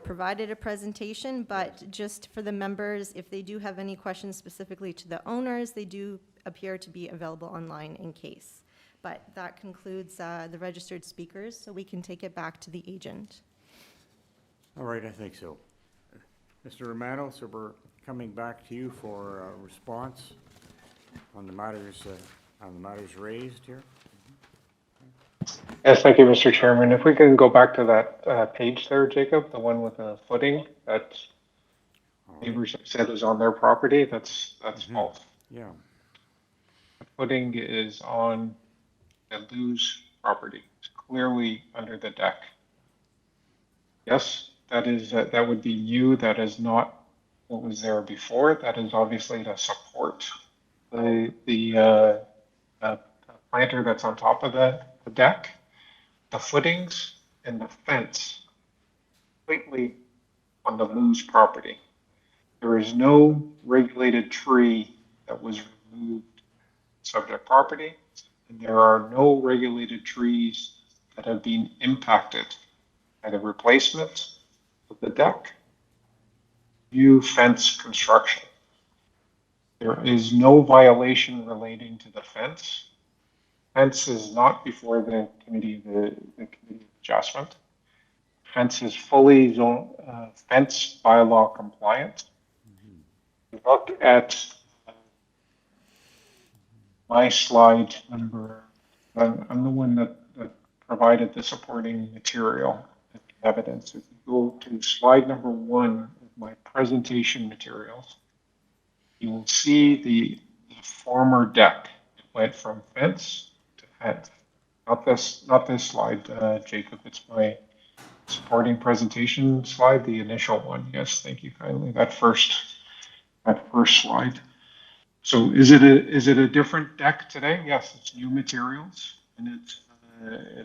provided a presentation, but just for the members, if they do have any questions specifically to the owners, they do appear to be available online in case. But that concludes the registered speakers, so we can take it back to the agent. All right, I think so. Mr. Romano, so we're coming back to you for a response on the matters raised here. Yes, thank you, Mr. Chairman. If we can go back to that page there, Jacob, the one with the footing that neighbors have said is on their property, that's false. Yeah. The footing is on the Lou's property. It's clearly under the deck. Yes, that would be you. That is not what was there before. That is obviously to support the planter that's on top of the deck, the footings, and the fence completely on the Lou's property. There is no regulated tree that was removed subject property, and there are no regulated trees that have been impacted by the replacement of the deck, new fence construction. There is no violation relating to the fence. Fence is not before the committee, the committee of adjustment. Fence is fully fence bylaw compliant. Look at my slide number. I'm the one that provided the supporting material and evidence. If you go to slide number 1 of my presentation materials, you will see the former deck. It went from fence to fence. Not this slide, Jacob. It's my supporting presentation slide, the initial one. Yes, thank you kindly. That first slide. So is it a different deck today? Yes, it's new materials, and it's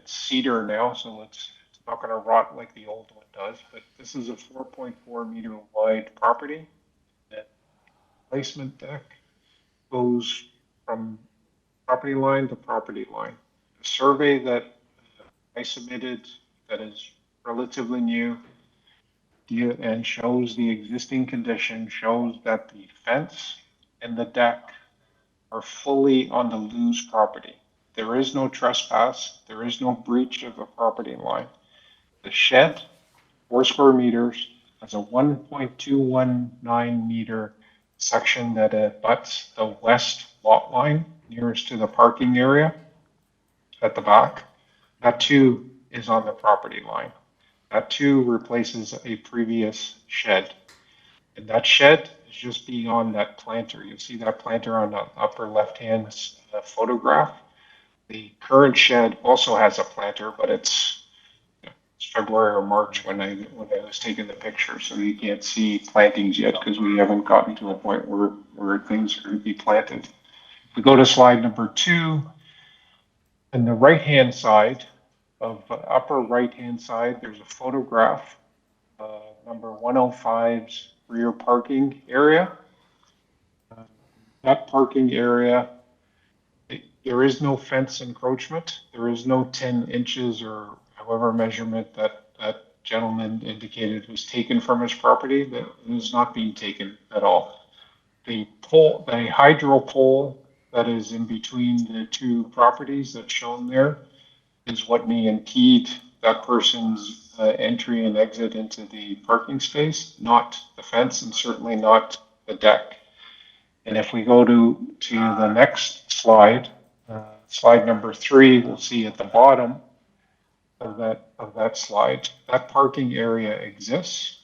cedar now, so it's not going to rot like the old one does, but this is a 4.4 meter wide property. That placement deck goes from property line to property line. The survey that I submitted that is relatively new and shows the existing condition, shows that the fence and the deck are fully on the LU's property. There is no trespass. There is no breach of a property line. The shed, 4 square meters, has a 1.219 meter section that abuts the west lot line nearest to the parking area at the back. That too is on the property line. That too replaces a previous shed. And that shed is just beyond that planter. You'll see that planter on the upper left-hand photograph. The current shed also has a planter, but it's February or March when I was taking the picture, so you can't see plantings yet because we haven't gotten to a point where things are going to be planted. We go to slide number 2. On the right-hand side, upper right-hand side, there's a photograph, number 105's rear parking area. That parking area, there is no fence encroachment. There is no 10 inches or however measurement that gentleman indicated was taken from his property. That is not being taken at all. The hydro pole that is in between the two properties that's shown there is what may impede that person's entry and exit into the parking space, not the fence and certainly not the deck. And if we go to the next slide, slide number 3, we'll see at the bottom of that slide, that parking area exists.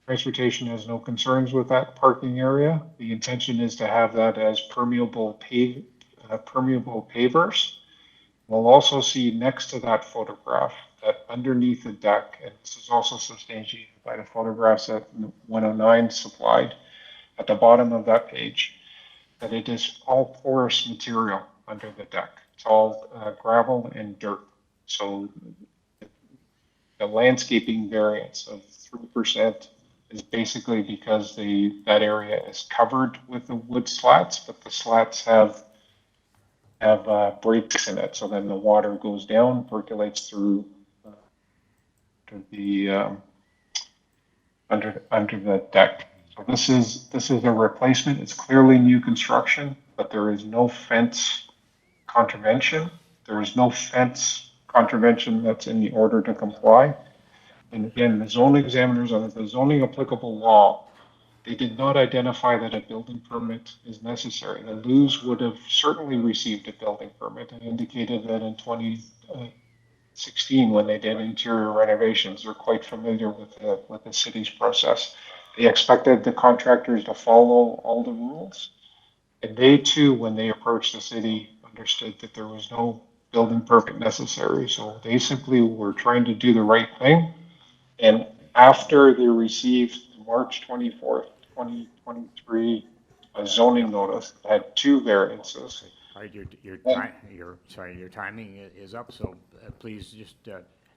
Transportation has no concerns with that parking area. The intention is to have that as permeable pavers. We'll also see next to that photograph that underneath the deck, and this is also substantiated by the photographs that 109 supplied at the bottom of that page, that it is all porous material under the deck. It's all gravel and dirt. So the landscaping variance of 3% is basically because that area is covered with the wood slats, but the slats have breaks in it. So then the water goes down, percolates through to the under the deck. So this is a replacement. It's clearly new construction, but there is no fence contravention. There is no fence contravention that's in the order to comply. And again, the zoning examiners under the zoning applicable law, they did not identify that a building permit is necessary. The LUs would have certainly received a building permit and indicated that in 2016, when they did interior renovations, they're quite familiar with the city's process. They expected the contractors to follow all the rules. And they too, when they approached the city, understood that there was no building permit necessary. So they simply were trying to do the right thing. And after they received March 24th, 2023, a zoning notice that had 2 variances. All right, your timing is up, so please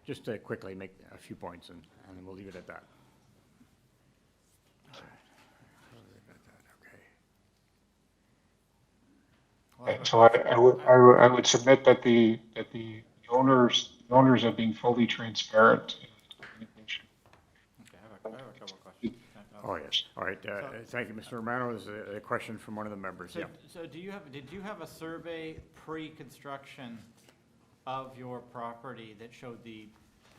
just quickly make a few points, and then we'll leave it at that. Okay. So I would submit that the owners are being fully transparent. Oh, yes. All right. Thank you, Mr. Romano. There's a question from one of the members. So, Yeah. so did you have a survey pre-construction of your property that showed the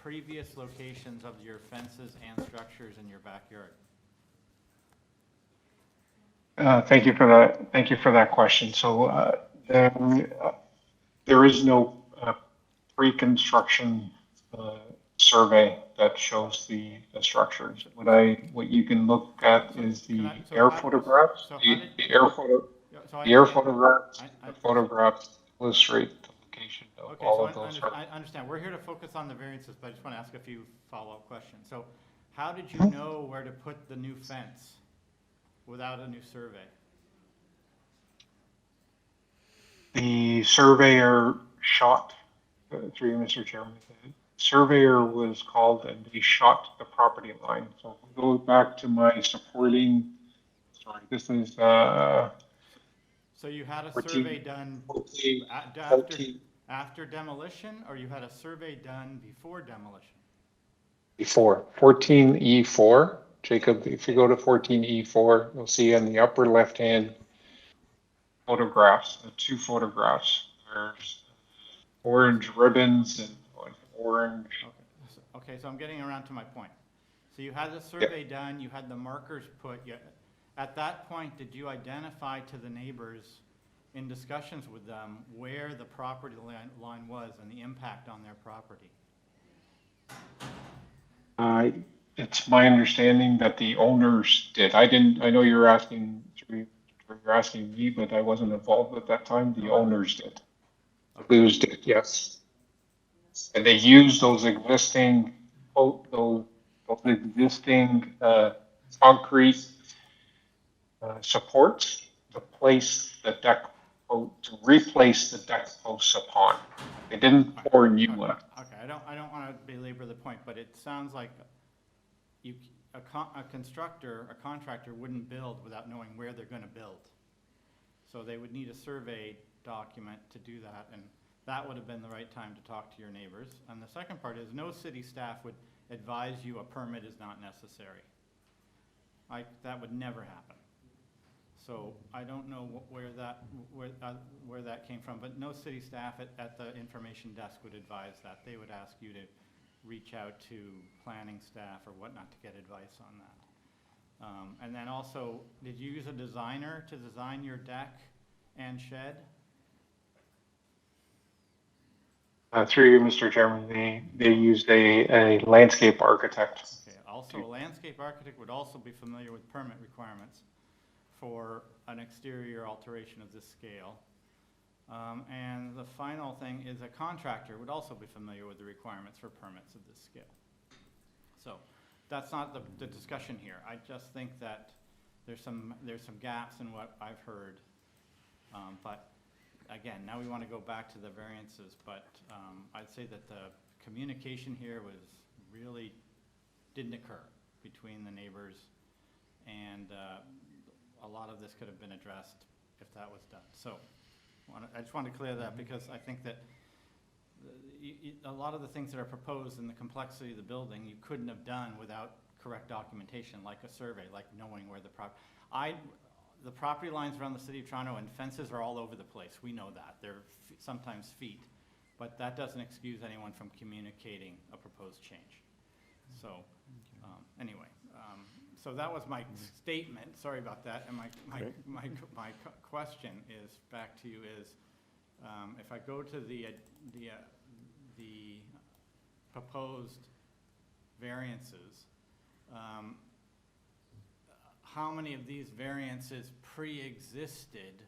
previous locations of your fences and structures in your backyard? Thank you for that question. So there is no pre-construction survey that shows the structures. What you can look at is the air photographs. The photographs illustrate the location of all of those. I understand. We're here to focus on the variances, but I just want to ask a few follow-up questions. So how did you know where to put the new fence without a new survey? The surveyor shot, through you, Mr. Chairman, Surveyor was called and they shot the property line. So if we go back to my supporting, sorry, this is, So you had a 14 survey done 14 after demolition, or you had a survey done before demolition? before 14E4. Jacob, if you go to 14E4, you'll see in the upper left-hand photographs, the two photographs. There's orange ribbons and orange. Okay, so I'm getting around to my point. So you had the survey done, you had the markers put. At that point, did you identify to the neighbors in discussions with them where the property line was and the impact on their property? It's my understanding that the owners did. I know you're asking me, but I wasn't involved at that time. The owners did. The Blues did, yes. And they used those existing, concrete supports to place the deck, to replace the deck posts upon. They didn't pour new ones. Okay, I don't want to belabor the point, but it sounds like a contractor wouldn't build without knowing where they're going to build. So they would need a survey document to do that, and that would have been the right time to talk to your neighbors. And the second part is no city staff would advise you a permit is not necessary. That would never happen. So I don't know where that came from, but no city staff at the information desk would advise that. They would ask you to reach out to planning staff or whatnot to get advice on that. And then also, did you use a designer to design your deck and shed? Through you, Mr. Chairman, they used a landscape architect. Okay. Also, a landscape architect would also be familiar with permit requirements for an exterior alteration of this scale. And the final thing is a contractor would also be familiar with the requirements for permits of this scale. So that's not the discussion here. I just think that there's some gaps in what I've heard. But again, now we want to go back to the variances, but I'd say that the communication here really didn't occur between the neighbors, and a lot of this could have been addressed if that was done. So I just want to clear that, because I think that a lot of the things that are proposed and the complexity of the building, you couldn't have done without correct documentation, like a survey, like knowing where the property lines around the city of Toronto and fences are all over the place. We know that. They're sometimes feet, but that doesn't excuse anyone from communicating a proposed change. So anyway, so that was my statement. Sorry about that. And my question is back to you is, if I go to the proposed variances, how many of these variances pre-existed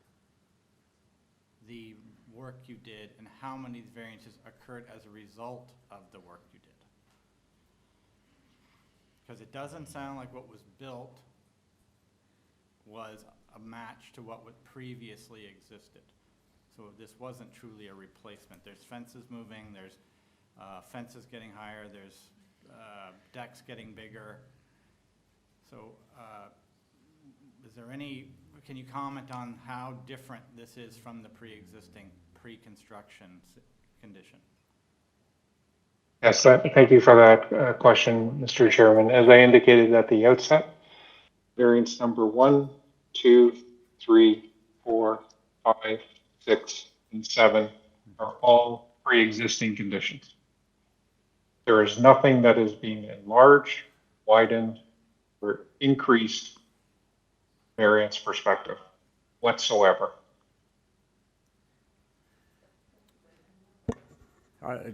the work you did, and how many variances occurred as a result of the work you did? Because it doesn't sound like what was built was a match to what would previously existed. So this wasn't truly a replacement. There's fences moving, there's fences getting higher, there's decks getting bigger. So can you comment on how different this is from the pre-existing, pre-construction condition? Yes, thank you for that question, Mr. Chairman. As I indicated at the outset, variance number 1, 2, 3, 4, 5, 6, and 7 are all pre-existing conditions. There is nothing that is being enlarged, widened, or increased variance perspective whatsoever.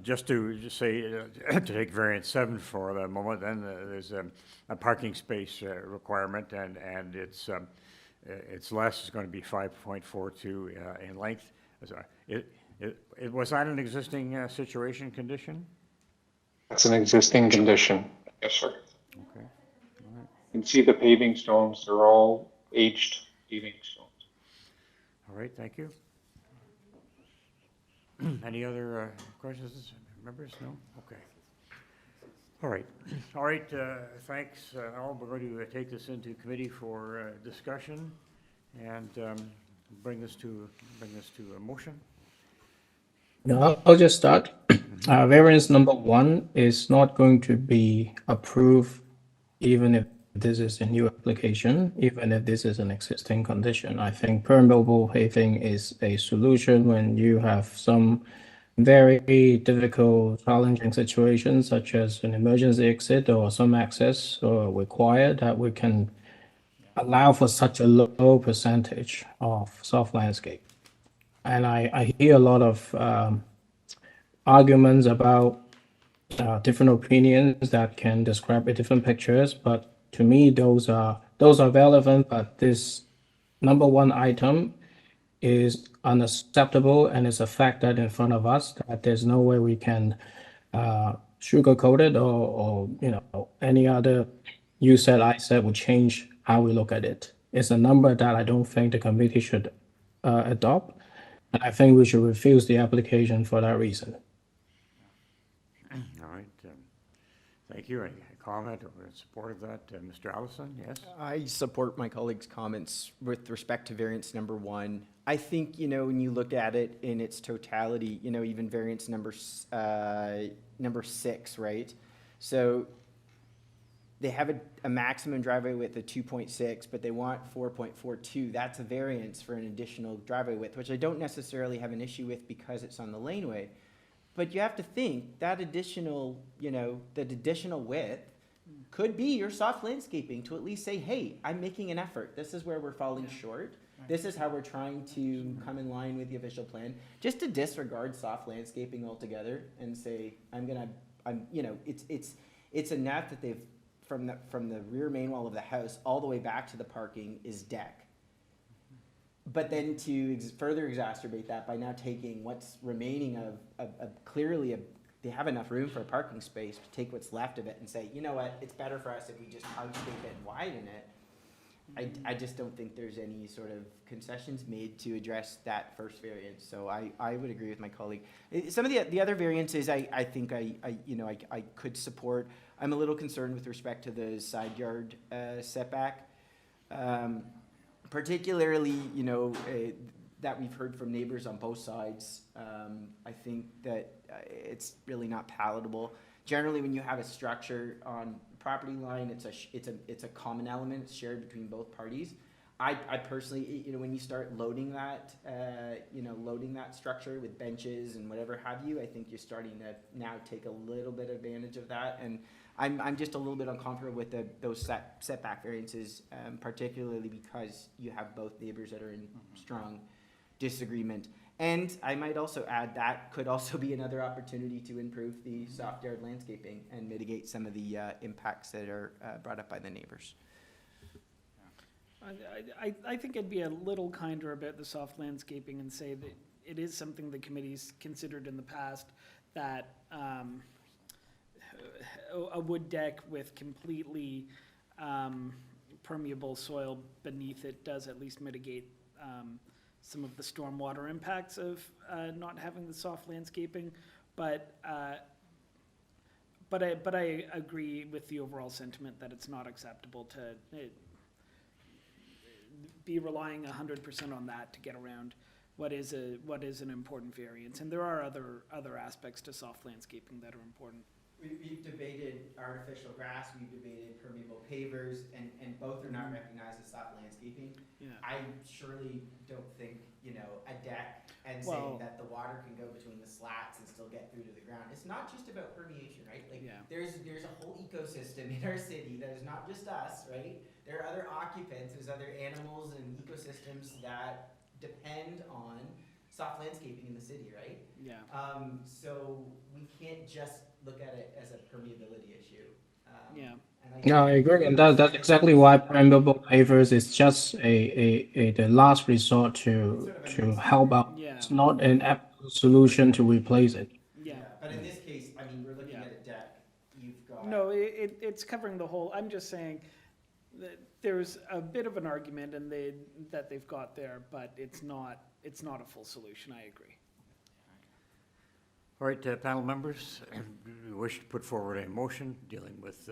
Just to say, to take variance 7 for the moment, then there's a parking space requirement, and it's less. It's going to be 5.42 in length. Was that an existing situation condition? That's an existing condition. Yes, sir. Okay. All right. You can see the paving stones. They're all aged paving stones. All right. Thank you. Any other questions, members? No? Okay. All right, thanks, all. We're going to take this into committee for discussion and bring this to a motion. No, I'll just start. Variance number 1 is not going to be approved even if this is a new application, even if this is an existing condition. I think permeable paving is a solution when you have some very difficult, challenging situations, such as an emergency exit or some access required, that we can allow for such a low percentage of soft landscape. And I hear a lot of arguments about different opinions that can describe different pictures, but to me, those are relevant. But this number 1 item is unacceptable, and it's a fact that in front of us that there's no way we can sugarcoat it or any other you said, I said would change how we look at it. It's a number that I don't think the committee should adopt, and I think we should refuse the application for that reason. All right. Thank you. Any comment or in support of that? Mr. Allison, yes? I support my colleague's comments with respect to variance number 1. I think, when you look at it in its totality, even variance number 6, right? So they have a maximum driveway width of 2.6, but they want 4.42. That's a variance for an additional driveway width, which I don't necessarily have an issue with because it's on the laneway. But you have to think that additional, that additional width could be your soft landscaping to at least say, hey, I'm making an effort. This is where we're falling short. This is how we're trying to come in line with the official plan. Just to disregard soft landscaping altogether and say, it's enough that they've, from the rear main wall of the house all the way back to the parking is deck. But then to further exacerbate that by now taking what's remaining of clearly they have enough room for a parking space to take what's left of it and say, you know what, it's better for us if we just hardscape it and widen it. I just don't think there's any sort of concessions made to address that first variance. So I would agree with my colleague. Some of the other variances I think I could support. I'm a little concerned with respect to the side yard setback. Particularly, that we've heard from neighbors on both sides. I think that it's really not palatable. Generally, when you have a structure on property line, it's a common element. It's shared between both parties. I personally, when you start loading that, loading that structure with benches and whatever have you, I think you're starting to now take a little bit of advantage of that. And I'm just a little bit uncomfortable with those setback variances, particularly because you have both neighbors that are in strong disagreement. And I might also add that could also be another opportunity to improve the soft yard landscaping and mitigate some of the impacts that are brought up by the neighbors. I think I'd be a little kinder about the soft landscaping and say that it is something the committee's considered in the past, that a wood deck with completely permeable soil beneath it does at least mitigate some of the stormwater impacts of not having the soft landscaping. But I agree with the overall sentiment that it's not acceptable to be relying 100% on that to get around what is an important variance. And there are other aspects to soft landscaping that are important. We've debated artificial grass, we've debated permeable pavers, and both are not recognized as soft landscaping. Yeah. I surely don't think, a deck and saying that the water can go between the slats and still get through to the ground. It's not just about permeation, right? There's a whole ecosystem in our city that is not just us, right? There are other occupants, there's other animals and ecosystems that depend on soft landscaping in the city, right? Yeah. So we can't just look at it as a permeability issue. Yeah. No, I agree, and that's exactly why permeable pavers is just the last resort to help out. Yeah. It's not an absolute solution to replace it. Yeah. But in this case, we're looking at a deck. You've got No, it's covering the whole. I'm just saying that there's a bit of an argument that they've got there, but it's not a full solution. I agree. All right, panel members, we wish to put forward a motion dealing with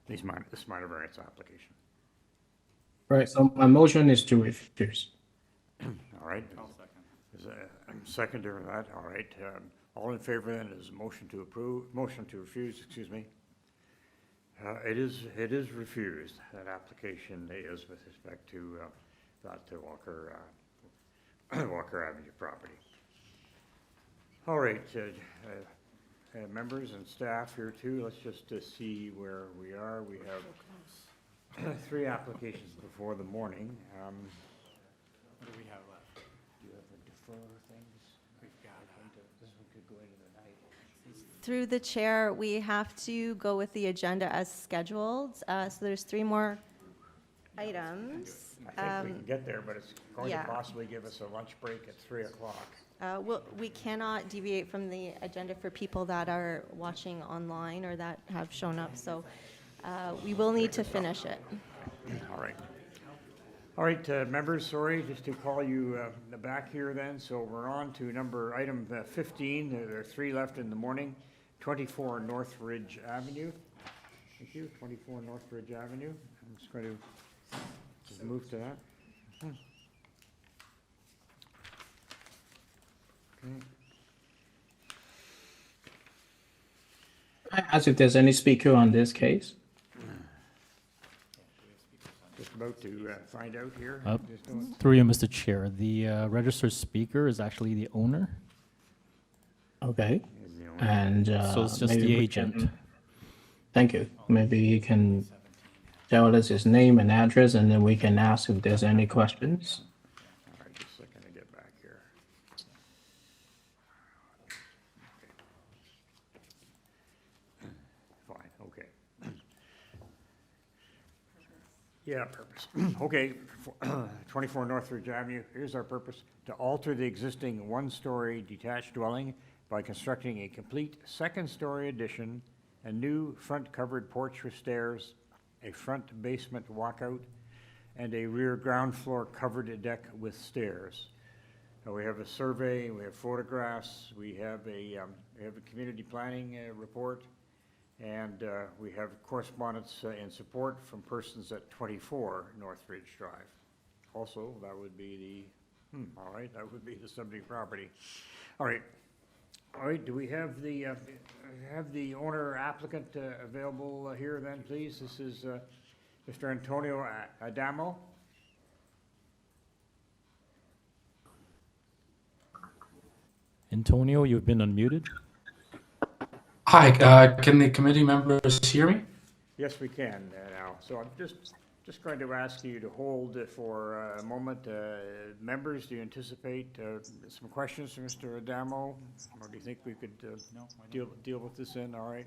this minor variance application. Right, so my motion is to refuse. All right. I'll second. Is a seconder of that? All right. All in favor then is motion to approve, motion to refuse, excuse me. It is refused. That application is with respect to that Walker Avenue property. All right, members and staff here too, let's just see where we are. We have 3 applications before the morning. What do we have left? Do you have a defer things? We've got, This one could go into the night. Through the chair, we have to go with the agenda as scheduled. So there's 3 more items. I think we can get there, but it's going yeah. to possibly give us a lunch break at 3 o'clock. We cannot deviate from the agenda for people that are watching online or that have shown up, so we will need to finish it. All right. All right, members, sorry, just to call you back here then. So we're on to item 15. There are 3 left in the morning. 24 Northridge Avenue. Thank you, 24 Northridge Avenue. I'm just going to just move to that. Okay. I ask if there's any speaker on this case. Just about to find out here. Just doing- Through you, Mr. Chair, the registered speaker is actually the owner. Okay. Is the only- And So it's just maybe the we agent. can- Thank you. Maybe he can tell us his name and address, and then we can ask if there's any questions. All right, just a second to get back here. Fine, okay. Yeah, purpose. Okay, 24 Northridge Avenue, here's our purpose: to alter the existing 1-story detached dwelling by constructing a complete 2nd-story addition, a new front covered porch with stairs, a front basement walkout, and a rear ground floor covered deck with stairs. We have a survey, we have photographs, we have a community planning report, and we have correspondence in support from persons at 24 Northridge Drive. Also, that would be all right, that would be the subject property. All right. All right, do we have the owner applicant available here then, please? This is Mr. Antonio Adamo. Antonio, you've been unmuted. Hi, can the committee members hear me? Yes, we can now. So I'm just going to ask you to hold for a moment. Members, do you anticipate some questions for Mr. Adamo? Or do you think we could deal with this in? All right.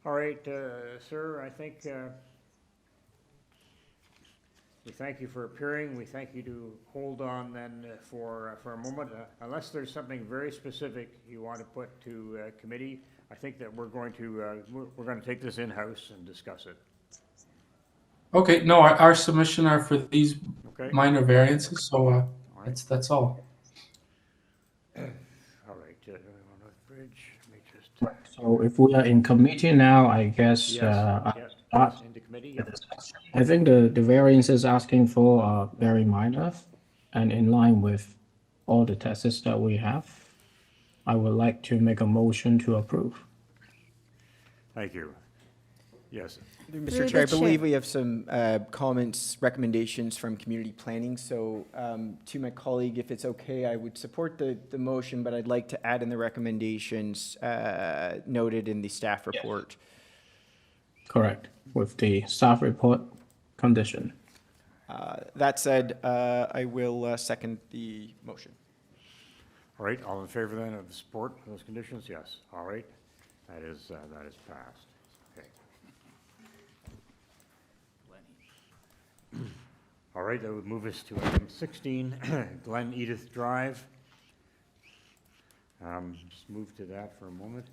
All right, sir, I think we thank you for appearing. We thank you to hold on then for a moment. Unless there's something very specific you want to put to committee, I think that we're going to take this in-house and discuss it. Okay, no, our submission are for these Okay. minor variances, so right. that's all. All right, Northridge, let me just. So if we are in committee now, I guess I'll Yes, start into committee. the discussion. I think the variances asking for are very minor and in line with all the tests that we have. I would like to make a motion to approve. Thank you. Yes. Through Mr. the Chair, I chair. believe we have some comments, recommendations from community planning. So to my colleague, if it's okay, I would support the motion, but I'd like to add in the recommendations noted in the staff report. Correct, with the staff report condition. That said, I will second the motion. All right, all in favor then of the support of those conditions? Yes. All right, that is passed. Okay. All right, that would move us to item 16, Glen Edith Drive. Just move to that for a moment.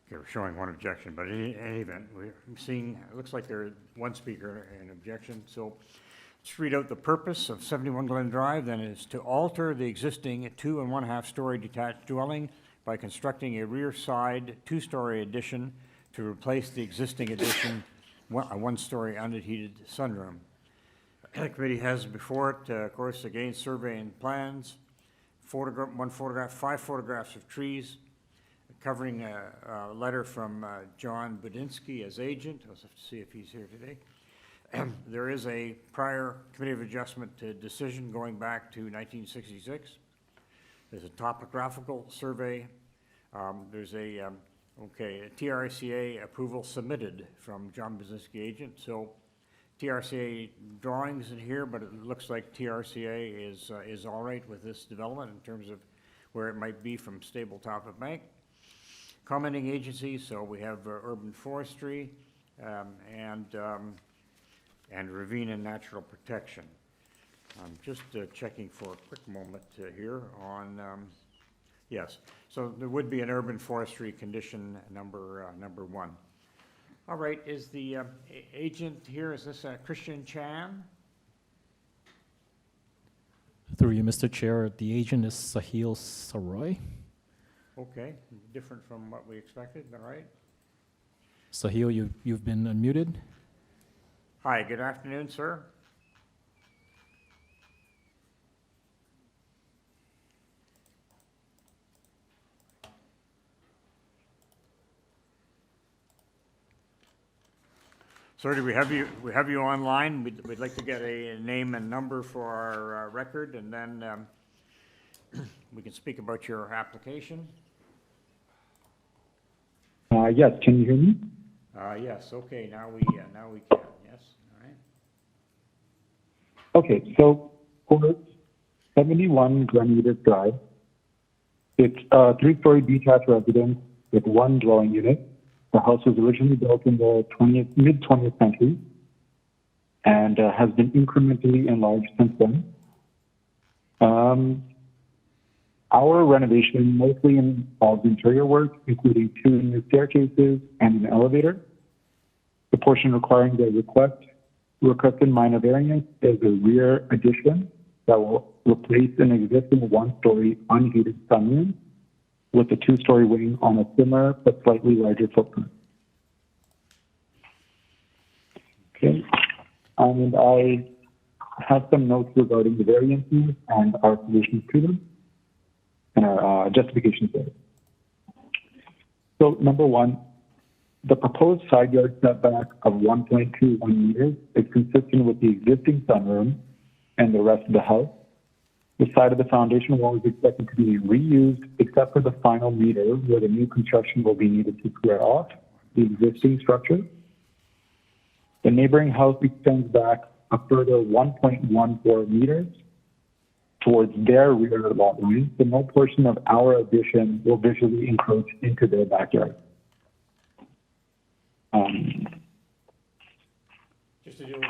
Okay, we're showing one objection, but in any event, we're seeing, it looks like there's one speaker and objection. So let's read out the purpose of 71 Glen Drive, then is to alter the existing 2 1/2 story detached dwelling by constructing a rear side 2-story addition to replace the existing addition, a 1-story unheated sunroom. The committee has before it, of course, again, survey and plans, one photograph, 5 photographs of trees, covering a letter from John Budinsky as agent. I'll have to see if he's here today. There is a prior Committee of Adjustment decision going back to 1966. There's a topographical survey. There's a TRCA approval submitted from John Budinsky agent. So TRCA drawings in here, but it looks like TRCA is all right with this development in terms of where it might be from stable top of bank. Commenting agencies, so we have urban forestry and ravine and natural protection. I'm just checking for a quick moment here on, yes. So there would be an urban forestry condition number 1. All right, is the agent here, is this Christian Chan? Through you, Mr. Chair, the agent is Sahil Saroy. Okay, different from what we expected, all right. Sahil, you've been unmuted. Hi, good afternoon, sir. Sir, do we have you online? We'd like to get a name and number for our record, and then we can speak about your application. Yes, can you hear me? Yes, okay, now we can, yes, all right. Okay, so for 71 Glen Drive, it's a 3-story detached residence with 1 dwelling unit. The house was originally built in the mid-20th century and has been incrementally enlarged since then. Our renovation mostly involves interior work, including 2 new staircases and an elevator. The portion requiring the requested minor variance is a rear addition that will replace an existing 1-story unheated sunroom with a 2-story wing on a similar but slightly larger footprint. Okay, and I have some notes regarding the variances and our solutions to them and our justifications there. So number 1, the proposed side yard setback of 1.21 meters is consistent with the existing sunroom and the rest of the house. The side of the foundation wall is expected to be reused except for the final meter where the new construction will be needed to square off the existing structure. The neighboring house extends back a further 1.14 meters towards their rear lot line, so no portion of our addition will visually encroach into their backyard.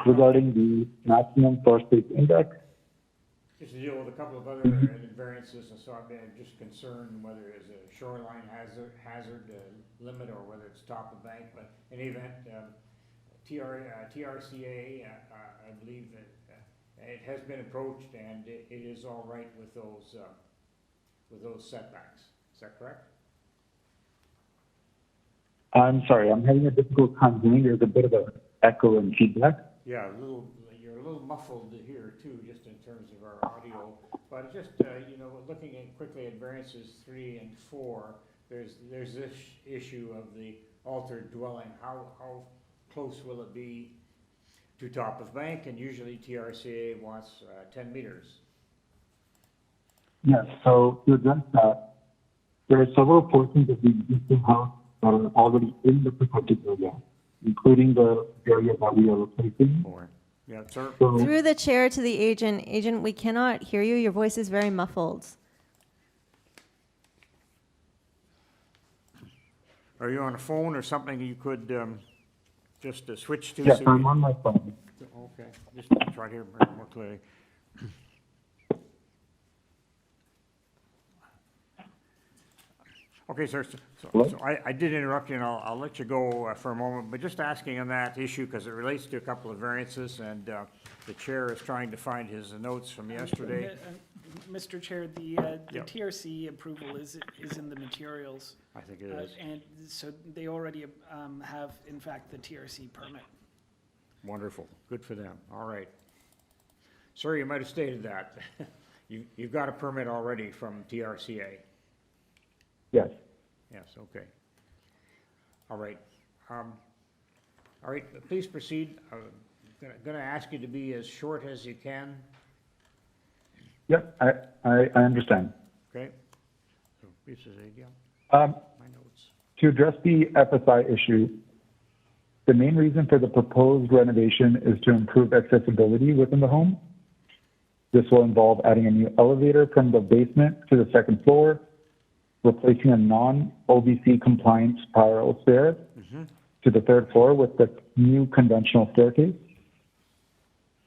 Regarding the maximum floor space index, Just to deal with a couple of other variances, and so I'm just concerned whether it's a shoreline hazard limit or whether it's top of bank, but in any event, TRCA, I believe that it has been approached and it is all right with those setbacks. Is that correct? I'm sorry, I'm having a difficult time hearing. There's a bit of an echo and feedback. Yeah, you're a little muffled here too, just in terms of our audio. But just looking quickly at variances 3 and 4, there's this issue of the altered dwelling. How close will it be to top of bank? And usually TRCA wants 10 meters. Yes, so to address that, there are several portions of the existing house that are already in the protected area, including the area that we are replacing. Yeah, sir. Through the chair to the agent. Agent, we cannot hear you. Your voice is very muffled. Are you on a phone or something you could just switch to? Yes, I'm on my phone. Okay, just try to hear more clearly. Okay, sir, Hello? so I did interrupt you, and I'll let you go for a moment, but just asking on that issue, because it relates to a couple of variances, and the chair is trying to find his notes from yesterday. Mr. Chair, the Yep. TRC approval is in the materials. I think it is. And so they already have, in fact, the TRC permit. Wonderful, good for them, all right. Sir, you might have stated that. You've got a permit already from TRCA. Yes. Yes, okay. All right. All right, please proceed. I'm gonna ask you to be as short as you can, Yep, I understand. okay? So, please proceed, yeah, Um, my notes. To address the FSI issue, the main reason for the proposed renovation is to improve accessibility within the home. This will involve adding a new elevator from the basement to the second floor, replacing a non-OBC compliant spiral stair to the third floor with the new conventional staircase.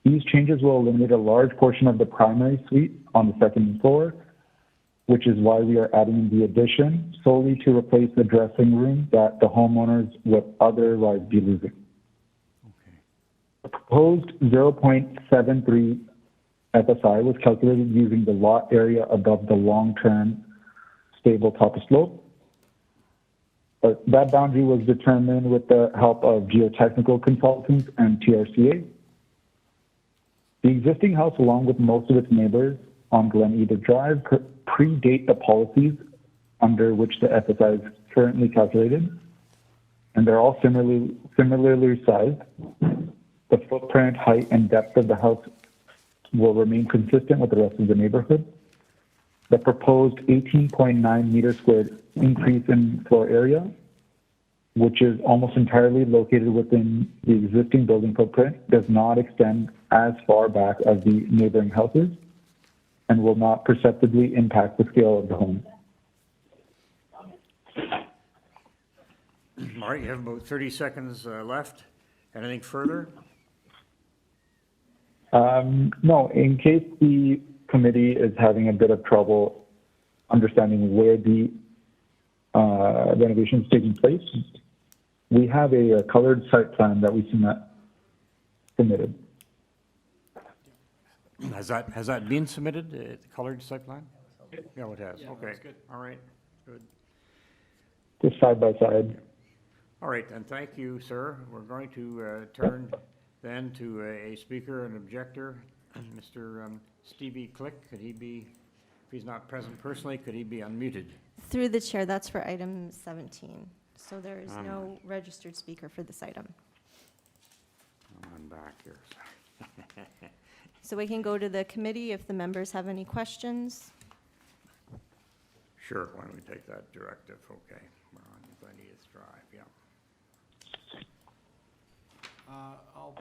These changes will eliminate a large portion of the primary suite on the second floor, which is why we are adding the addition solely to replace the dressing room that the homeowners would otherwise be losing. The proposed 0.73 FSI was calculated using the lot area above the long-term stable top slope. But that boundary was determined with the help of geotechnical consultants and TRCA. The existing house, along with most of its neighbors on Glen Edith Drive, predate the policies under which the FSI is currently calculated, and they're all similarly sized. The footprint, height, and depth of the house will remain consistent with the rest of the neighborhood. The proposed 18.9 meter squared increase in floor area, which is almost entirely located within the existing building footprint, does not extend as far back as the neighboring houses and will not perceptibly impact the scale of the home. All right, you have about 30 seconds left. Anything further? No, in case the committee is having a bit of trouble understanding where the renovation is taking place, we have a colored site plan that we submitted. Has that been submitted, the colored site plan? Yeah, it has, Yeah, okay. that's good. All right, good. Just side by side. All right, then, thank you, sir. We're going to turn then to a speaker and objector, Mr. Stevie Click. Could he be, if he's not present personally, could he be unmuted? Through the chair, that's for item 17. So there is no registered speaker for this item. I'm back here. So we can go to the committee if the members have any questions. Sure, why don't we take that directive, okay. We're on Glen Edith Drive, yeah. I'll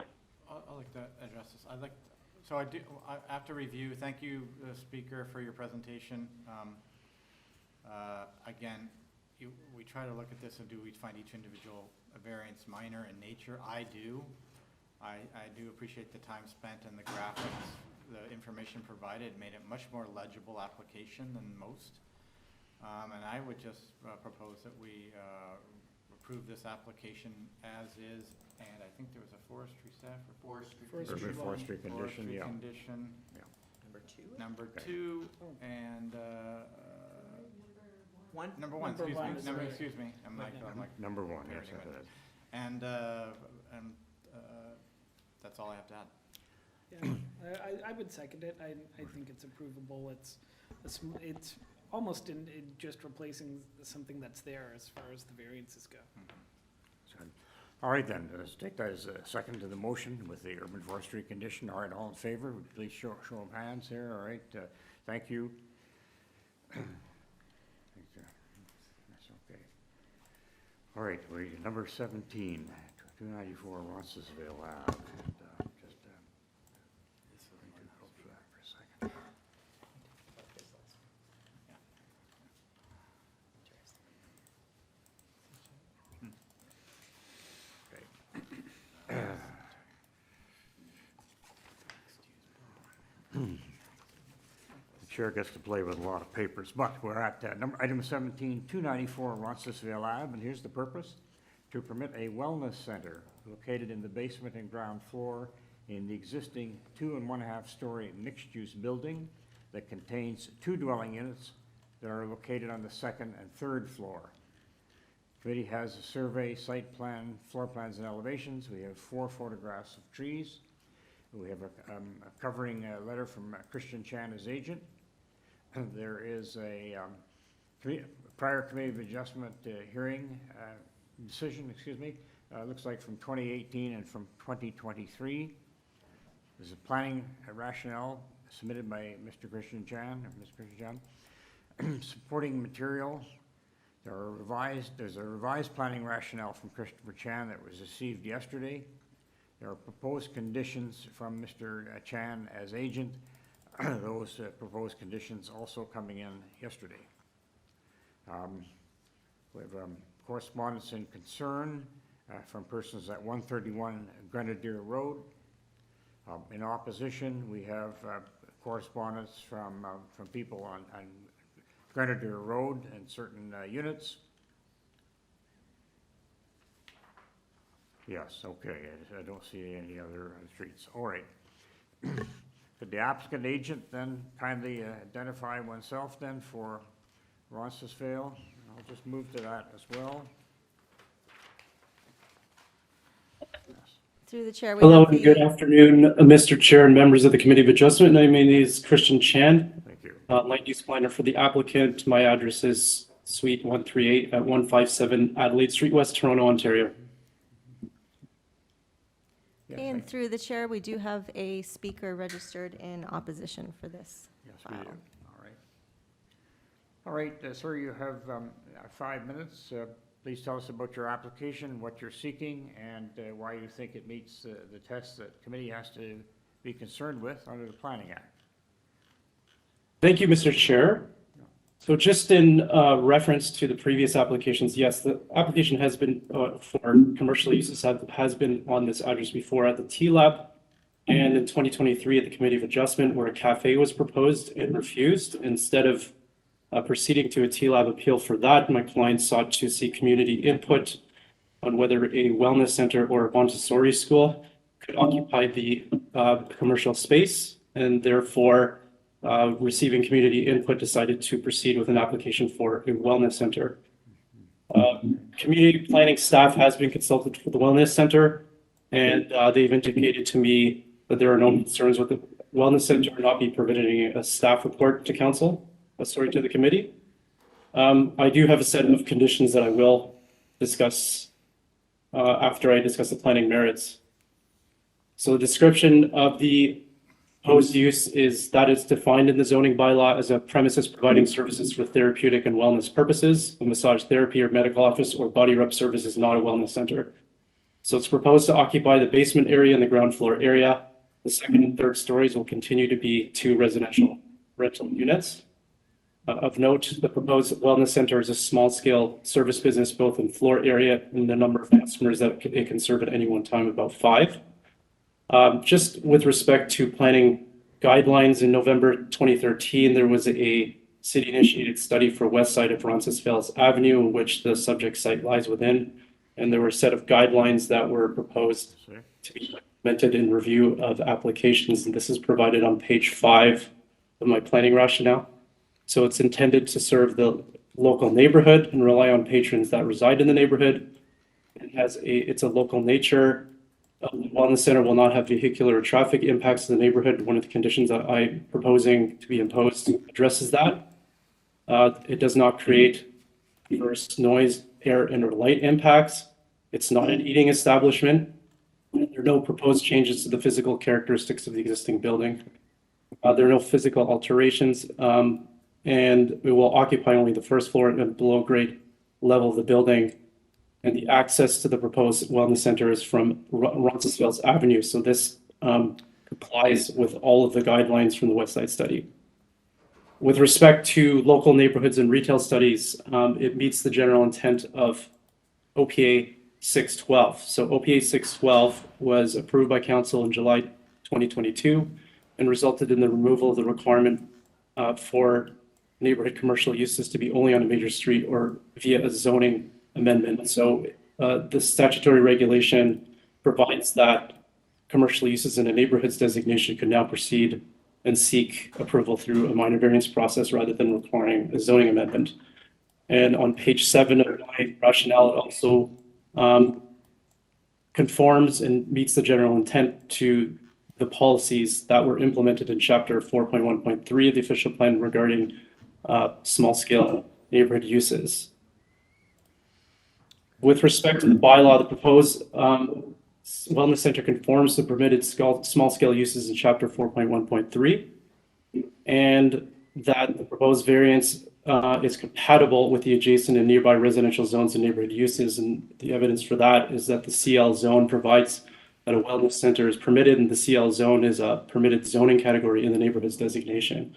like to address this. So after review, thank you, Speaker, for your presentation. Again, we try to look at this and do we find each individual variance minor in nature? I do. I do appreciate the time spent and the graphics, the information provided made it much more legible application than most. And I would just propose that we approve this application as is, and I think there was a forestry staff report. Forestry condition, yeah. Condition. Yeah. Number Okay. two, and, Number one, excuse me. I'm like. Number one, yes, that is. And that's all I have to add. Yeah, I would second it. I think it's approvable. It's almost in just replacing something that's there as far as the variances go. All right, then, let's take that as a second to the motion with the urban forestry condition. All right, all in favor, would you please show of hands here, all right? Thank you. That's okay. All right, number 17, 294 Roncesvalles Ave. chair gets to play with a lot of papers, but we're at item 17, 294 Roncesvalles Ave, and here's the purpose: to permit a wellness center located in the basement and ground floor in the existing 2 1/2-story mixed-use building that contains 2 dwelling units that are located on the 2nd and 3rd floor. Committee has a survey, site plan, floor plans, and elevations. We have 4 photographs of trees. We have a covering letter from Christian Chan as agent. There is a prior Committee of Adjustment hearing decision, looks like from 2018 and from 2023. There's a planning rationale submitted by Mr. Christian Chan, or Ms. Christian Chan. Supporting material. There's a revised planning rationale from Christopher Chan that was received yesterday. There are proposed conditions from Mr. Chan as agent. Those proposed conditions also coming in yesterday. We have correspondence and concern from persons at 131 Grenadier Road. In opposition, we have correspondence from people on Grenadier Road and certain units. Yes, okay, I don't see any other streets. All right. Could the applicant agent then kindly identify oneself then for Roncesvalles? I'll just move to that as well. Yes. Through the chair. Hello and good afternoon, Mr. Chair and members of the Committee of Adjustment. My name is Christian Chan. Thank you. Land use planner for the applicant. My address is Suite 138 at 157 Adelaide Street, West Toronto, Ontario. And through the chair, we do have a speaker registered in opposition for this file. We do. All right. All right, sir, you have 5 minutes. Please tell us about your application, what you're seeking, and why you think it meets the tests that committee has to be concerned with under the Planning Act. Thank you, Mr. Chair. So just in reference to the previous applications, yes, the application has been for commercial uses has been on this address before at the T-Lab, and in 2023 at the Committee of Adjustment, where a cafe was proposed and refused. Instead of proceeding to a T-Lab appeal for that, my client sought to seek community input on whether a wellness center or a Montessori school could occupy the commercial space, and therefore receiving community input, decided to proceed with an application for a wellness center. Community planning staff has been consulted for the wellness center, and they've indicated to me that there are no concerns with the wellness center not be providing a staff report to council, to the committee. I do have a set of conditions that I will discuss after I discuss the planning merits. So the description of the proposed use is that it's defined in the zoning bylaw as a premises providing services for therapeutic and wellness purposes. A massage therapy or medical office or body rub service is not a wellness center. So it's proposed to occupy the basement area and the ground floor area. The 2nd and 3rd stories will continue to be 2 residential rental units. Of note, the proposed wellness center is a small-scale service business, both in floor area and the number of customers that it can serve at any one time, about 5. Just with respect to planning guidelines, in November 2013, there was a city-initiated study for west side of Roncesvalles Avenue, which the subject site lies within, and there were a set of guidelines that were proposed to be implemented in review of applications, and this is provided on page 5 of my planning rationale. So it's intended to serve the local neighborhood and rely on patrons that reside in the neighborhood. It's a local nature. The wellness center will not have vehicular or traffic impacts to the neighborhood. One of the conditions that I'm proposing to be imposed addresses that. It does not create adverse noise, air, and or light impacts. It's not an eating establishment. There are no proposed changes to the physical characteristics of the existing building. There are no physical alterations, and we will occupy only the 1st floor and below grade level of the building. And the access to the proposed wellness center is from Roncesvalles Avenue. So this complies with all of the guidelines from the West Side study. With respect to local neighborhoods and retail studies, it meets the general intent of OPA 612. So OPA 612 was approved by council in July 2022 and resulted in the removal of the requirement for neighborhood commercial uses to be only on a major street or via a zoning amendment. So the statutory regulation provides that commercial uses in a neighborhood's designation could now proceed and seek approval through a minor variance process rather than requiring a zoning amendment. And on page 7 of my rationale, it also conforms and meets the general intent to the policies that were implemented in chapter 4.1.3 of the official plan regarding small-scale neighborhood uses. With respect to the bylaw, the proposed wellness center conforms to permitted small-scale uses in chapter 4.1.3, and that the proposed variance is compatible with the adjacent and nearby residential zones and neighborhood uses. And the evidence for that is that the CL zone provides that a wellness center is permitted, and the CL zone is a permitted zoning category in the neighborhood's designation.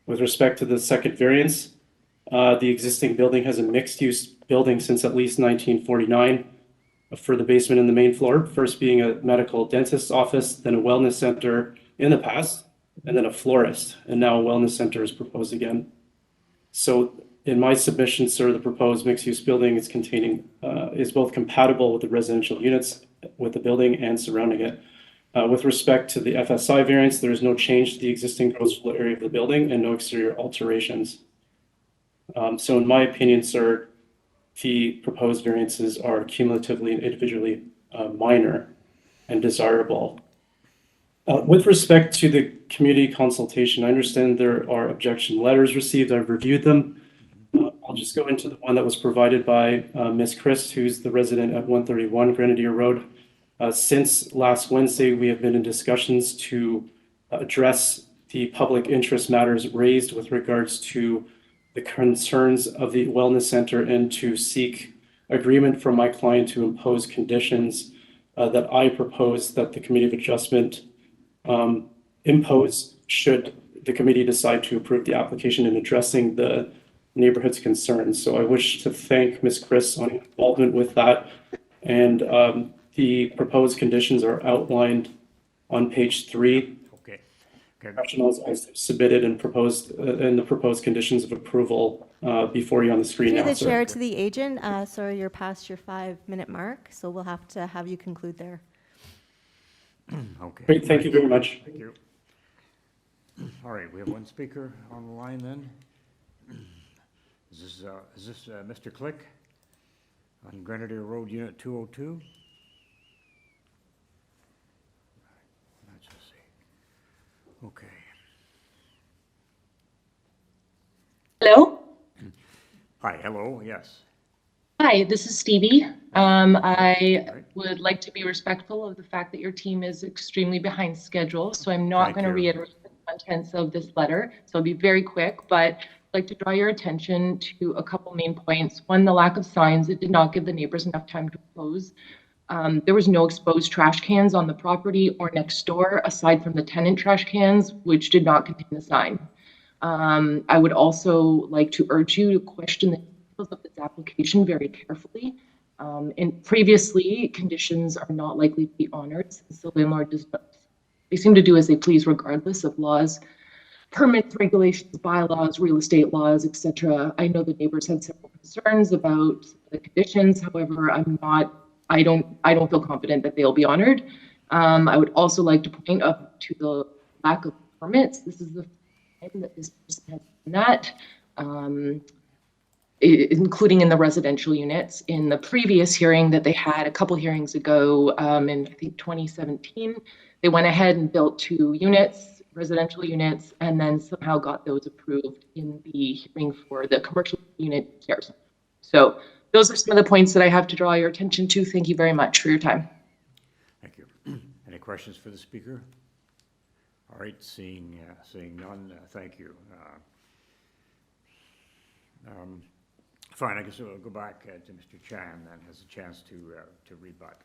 With respect to the second variance, the existing building has a mixed-use building since at least 1949 for the basement and the main floor, first being a medical dentist's office, then a wellness center in the past, and then a florist, and now a wellness center is proposed again. So in my submission, sir, the proposed mixed-use building is both compatible with the residential units with the building and surrounding it. With respect to the FSI variance, there is no change to the existing gross floor area of the building and no exterior alterations. So in my opinion, sir, the proposed variances are cumulatively and individually minor and desirable. With respect to the community consultation, I understand there are objection letters received. I've reviewed them. I'll just go into the one that was provided by Ms. Christ, who's the resident at 131 Grenadier Road. Since last Wednesday, we have been in discussions to address the public interest matters raised with regards to the concerns of the wellness center and to seek agreement from my client to impose conditions that I propose that the Committee of Adjustment impose should the committee decide to approve the application in addressing the neighborhood's concerns. So I wish to thank Ms. Chris on involvement with that. And the proposed conditions are outlined on page 3. Okay. Rationales I submitted and proposed, and the proposed conditions of approval before you on the screen Through now, the sir. chair to the agent, sir, you're past your 5-minute mark, so we'll have to have you conclude there. Okay. Great, thank you very much. Thank you. All right, we have one speaker on the line then. Is this Mr. Click on Grenadier Road, Unit 202? Let's just see. Okay. Hello? Hi, hello, yes. Hi, this is Stevie. I would like to be respectful of the fact that your team is extremely behind schedule, so I'm not going to reiterate the contents of this letter. So I'll be very quick, but I'd like to draw your attention to a couple main points. One, the lack of signs. It did not give the neighbors enough time to oppose. There was no exposed trash cans on the property or next door, aside from the tenant trash cans, which did not contain the sign. I would also like to urge you to question the details of this application very carefully. And previously, conditions are not likely to be honored since the landlord does not. They seem to do as they please regardless of laws, permits, regulations, bylaws, real estate laws, etc. I know the neighbors had several concerns about the conditions. However, I don't feel confident that they'll be honored. I would also like to point up to the lack of permits. This is the first time that this person has done that. Including in the residential units. In the previous hearing that they had a couple hearings ago, in I think 2017, they went ahead and built 2 units, residential units, and then somehow got those approved in the hearing for the commercial unit chairs. So those are some of the points that I have to draw your attention to. Thank you very much for your time. Thank you. Any questions for the speaker? All right, seeing none, thank you. Fine, I guess we'll go back to Mr. Chan, then has a chance to rebut.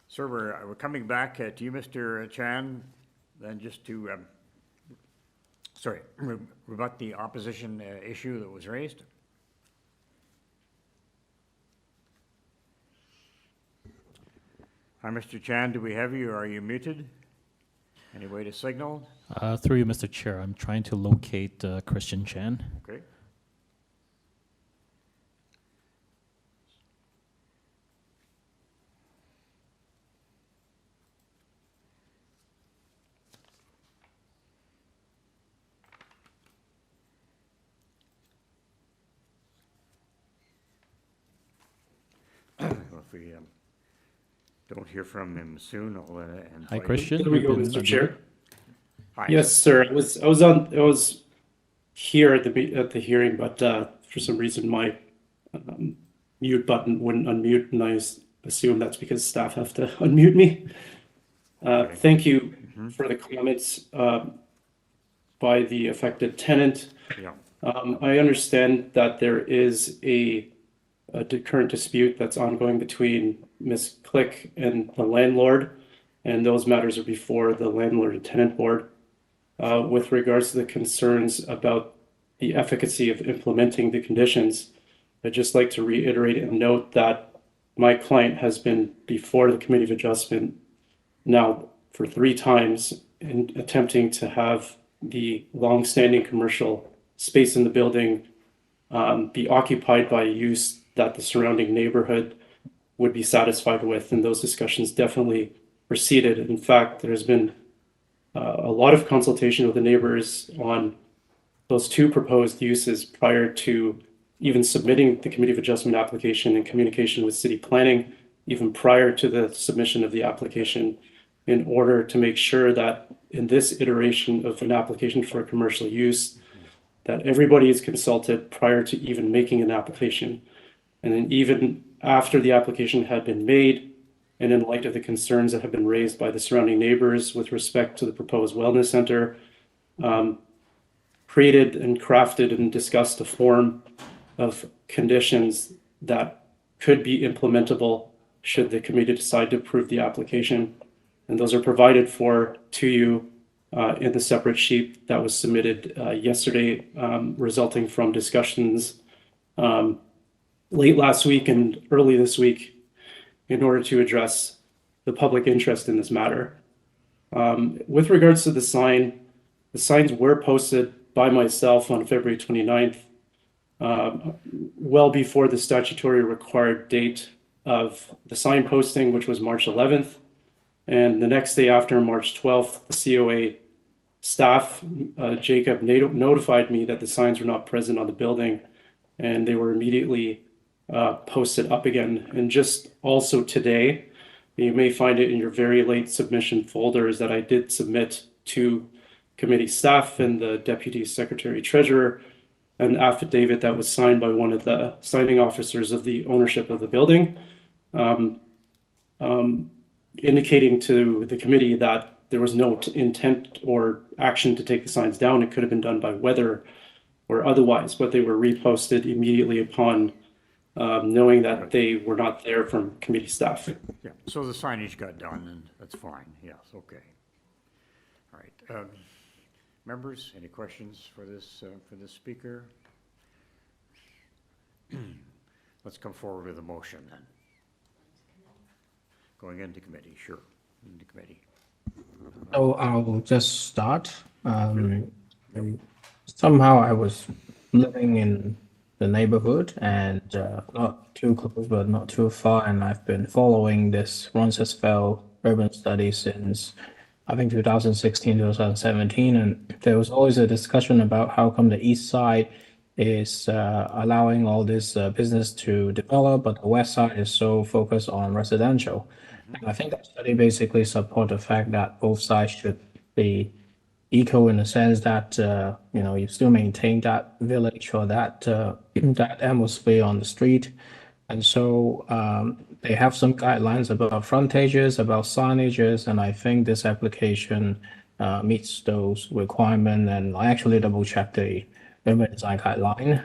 Sir, we're coming back to you, Mr. Chan, then just to, rebut the opposition issue that was raised. Hi, Mr. Chan, do we have you, or are you muted? Any way to signal? Through you, Mr. Chair, I'm trying to locate Christian Chan. Okay. Well, if we don't hear from him soon, I'll invite. Hi, Christian. There we go, You've been Mr. Chair. Hi. Yes, sir. I was here at the hearing, but for some reason my mute button wouldn't unmute, and I assume that's because staff have to unmute me. Thank you for the comments by the affected tenant. Yeah. I understand that there is a current dispute that's ongoing between Ms. Click and the landlord, and those matters are before the landlord and tenant board. With regards to the concerns about the efficacy of implementing the conditions, I'd just like to reiterate and note that my client has been before the Committee of Adjustment now for 3 times in attempting to have the long-standing commercial space in the building be occupied by use that the surrounding neighborhood would be satisfied with, and those discussions definitely proceeded. In fact, there's been a lot of consultation with the neighbors on those 2 proposed uses prior to even submitting the Committee of Adjustment application, and communication with city planning even prior to the submission of the application, in order to make sure that in this iteration of an application for a commercial use, that everybody is consulted prior to even making an application. And then even after the application had been made, and in light of the concerns that have been raised by the surrounding neighbors with respect to the proposed wellness center, created and crafted and discussed a form of conditions that could be implementable should the committee decide to approve the application. And those are provided for to you in the separate sheet that was submitted yesterday, resulting from discussions late last week and early this week in order to address the public interest in this matter. With regards to the signs were posted by myself on February 29th, well before the statutory required date of the sign posting, which was March 11th. And the next day after, March 12th, the COA staff, Jacob, notified me that the signs were not present on the building, and they were immediately posted up again. And just also today, you may find it in your very late submission folders that I did submit to committee staff and the deputy secretary treasurer an affidavit that was signed by one of the signing officers of the ownership of the building, indicating to the committee that there was no intent or action to take the signs down. It could have been done by weather or otherwise, but they were reposted immediately upon knowing that they were not there from committee staff. Yeah, so the signage got done, and that's fine. Yes, okay. All right. Members, any questions for this speaker? Let's come forward with a motion then. Going into committee, sure, into committee. So I'll just start. Somehow I was living in the neighborhood, and not too close, but not too far. And I've been following this RONCESVALLE urban study since, I think, 2016, 2017. And there was always a discussion about how come the east side is allowing all this business to develop, but the west side is so focused on residential. And I think that study basically support the fact that both sides should be equal in the sense that you still maintain that village or that that atmosphere on the street. And so they have some guidelines about frontages, about signages, and I think this application meets those requirements. And I actually double-checked the urban design guideline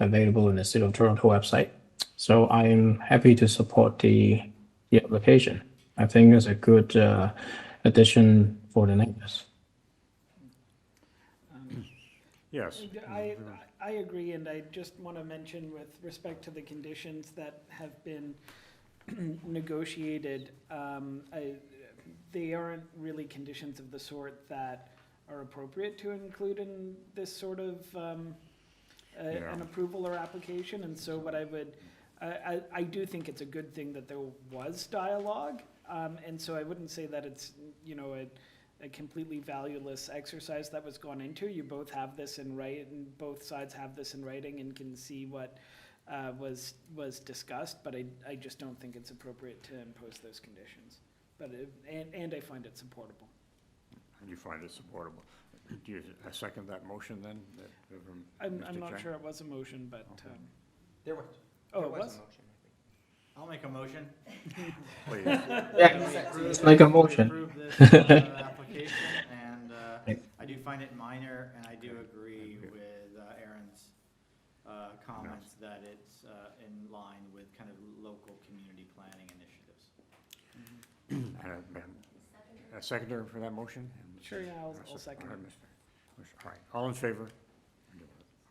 available in the City of Toronto website. So I'm happy to support the application. I think it's a good addition for the neighbors. Yes. I agree, and I just want to mention with respect to the conditions that have been negotiated, they aren't really conditions of the sort that are appropriate to include in this sort of an approval or application. And so what I would, I do think it's a good thing that there was dialogue. And so I wouldn't say that it's, you know, a completely valueless exercise that was gone into. You both have this in writing, and both sides have this in writing and can see what was discussed, but I just don't think it's appropriate to impose those conditions. But and I find it supportable. And you find it supportable. Do you second that motion then? From I'm Mr. not Chang? sure it was a motion, but. There was. Oh, there it was? a motion, I think. I'll make a motion. Please. Let's make a motion. Approve this application, and I do find it minor, and I do agree with Aaron's comments that it's in line with kind of local community planning initiatives. A seconder for that motion? Sure, yeah, I'll second All right, it. All right, all in favor?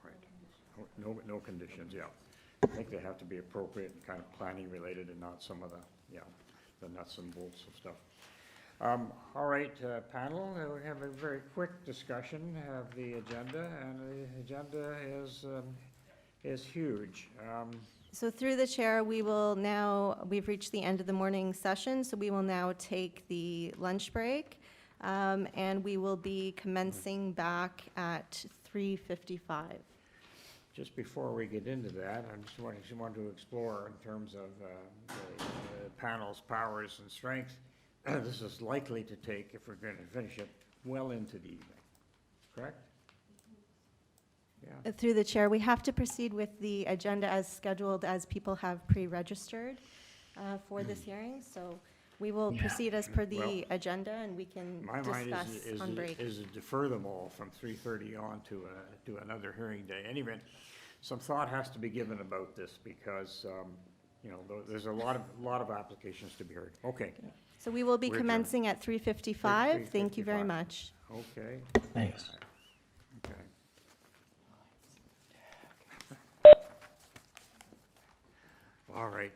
All right. No conditions, yeah. I think they have to be appropriate and kind of planning related and not some of the nuts and bolts of stuff. All right, panel, we have a very quick discussion of the agenda, and the agenda is huge. So through the chair, we've reached the end of the morning session, so we will now take the lunch break, and we will be commencing back at 3:55. Just before we get into that, I just want to explore in terms of the panel's powers and strengths. This is likely to take, if we're going to finish it, well into the evening, correct? Yeah. Through the chair, we have to proceed with the agenda as scheduled, as people have pre-registered for this hearing. So we will proceed as per the agenda, and we can My mind discuss on break. is to defer them all from 3:30 on to another hearing day. Anyway, some thought has to be given about this because, you know, there's a lot of applications to be heard. Okay. So we will be We're commencing at 3:55. Thank you very much. Okay. Thanks. Okay. All right.